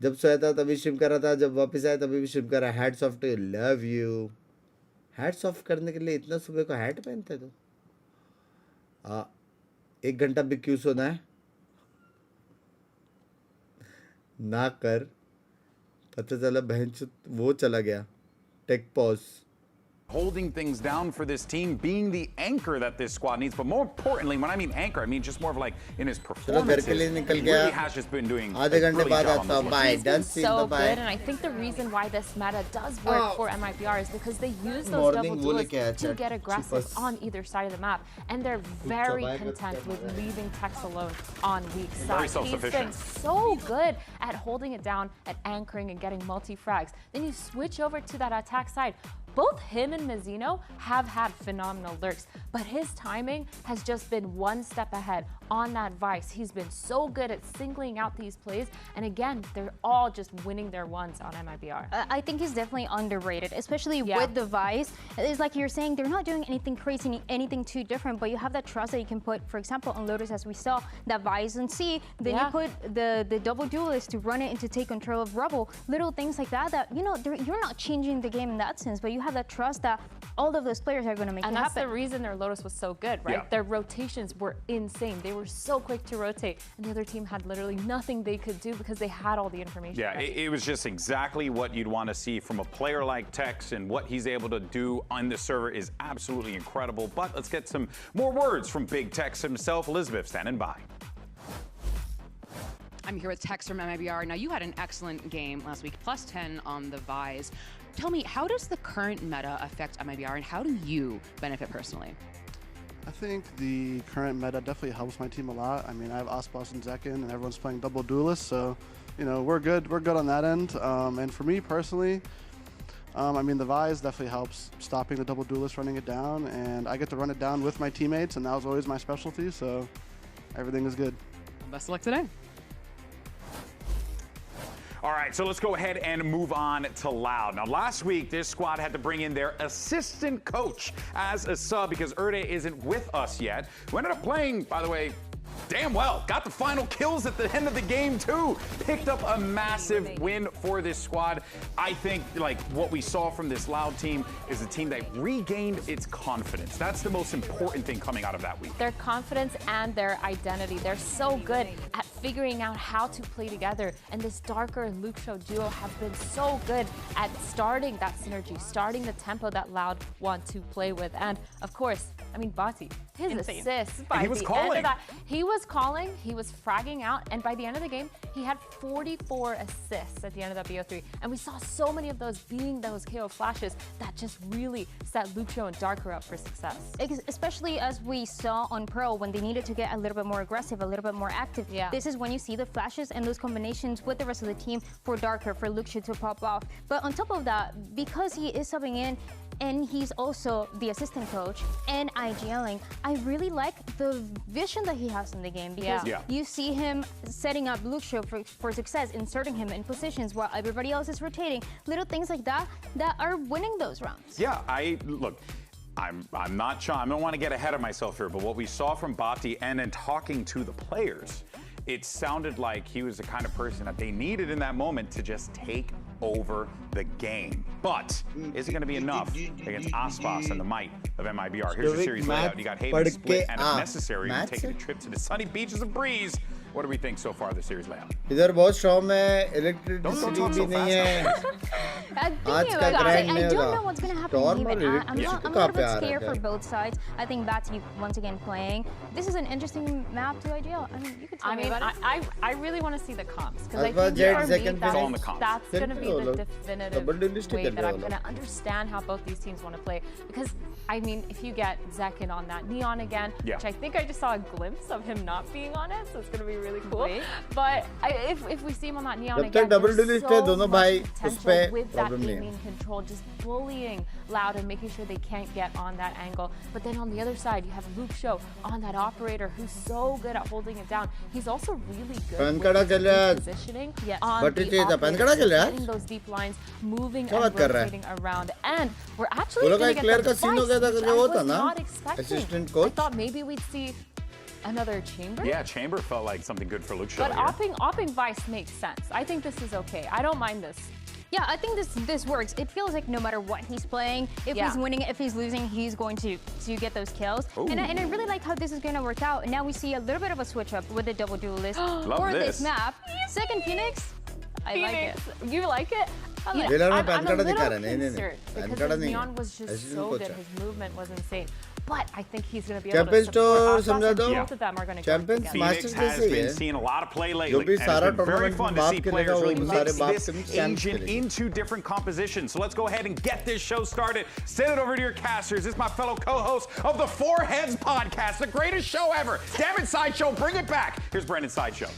जब सोया था तभी स्ट्रीम कर रहा था, जब वापस आया तभी भी स्ट्रीम कर रहा है. Hats off to you, love you. Hats off करने के लिए इतना सुबह को हैट पहनते तो 1 घंटा भी क्यों सोना है ना कर. पता चला बहन वो चला गया. Take pause. Holding things down for this team, being the anchor that this squad needs. But more importantly, when I mean anchor, I mean just more of like in his performances. He really has just been doing a brilliant job on this one. He's been so good, and I think the reason why this meta does work for MIBR is because they use those double duelists to get aggressive on either side of the map, and they're very content with leaving Tex alone on weak side. He's been so good at holding it down, at anchoring and getting multi-frags. Then you switch over to that attack side. Both him and Mizzino have had phenomenal lurks, but his timing has just been one step ahead on that Vice. He's been so good at singling out these plays, and again, they're all just winning their ones on MIBR. I think he's definitely underrated, especially with the Vice. It's like you're saying, they're not doing anything crazy, anything too different, but you have that trust that you can put, for example, on Lotus, as we saw, that Vice and C, then you put the double duelist to run it and to take control of Rebel. Little things like that, you know, you're not changing the game in that sense, but you have that trust that all of those players are going to make it happen. And that's the reason their Lotus was so good, right? Yeah. Their rotations were insane. They were so quick to rotate, and the other team had literally nothing they could do because they had all the information. Yeah, it was just exactly what you'd want to see from a player like Tex, and what he's able to do on the server is absolutely incredible. But let's get some more words from Big Tex himself. Elizabeth standing by. I'm here with Tex from MIBR. Now, you had an excellent game last week, plus 10 on the Vise. Tell me, how does the current meta affect MIBR, and how do you benefit personally? I think the current meta definitely helps my team a lot. I mean, I have Osbos and Zekin, and everyone's playing double duelists, so, you know, we're good. We're good on that end. And for me personally, I mean, the Vise definitely helps stopping the double duelist, running it down, and I get to run it down with my teammates, and that was always my specialty, so everything is good. Best of luck today. All right, so let's go ahead and move on to Loud. Now, last week, this squad had to bring in their assistant coach as a sub because Erde isn't with us yet. Who ended up playing, by the way, damn well. Got the final kills at the end of the game, too. Picked up a massive win for this squad. I think, like, what we saw from this Loud team is a team that regained its confidence. That's the most important thing coming out of that week. Their confidence and their identity. They're so good at figuring out how to play together. And this Darker and Luke Show duo have been so good at starting that synergy, starting the tempo that Loud want to play with. And, of course, I mean, Bati, his assists by the end of that. He was calling, he was fragging out, and by the end of the game, he had 44 assists at the end of that BO3. And we saw so many of those being those KO flashes that just really set Lucio and Darker up for success. Especially as we saw on Pro when they needed to get a little bit more aggressive, a little bit more active. Yeah. This is when you see the flashes and those combinations with the rest of the team for Darker, for Lucio to pop off. But on top of that, because he is subbing in, and he's also the assistant coach and IGLing, I really like the vision that he has in the game because you see him setting up Lucio for success, inserting him in positions while everybody else is rotating. Little things like that that are winning those rounds. Yeah, look. I'm not sure. I don't want to get ahead of myself here, but what we saw from Bati and in talking to the players, it sounded like he was the kind of person that they needed in that moment to just take over the game. But is it going to be enough against Aspas and the might of MIBR? Here's your series layout. You got Haven split, and if necessary, you're taking a trip to the sunny beaches of Breeze. What do we think so far, the series layout? इधर बहुत strong है, electricity भी नहीं है. आज का grind नहीं होगा. I don't know what's going to happen even. I'm a little bit scared for both sides. I think Bati once again playing. This is an interesting map to IGL. I mean, you could tell me about it. I really want to see the comps because I think for me that's going to be the definitive way that I'm going to understand how both these teams want to play. Because I mean, if you get Zekin on that Neon again, which I think I just saw a glimpse of him not being on it, so it's going to be really cool. But if we see him on that Neon again, there's so much potential with that aiming control, just bullying Loud and making sure they can't get on that angle. But then on the other side, you have Luke Show on that operator who's so good at holding it down. He's also really good with positioning on the operator, getting those deep lines, moving and rotating around. And we're actually going to get the fight. I was not expecting. I thought maybe we'd see Another chamber? Yeah, chamber felt like something good for Luke Shaw. But opping Vice makes sense. I think this is okay. I don't mind this. Yeah, I think this works. It feels like no matter what he's playing, if he's winning, if he's losing, he's going to get those kills. And I really like how this is going to work out. Now we see a little bit of a switch up with the double duelist for this map. Second Phoenix, I like it. You like it? I'm a little concerned because Neon was just so good. His movement was insane. But I think he's going to be able to support us. Both of them are going to go together. Phoenix has been seeing a lot of play lately. And it's been very fun to see players really mix this agent into different compositions. So let's go ahead and get this show started. Send it over to your casters. This is my fellow co-host of the Four Heads podcast, the greatest show ever. Damn it, Sideshow, bring it back. Here's Brendan's Sideshow.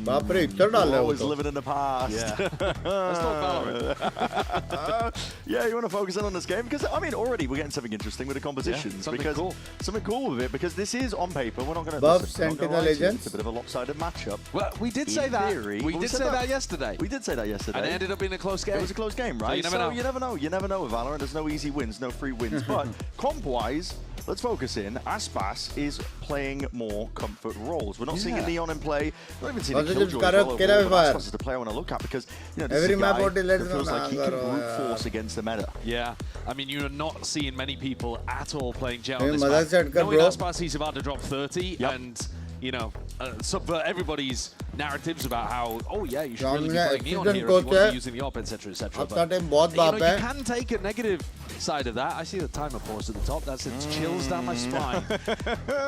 Always living in the past. Yeah. Let's talk Valorant. Yeah, you want to focus in on this game? Because, I mean, already we're getting something interesting with the compositions. Something cool with it, because this is, on paper, we're not going to... Buff Sentinel Legends. It's a bit of a lopsided matchup. Well, we did say that. We did say that yesterday. We did say that yesterday. And it ended up being a close game. It was a close game, right? So you never know. You never know with Valorant. There's no easy wins, no free wins. But comp-wise, let's focus in. Aspas is playing more comfort roles. We're not seeing a Neon in play. We're not even seeing a Killjoy follow. Aspas is the player I want to look at, because this is a guy who feels like he can brute force against the meta. Yeah, I mean, you're not seeing many people at all playing Jet on this map. Knowing Aspas, he's about to drop 30, and, you know, subvert everybody's narratives about how, oh yeah, you should really be playing Neon here if you want to be using the op, etc, etc. But, you can take a negative side of that. I see the timer pause at the top. That sends chills down my spine.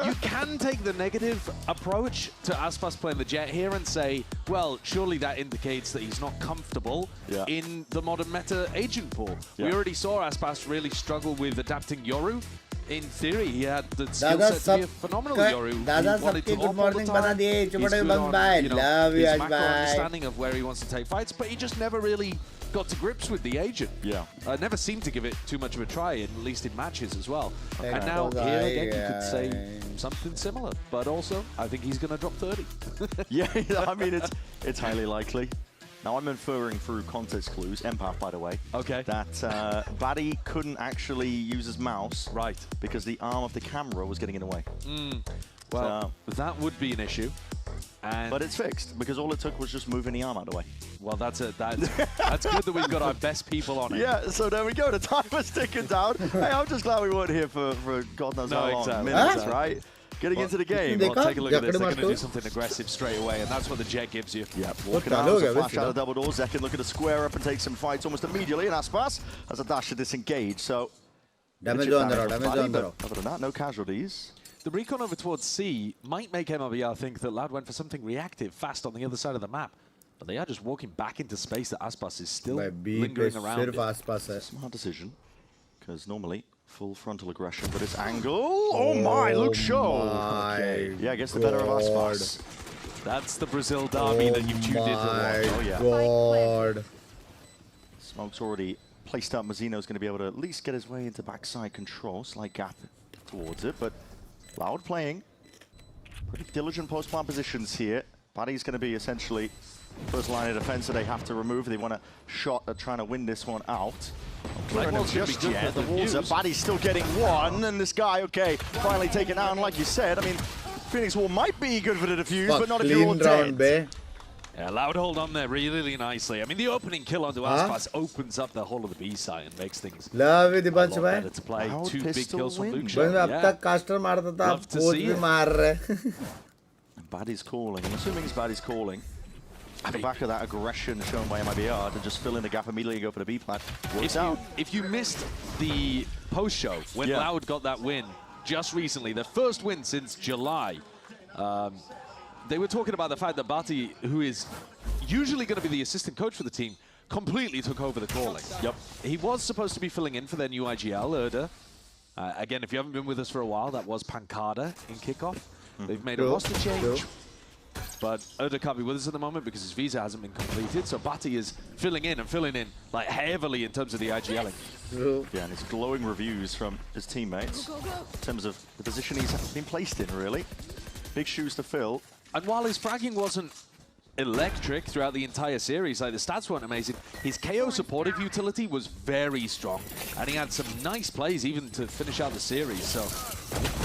You can take the negative approach to Aspas playing the Jet here and say, well, surely that indicates that he's not comfortable in the modern meta agent pool. We already saw Aspas really struggle with adapting Yoru. In theory, he had the skill set to be a phenomenal Yoru. He wanted to op all the time. He's good on, you know, his macro understanding of where he wants to take fights, but he just never really got to grips with the agent. Never seemed to give it too much of a try, at least in matches as well. And now here again, you could say something similar, but also I think he's going to drop 30. Yeah, I mean, it's highly likely. Now, I'm inferring through context clues, Empath, by the way, that Batty couldn't actually use his mouse because the arm of the camera was getting in the way. Well, that would be an issue. But it's fixed, because all it took was just moving the arm out of the way. Well, that's good that we've got our best people on it. Yeah, so there we go. The timer's ticking down. Hey, I'm just glad we weren't here for God knows how long. Minutes, right? Getting into the game. Well, take a look at this. They're going to do something aggressive straight away, and that's what the Jet gives you. Yeah, walking out as a flash out of double doors. Zekin looking to square up and take some fights almost immediately, and Aspas has a dash to disengage. So, damage on the other than that, no casualties. The recon over towards C might make MIBR think that Loud went for something reactive fast on the other side of the map. But they are just walking back into space that Aspas is still lingering around. Smart decision, because normally full frontal aggression, but it's angle. Oh my, look show. Okay. Yeah, gets the better of Aspas. That's the Brazil derby that you've tuned in to watch. Oh yeah. God. Smoke's already placed up. Mazzino's going to be able to at least get his way into backside control. Slight gap towards it, but Loud playing. Pretty diligent post-plant positions here. Batty's going to be essentially first line of defense that they have to remove. They want a shot at trying to win this one out. Just yet. The walls are Batty's still getting one, and this guy, okay, finally taken down. Like you said, I mean, Phoenix Wall might be good for the defuse, but not if you're all dead. Yeah, Loud hold on there really nicely. I mean, the opening kill onto Aspas opens up the whole of the B side and makes things a lot better to play. Two big kills from Luke. Love to see it. Batty's calling. I'm assuming it's Batty's calling. At the back of that aggression shown by MIBR to just fill in the gap immediately and go for the B plant. If you missed the post-show when Loud got that win just recently, their first win since July, they were talking about the fact that Batty, who is usually going to be the assistant coach for the team, completely took over the calling. He was supposed to be filling in for their new IGL, Erda. Again, if you haven't been with us for a while, that was Pancada in kickoff. They've made a roster change. But Erda can't be with us at the moment because his visa hasn't been completed. So Batty is filling in like heavily in terms of the IGLing. Yeah, and his glowing reviews from his teammates in terms of the position he's been placed in, really. Big shoes to fill. And while his fragging wasn't electric throughout the entire series, like the stats weren't amazing, his KO supportive utility was very strong. And he had some nice plays even to finish out the series. So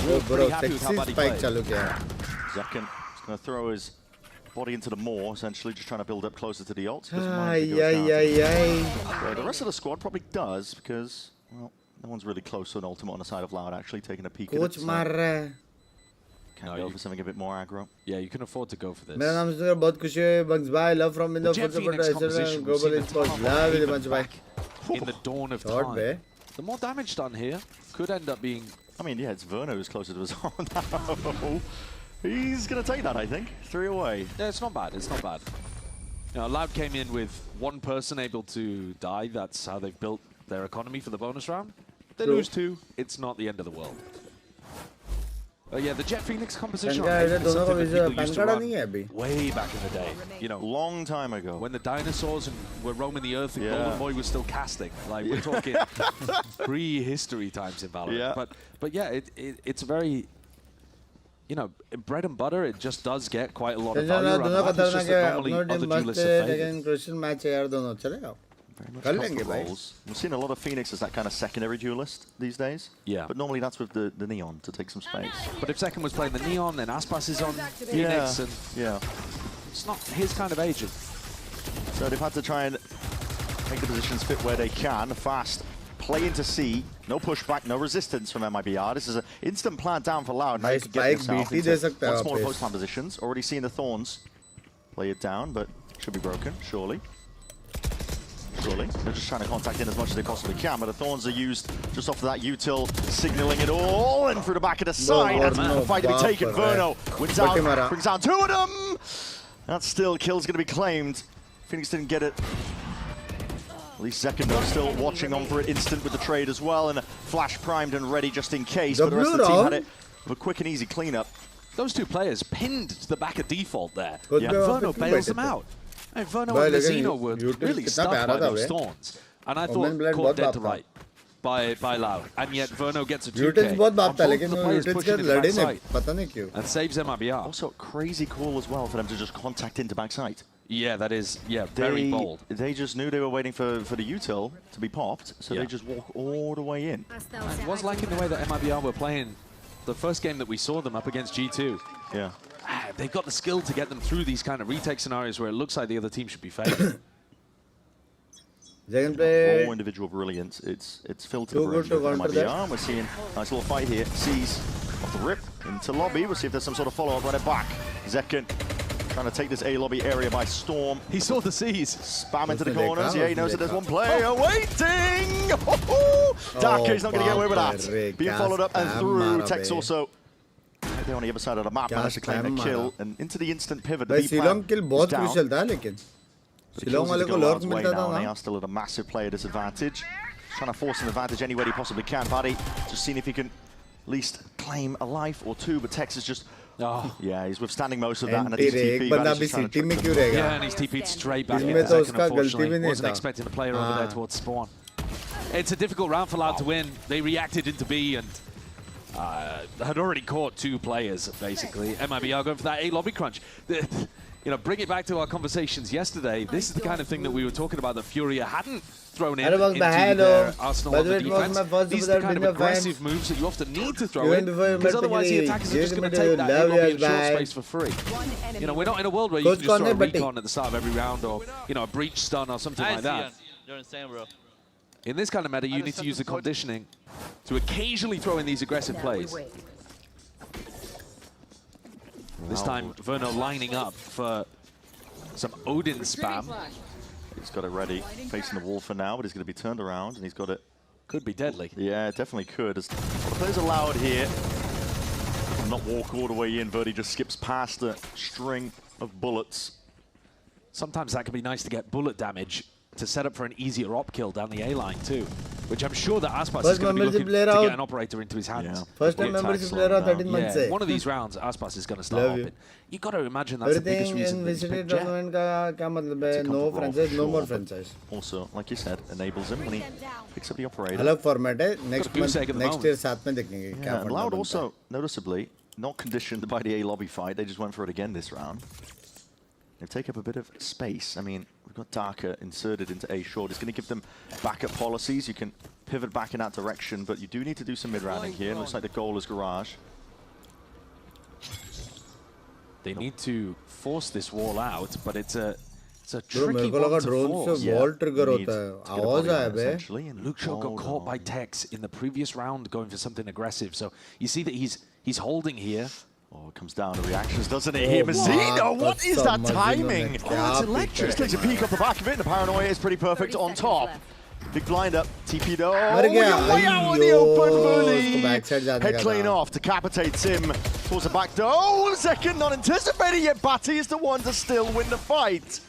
We were pretty happy with how Buddy played. Zekken is going to throw his body into the maw, essentially, just trying to build up closer to the ult. The rest of the squad probably does, because, well, no one's really close to an ultimate on the side of Loud, actually, taking a peek at it. So can go for something a bit more aggro. Yeah, you can afford to go for this. मेरा नाम सुनकर बहुत खुशी है Binks भाई, love from in the global esports, love you Binks भाई. In the dawn of time, the more damage done here could end up being. I mean, yeah, it's Verno who's closer to his arm now. He's going to take that, I think. 3 away. Yeah, it's not bad. It's not bad. Now, Loud came in with one person able to die. That's how they've built their economy for the bonus round. They lose 2. It's not the end of the world. Yeah, the Jet Phoenix composition on something that people used to run way back in the day. You know, long time ago. When the dinosaurs were roaming the earth and Golden Boy was still casting. Like, we're talking pre-history times in Valorant. Yeah. But yeah, it's very, you know, bread and butter. It just does get quite a lot of value around the map. It's just that normally other duelists are favored. We're seeing a lot of Phoenix as that kind of secondary duelist these days. Yeah. But normally that's with the Neon to take some space. But if Zekken was playing the Neon, then Aspas is on Phoenix. And it's not his kind of agent. So they've had to try and make the positions fit where they can. Fast play into C. No pushback, no resistance from MIBR. This is an instant plant down for Loud. Nice spike, BT दे सकता है. Once more post plant positions. Already seeing the Thorns play it down, but should be broken, surely. They're just trying to contact in as much as they possibly can, but the Thorns are used just off of that util, signaling it all, and through the back of the side. That's the fight to be taken. Verno wins out, brings down 2 of them. That still kill's going to be claimed. Phoenix didn't get it. At least Zekken though still watching on for an instant with the trade as well, and a flash primed and ready just in case. But the rest of the team had it with a quick and easy cleanup. Those 2 players pinned to the back of default there. Verno bails them out. And Verno and Zeno were really stuck by those Thorns. And I thought caught dead to right by Loud. And yet Verno gets a 2K. And saves MIBR. Also crazy cool as well for them to just contact into backside. Yeah, that is, very bold. They just knew they were waiting for the util to be popped, so they just walk all the way in. I was liking the way that MIBR were playing the first game that we saw them up against G2. Yeah. They've got the skill to get them through these kind of retake scenarios where it looks like the other team should be favored. Raw individual brilliance. It's filtered around MIBR. We're seeing a nice little fight here. Sees off the rip into lobby. We'll see if there's some sort of follow-up. Run it back. Zekken trying to take this A lobby area by storm. He saw the C's. Spam into the corners. Yeah, he knows that there's one player waiting. Darker's not going to get away with that. Being followed up and through. Tex also. They're on the other side of the map, managed to claim a kill, and into the instant pivot. The Shillong kill बहुत crucial था लेकिन Shillong वाले को lurk मिलता था ना. They are still at a massive player disadvantage. Trying to force an advantage any way he possibly can. Buddy just seeing if he can at least claim a life or 2, but Tex is just. Yeah, he's withstanding most of that. And yeah, and he's TP'd straight back in second, unfortunately. Wasn't expecting a player over there towards spawn. It's a difficult round for Loud to win. They reacted into B and had already caught 2 players, basically. MIBR going for that A lobby crunch. You know, bring it back to our conversations yesterday. This is the kind of thing that we were talking about that Furia hadn't thrown in into their arsenal of the defense. These are the kind of aggressive moves that you often need to throw in, because otherwise the attackers are just going to take that A lobby in short space for free. You know, we're not in a world where you can just throw a recon at the start of every round, or, you know, a breach stun or something like that. You're insane, bro. In this kind of meta, you need to use the conditioning to occasionally throw in these aggressive plays. This time, Verno lining up for some Odin spam. He's got it ready, facing the wall for now, but he's going to be turned around, and he's got it. Could be deadly. Yeah, it definitely could. As the players allowed here, not walk all the way in. Verdi just skips past a string of bullets. Sometimes that can be nice to get bullet damage to set up for an easier op kill down the A line too, which I'm sure that Aspas is going to be looking to get an operator into his hands. Yeah. First time membership player out 13 months. Yeah, one of these rounds, Aspas is going to start hopping. You got to imagine that's the biggest reason. Everything in VCT tournament का क्या मतलब है? No franchise, no more franchise. Also, like you said, enables him when he picks up the operator. अलग format है. Next year साथ में देखेंगे क्या. And Loud also noticeably not conditioned by the A lobby fight. They just went for it again this round. They take up a bit of space. I mean, we've got Darker inserted into A short. It's going to give them backup policies. You can pivot back in that direction, but you do need to do some mid-rounding here. It looks like the goal is Garage. They need to force this wall out, but it's a Bro, tricky मेरे को लगा one to drone force. से wall trigger होता है. आवाज आया बे. Luke Shaw got caught by Tex in the previous round going for something aggressive. So you see that he's holding here. Oh, it comes down to reactions, doesn't it? Here, Mazzino, what is that timing? Oh, it's electric. Just takes a peek off the back of it, and the paranoia is pretty perfect on top. Big blind up, TP'd. Oh, way out on the open volley. Head clean off, decapitates him. Towards the back door. Oh, 1 second, not anticipating yet. Batty is the one to still win the fight.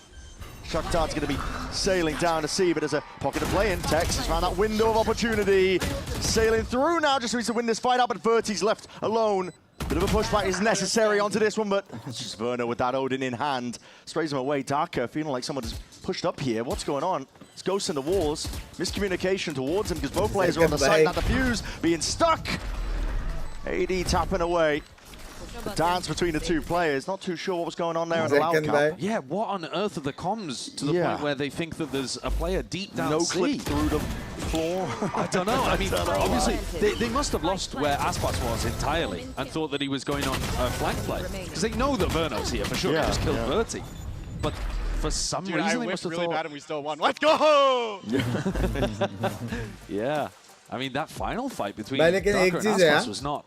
Shakhtar's going to be sailing down to see, but there's a pocket of play in. Tex has found that window of opportunity. Sailing through now, just needs to win this fight out, but Verti's left alone. Bit of a pushback is necessary onto this one, but it's just Verno with that Odin in hand. Sprays him away. Darker feeling like someone has pushed up here. What's going on? It's Ghost in the walls. Miscommunication towards him because both players are on the side. That defuse being stuck. AD tapping away. The dance between the two players. Not too sure what was going on there in the loud cap. Yeah, what on earth are the comms to the point where they think that there's a player deep down C? Clip through the floor. I don't know. I mean, obviously, they must have lost where Aspas was entirely and thought that he was going on a flank play. Because they know that Verno's here for sure. They just killed Verti. But for some reason, they must have really thought... bad and we still won. Let's go! Yeah. I mean, that final fight between Darker and Aspas was not...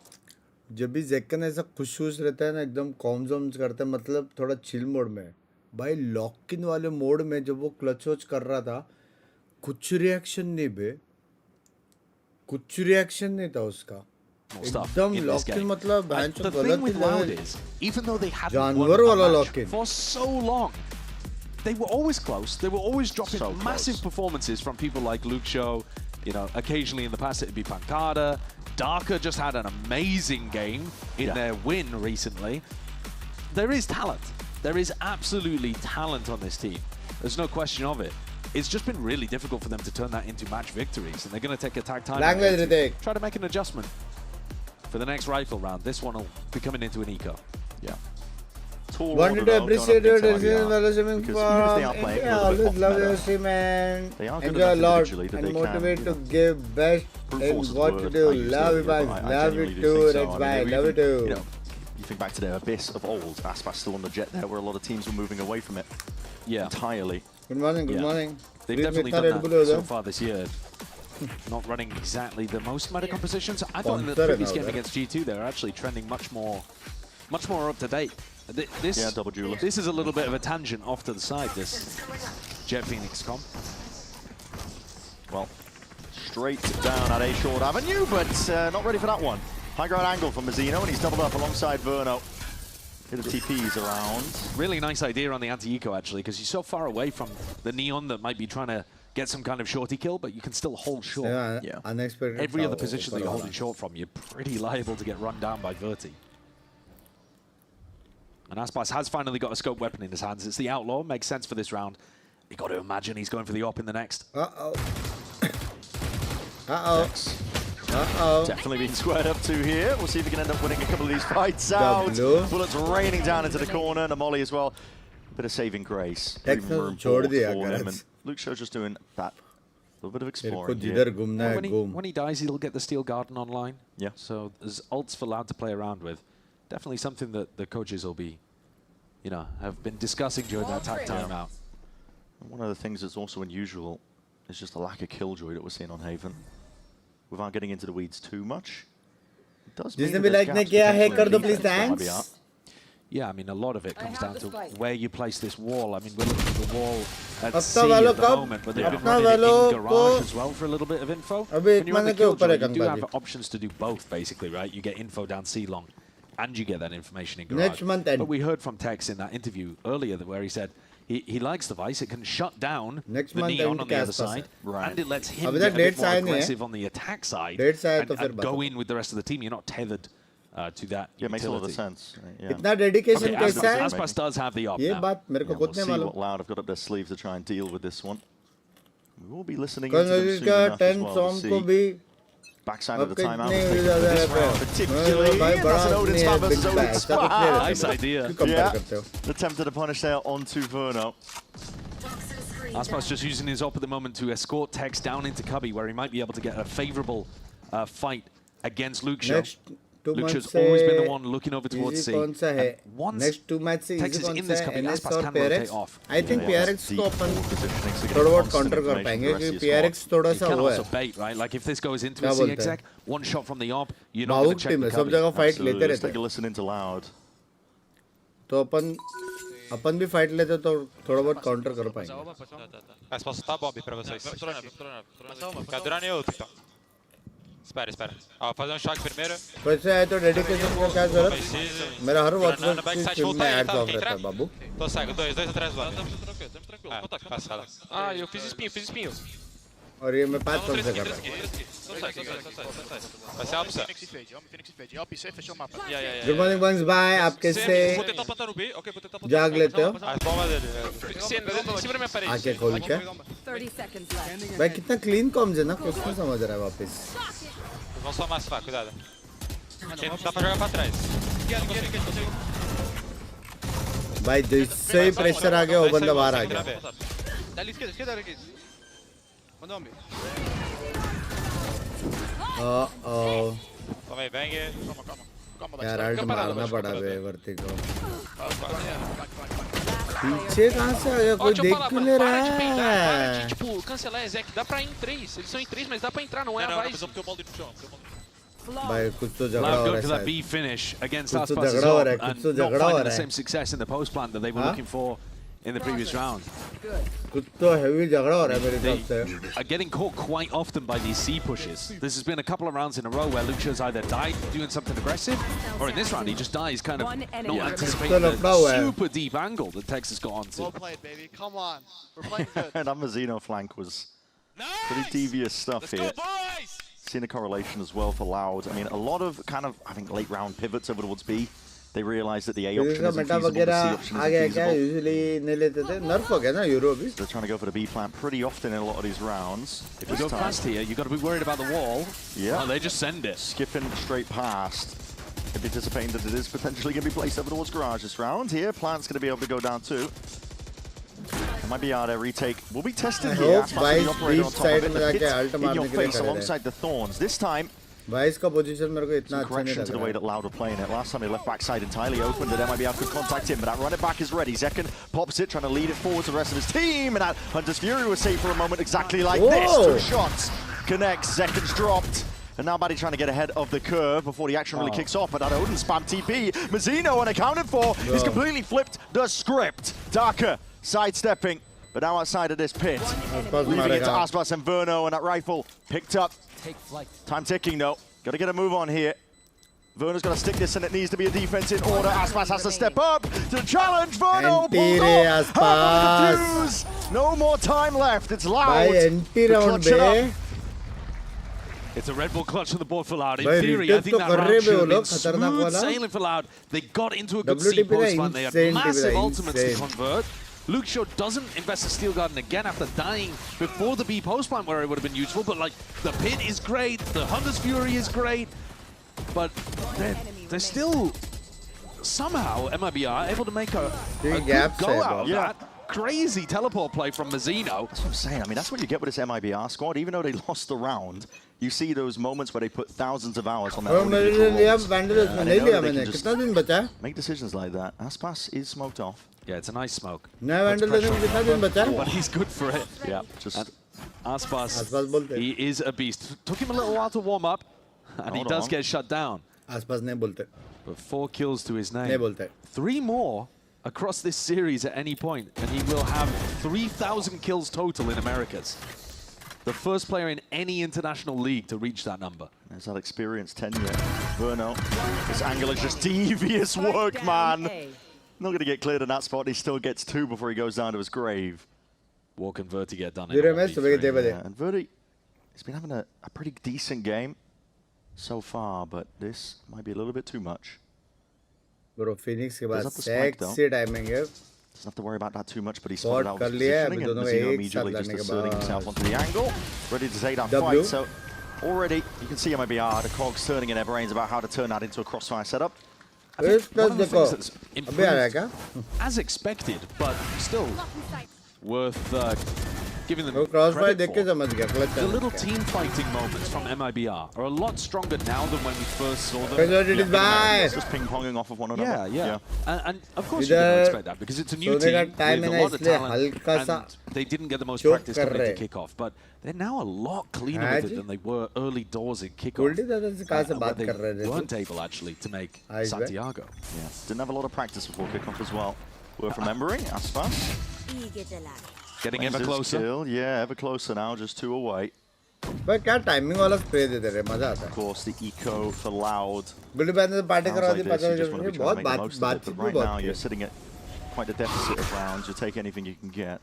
जब भी ज़ेकन ऐसा खुश रहता है ना एकदम com जोम्स करता है मतलब थोड़ा चिल मोड में भाई लॉक इन वाले मोड में जब वो क्लच वच कर रहा था कुछ रिएक्शन नहीं बे कुछ रिएक्शन नहीं था उसका एकदम लॉक इन मतलब गलत ही जानवर वाला lock in for so long they were always close, they were always dropping massive performances from people like Luke Shaw. You know, occasionally in the past it'd be Pancada. Darker just had an amazing game in their win recently. There is talent. There is absolutely talent on this team. There's no question of it. It's just been really difficult for them to turn that into match victories, and they're going to take attack time to try to make an adjustment for the next rifle round. This one will be coming into an eco. Yeah. Wanted to appreciate your decision for I always love your stream and enjoy a lot and motivate to give best in what to do. Love you guys, love you too, Rex bye, love you too. You know, you think back to the abyss of old, Aspas still on the jet there where a lot of teams were moving away from it entirely. Good morning, good morning. They've definitely done that so far this year. Not running exactly the most meta compositions. I thought in the previous game against G2 they were actually trending much more up to date. This, double duelist. This is a little bit of a tangent off to the side, this Jet Phoenix comp. Well, straight down at a short avenue, but not ready for that one. High ground angle from Mazzino, and he's doubled up alongside Verno. Bit of TPs around. Really nice idea on the anti-eco, actually, because you're so far away from the Neon that might be trying to get some kind of shorty kill, but you can still hold short. Unexpected. Every other position that you're holding short from, you're pretty liable to get run down by Verti. And Aspas has finally got a scope weapon in his hands. It's the Outlaw. Makes sense for this round. You got to imagine he's going for the op in the next. Definitely being squared up to here. We'll see if we can end up winning a couple of these fights out. Bullets raining down into the corner. And Molly as well. A bit of saving grace. Luke Show's just doing that. A little bit of exploring here. When he dies, he'll get the Steel Garden online. Yeah. So there's ults for Loud to play around with. Definitely something that the coaches will be, you know, have been discussing during that attack timeout. One of the things that's also unusual is just the lack of killjoy that we're seeing on Haven. Without getting into the weeds too much, it does mean yeah, I mean, a lot of it comes down to where you place this wall. I mean, we're looking at the wall at C at the moment, but they've been running it in garage as well for a little bit of info. When you're on the killjoy, you do have options to do both, basically, right? You get info down C long, and you get that information in garage. But we heard from Tex in that interview earlier where he said he likes the Vice. It can shut down the Neon on the other side, and it lets him get a bit more aggressive on the attack side and go in with the rest of the team. You're not tethered to that. Yeah, makes a lot of sense. Itna dedication kaisa hai? Aspas does have the op Ye now. baat mere ko We'll khud see nahi malum. what Loud have got up their sleeves to try and deal with this one. We will be listening into them soon enough as well to see. Backside of the timeout. This round particularly. That's an Odin's Spam versus Odin's Spam. Nice idea. Attempted to punish there onto Verno. Aspas just using his op at the moment to escort Tex down into Cubby, where he might be able to get a favorable fight against Luke Shaw. Next Luxio's always been the one looking over towards C. Next 2 matches से Texas in this company, NS Aspas और can rotate PRX. off. I think PRX को अपन थोड़ा बहुत counter कर पाएंगे क्योंकि PRX थोड़ा सा वो है. Also bait, right? Like if this goes into a C exec, one shot from the op, you're not going to check the सब जगह fight लेते रहते. Take a listen into Loud. तो अपन भी fight लेते तो थोड़ा बहुत counter कर पाएंगे. Posso soltar a bomba pra vocês. Cadurani outro então. Espera. Ó, fazer choque primeiro. वैसे है तो dedication का क्या जरूरत? मेरा हर वक्त में ads off रहता है बाबू. Tô cego, dois atrás do lado. Tranquilo, passada. Ah, eu fiz espinho. और ये मैं 5 कौन से कर रहा हूँ. Vai ser opção. Good morning Binks, bye. आप कैसे जाग लेते हो? आँखें खोल के. भाई कितना clean comms है ना, कुछ नहीं समझ रहा है वापस. Vão só massar, cuidado. Dá pra jogar pra trás. भाई जिससे ही pressure आ गया वो बंदा बाहर आ गया. Toma aí, bang. यार अल्ट मारना पड़ा वेवर्ती को. पीछे कहाँ से आ गया, कोई देख क्यों नहीं रहा है? Tipo, cancelar exec, dá pra ir em 3. Eles são em 3, mas dá pra entrar, não é a Vice. भाई कुछ तो झगड़ा हो रहा है. To that B finish against कुछ तो Aspas झगड़ा हो रहा है, and कुछ तो not झगड़ा हो finding रहा the है. same success in the post plant that they were looking for in the previous round. कुछ तो heavy झगड़ा हो रहा है मेरे हिसाब से. Are getting caught quite often by these C pushes. This has been a couple of rounds in a row where Luxio's either died doing something aggressive, or in this round he just dies kind of not anticipating the super deep angle that Texas got onto. Well played, baby. Come on. We're playing good. And that Mazzino flank was pretty devious stuff here. Seen a correlation as well for Loud. I mean, a lot of kind of, I think, late round pivots over towards B. They realized that the A option isn't feasible, the C option isn't feasible. Usually नहीं लेते थे. Nerf हो गया ना Euro अभी. They're trying to go for the B plant pretty often in a lot of these rounds. If you go fast here, you've got to be worried about the wall. Yeah. Oh, they just send it. Skipping straight past. Anticipating that it is potentially going to be placed over towards Garage this round. Here, Plant's going to be able to go down too. MIBR there, retake will be tested here. Deep side में जाके ult in your face alongside the Thorns. This time, Vice का position मेरे को इतना अच्छा नहीं correction to the way that Loud were playing it. Last time they left backside entirely open, that MIBR could contact him, but that running back is ready. Zekken pops it, trying to lead it forward to the rest of his team, and that Hunter's Fury was safe for a moment exactly like this. 2 shots connects, Zekken's dropped. And now Buddy trying to get ahead of the curve before the action really kicks off, but that Odin spam TP. Mazzino unaccounted for. He's completely flipped the script. Darker sidestepping, but now outside of this pit. Leaving it to Aspas and Verno, and that rifle picked up. Time ticking though. Got to get a move on here. Verno's got to stick this, and it needs to be a defense in order. Aspas has to step up to challenge Verno. No more time left. It's Loud to clutch it up. It's a Red Bull clutch on the board for Loud. In theory, I think that round should have been smooth sailing for Loud. They got into a good C post run. They had massive ultimates to convert. Luxio doesn't invest a Steel Garden again after dying before the B post plant where it would have been useful, but like the pit is great, the Hunter's Fury is great, but they're still somehow MIBR able to make a good go out of that. Crazy teleport play from Mazzino. That's what I'm saying. I mean, that's what you get with this MIBR squad. Even though they lost the round, you see those moments where they put thousands of hours on that. Make decisions like that. Aspas is smoked off. Yeah, it's a nice smoke. But he's good for it. Yeah, just Aspas, he is a beast. Took him a little while to warm up, and he does get shut down. Aspas नहीं बोलते. But 4 kills to his name. नहीं बोलते. 3 more across this series at any point, and he will have 3,000 kills total in Americas. The first player in any international league to reach that number. There's that experience tenure. Verno, this angle is just devious work, man. Not going to get cleared in that spot. He still gets 2 before he goes down to his grave. Walk and Verti get done. And Verti, he's been having a pretty decent game so far, but this might be a little bit too much. Bro, Phoenix के बाद sexy timing है. Doesn't have to worry about that too much, but he spotted out his positioning, and Mazzino immediately just asserting himself onto the angle, ready to take that fight. So already, you can see MIBR, the cogs turning in their brains about how to turn that into a crossfire setup. I think one of the things that's improved, as expected, but still worth giving them crossfire credit for. The little the team fighting moments from MIBR are a lot stronger now than when we first saw them. It's just ping-ponging off of one another. Yeah. And of course you didn't expect that because it's a new team with a lot of talent and they didn't get the most practice coming into kickoff. But they're now a lot cleaner with it than they were early doors in kickoff. They weren't able actually to make Santiago. Yeah. Didn't have a lot of practice before kickoff as well. Worth remembering, Aspas. Getting ever closer. Kill. Yeah, ever closer now, just 2 away. But क्या timing वाला spray देते रहे मजा आता है. Of course, the eco, the loud. गुल्ली band से party करा दी Right बहुत now, you're sitting at quite a deficit of rounds. You take anything you can get.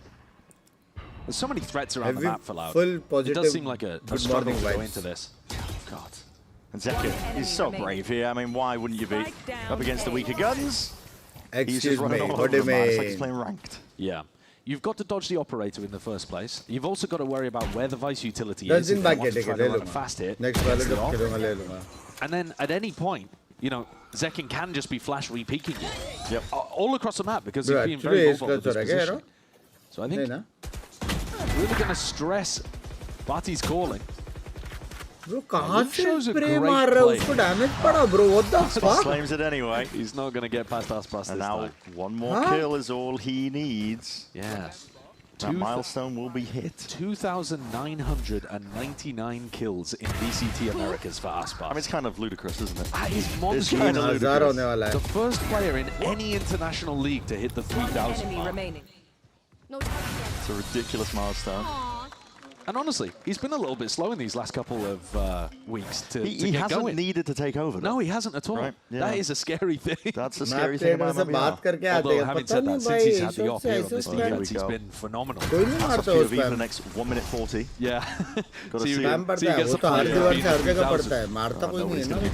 There's so many threats around the map for Loud. Full positive. It does seem like a struggle to go into this. God. And Zekin, he's so brave here. I mean, why wouldn't you be up against the weaker guns? He's just running all over the map. It's like he's playing ranked. Yeah. You've got to dodge the operator in the first place. You've also got to worry about where the Vice utility is. If you want to try to run a fast hit. And then at any point, you know, Zekin can just be flash re-peeking you. Yep. All across the map because he's being very vulnerable with this position. So I think really going to stress Bati's calling. Bro, कहाँ से spray मार रहा है उसको damage पड़ा bro, what the fuck? Slams it anyway. He's not going to get past Aspas this now time. One more kill is all he needs. Yeah. That milestone will be hit. 2,999 kills in VCT Americas for Aspas. I mean, it's kind of ludicrous, isn't it? That is monstrous. Kind of ludicrous. The first player in any international league to hit the 3,000 mark. It's a ridiculous milestone. And honestly, he's been a little bit slow in these last couple of weeks to get going. He hasn't needed to take over, though. No, he hasn't at all. Right? Yeah. That is a scary thing. That's a scary thing about MIBR. Although, having said that, since he's had the op here on this defense, he's been phenomenal. That's a POV for the next 1 minute 40. Yeah. Got to see it.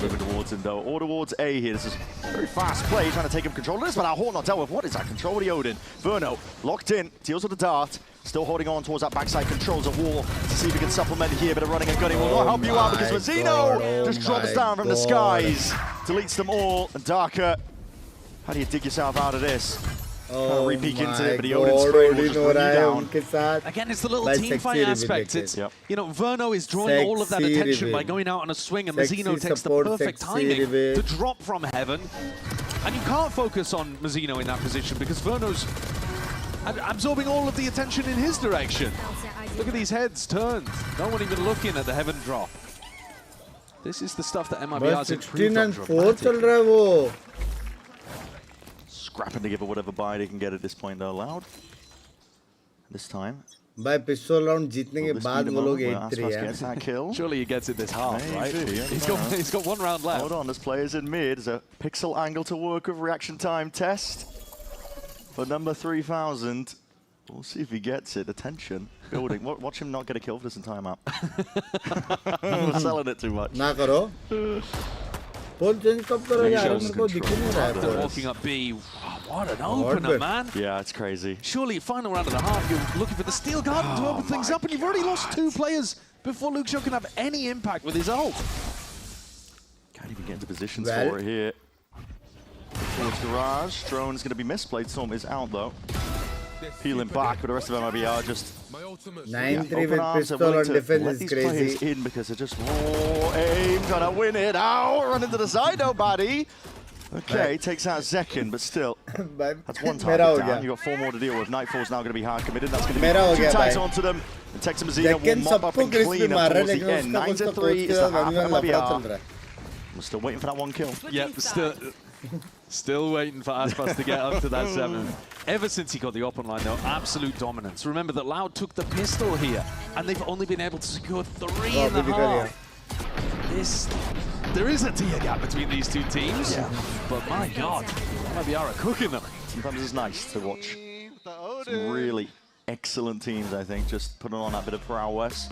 Moving towards him, though. Or towards A here. This is very fast play, trying to take him control of this, but our Horn not dealt with. What is that? Control with the Odin. Verno locked in, deals with the dart. Still holding on towards that backside, controls a wall to see if he can supplement here, but running and gunning will not help you out because Mazzino just drops down from the skies, deletes them all, and Darker, how do you dig yourself out of this? Re-peek into it, but the Odin spray will just bring you down. Again, it's the little team fight aspect. It's, you know, Verno is drawing all of that attention by going out on a swing, and Mazzino takes the perfect timing to drop from heaven. And you can't focus on Mazzino in that position because Verno's absorbing all of the attention in his direction. Look at these heads turned. No one even looking at the heaven drop. This is the stuff that MIBR's improved on dramatically. Scrapping to give it whatever bite he can get at this point, though. Loud. This time. By pistol round जीतने के बाद वो लोग 8-3 हैं. Surely he gets it this half, right? He's got 1 round left. Hold on, there's players in mid. There's a pixel angle to work with, reaction time test. For number 3,000, we'll see if he gets it. Attention, building. Watch him not get a kill for this entire map. We're selling it too much. ना करो. Pole change कब करो यार? मेरे को दिख नहीं रहा है. Walking up B. What an opener, man. Yeah, it's crazy. Surely, final round of the half, you're looking for the Steel Garden to open things up, and you've already lost 2 players before Luke Shaw can have any impact with his ult. Can't even get into positions for it here. Towards Garage, drone's going to be misplayed. Storm is out though. Peeling back, but the rest of MIBR just 9-3 with pistol on defense is crazy. In because they're just raw aim, trying to win it out. Run into the side, nobody. Okay, takes out Zekin, but still, that's 1 target down. You've got 4 more to deal with. Nightfall's now going to be hard committed. That's going to be 2 tags onto them. And Texas Mazzino will mop up and clean up towards the end. 9-3 is the half of MIBR. We're still waiting for that 1 kill. Yep, still waiting for Aspas to get up to that 7. Ever since he got the open line, though, absolute dominance. Remember that Loud took the pistol here, and they've only been able to secure 3 in the half. There is a tier gap between these 2 teams, but my God, MIBR are cooking them. Sometimes it's nice to watch some really excellent teams, I think, just putting on that bit of prowess.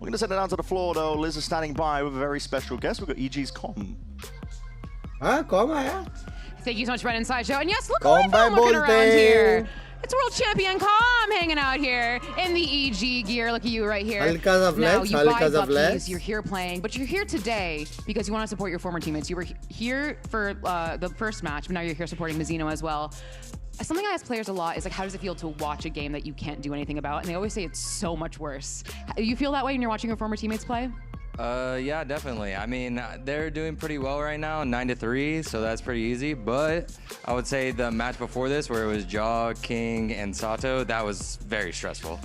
We're going to send it down to the floor, though. Liz is standing by with a very special guest. We've got EG's Com. हाँ कौन आया? Thank you so much, Brennan Sideshow. And yes, look at looking around here. It's world champion Calm hanging out here in the EG gear. Look at you right here. Now, you buy Buckies, you're here playing, but you're here today because you want to support your former teammates. You were here for the first match, but now you're here supporting Mizzino as well. Something I ask players a lot is like, how does it feel to watch a game that you can't do anything about? And they always say it's so much worse. You feel that way when you're watching your former teammates play? Yeah, definitely. I mean, they're doing pretty well right now, 9-3, so that's pretty easy. But I would say the match before this, where it was Jaw, King, and Sato, that was very stressful.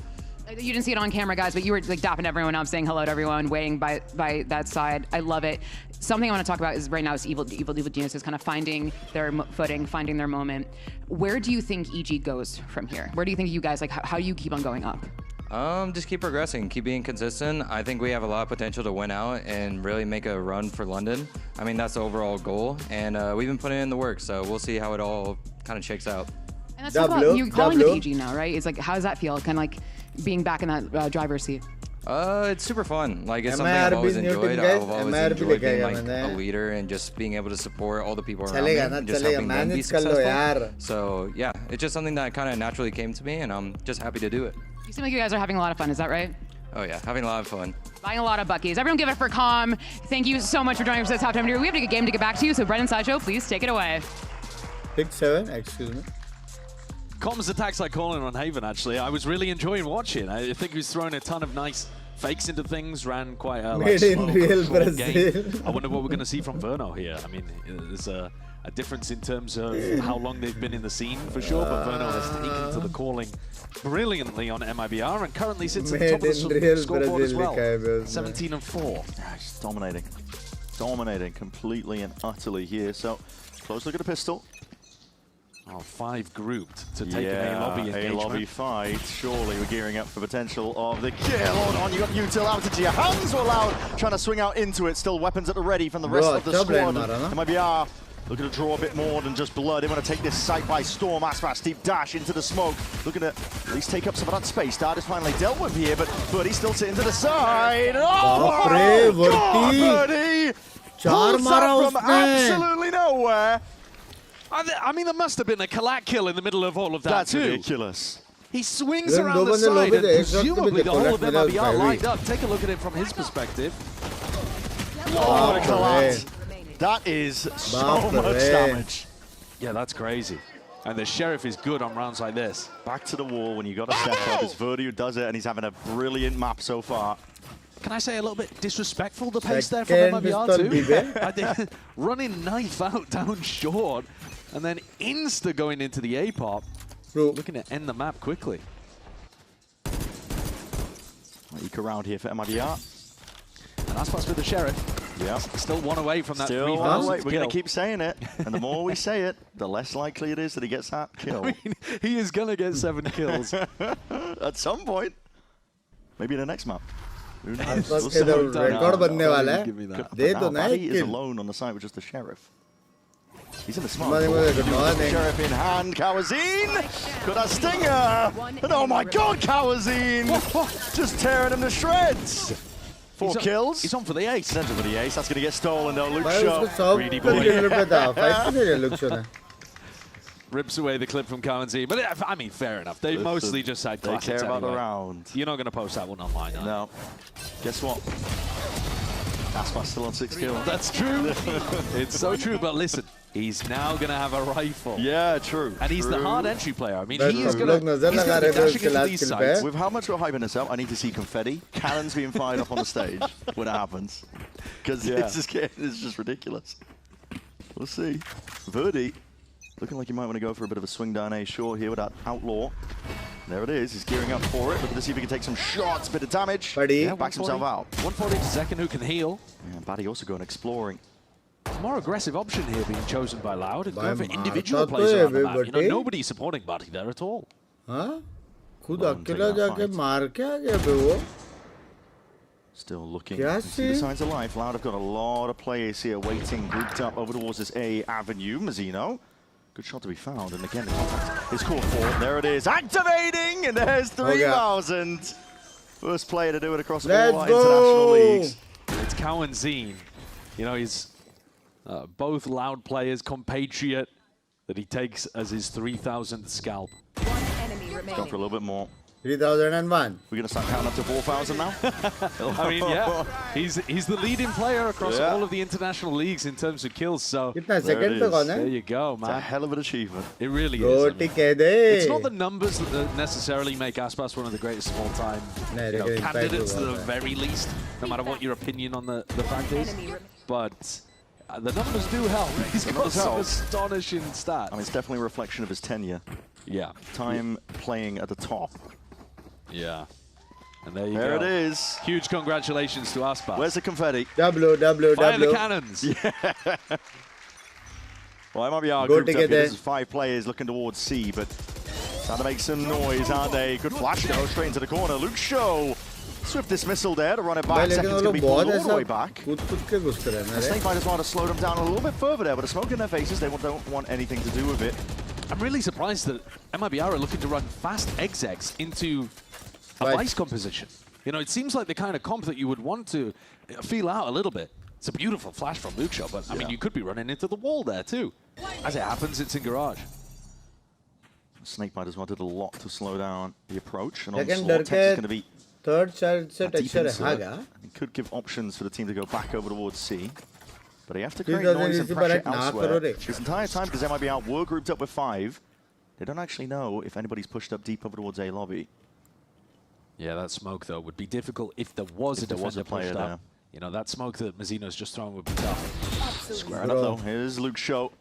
You didn't see it on camera, guys, but you were like dapping everyone up, saying hello to everyone, waiting by that side. I love it. Something I want to talk about is right now is Evil Geniuses kind of finding their footing, finding their moment. Where do you think EG goes from here? Where do you think you guys, like, how do you keep on going up? Just keep progressing, keep being consistent. I think we have a lot of potential to win out and really make a run for London. I mean, that's the overall goal, and we've been putting in the work, so we'll see how it all kind of shakes out. And that's about, you're calling the PG now, right? It's like, how does that feel? Kind of like being back in that driver's seat. It's super fun. Like, it's something I've always enjoyed. I've always enjoyed being like a leader and just being able to support all the people around me and just helping them be successful. So yeah, it's just something that kind of naturally came to me, and I'm just happy to do it. You seem like you guys are having a lot of fun, is that right? Oh yeah, having a lot of fun. Buying a lot of Buckies. Everyone give it for Calm. Thank you so much for joining us for this halftime interview. We have a game to get back to, so Brennan Sideshow, please take it away. Pick 7, excuse me. Calm's attacks like calling on Haven, actually. I was really enjoying watching. I think he was throwing a ton of nice fakes into things, ran quite a Made in real Brazil. I wonder what we're going to see from Verno here. I mean, there's a difference in terms of how long they've been in the scene, for sure, but Verno has taken to the calling brilliantly on MIBR and currently sits at the top of the scoreboard as well. 17-4. Yeah, he's dominating. Dominating completely and utterly here. So, close look at the pistol. Oh, 5 grouped to take an A-lobby engagement. A-lobby fight. Surely we're gearing up for potential of the kill. On, you got Util out into your hands. We're Loud trying to swing out into it. Still weapons at the ready from the rest of the squad. MIBR looking to draw a bit more than just blood. They want to take this site by storm. Aspas deep dash into the smoke. Looking to at least take up some of that space. Dart is finally dealt with here, but Birdie's still sitting to the side. Oh my God, Birdie! Pulls up from absolutely nowhere. I mean, there must have been a collect kill in the middle of all of that. That's ridiculous. He swings around the side, and presumably the whole of MIBR lined up. Take a look at it from his perspective. Oh, collapse. That is so much damage. Yeah, that's crazy. And the Sheriff is good on rounds like this. Back to the wall when you got to step up. It's Verdi who does it, and he's having a brilliant map so far. Can I say a little bit disrespectful, the pace there from MIBR too? I think running knife out down short, and then insta going into the A-pop, looking to end the map quickly. Eke around here for MIBR. And that's what's with the Sheriff. Yeah. Still one away from that 3,000th We're going to keep saying it. And the more we say it, the less likely it is that he gets that kill. I mean, he is going to get 7 kills. At some point. Maybe in the next map. Who knows? He is alone on the side with just the Sheriff. He's in the smart. Sheriff in hand. Kawazine got that stinger. And oh my God, Kawazine just tearing him to shreds. 4 kills. He's on for the ace. He's on for the ace. That's going to get stolen though. Luke Shaw. Greedy boy. Rips away the clip from Kawazine. But I mean, fair enough. They mostly just had classics. They care about anyway. the round. You're not going to post that one online, are No. Guess what? Aspas still on 6 kills. That's true. It's so true. But listen, he's now going to have a rifle. Yeah, true. And he's the hard entry player. I mean, he's going to be dashing into these sites. With how much we're hyping this up, I need to see confetti. Cannons being fired up on the stage when it happens. Because it's just ridiculous. We'll see. Verdi looking like he might want to go for a bit of a swing down A short here with that Outlaw. There it is. He's gearing up for it. Looking to see if he can take some shots. Bit of damage. Yeah, backs himself out. 140 to second, who can heal. Yeah, Batty also going exploring. More aggressive option here being chosen by Loud and going for individual plays around the map. You know, nobody's supporting Batty there at all. Huh? Still looking to see the signs of life. Loud have got a lot of players here waiting, grouped up over towards this A avenue. Mazzino. Good shot to be found, and again, the contact is called for. There it is, activating, and there's 3,000. First player to do it across all international leagues. It's Kawazine. You know, he's both Loud players, compatriot, that he takes as his 3,000th scalp. Let's go for a little bit more. 3001. We're going to start counting up to 4,000 now? I mean, yeah. He's the leading player across all of the international leagues in terms of kills, so there you go, man. It's a hell of an achievement. It really is. I mean, it's not the numbers that necessarily make Aspas one of the greatest of all time candidates, at the very least, no matter what your opinion on the fact is. But the numbers do help. He's got some astonishing stats. I mean, it's definitely a reflection of his tenure. Yeah. Time playing at the top. Yeah. And there you go. There it is. Huge congratulations to Aspas. Where's the confetti? Fire the cannons. Yeah. Well, MIBR grouped up here. This is 5 players looking towards C, but trying to make some noise, aren't they? Good flash though, straight into the corner. Luke Show. Swift dismissal there to run it back. Second's going to be pulled all the way back. The Snake Fighters want to slow them down a little bit further there, but the smoke in their faces, they don't want anything to do with it. I'm really surprised that MIBR are looking to run fast execs into a vice composition. You know, it seems like the kind of comp that you would want to feel out a little bit. It's a beautiful flash from Luke Shaw, but I mean, you could be running into the wall there too. As it happens, it's in garage. Snakebiters wanted a lot to slow down the approach, and onslaught is going to be third child set He could give options for the team to go back over towards C. But they have to create noise and pressure elsewhere. This entire time, because MIBR were grouped up with 5, they don't actually know if anybody's pushed up deep over towards A lobby. Yeah, that smoke, though, would be difficult if there was a defender pushed up. You know, that smoke that Mazzino's just thrown would be tough. Squaring up, though. Here's Luke Show.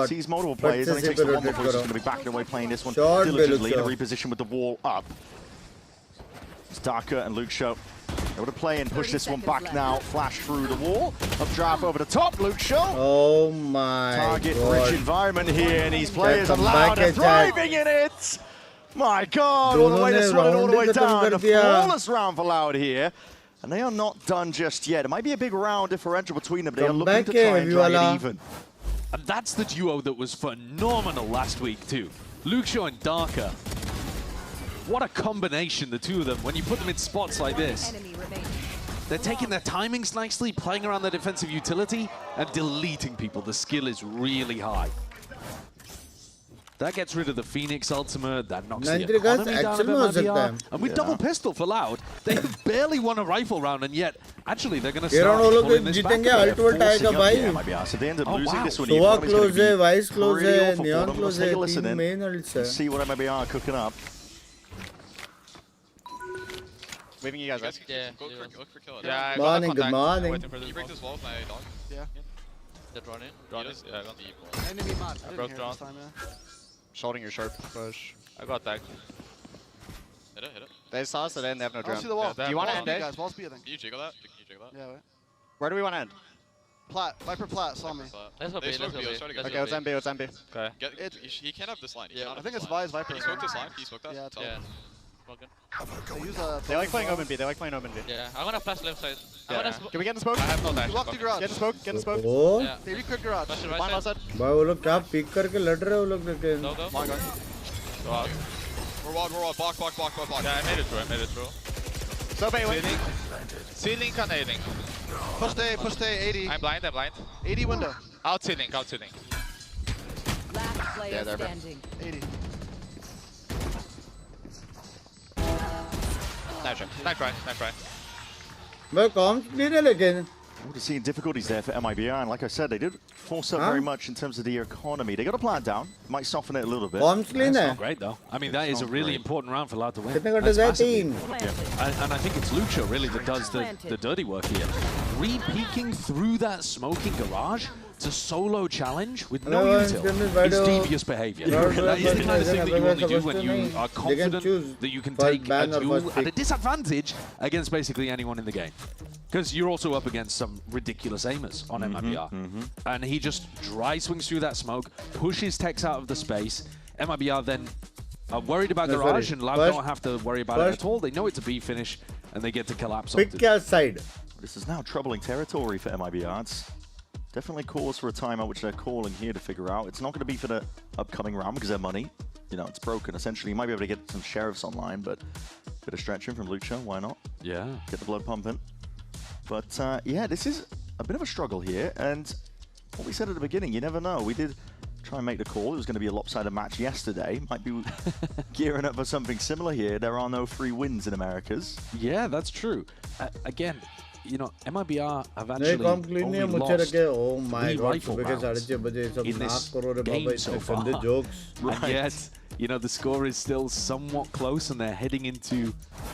Sees multiple players, only takes the one before he's going to be backing away playing this one diligently to reposition with the wall up. It's Darker and Luke Show. Able to play and push this one back now. Flash through the wall. Up draft over the top. Luke Shaw. Oh my Target-rich environment here, and these players are loud and thriving in it. My God, all the way to Swan, all the way down. A flawless round for Loud here. And they are not done just yet. It might be a big round differential between them. They are looking to try and drag it even. And that's the duo that was phenomenal last week, too. Luke Shaw and Darker. What a combination, the two of them, when you put them in spots like this. They're taking their timings nicely, playing around their defensive utility, and deleting people. The skill is really high. That gets rid of the Phoenix ultimate, that knocks the economy down of MIBR. And with double pistol for Loud, they have barely won a rifle round, and yet, actually, they're going to start pulling this back. So they end up losing this one. Sova close, Vice close, Neon close, team main also. See what MIBR are cooking up. Waving you guys up. Yeah, look for kill. Yeah, morning, good morning. Can you break this wall with my dog? Yeah. Dead run in. Run in. Yeah, I got the enemy mod. I broke drone. Shoulding your sharp push. I got that. Hit it, hit it. They saw us, so they didn't have no drone. See the wall. Yeah, do you want to end it? Guys, wall's B, I think. Can you jiggle that? Can you jiggle that? Yeah, wait. Where do we want to end? Plat. Viper Plat saw me. Let's go B, let's go B. Okay, let's end B, let's end B. Okay. He can't have this line. Yeah, I think it's Vi's Viper. Can you smoke this line? Can you smoke that? Yeah, it's yeah. They like playing open B, they like playing open B. Yeah, I'm gonna flash left side. Can we get in the smoke? I have no dash. Lock the garage. Get in the smoke, get in the smoke. Oh. Yeah. They recruit garage. Fine left side. भाई वो लोग क्या pick करके लड़ रहे हो लोग लेकिन Go. Go out. We're wide. Block. Yeah, I made it through. So Bailey. Ceiling and A-link. Push A, 80. I'm blind. 80 window. Out ceiling. Last player standing. 80. Nice try. भाई कॉम्स नहीं है लेकिन We're seeing difficulties there for MIBR, and like I said, they did force up very much in terms of the economy. They got a plan down, might soften it a little bit. That's not great though. I mean, that is a really important round for Loud to win. That's that team. And I think it's Lucha really that does the dirty work here. Re-peeking through that smoking garage. It's a solo challenge with no util. It's devious behavior. That is the kind of thing that you only do when you are confident that you can take a duel at a disadvantage against basically anyone in the game. Because you're also up against some ridiculous aimers on MIBR. And he just dry swings through that smoke, pushes Tex out of the space. MIBR then are worried about garage, and Loud don't have to worry about it at all. They know it's a B finish, and they get to collapse. Pick outside. This is now troubling territory for MIBR. It's definitely cause for a timeout, which they're calling here to figure out. It's not going to be for the upcoming round because their money, you know, it's broken. Essentially, you might be able to get some sheriffs online, but a bit of stretching from Lucha, why not? Yeah. Get the blood pumping. But yeah, this is a bit of a struggle here. And what we said at the beginning, you never know. We did try and make the call. It was going to be a lopsided match yesterday. Might be gearing up for something similar here. There are no free wins in Americas. Yeah, that's true. Again, you know, MIBR have actually only lost oh my 3 God, rifle rounds in this game so far. And yet, you know, the score is still somewhat close, and they're heading into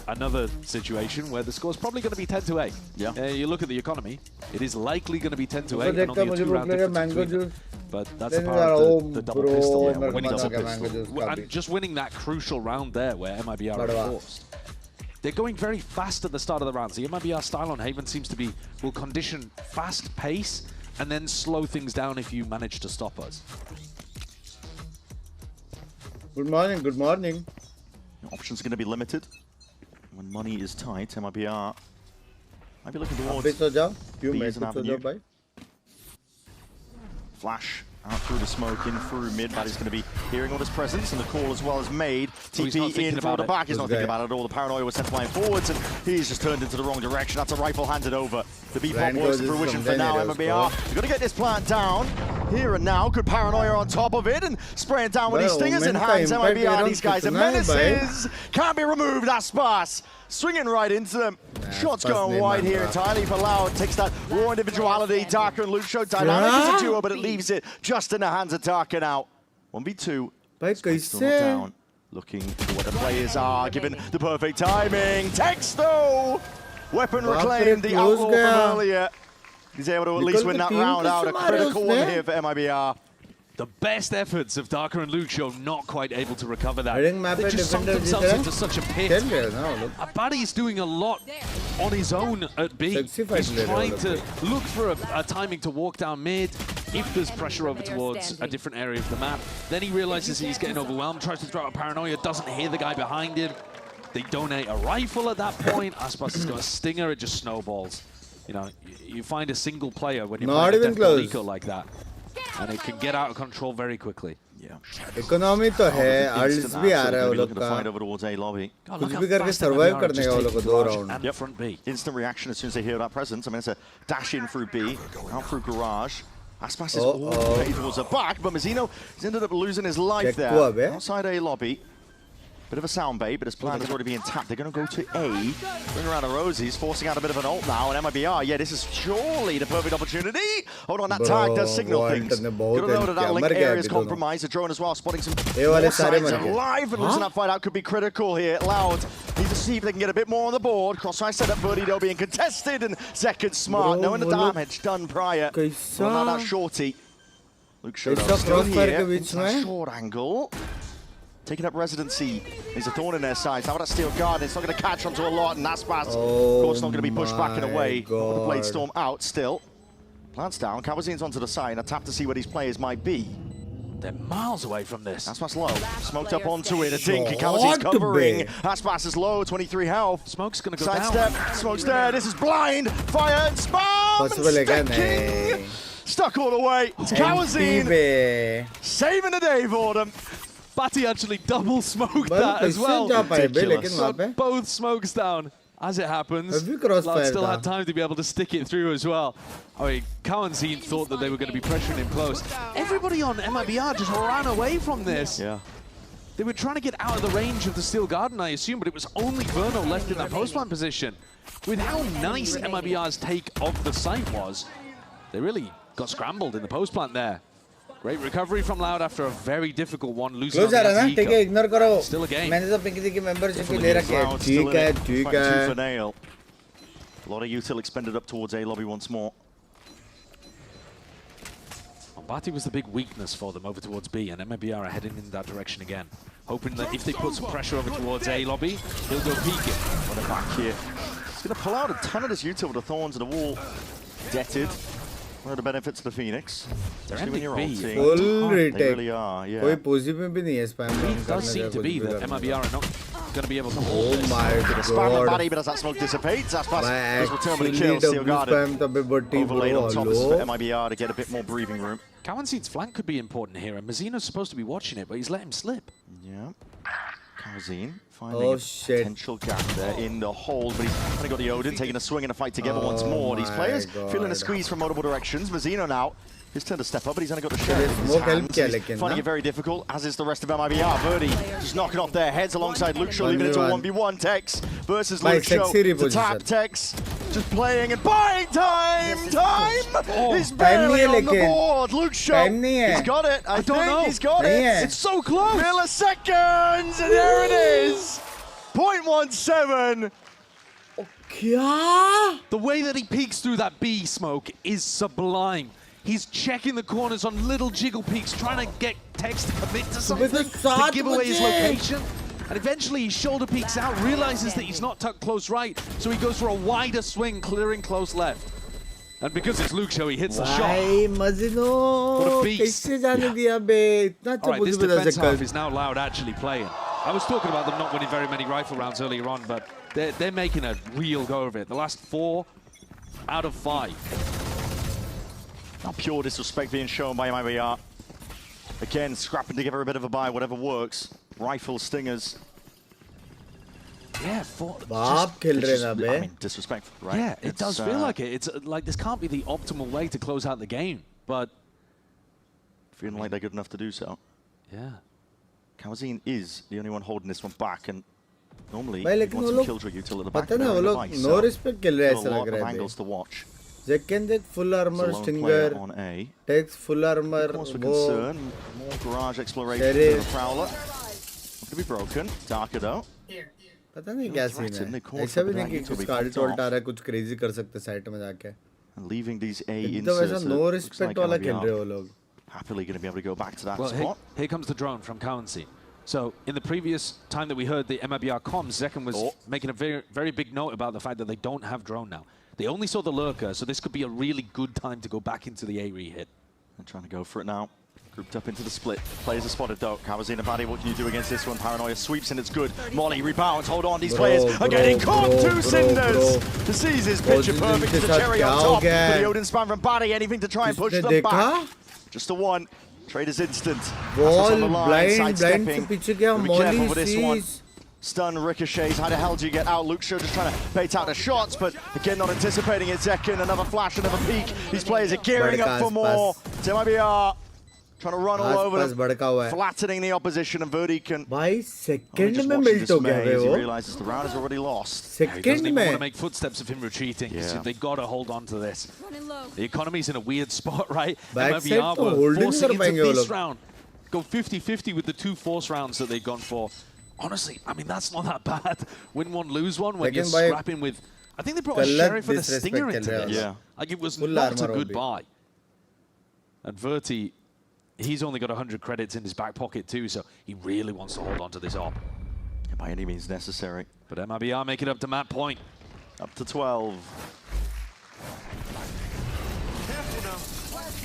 another situation where the score is probably going to be 10-8. Yeah. You look at the economy; it is likely going to be 10-8, and only a 2-round difference between them. But that's the power of the double pistol. Yeah, winning double pistol. And just winning that crucial round there, where MIBR are forced. They're going very fast at the start of the rounds. The MIBR style on Haven seems to be, will condition fast pace and then slow things down if you manage to stop us. Good morning, good morning. Options are going to be limited. When money is tight, MIBR might be looking towards B as an avenue. Flash out through the smoke, in through mid. That is going to be hearing all his presence, and the call as well as made. TP in for the back. He's not thinking about it at all. The paranoia was sent flying forwards, and he's just turned into the wrong direction. That's a rifle handed over. The B-pop works to fruition for now. MIBR, you've got to get this plant down. Here and now, good paranoia on top of it, and spraying down with these stingers in hands. MIBR, these guys are menaces. Can't be removed. Aspas swinging right into them. Shots going wide here entirely for Loud. Takes that raw individuality. Darker and Lucio dynamic as a duo, but it leaves it just in the hands of Darker now. 1v2. Still not down. Looking for what the players are, given the perfect timing. Texto! Weapon reclaimed, the outlaw from earlier. He's able to at least win that round out. A critical one here for MIBR. The best efforts of Darker and Lucio not quite able to recover that. They just sunk themselves into such a pit. Abadi's doing a lot on his own at B. He's trying to look for a timing to walk down mid. If there's pressure over towards a different area of the map, then he realizes he's getting overwhelmed, tries to throw out paranoia, doesn't hear the guy behind him. They donate a rifle at that point. Aspas has got a stinger, it just snowballs. You know, you find a single player when you play a death eco like that, and it can get out of control very quickly. Yeah. Economy तो है, earls भी आ रहा है वो लोग का. कुछ भी करके survive करने का वो लोग को 2 round. Yep. Front B. Instant reaction as soon as they hear that presence. I mean, it's a dash in through B, out through garage. Aspas is all the way towards the back, but Mazzino has ended up losing his life there. Outside A lobby. Bit of a sound bait, but his plan is already being tapped. They're going to go to A, bring around the Rosies, forcing out a bit of an ult now, and MIBR, yeah, this is surely the perfect opportunity. Hold on, that tag does signal things. Good to know that link area is compromised. The drone as well, spotting some sides alive, and losing that fight out could be critical here. Loud need to see if they can get a bit more on the board. Crossfire set up, Birdie though being contested, and Zekid smart, knowing the damage done prior. Well, now that shorty. Luke Shodo still here, short angle. Taking up residency. There's a thorn in their side. How about that steel guard? It's not going to catch onto a lot, and Aspas, of course, not going to be pushed back in a way. The Blade Storm out still. Plants down. Kawazin's onto the side. A tap to see where these players might be. They're miles away from this. Aspas low. Smoked up onto it. A dink. Kawazin's covering. Aspas is low. 23 health. Smoke's going to go down. Sidestep. Smoke's there. This is blind. Fire and spam. Stuck all the way. It's Kawazin saving the day for them. Batty actually double smoked that as well. Got both smokes down as it happens. Loud still had time to be able to stick it through as well. I mean, Kawazin thought that they were going to be pressuring him close. Everybody on MIBR just ran away from this. Yeah. They were trying to get out of the range of the Steel Garden, I assume, but it was only Verno left in that post-plant position. With how nice MIBR's take of the site was, they really got scrambled in the post-plant there. Great recovery from Loud after a very difficult one. Losing on the Still a game. A lot of util expended up towards A lobby once more. Bati was the big weakness for them over towards B, and MIBR are heading in that direction again. Hoping that if they put some pressure over towards A lobby, he'll go peeking. What a back here. He's going to pull out a ton of this util with the thorns and the wall. Detted. One of the benefits of the Phoenix. They're ending B. Full retake. They really are, yeah. It does seem to be that MIBR are not going to be able to hold this. Oh my god. Spam body, but as that smoke dissipates, Aspas does return with a kill. Steel Garden overlaid on top. This is for MIBR to get a bit more breathing room. Kawanzin's flank could be important here, and Mazzino's supposed to be watching it, but he's let him slip. Yeah. Kawazin finding a potential gap there in the hole, but he's only got the Odin, taking a swing and a fight together once more. These players feeling a squeeze from multiple directions. Mazzino now His turn to step up, but he's only got the shell in his hands. He's finding it very difficult, as is the rest of MIBR. Verdi just knocking off their heads alongside Luke Shaw, leaving it to a 1v1. Tex versus Luke Shaw. To tap Tex, just playing and buying time! He's barely on the board. Luke Shaw, he's got it. I think he's got it. It's so close. Milliseconds, and there it is. 0.17. The way that he peeks through that B smoke is sublime. He's checking the corners on little jiggle peaks, trying to get Tex to commit to something, to give away his location. And eventually he shoulder peeks out, realizes that he's not tucked close right, so he goes for a wider swing, clearing close left. And because it's Luke Shaw, he hits the shot. What a beast. Alright, this defense half is now Loud actually playing. I was talking about them not winning very many rifle rounds earlier on, but they're making a real go of it. The last 4 out of 5. Not pure disrespect being shown by MIBR. Again, scrapping together a bit of a buy, whatever works. Rifle stingers. Yeah, I mean, disrespectful, right? Yeah, it does feel like it. It's like this can't be the optimal way to close out the game, but feeling like they're good enough to do so. Yeah. Kawazine is the only one holding this one back, and normally you want some killjoy util at the back. No respect kill rahe a lot of angles to watch. Zekken देख full armor stinger on A. Takes full armor. Cause for concern. More garage exploration for the Prowler. Not to be broken. Darker though. पता नहीं क्या scene है. ऐसा भी नहीं कि कुछ कार्ड टोल्ट आ रहा है, कुछ crazy कर सकते साइट में जाके. And leaving these A inserts. तो वैसा no respect वाला खेल रहे हो लोग. Happily going to be able to go back to that well, spot. Here comes the drone from Currency. So in the previous time that we heard the MIBR comms, Zekken was making a very, very big note about the fact that they don't have drone now. They only saw the lurker, so this could be a really good time to go back into the A re-hit. They're trying to go for it now. Grouped up into the split. Players are spotted though. Kawazine and Buddy, what can you do against this one? Paranoia sweeps and it's good. Molly rebounds. Hold on, these players are getting caught. 2 cinders. To seize his picture perfect. The cherry on top. For the Odin spam from Buddy. Anything to try and push them back. Just a 1. Trader's instant. Ball blind से पीछे गया. Molly sees. Stun ricochets. How the hell do you get out? Luke Shaw just trying to bait out the shots, but again not anticipating it. Zekken, another flash, another peek. These players are gearing up for more. MIBR trying to run all over them, flattening the opposition, and Verdi can. By second में मिल तो गया as he realizes the round is already lost. He doesn't even want to make footsteps of him retreating. Yeah. They got to hold on to this. The economy's in a weird spot, right? MIBR were forcing into this round. Go 50-50 with the 2 force rounds that they've gone for. Honestly, I mean, that's not that bad. Win one, lose one when you're scrapping with... I think they brought a Sheriff for the Stinger into this. Yeah. Like, it was not a good buy. And Verti, he's only got 100 credits in his back pocket too, so he really wants to hold on to this op. By any means necessary. But MIBR make it up to Matt Point. Up to 12.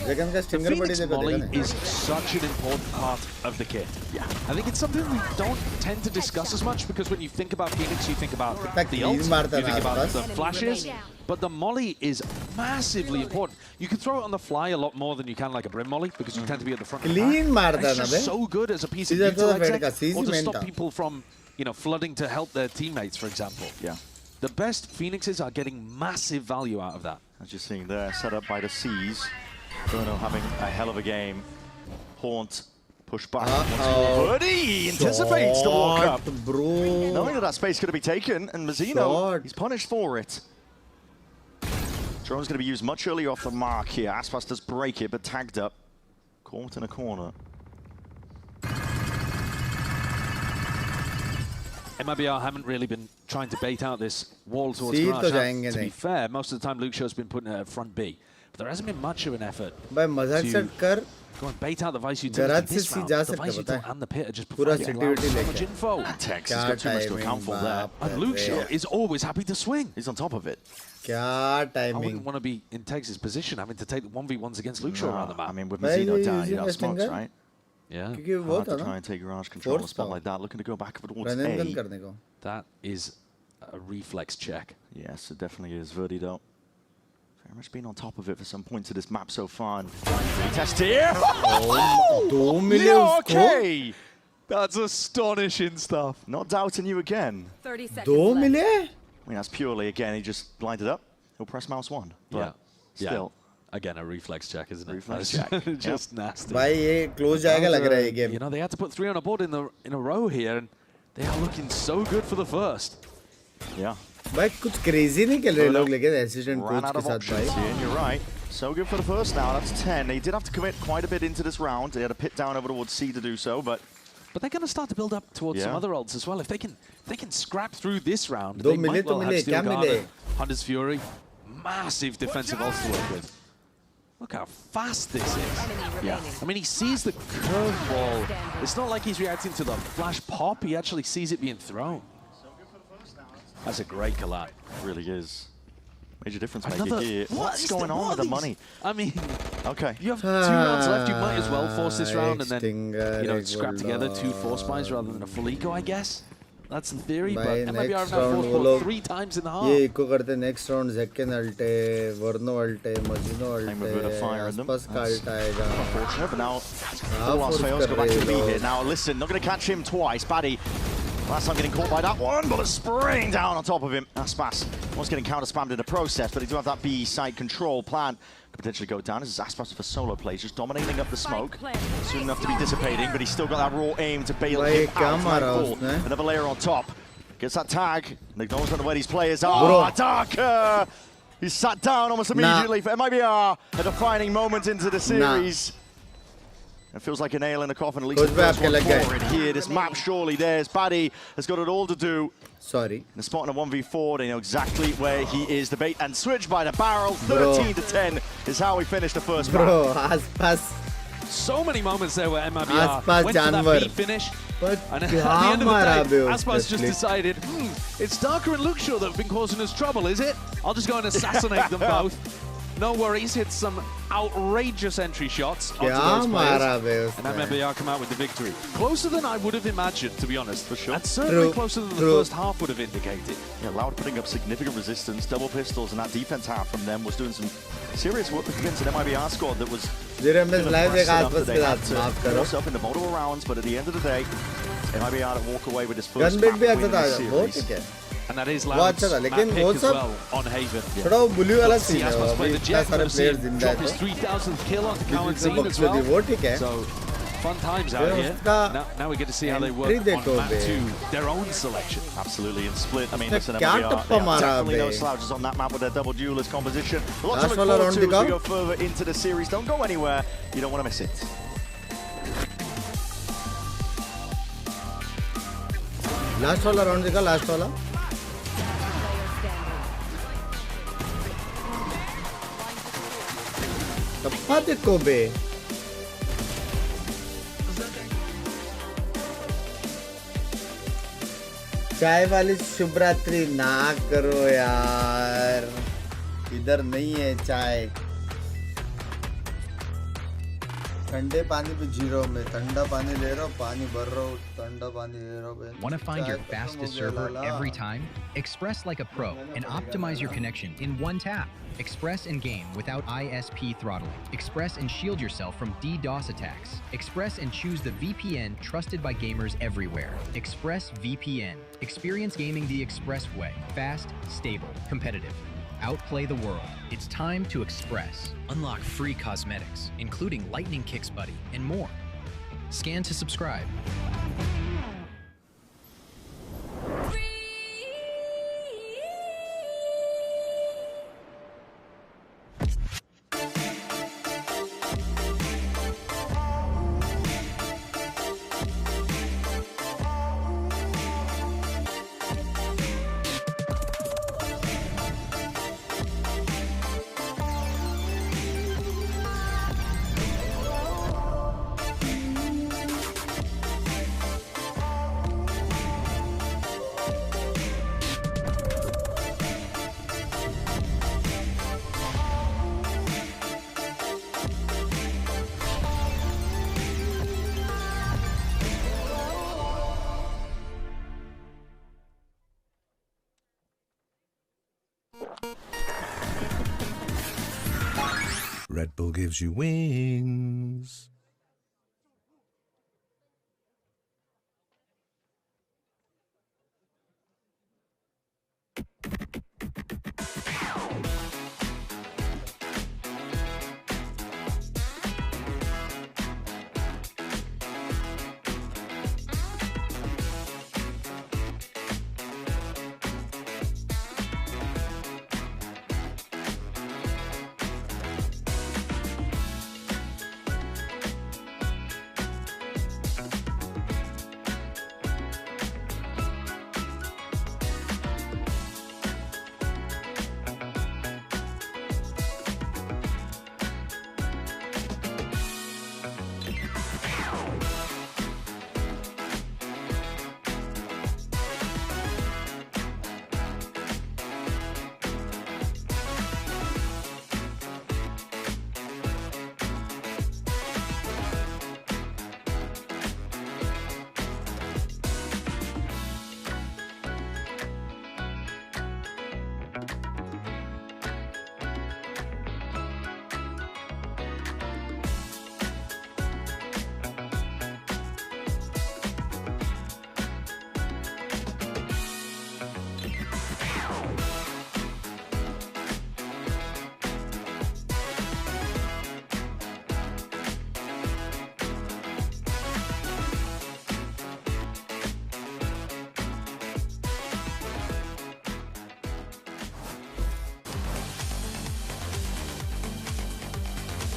The Phoenix Molly is such an important part of the kit. Yeah. I think it's something we don't tend to discuss as much because when you think about Phoenix, you think about the ult, you think about the flashes, but the Molly is massively important. You can throw it on the fly a lot more than you can like a Brim Molly because you tend to be at the front of the back. It's just so good as a piece of utility or to stop people from, you know, flooding to help their teammates, for example. Yeah. The best Phoenixes are getting massive value out of that. As you're seeing there, set up by the Seas. Bruno having a hell of a game. Haunt, push back. Verdi anticipates the walk up. Bro. Knowing that space could be taken, and Mazzino, he's punished for it. Drone's going to be used much earlier off the mark here. Aspas does break it, but tagged up. Caught in a corner. MIBR haven't really been trying to bait out this wall towards Garage. To be fair, most of the time Luke Shaw's been putting it at front B. But there hasn't been much of an effort to go and bait out the Vice Utility this round. The Vice Utility and the Pit are just providing so much info. Tex has got too much to account for there. And Luke Shaw is always happy to swing. He's on top of it. I wouldn't want to be in Tex's position having to take the 1v1s against Luke Shaw around the map. I mean, with Mazzino down, you know, smokes, right? Yeah. Hard to try and take Garage control of a spot like that. Looking to go back towards A. That is a reflex check. Yes, it definitely is. Verdi, though. Very much been on top of it for some points of this map so far. Test here. Okay. That's astonishing stuff. Not doubting you again. 30 seconds left. I mean, that's purely, again, he just blinded up. He'll press mouse 1. But still. Again, a reflex check, isn't it? Reflex check. Just nasty. भाई ये close जाएगा लग रहा है game. You know, they had to put 3 on a board in a row here, and they are looking so good for the first. Yeah. भाई कुछ crazy नहीं खेल रहे लोग लेकिन assistant coach के साथ भाई. You're right. So good for the first now. That's 10. They did have to commit quite a bit into this round. They had to pit down over towards C to do so, but they're going to start to build up towards some other ults as well. If they can scrap through this round, they might well have Steel Guard, Hunter's Fury, massive defensive ults to work with. Look how fast this is. Yeah. I mean, he sees the curveball. It's not like he's reacting to the flash pop. He actually sees it being thrown. That's a great collab. Really is. Major difference maker here. What's going on with the money? I mean, okay. You have 2 rounds left. You might as well force this round and then, scrap together 2 force buys rather than a full eco, I guess. That's the theory, but MIBR have now forced 3 times in the half. ये eco करते next round Zekken ulte, Verno ulte, Magino ulte, Aspas का ult आएगा. Unfortunate, but now Lost fails. Go back to the lead here. Now listen, not going to catch him twice. Baddy. Last time getting caught by that one, but a spring down on top of him. Aspas was getting counter spammed in the process, but he do have that B side control plan. Could potentially go down. This is Aspas for solo plays, just dominating up the smoke. Soon enough to be dissipating, but he's still got that raw aim to bail him out. Another layer on top. Gets that tag. They knows where these players are. Darker! He's sat down almost immediately for MIBR. A defining moment into the series. It feels like a nail in the coffin, at least the first one forward here. This map surely there's Baddy has got it all to do. Sorry. The spot in a 1v4, they know exactly where he is. The bait and switch by the barrel. 13 to 10 is how we finish the first round. Aspas. So many moments there where MIBR went for that B finish. And at the end of the day, Aspas just decided, it's Darker and Luxor that have been causing us trouble, is it? I'll just go and assassinate them both. No worries, hit some outrageous entry shots onto those players, and MIBR come out with the victory. Closer than I would have imagined, to be honest. For sure. And certainly closer than the first half would have indicated. Yeah, Loud putting up significant resistance, double pistols, and that defense half from them was doing some serious work against an MIBR squad that was up in the multiple rounds, but at the end of the day, MIBR to walk away with his first map win in the series. And that is Loud's map pick as well on Haven. थोड़ा वो blue वाला scene है वो अभी इतना सारे players जिंदा है तो 3000th kill on the current scene as well. वो ठीक है. So fun times out here. Now we get to see how they work on map 2, their own selection. Absolutely, in split. I mean, listen, definitely no slouches on that map with their double duelist composition. Lots to look forward to as we go further into the series. Don't go anywhere. You don't want to miss it. Last वाला round दिखा, last वाला. Tappa देखो बे. चाय वाली शुभरात्रि ना करो यार. इधर नहीं है चाय. ठंडे पानी पे जीरो में ठंडा पानी ले रहा हूँ पानी भर रहा हूँ ठंडा पानी ले रहा हूँ. Want to find your fastest server every time? Express like a pro and optimize your connection in one tap. Express and game without ISP throttling. Express and shield yourself from DDoS attacks. Express and choose the VPN trusted by gamers everywhere. Express VPN. Experience gaming the Express way. Fast, stable, competitive. Outplay the world. It's time to Express. Unlock free cosmetics, including Lightning Kicks Buddy and more. Scan to subscribe. Red Bull gives you wings.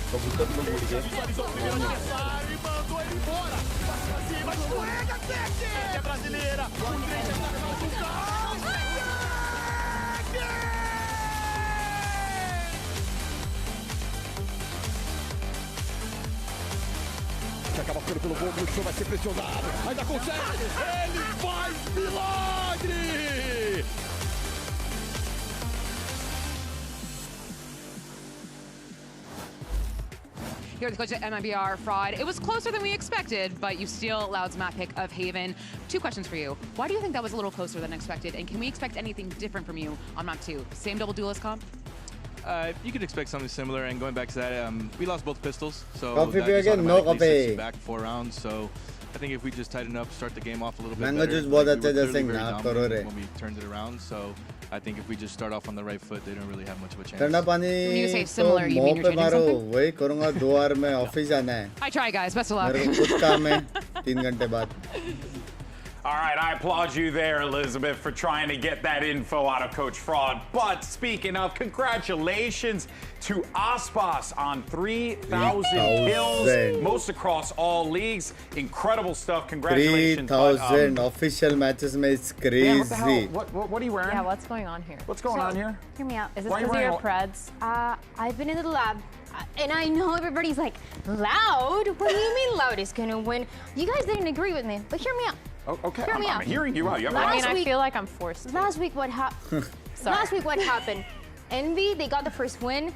Kebuka belum dia. Acaba ficando pelo gol, o show vai ser pressionado. Ainda consegue! Ele faz milagre! Here with coach at MIBR, Fraud. It was closer than we expected, but you steal Loud's map pick of Haven. 2 questions for you. Why do you think that was a little closer than expected? And can we expect anything different from you on map 2? Same double duelist comp? You could expect something similar, and going back to that, we lost both pistols, so coffee that again, no coffee. back 4 rounds. So I think if we just tighten up, start the game off a little bit Mango better, juice बहुत we अच्छा were जैसे clearly very ना dominant करो रे. when we turned it around. So I think if we just start off on the right foot, they don't really have much of a chance. ठंडा पानी तो मुंह पे मारो, वही करूँगा 2 hour में ऑफिस जाना है. I try, guys. Best of luck. मेरे को कुछ काम है 3 घंटे बाद. All right, I applaud you there, Elizabeth, for trying to get that info out of Coach Fraud. But speaking of, congratulations to Aspas on 3,000 kills, most across all leagues. Incredible stuff. Congratulations. 3,000 official matches में it's crazy. What are you wearing? Yeah, what's going on here? What's going on here? Hear me out. Is this because of your Preds? I've been in the lab, and I know everybody's like, Loud? What do you mean Loud is gonna win? You guys didn't agree with me, but hear me out. Oh, okay, Hear me I'm out. hearing you out. You have I mean, a I feel like I'm forced to. Last week, what happened? Last week, what happened? Envy, they got the first win.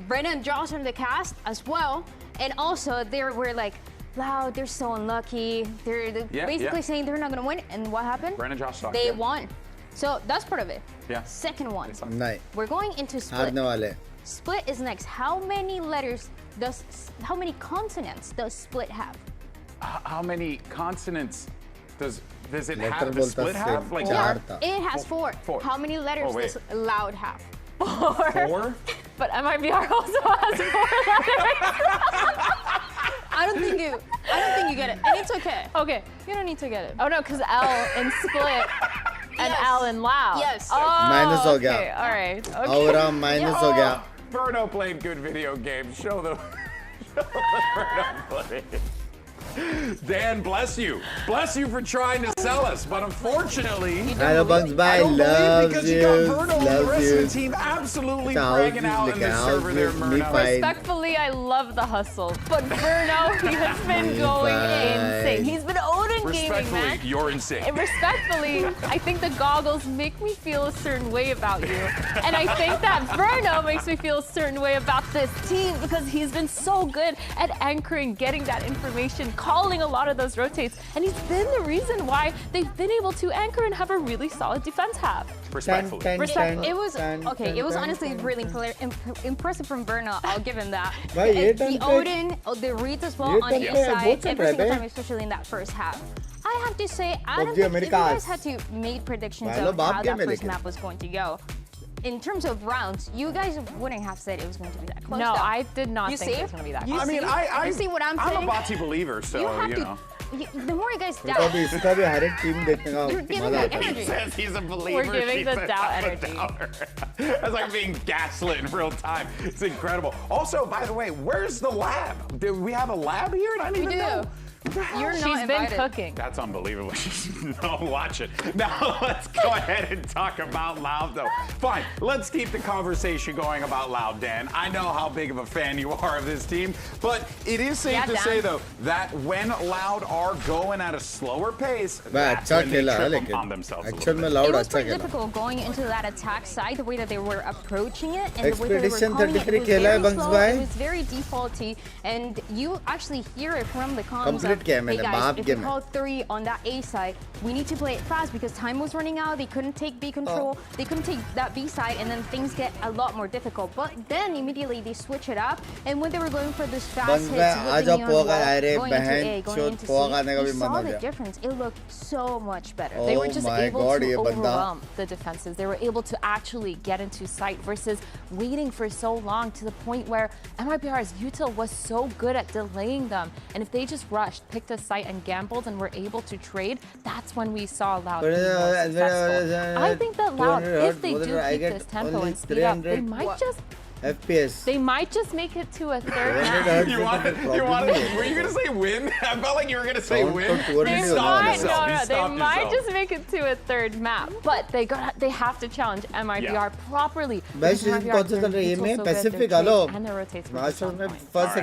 Brenna and Josh on the cast as well, and also they were like, Loud, they're so unlucky. They're basically saying they're not gonna win. And what happened? Brenna, Josh, they won. So that's part of it. Yeah. Second one. नहीं. We're going into split. हारने वाले. Split is next. How many consonants does split have? How many consonants does it Letter have? Does split have? Like It has 4. How many letters does Loud have? 4? But MIBR also has 4 letters. I don't think you get it. And it's okay. Okay. You don't need to get it. Oh no, because L in split and L in Loud. Yes. Oh, Minus हो गया. okay. All right. Okay. Aura minus हो गया. Berno played good video games. Show the Berno play. Dan, bless you. Bless you for trying to sell us, but unfortunately, Hello, Bunks. Bye. Love because you. you got Verno and the rest you. of the team absolutely bragging out in the server there, Myrna. Respectfully, I love the hustle, but Verno, he has been going insane. He's been Odin gaming, man. Respectfully, you're insane. And respectfully, I think the goggles make me feel a certain way about you. And I think that Verno makes me feel a certain way about this team because he's been so good at anchoring, getting that information, calling a lot of those rotates, and he's been the reason why they've been able to anchor and have a really solid defense half. Respectfully. It was okay. It was honestly really impressive from Berna. I'll give him that. The Odin, the reads as well on each side, every single time, especially in that first half. I have to say, I don't think if you guys had to make predictions of how that first map was going to go. In terms of rounds, you guys wouldn't have said it was going to be that close. No, though. I did not You think see? it was going to be that You close. I you see what I'm saying? I'm a Bati believer, so you know. The more you guys doubt, इसका भी हर एक team देखने का you're giving मजा that आता है. energy. He says he's a believer. We're giving she the says doubt I'm a energy. doubter. That's like being gaslit in real time. It's incredible. Also, by the way, where's the lab? Do we have a lab here? And I didn't even know. You're not She's been invited. cooking. That's unbelievable. No, watch it. Now, let's go ahead and talk about Loud, though. Fine, let's keep the conversation going about Loud, Dan. I know how big of a fan you are of this team, but it is safe to say, though, that when Loud are going at a slower pace, that's when they trip on themselves a little bit. It was pretty difficult going into that attack side, the way that they were approaching it, and the way that they were calling it. It was very slow, it was very defaulty, and you actually hear it from the comms of, hey guys, if you call 3 on that A side, we need to play it fast because time was running out. They couldn't take B control. They couldn't take that B side, and then things get a lot more difficult. But then immediately they switch it up, and when they were going for this fast hits, going into A, going into C, you saw the difference. It looked so much better. They were just able to overwhelm the defenses. They were able to actually get into sight versus waiting for so long to the point where MIBR's util was so good at delaying them. And if they just rushed, picked a site and gambled and were able to trade, that's when we saw Loud be more successful. I think that Loud, if they do keep this tempo and speed up, they might just FPS. They might just make it to a third map. Were you gonna say win? I felt like you were gonna say win. They might just make it to a third map, but they have to challenge MIBR properly. Best is possible in Pacific. Hello. First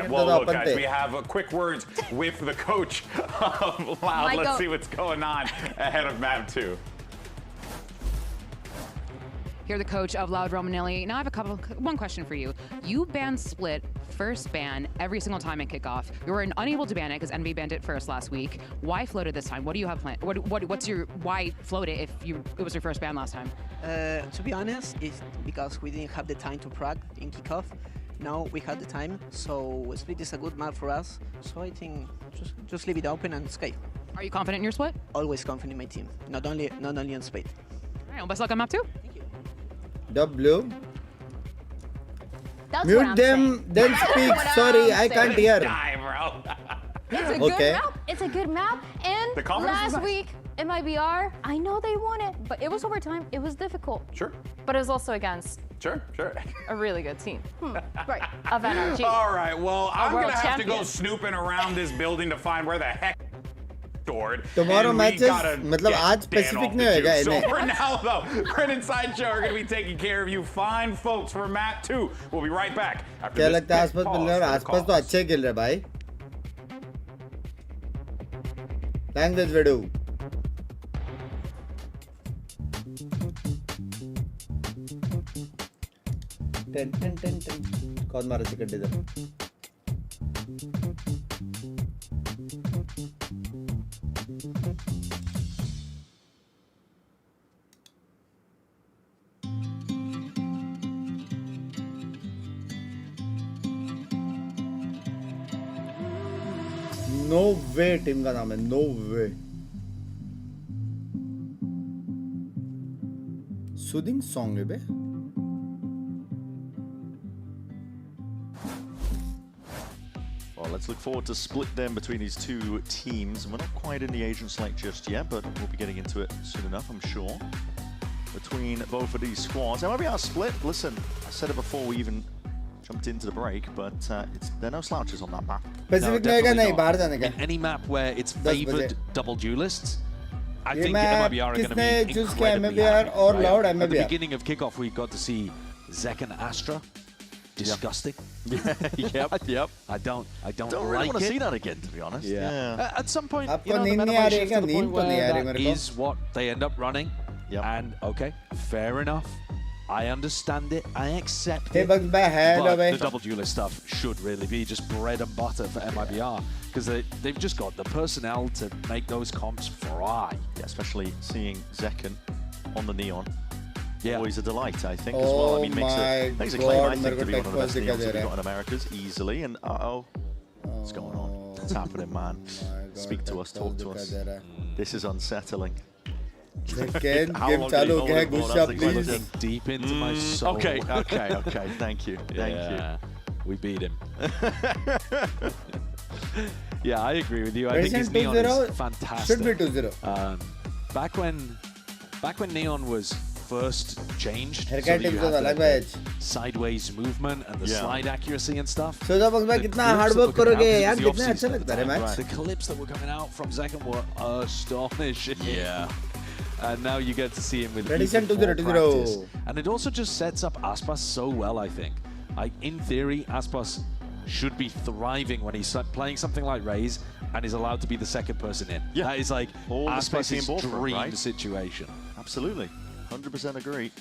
well, guys, we have quick words with the coach of Loud. Let's see what's going on ahead of map 2. Here, the coach of Loud, Romanelli. Now I have one question for you. You banned Split first ban every single time in kickoff. You were unable to ban it because NV banned it first last week. Why float it this time? What do you have planned? Why float it if it was your first ban last time? To be honest, it's because we didn't have the time to practice in kickoff. Now we had the time, so Split is a good map for us. So I think just leave it open and escape. Are you confident in your Split? Always confident in my team, not only on Split. All right, well, best luck on map 2. W. That's Mute them, then speak. Sorry, I can't hear. It's a good map. It's a good map. And last week, MIBR, I know they won it, but it was overtime. It was difficult. Sure. But it was also against a really good team. Right. Of NRG. All right, well, I'm going to have to go snooping around this building to find where the heck stored. Tomorrow matches, मतलब आज specific नहीं होगा So for now, though, Grin and Sideshow are going to be taking care of you fine folks for map 2. We'll be right back after क्या this लगता है आसपास मिल रहा है आसपास तो अच्छे खेल रहे भाई language video ten कौन मारा सेकंड इधर No way टीम का नाम है No way Soothing song है बे Well, let's look forward to split them between these two teams. We're not quite in the Asian select just yet, but we'll be getting into it soon enough, I'm sure. Between both of these squads. MIBR split. Listen, I said it before we even jumped into the break, but there are no slouches on that map. Pacific no, any map where it's favored double duelists, I think MIBR are going to be incredibly happy, or Loud At the MIBR. beginning of kickoff, we got to see Zek and Astra. Disgusting. Yep. I don't really like want to it. see that again, to be honest. Yeah. At some point, Aapko you know, the neend nahi meta aa shifts to the rahega, point neend to nahi aa where rahi that mere ko. is what they end up running. And okay, fair enough. I understand it. I accept it. But the double duelist stuff should really be just bread and butter for MIBR because they've just got the personnel to make those comps fly. Yeah, especially seeing Zekken on the Neon. Yeah. Always a delight, I think, as well. I mean, makes a claim, I think, to be one of the best Neons that we've got in Americas easily. And what's going on? What's happening, man? Speak to us, talk to us. This is unsettling. How long did he hold it for? Please. Deep into my soul. Okay. Thank you. We beat him. Yeah, I agree with you. I think his Neon is fantastic. Should be 2-0. Back when Neon was first changed, so that you had the sideways movement and the slide accuracy and stuff. So जब मैं कितना hard work करोगे यार कितना अच्छा लगता है match. The clips that were coming out from Zekken were astonishing. Yeah. And now you get to see him with practice. And it also just sets up Aspas so well, I think. In theory, Aspas should be thriving when he's playing something like Raze and is allowed to be the second person in. Yeah. That is like Aspas' dream situation. Absolutely. 100% agree.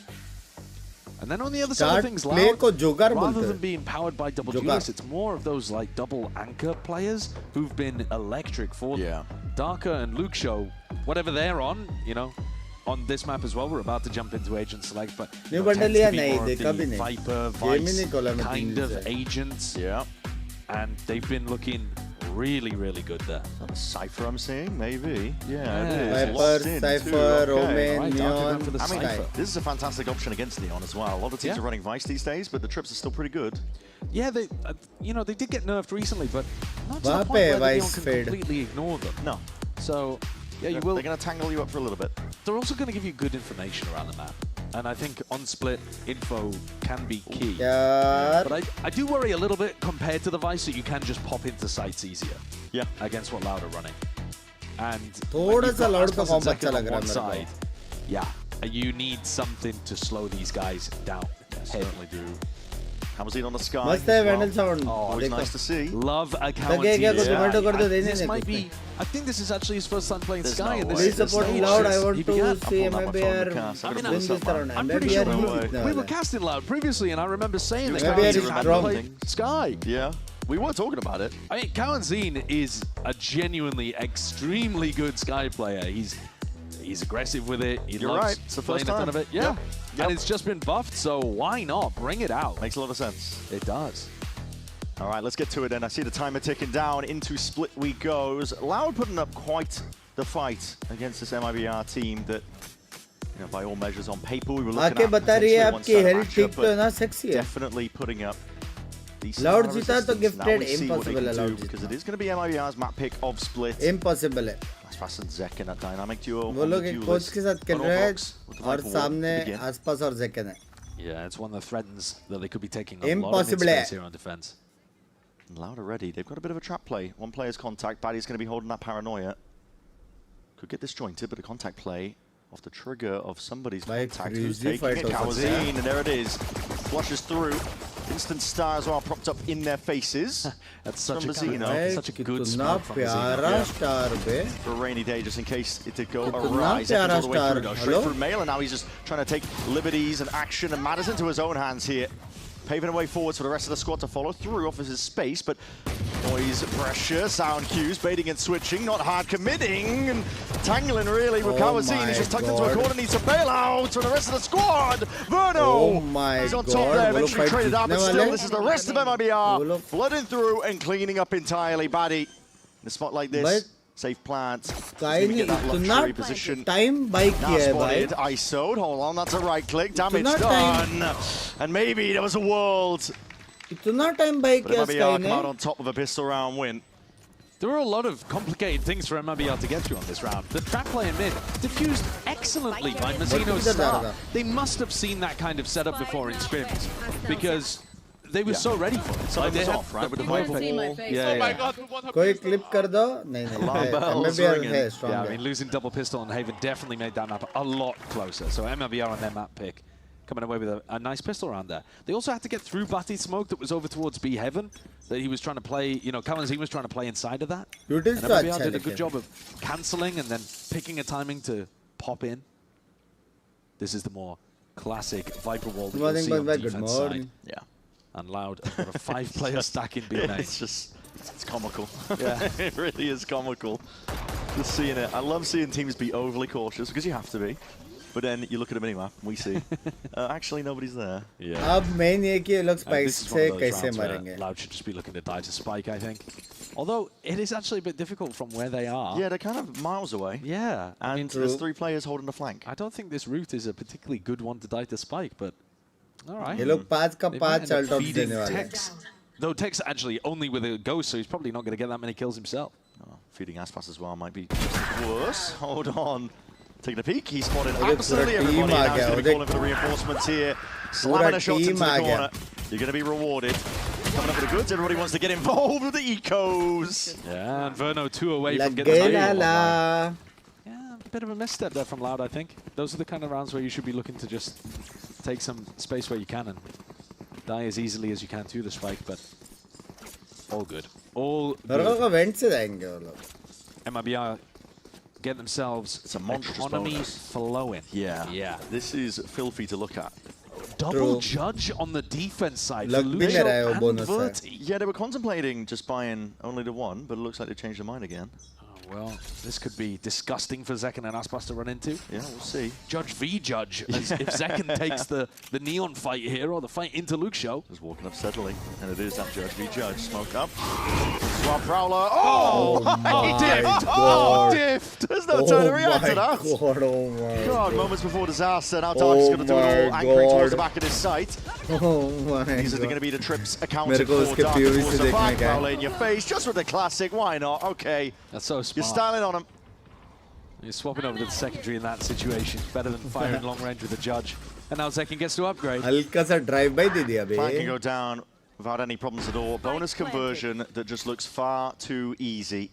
And then on the other side of things, rather than being powered by double duelists, it's more of those like double anchor players who've been electric for them. Darker and Luke Show, whatever they're on, you know, on this map as well, we're about to jump into Agent Select, but you know, tends to be more of the Viper, Vice kind of agents. Yeah. And they've been looking really, really good there. Is that a Cypher I'm seeing? Maybe. Yeah, it is. Viper, Cypher, Roman, Neon. I mean, this is a fantastic option against Neon as well. A lot of teams are running Vice these days, but the trips are still pretty good. Yeah, they, you know, they did get nerfed recently, but not to the point where Neon can completely ignore them. No. So, yeah, you will. They're going to tangle you up for a little bit. They're also going to give you good information around the map. And I think on split, info can be key. Yeah. But I do worry a little bit compared to the Vice that you can just pop into sites easier. Yeah. Against what Loud are running. And थोड़ा सा Loud का form अच्छा लग रहा है मेरे को. Yeah. You need something to slow these guys down. Definitely do. Kamazine on the sky. मस्त है Vandal sound. Always nice to see. Love a Kamazine. This might be. I think this is actually his first time playing Sky. No Please support Loud. I want to see MIBR win this round. I'm pretty sure we were casting Loud previously, and I remember saying that MIBR is strong. Sky. Yeah. We were talking about it. I mean, Kamazine is a genuinely extremely good Sky player. He's aggressive with it. He loves right. It's the playing first time. a ton of it. Yeah. Yep. And it's just been buffed, so why not? Bring it out. Makes a lot of sense. It does. All right, let's get to it then. I see the timer ticking down. Into split we goes. Loud putting up quite the fight against this MIBR team that, you know, by all measures on paper, we were looking at potentially one-sided matchup, but definitely putting up Loud जीता तो gifted impossible है Loud because it is going to be MIBR's map pick of split. Impossible है. Aspas and Zekken, that dynamic duo. वो लोग एक coach के साथ खेल रहे हैं और सामने आसपास और Zekken है. Yeah, it's one that threatens that they could be taking a lot of space here on defense. Loud already. They've got a bit of a trap play. One player's contact. Baddy's going to be holding that paranoia. Could get disjointed, but a contact play off the trigger of somebody's contact. Who's taking it? Kamazine, and there it is. Flushes through. Instant star as well, propped up in their faces. That's such a good smoke from Zeno. For a rainy day, just in case it did go awry. All the way through, straight through Mail, and now he's just trying to take liberties and action and matters into his own hands here. Paving a way forwards for the rest of the squad to follow through off his space, but noise, pressure, sound cues, baiting and switching, not hard committing, and tangling really with Kamazine. He's just tucked into a corner, needs to bail out for the rest of the squad. Verno, he's on top there, eventually traded out, but still, this is the rest of MIBR flooding through and cleaning up entirely. Baddy, in a spot like this. Safe plant. Get that luxury position. Time bike now spotted, ISO'd. Hold on, that's a right click. Damage done. And maybe there was a world. But MIBR come out on top of a pistol round win. There were a lot of complicated things for MIBR to get to on this round. The trap play in mid diffused excellently by Mazzino's star. They must have seen that kind of setup before in scrims because they were so ready for it. So they had off, right? With the wall. Oh my god, कोई clip कर दो नहीं Yeah, I mean losing double pistol on Haven definitely made that map a lot closer. So MIBR on their map pick coming away with a nice pistol round there. They also had to get through Batty's smoke that was over towards B Heaven that he was trying to play, you know, Kamazine was trying to play inside of that. And MIBR did a good job of cancelling and then picking a timing to pop in. This is the more classic Viper wall that you'll see on the defense side. Yeah. And Loud, got a 5-player stack in B main. It's comical. Yeah. It really is comical. Just seeing it. I love seeing teams be overly cautious because you have to be. But then you look at a minimap and we see, actually nobody's there. Yeah. अब main ये कि लोग spike से कैसे मारेंगे? Loud should just be looking to die to spike, I think. Although it is actually a bit difficult from where they are. Yeah, they're kind of miles away. Yeah. And there's 3 players holding the flank. I don't think this route is a particularly good one to die to spike, but all right. ये लोग 5 का 5 ult out देने वाले हैं. Though Tex actually only with a ghost, so he's probably not going to get that many kills himself. Oh, feeding Aspas as well might be just worse. Hold on. Taking a peek, he's spotted absolutely everybody. Now he's going to be calling for the reinforcements here. Slamming a shot into the corner. You're going to be rewarded. Coming up with the goods, everybody wants to get involved with the ecos. Yeah, and Verno 2 away from getting the Yeah, a bit of a misstep there from Loud, I think. Those are the kind of rounds where you should be looking to just take some space where you can and die as easily as you can to the spike, but all good. All good. MIBR get themselves it's a monstrous economy bonus. flowing. Yeah. This is filthy to look at. Double judge on the defense side. For yeah, they were contemplating just buying only the one, but it looks like they changed their mind again. Well, this could be disgusting for Zekken and Aspas to run into. Yeah, we'll see. Judge v Judge. As if Zekken takes the Neon fight here or the fight into Luke Show. Just walking up steadily. And it is that Judge v Judge. Smoke up. Swap Prowler. Oh! Diffed! Oh, diffed! There's no time to react to that. Oh my God, moments before disaster. Now Tark's going to do it all. Anchoring towards the back of his sight. Oh my These are God. going to be the trips accounted for. Dark towards the back. Prowler in your face. Just with the classic. Why not? Okay. That's so smart. You're styling on him. You're swapping over to the secondary in that situation. Better than firing long range with the Judge. And now Zekin gets to upgrade. हल्का सा drive by दे दिया बे. Plan can go down without any problems at all. Bonus conversion that just looks far too easy.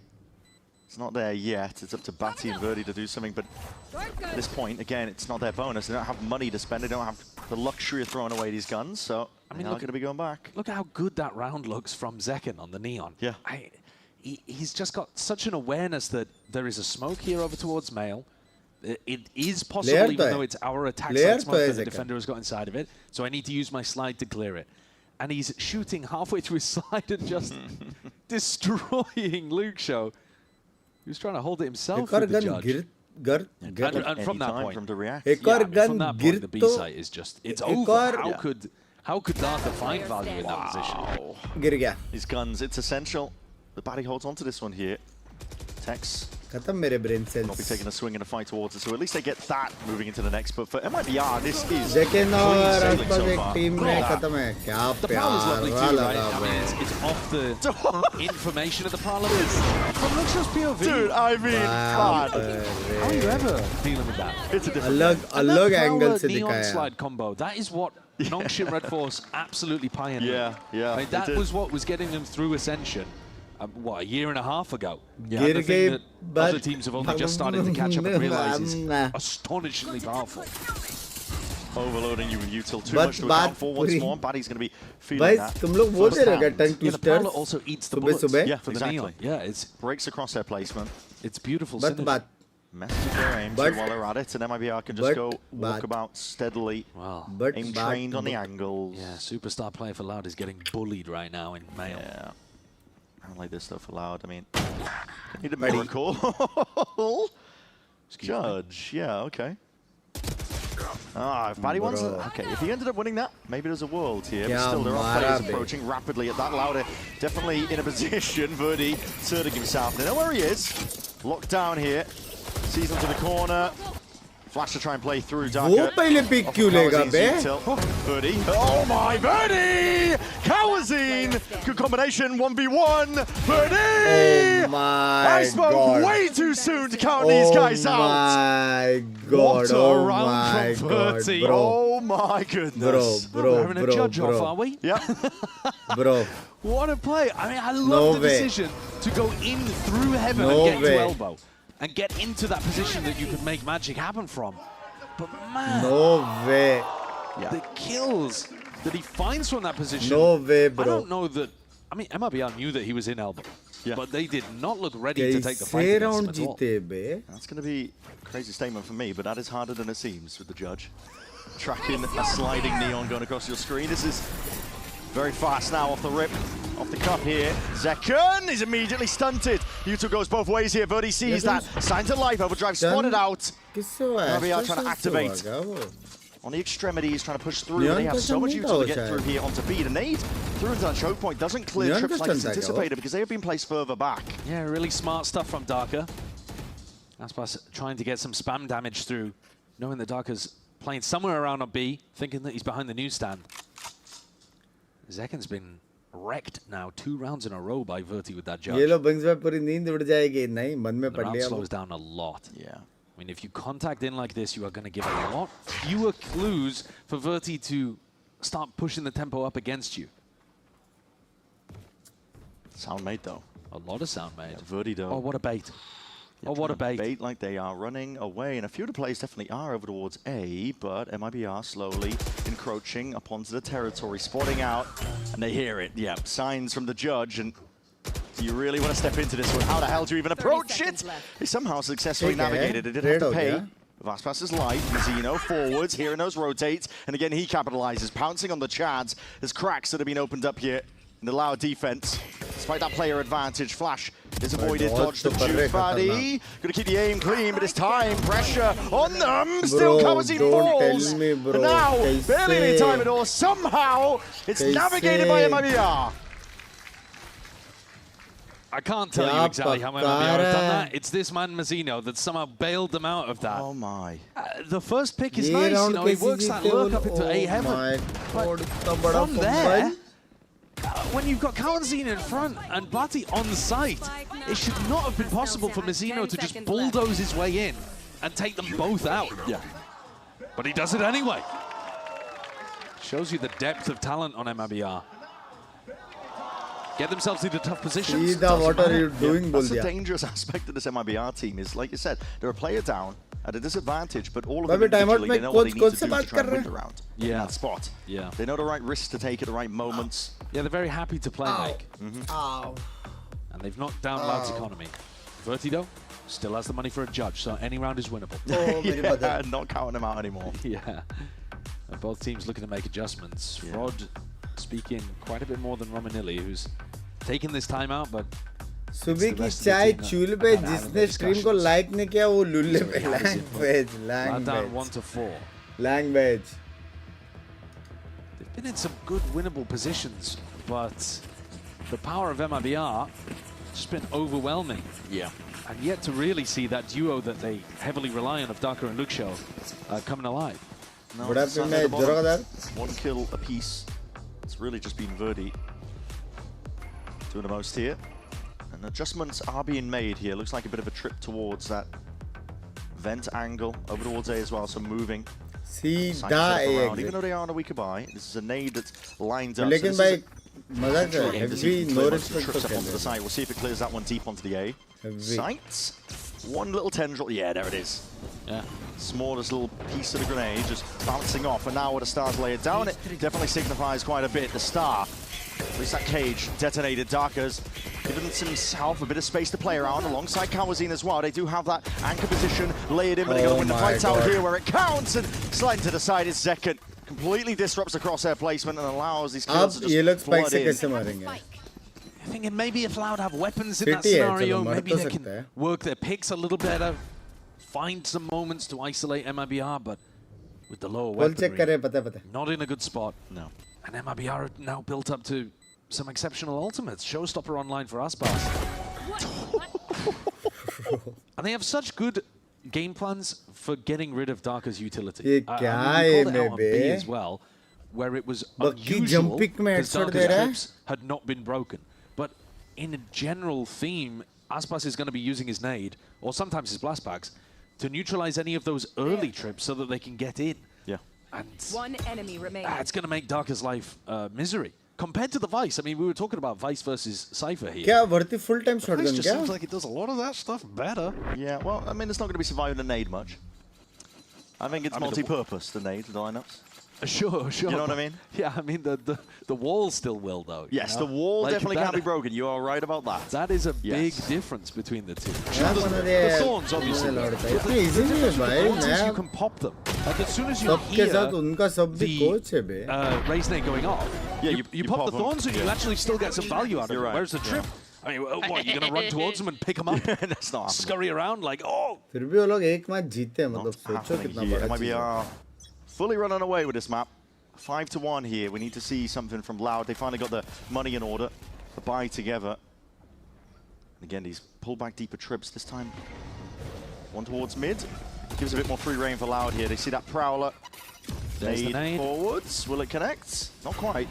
It's not there yet. It's up to Batty and Verdi to do something, but at this point, again, it's not their bonus. They don't have money to spend. They don't have the luxury of throwing away these guns, so I mean, they're going to be going back. Look at how good that round looks from Zekin on the Neon. Yeah. He's just got such an awareness that there is a smoke here over towards Mail. It is possible, even though it's our attack side smoke, that the defender has got inside of it. So I need to use my slide to clear it. And he's shooting halfway through his slide and just destroying Luke Show. He was trying to hold it himself with the judge. And from that point, from the react. From that point, the B site is just, it's over. How could Darker find value in that position? His guns, it's essential. The Batty holds on to this one here. Tex will be taking a swing and a fight towards it, so at least they get that moving into the next. But for MIBR, this is Zekin और आसपास एक team में खत्म है. क्या प्यार वाला I mean, it's off the information of the Parliament. From Luxor's POV. Dude, I mean, how are you ever dealing with that? It's a different अलग angle से Neon दिखाया. slide combo. That is what Nongshim Red Force absolutely pioneered. Yeah. I mean, that was what was getting them through Ascension. What, a year and a half ago? Yeah. The thing that other teams have only just started to catch up and realize is astonishingly powerful. Overloading you with util too much to account for once more. Batty's going to be feeling that. तुम लोग वो दे रहे tongue twisters. Also eats the bullets. Yeah, for exactly. The Neon. Yeah, it's breaks across their placement. It's beautiful. But messes their aim while they're at it, and MIBR can just go walk about steadily. Wow. Aim trained on the angles. Yeah, superstar player for Loud is getting bullied right now in Mail. Yeah. I don't like this stuff for Loud. I mean, need a miracle. Judge, yeah, okay. If Batty wants it, okay. If he ended up winning that, maybe there's a world here. But still, there are players approaching rapidly at that. Louder definitely in a position. Verdi asserting himself. They know where he is. Locked down here. Sees him to the corner. Flash to try and play through Darker. वो पहले pick क्यों लेगा बे? Verdi. Oh my, Verdi! Kawazine! Good combination, 1v1. Verdi! Oh my I spoke God. way too soon to count these guys out. Oh my God. What a Oh round my from God, Verdi. bro. Oh my goodness. We're having a judge off, are we? Yep. Bro. What a play. I mean, I love the decision to go in through heaven and get to elbow. And get into that position that you could make magic happen from. But man, no way. The kills that he finds from that position. No way, bro. I don't know that. I mean, MIBR knew that he was in elbow, but they did not look ready to take the fight against him at all. That's going to be a crazy statement for me, but that is harder than it seems with the judge. Tracking a sliding Neon going across your screen. This is very fast now off the rip. Off the cup here. Zekin is immediately stunted. Yuto goes both ways here. Verdi sees that. Sign to life. Overdrive spotted out. MIBR trying to activate. On the extremities, trying to push through. They have so much Yuto to get through here onto B. The nade through into that choke point doesn't clear trips like it's anticipated because they have been placed further back. Yeah, really smart stuff from Darker. Aspas trying to get some spam damage through, knowing that Darker's playing somewhere around on B, thinking that he's behind the newsstand. Zekin's been wrecked now 2 rounds in a row by Verti with that judge. ये लो Binks में पूरी नींद उड़ जाएगी नहीं मन में पड़ लिया. Slows down a lot. Yeah. I mean, if you contact in like this, you are going to give a lot fewer clues for Verti to start pushing the tempo up against you. Sound made though. A lot of sound made. Yeah, Verti though. Oh, what a bait. Oh, what a bait. Bait like they are running away. And a few of the players definitely are over towards A, but MIBR slowly encroaching upon the territory, spotting out, and they hear it. Yeah, signs from the judge. And do you really want to step into this one? How the hell do you even approach it? They somehow successfully navigated. They didn't have to pay. Vaspas's life, Mazzino forwards, hearing those rotates, and again he capitalizes, pouncing on the Chads. There's cracks that have been opened up here in the Loud defense. Despite that player advantage, Flash is avoided, dodged the juke. Batty gonna keep the aim clean, but it's time, pressure on them. Still Kawazine falls. And now, barely any time at all. Somehow, it's navigated by MIBR. I can't tell you exactly how MIBR have done that. It's this man Mazzino that somehow bailed them out of that. Oh my. The first pick is nice, you know, he works that lurk up into A heaven. But from there, when you've got Kawazine in front and Batty on site, it should not have been possible for Mazzino to just bulldoze his way in and take them both out. Yeah. But he does it anyway. Shows you the depth of talent on MIBR. Get themselves into tough positions. What are you doing? That's the dangerous aspect of this MIBR team is, like you said, they're a player down at a disadvantage, but all of them individually, they know what they need to do to try and win the round in that spot. Yeah. They know the right risks to take at the right moments. Yeah, they're very happy to play, Mike. And they've knocked down Loud's economy. Verti, though, still has the money for a judge, so any round is winnable. Yeah, not counting them out anymore. Yeah. And both teams looking to make adjustments. Rod speaking quite a bit more than Romanilli, who's taken this time out, but सुबह की चाय चूल्हे पे जिसने stream को like नहीं किया वो लुल्ले पे language. They've been in some good winnable positions, but the power of MIBR just been overwhelming. Yeah. And yet to really see that duo that they heavily rely on of Darker and Luxo coming alive. No, one kill apiece. It's really just been Verdi doing the most here. And adjustments are being made here. Looks like a bit of a trip towards that vent angle over towards A as well. So moving. See that even though they are on a weaker buy, this is a nade that's lined up. Lekin bhai, maza kar. Heavy no respect trips up onto the side. We'll see if it clears that one deep onto the A. Sights. One little tendril. Yeah, there it is. Yeah. Smallest little piece of the grenade just bouncing off. And now with the star's layered down, it definitely signifies quite a bit. The star, at least that cage, detonated. Darkers giving himself a bit of space to play around alongside Kawazine as well. They do have that anchor position layered in, but they're going to win the fight out here where it counts. And sliding to the side is Zekken. Completely disrupts the crosshair placement and allows these kills to just flood in. Thinking maybe if Loud have weapons in that scenario, maybe they can work their picks a little better, find some moments to isolate MIBR, but with the lower weaponry, not in a good spot. No. And MIBR are now built up to some exceptional ultimates. Showstopper online for Aspas. And they have such good game plans for getting rid of Darker's utility. We called it out on B as well, where it was unusual because Darker's trips had not been broken. But in a general theme, Aspas is going to be using his nade, or sometimes his blast bags, to neutralize any of those early trips so that they can get in. Yeah. And one enemy remaining. It's going to make Darker's life misery. Compared to the Vice, I mean, we were talking about Vice versus Cypher here. Kya Verti full time shotgun Vice just seems like it does a lot of that stuff better. Yeah, well, I mean, it's not going to be surviving a nade much. I think it's multi-purpose, the nade, the lineups. Sure. You know what I mean? Yeah, I mean, the wall still will, though. Yes, the wall definitely can't be broken. You are right about that. That is a big difference between the two. The thorns, obviously. The thorns, you can pop them. Like, as soon as you hear the race nade going off, you pop the thorns and you actually still get some value out of it. Right. Whereas the trip, I mean, what, you're going to run towards them and pick them up? That's not scurry around like, oh! फिर भी वो लोग एक match जीते हैं मतलब सोचो कितना बड़ा MIBR fully running away with this map. 5-1 here. We need to see something from Loud. They finally got the money in order. The buy together. And again, these pull back deeper trips this time. One towards mid. Gives a bit more free reign for Loud here. They see that Prowler. Nade forwards. Will it connect? Not quite.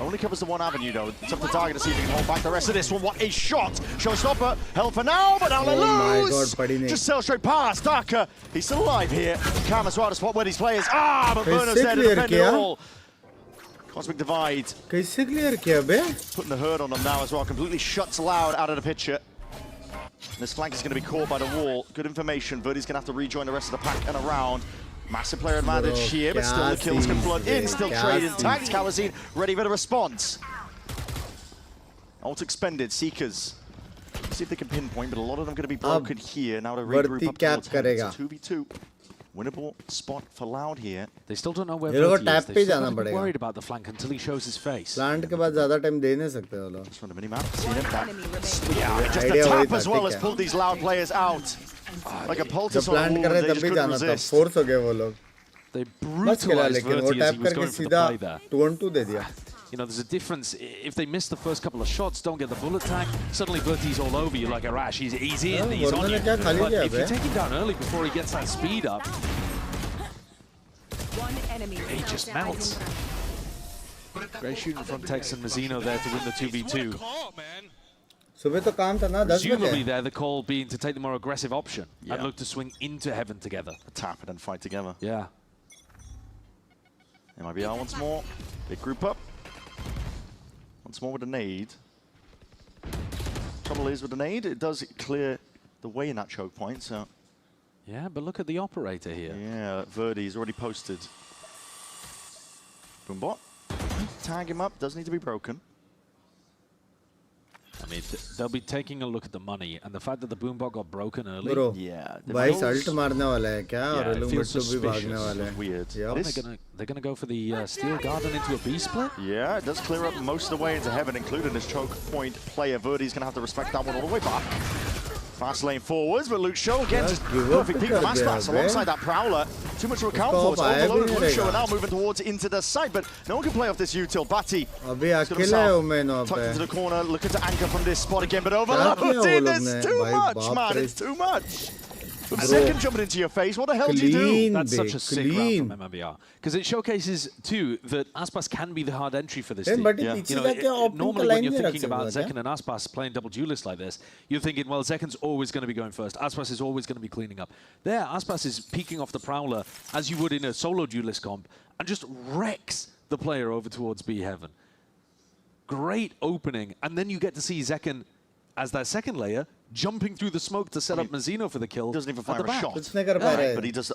Only covers the one avenue though. It's up to Target to see if he can hold back the rest of this one. What a shot! Showstopper, held for now, but now they lose! Just sail straight past. Darker, he's still alive here. Cam as well to spot where these players are, but Bruno's there to defend it all. Cosmic Divide. Putting the hurt on them now as well. Completely shuts Loud out of the picture. And this flank is going to be caught by the wall. Good information. Verdi's going to have to rejoin the rest of the pack and around. Massive player advantage here, but still the kills can flood in. Still trade intact. Kawazine ready for the response. Ult expended. Seekers. Let's see if they can pinpoint, but a lot of them going to be broken here. Now to regroup up towards him. It's a 2v2. Winnable spot for Loud here. They still don't know where Verti is. They're still worried about the flank until he shows his face. Plant के बाद ज़्यादा time दे नहीं सकते वो लोग. Just from the minimap. See them back. Yeah, just the tap as well has pulled these Loud players out. Like a poultice on a wall, they just couldn't resist. Force हो गए वो लोग. They brutalized Verti as he was going for the play there. 2-on-2 दे दिया. You know, there's a difference. If they miss the first couple of shots, don't get the bullet tag, suddenly Verti's all over you like a rash. He's in, he's on you. But if you take him down early before he gets that speed up, he just melts. Great shooting from Tex and Mazzino there to win the 2v2. Presumably there, the call being to take the more aggressive option and look to swing into heaven together. Tap and then fight together. Yeah. MIBR once more. Big group up. Once more with a nade. Trouble is with the nade, it does clear the way in that choke point, so... Yeah, but look at the operator here. Yeah, Verdi's already posted. Boombot. Tag him up, does need to be broken. I mean, they'll be taking a look at the money, and the fact that the Boombot got broken early. Bro, yeah, भाई ult मारने वाला है क्या? और it feels भी भागने वाला है. Weird. Yep. They're gonna go for the Steel Garden into a B split. Yeah, it does clear up most of the way into heaven, including this choke point player. Verdi's gonna have to respect that one all the way back. Fast lane forwards, but Luke Show again just perfect peek from Aspas alongside that Prowler. Too much to account for. It's overloaded. Luke Show are now moving towards into the site, but no one can play off this util. Batty tucked into the corner, looking to anchor from this spot again, but overloaded. There's too much, man. It's too much. Second jumping into your face, what the hell do you do? That's such a sick round from MIBR. Because it showcases, too, that Aspas can be the hard entry for this team. You know, normally when you're thinking about Zekken and Aspas playing double duelist like this, you're thinking, well, Zekken's always going to be going first. Aspas is always going to be cleaning up. There, Aspas is peeking off the Prowler, as you would in a solo duelist comp, and just wrecks the player over towards B Heaven. Great opening. And then you get to see Zekken as that second layer, jumping through the smoke to set up Mazzino for the kill. He doesn't even fire a shot. But he does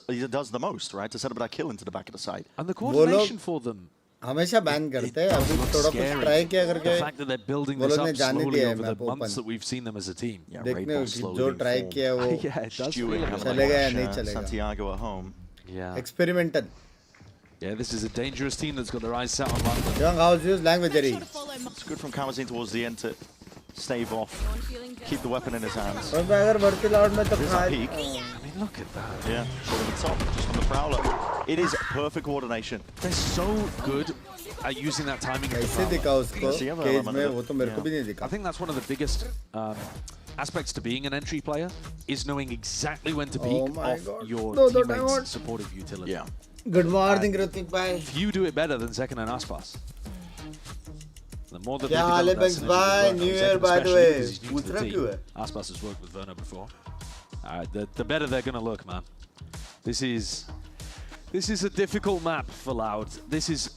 the most, right? To set up that kill into the back of the side. And the coordination for them. हमेशा ban करते हैं अभी थोड़ा कुछ try किया करके the fact that they're building this up slowly over the months that we've seen them as a team. देखने जो ट्राई किया वो चलेगा या नहीं चलेगा. Santiago at home. Yeah. Experimental. Yeah, this is a dangerous team that's got their eyes set on London. Young house use language. It's good from Kamazin towards the end to stave off, keep the weapon in his hands. और अगर बढ़ती loud में तो peak. I mean, look at that. Yeah, shot on the top, just from the Prowler. It is perfect coordination. They're so good at using that timing. कैसे दिखा उसको cage में वो तो मेरे को भी नहीं दिखा. I think that's one of the biggest aspects to being an entry player is knowing exactly when to peek off your teammates' supportive utility. Yeah. Good morning, Ritik bhai. Few do it better than Zekken and Aspas. The more that yeah, they Binks bye. New Year, by the way. Aspas has worked with Verno before. The better they're gonna look, man. This is a difficult map for Loud. This is,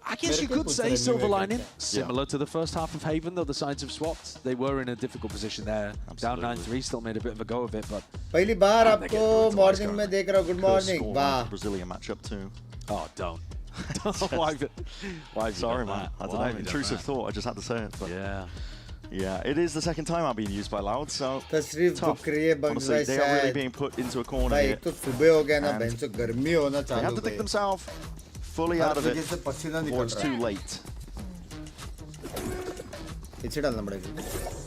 I guess you could say, silver lining. Similar to the first half of Haven, though the sides have swapped. They were in a difficult position there. Down 9-3, still made a bit of a go of it, but. पहली बार आपको morning में देख रहा हूँ. Good morning. Wow. Brazilian matchup too. Oh, don't. Why sorry, man. I don't know. Intrusive thought. I just had to say it. But yeah, it is the second time I've been used by Loud, so tough. Honestly, they are really being put into a corner here. They have to dig themselves fully out of it before it's too late.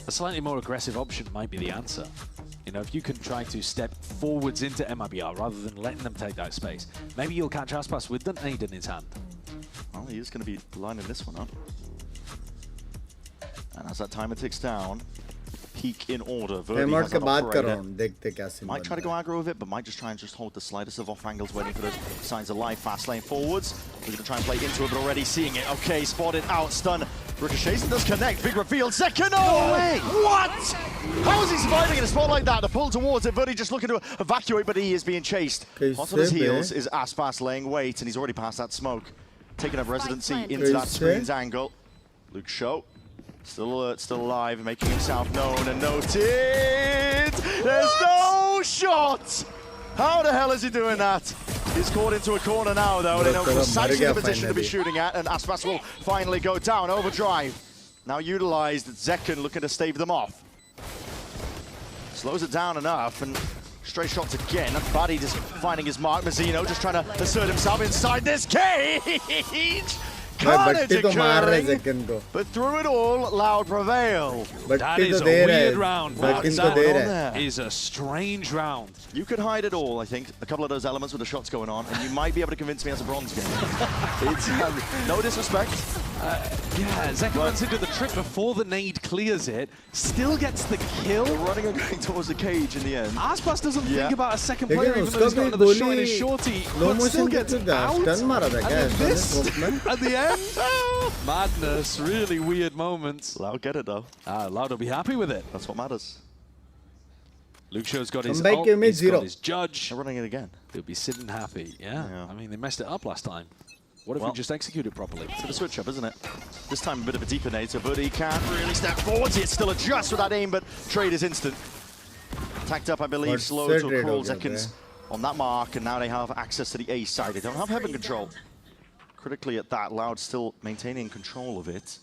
A slightly more aggressive option might be the answer. You know, if you can try to step forwards into MIBR rather than letting them take that space, maybe you'll catch Aspas with the nade in his hand. Well, he is going to be lining this one up. And as that timer ticks down, peak in order. Verdi has that operator. Might try to go aggro with it, but might just try and just hold the slightest of off angles, waiting for those signs of life. Fast lane forwards. We're going to try and play into it, but already seeing it. Okay, spotted out, stun. Ricochets does connect. Big reveal. Zekken. No way! What? How is he surviving in a spot like that? The pull towards it. Verdi just looking to evacuate, but he is being chased. Hot on his heels is Aspas laying wait, and he's already passed that smoke. Taking up residency into that screen's angle. Luke Show. Still alert, still alive, making himself known and noted. There's no shot! How the hell is he doing that? He's caught into a corner now, though. They know precisely the position to be shooting at, and Aspas will finally go down. Overdrive. Now utilized. Zekken looking to stave them off. Slows it down enough, and stray shots again. Buddy just finding his mark. Mazzino just trying to assert himself inside this cage. Carnage occurring, but through it all, Loud prevail. That is a weird round. That is a strange round. You could hide it all, I think. A couple of those elements with the shots going on, and you might be able to convince me as a bronze game. It's no disrespect. Yeah, Zekken runs into the trip before the nade clears it, still gets the kill. They're running and going towards the cage in the end. Aspas doesn't think about a second player, even though he's got another shot in his shorty, but still gets out. And then this at the end. Madness, really weird moments. Loud get it though. Loud will be happy with it. That's what matters. Luke Show's got his ult, he's got his judge. They're running it again. He'll be sitting happy, yeah. I mean, they messed it up last time. What if we just execute it properly? It's a switch up, isn't it? This time a bit of a deeper nade, but he can't really step forwards. It's still adjust with that aim, but trade is instant. Tacked up, I believe, slow to a crawl seconds on that mark, and now they have access to the A side. They don't have heaven control. Critically at that, Loud still maintaining control of it.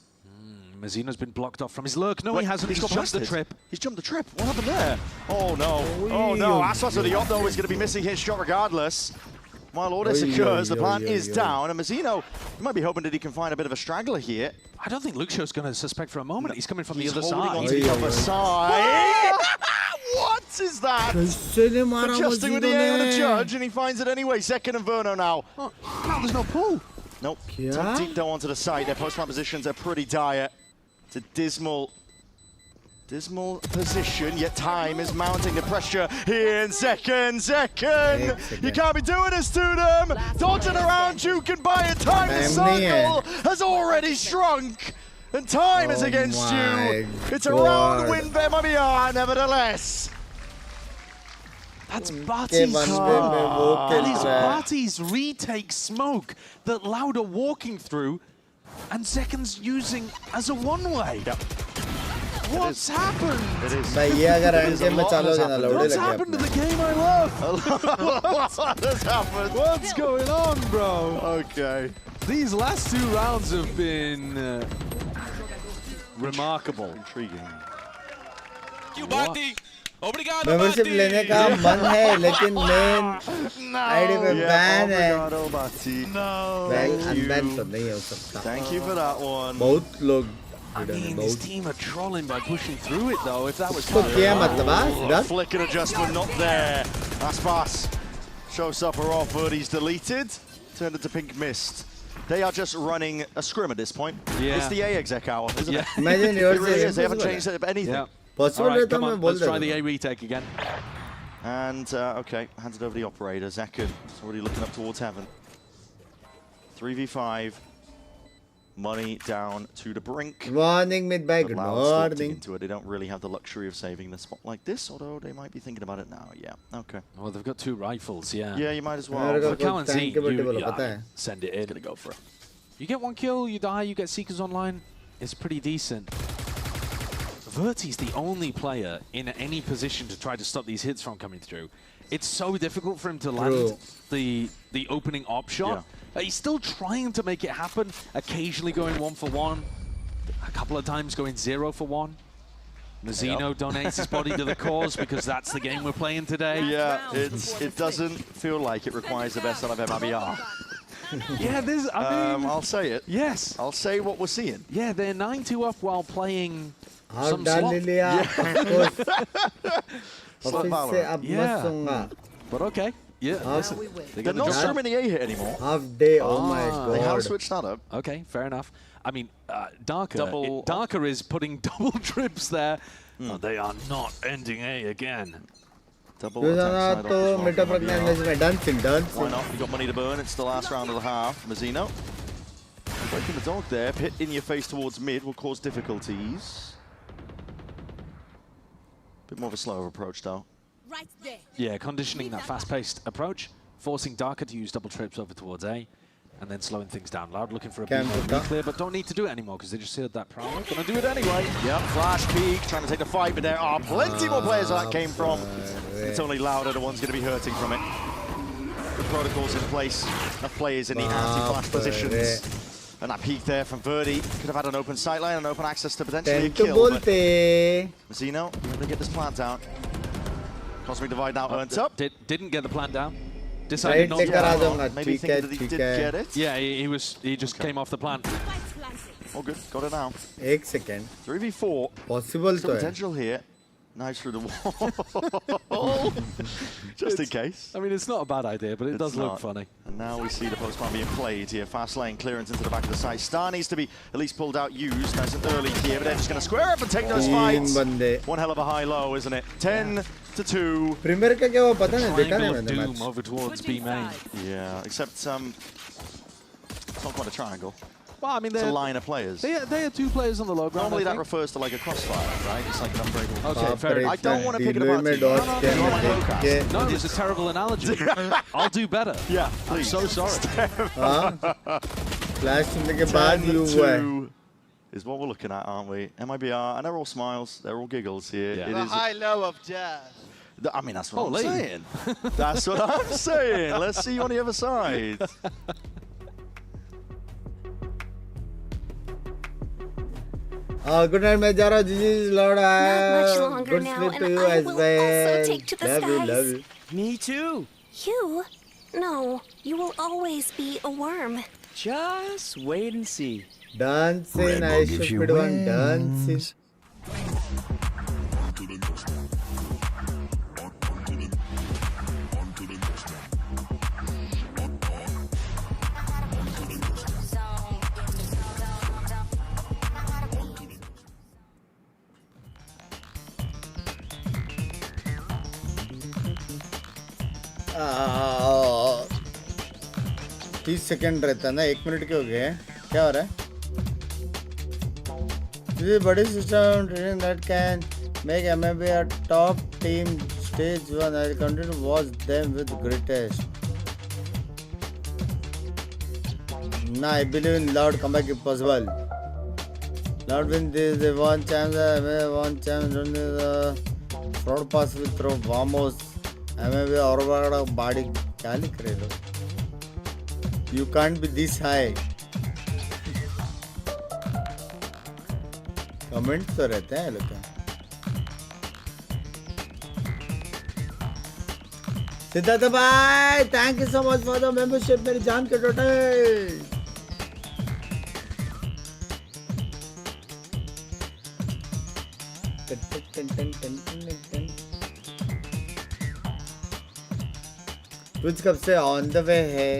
Mazino's been blocked off from his lurk. No, he hasn't. He's jumped the trip. He's jumped the trip. What happened there? Oh, no. Oh, no. Aspas with the yacht, though, is going to be missing his shot regardless. While all this occurs, the plant is down, and Mazino, you might be hoping that he can find a bit of a straggler here. I don't think Luxio's going to suspect for a moment. He's coming from the other side. side. On to the other side. What is that? Adjusting with the aim of the judge, and he finds it anyway. Second and Verno now. Oh, no, there's no pull. Nope. Tucked deep down onto the site. Their post-plant positions are pretty dire. It's a dismal position, yet time is mounting the pressure here in second. You can't be doing this to them. Dodging around you can buy it. Time the circle has already shrunk. And time is against you. It's a round win for MIBR, nevertheless. That's Bati's car. That is Bati's retake smoke that Loud are walking through and Zekan's using as a one-way. Yep. What's happened? It is. What's happened to the game I love? What has happened? What's going on, bro? Okay. These last 2 rounds have been remarkable. Intriguing. You Bati. Obrigado, membership लेने का मन है लेकिन main ID पे ban है ban तो नहीं हो सकता Thank you for that one. बहुत लोग I mean, this team are trolling by pushing through it, though. If that was flick and adjustment not there. Aspas showstopper offered. He's deleted. Turned into pink mist. They are just running a scrim at this point. Yeah. It's the A exec hour, isn't it? Imagine It really is. They haven't changed anything. Yeah. Possible right, come on, let's try the A retake again. And, okay, hands it over to the operator. Zekan is already looking up towards heaven. 3v5. Money down to the brink. Morning, mid-bag. Good morning. Into it. They don't really have the luxury of saving the spot like this, although they might be thinking about it now. Yeah, okay. Well, they've got 2 rifles, yeah. Yeah, you might as well. For Cowan Z, send it in. Gonna go for it. You get 1 kill, you die, you get Seekers online. It's pretty decent. Verti's the only player in any position to try to stop these hits from coming through. It's so difficult for him to land the opening op shot. Yeah. He's still trying to make it happen, occasionally going 1 for 1, a couple of times going 0 for 1. Mazino donates his body to the cause because that's the game we're playing today. Yeah, it doesn't feel like it requires the best out of MIBR. Yeah, this, I mean... I'll say it. Yes. I'll say what we're seeing. Yeah, they're 9-2 up while playing some slot. Yeah. But okay. Yeah, they're not streaming the A hit anymore. Half day, oh my god. They have switched that up. Okay, fair enough. I mean, Darker is putting double trips there. Oh, they are not ending A again. Double attack side dancing. Why not? You got money to burn. It's the last round of the half. Mazino breaking the dog there. Hit in your face towards mid will cause difficulties. Bit more of a slower approach though. Right there. Yeah, conditioning that fast-paced approach, forcing Darker to use double trips over towards A, and then slowing things down. Loud looking for a big clear, but don't need to do it anymore because they just heard that prowler. Gonna do it anyway. Yep, flash peek, trying to take the fight, but there are plenty more players where that came from. It's only Louder the one's going to be hurting from it. The protocols in place of players in the anti-flash positions. And that peek there from Verdi could have had an open sightline and open access to potentially a kill. Mazino, they get this plant out. Cosmic Divide now earns up. Didn't get the plan down. Decided not to. Maybe thinking that he did get it. Yeah, he just came off the plan. All good, got it now. 1 second. 3v4. Possible some potential here. Knives through the wall. Just in case. I mean, it's not a bad idea, but it does look funny. And now we see the post-plan being played here. Fast lane clearance into the back of the site. Star needs to be at least pulled out, used nice and early here, but they're just going to square up and take those fights. One hell of a high-low, isn't it? 10-2. Premier ka kya wo pata nahi dekha nahi maine match. Over towards B main. Yeah, except it's not quite a triangle. Well, I mean, it's a line of players. They are 2 players on the low ground. Normally that refers to like a crossfire, right? It's like an unbreakable. Okay, fair enough. I don't want to pick it apart. No, it's a terrible analogy. I'll do better. Yeah, please. I'm so sorry. Flash करने के बाद you हुआ is what we're looking at, aren't we? MIBR, and they're all smiles, they're all giggles here. Yeah. The high-low of death. I mean, that's what I'm saying. That's what I'm saying. Let's see you on the other side. Good night, मैं जा रहा हूँ. GG Lord. Good sleep to you as well. Love you. Me too. You? No, you will always be a worm. Just wait and see. Dancing, I should be one dancing. Ah, 30 second रहता है ना, 1 minute के हो गए. क्या हो रहा है? This is a body system training that can make MIBR a top team stage 1. I will continue to watch them with greatest. Nah, I believe in loud comeback if possible. Loud win this, they won champs, one champs, the fraud pass will throw vamos. MIBR और बड़ा body क्या लिख रहे लोग? You can't be this high. Comment तो रहते हैं लोग. सिद्धार्थ भाई, thank you so much for the membership मेरी जान के टोटल. कुछ कब से ऑन द वे है.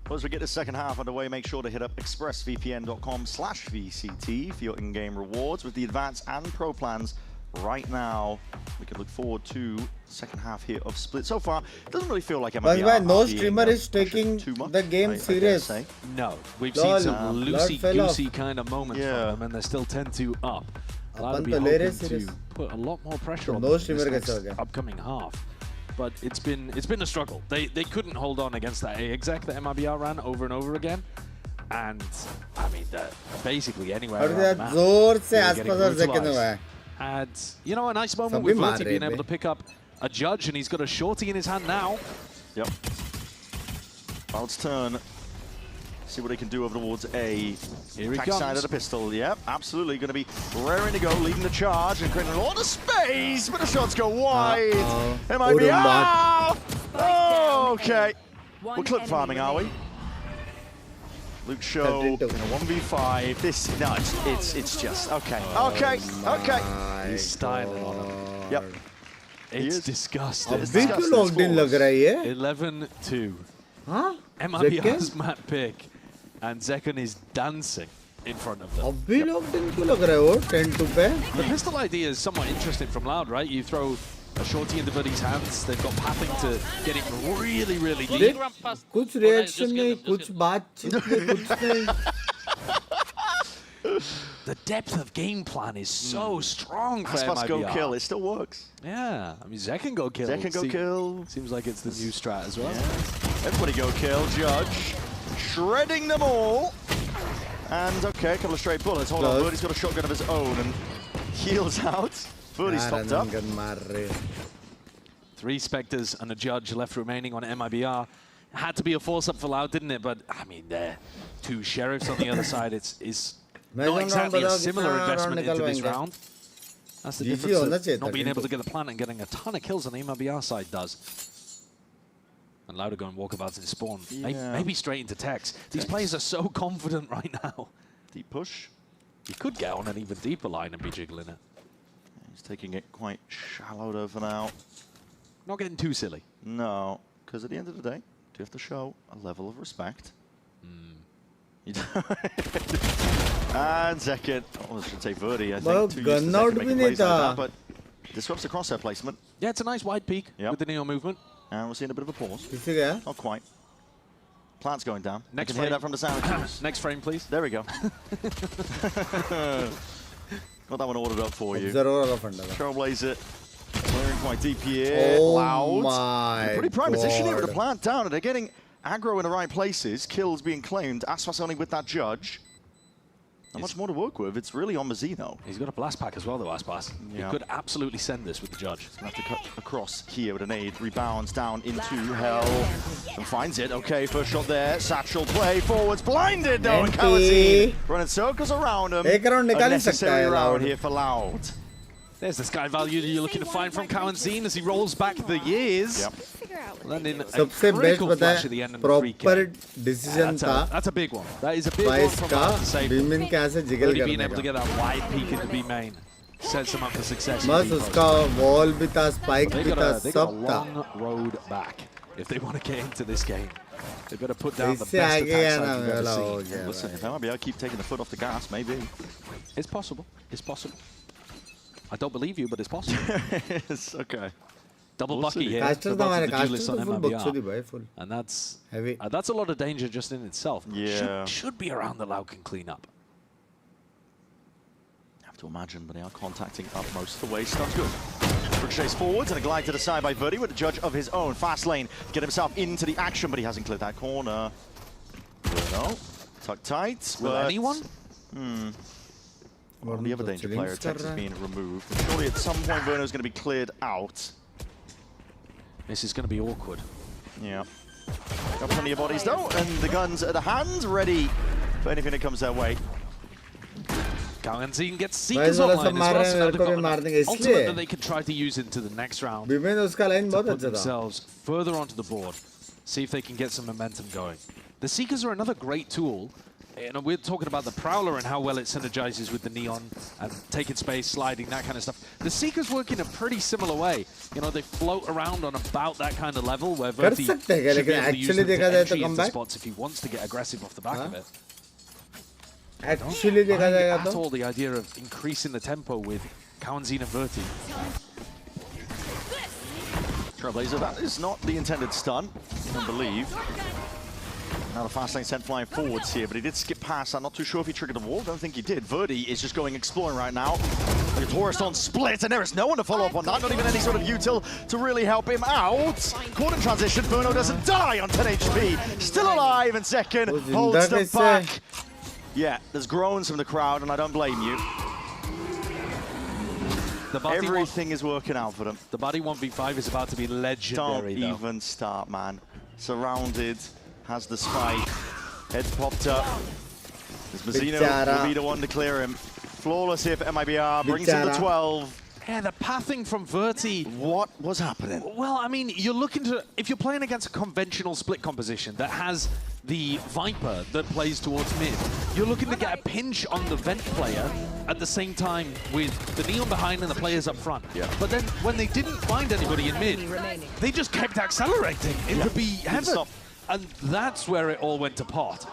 Well, as we get the second half underway, make sure to hit up expressvpn.com/VCT for your in-game rewards with the advanced and pro plans right now. We can look forward to second half here of Split. So far, it doesn't really feel like MIBR. No streamer is taking the game serious. No, we've seen some loosey-goosey kind of moments from them, and they still tend to up. I'll be hoping to put a lot more pressure on them in this next upcoming half. But it's been a struggle. They couldn't hold on against that A exec that MIBR ran over and over again. And I mean, basically anywhere around the map, and you know, a nice moment with Voti being able to pick up a judge, and he's got a shorty in his hand now. Yep. Wild's turn. See what he can do over towards A. Here he comes. Side of the pistol. Yep, absolutely. Going to be raring to go, leading the charge and creating a lot of space, but the shots go wide. MIBR! Oh, okay. We're clip farming, are we? Luke Show in a 1v5. This, no, it's just, okay. Okay. He's styling on him. Yep. It's disgusting. It's disgusting. 11-2. Huh? MIBR's Matt pick, and Zekan is dancing in front of them. अभी locked in क्यों लग रहा है वो 10-2 पे? The pistol idea is somewhat interesting from Loud, right? You throw a shorty into Buddy's hands. They've got pathing to get him really, really deep. कुछ reaction नहीं, कुछ बातचीत नहीं, कुछ नहीं. The depth of game plan is so strong for MIBR. Go kill, it still works. Yeah, I mean, Zek can go kill. Zek can go kill. Seems like it's the new strat as well. Yeah. Everybody go kill, Judge. Shredding them all. And okay, a couple of straight bullets. Hold on, Birdie's got a shotgun of his own and heals out. Birdie's topped up. 3 Spectres and a Judge left remaining on MIBR. Had to be a force up for Loud, didn't it? But I mean, 2 Sheriffs on the other side. It's not exactly a similar investment into this round. That's the difference that not being able to get the plant and getting a ton of kills on the MIBR side does. And Loud are going walkabouts in spawn. Yeah. Maybe straight into Tex. These players are so confident right now. Deep push. You could get on an even deeper line and be jiggling it. He's taking it quite shallow though for now. Not getting too silly. No, because at the end of the day, you have to show a level of respect. And second, I should say Verdi, I think, 2 used to make plays like that, but disrupts the crosshair placement. Yeah, it's a nice wide peak with the Neo movement. And we're seeing a bit of a pause. Not quite. Plant's going down. Next I can hear that from the sound cues. Next frame, please. There we go. Got that one ordered up for you. Trailblazer clearing quite deep here. Oh Loud. my Pretty prime position here with the God. plant down, and they're getting aggro in the right places. Kills being claimed. Aspas only with that judge. Not much more to work with. It's really on Mazzino. He's got a blast pack as well, though, Aspas. Yeah. He could absolutely send this with the judge. He's going to have to cut across here with a nade. Rebounds down into hell. And finds it. Okay, first shot there. Satchel play. Forwards blinded, though. And Kawazine running circles around him. Unnecessary round here for Loud. There's the sky value that you're looking to find from Kawazine as he rolls back the years. Yep. Landing a सबसे best critical पता flash at the है end of the 3K. Proper decision था That's a big one. That is a big one बाइस from का Mark to save. बीमिन कैसे jiggle Really being करने able to का get that wide peek into B main sets them up for success. in बस B post. उसका wall भी था spike They भी got था a, they got a सब था long road back if they want to get into this game. They've got to put down the best इससे attack आगे side आना you've ever वाला हो seen. गया Listen, if MIBR keep taking the foot off the gas, maybe. It's possible. It's possible. I don't believe you, but it's possible. It's okay. Double We'll bucky see. here. Caster for तो both of हमारे the caster duelists तो on full MIBR. बकचोदी भाई full And that's heavy that's a lot of danger just in itself. Yeah. Should be around the Lau can clean up. Have to imagine, but they are contacting up most of the way. Stunn's good. Ricochets forwards and a glide to the side by Verdi with a judge of his own. Fast lane to get himself into the action, but he hasn't cleared that corner. No. Tuck tight. Will anyone? Well, the other danger player, Tex is being removed. And surely at some point Verno's going to be cleared out. This is going to be awkward. Yeah. Got plenty of bodies though, and the guns at the hand, ready for anything that comes their way. Kawazine gets Seekers online as well, so now they've got an ultimate that they can try to use into the next round. बीमिन उसका line बहुत Put अच्छा था themselves further onto the board, see if they can get some momentum going. The Seekers are another great tool. You know, we're talking about the Prowler and how well it synergizes with the Neon and taking space, sliding, that kind of stuff. The Seekers work in a pretty similar way. You know, they float around on about that kind of level where Verti should be able to use them to entry into spots if he wants to get aggressive off the back of it. Actually देखा जाएगा At तो all the idea of increasing the tempo with Kawazine and Verti. Trailblazer, that is not the intended stun, I believe. Now the fast lane sent flying forwards here, but he did skip past. I'm not too sure if he triggered the wall. Don't think he did. Verdi is just going exploring right now. The Taurus on split, and there is no one to follow up on that. Not even any sort of util to really help him out. Caught in transition. Verno doesn't die on 10 HP. Still alive in second. Holds the back. Yeah, there's groans from the crowd, and I don't blame you. Everything is working out for them. The body 1v5 is about to be legendary. Don't even start, man. Surrounded. Has the spike. Head's popped up. There's Mazzino will be the one to clear him. Flawless here for MIBR. Brings him to 12. Yeah, the pathing from Verti. What was happening? Well, I mean, you're looking to... If you're playing against a conventional split composition that has the Viper that plays towards mid, you're looking to get a pinch on the Vent player at the same time with the Neon behind and the players up front. Yeah. But then when they didn't find anybody in mid, they just kept accelerating. It could be heaven. And that's where it all went to pot.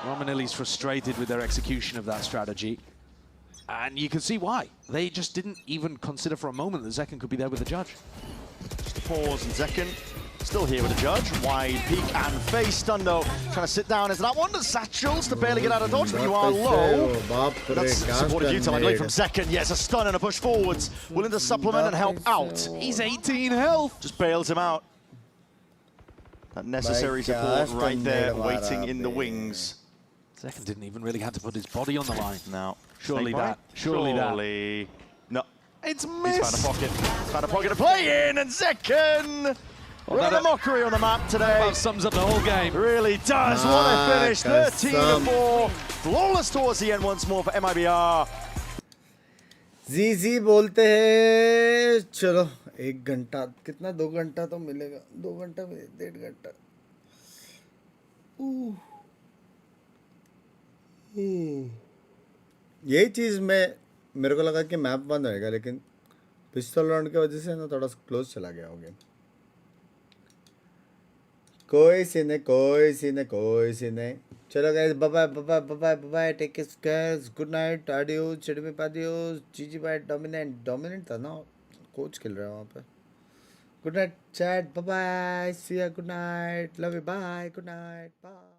Romanelli's frustrated with their execution of that strategy. And you can see why. They just didn't even consider for a moment that Zekken could be there with the judge. Just a pause, and Zekken still here with the judge. Wide peek and face. Stundo trying to sit down. Is that one? The satchels to barely get out of dodge, but you are low. That's supported util, I believe, from Zekken. Yes, a stun and a push forwards. Willing to supplement and help out. He's 18 health. Just bails him out. That necessary support right there, waiting in the wings. Zekken didn't even really have to put his body on the line. No. Surely that. Surely that. No. It's missed. He's found a pocket. Found a pocket to play in, and Zekken! What a mockery on the map today. That sums up the whole game. Really does. What a finish. 13-4. Flawless towards the end once more for MIBR. ZZ बोलते हैं चलो 1 घंटा कितना 2 घंटा तो मिलेगा 2 घंटा 1.5 घंटा यही चीज़ में मेरे को लगा कि मैप बंद होएगा लेकिन पिस्टल राउंड की वजह से ना थोड़ा क्लोज चला गया हो गेम कोई सी नहीं चलो guys bye take care good night आडियोस चिड़मे पादियोस जीजी बाय डोमिनेंट था ना कोच खेल रहा है वहाँ पे Good night, chat. Bye bye. See ya. Good night. Love you. Bye. Good night. Bye.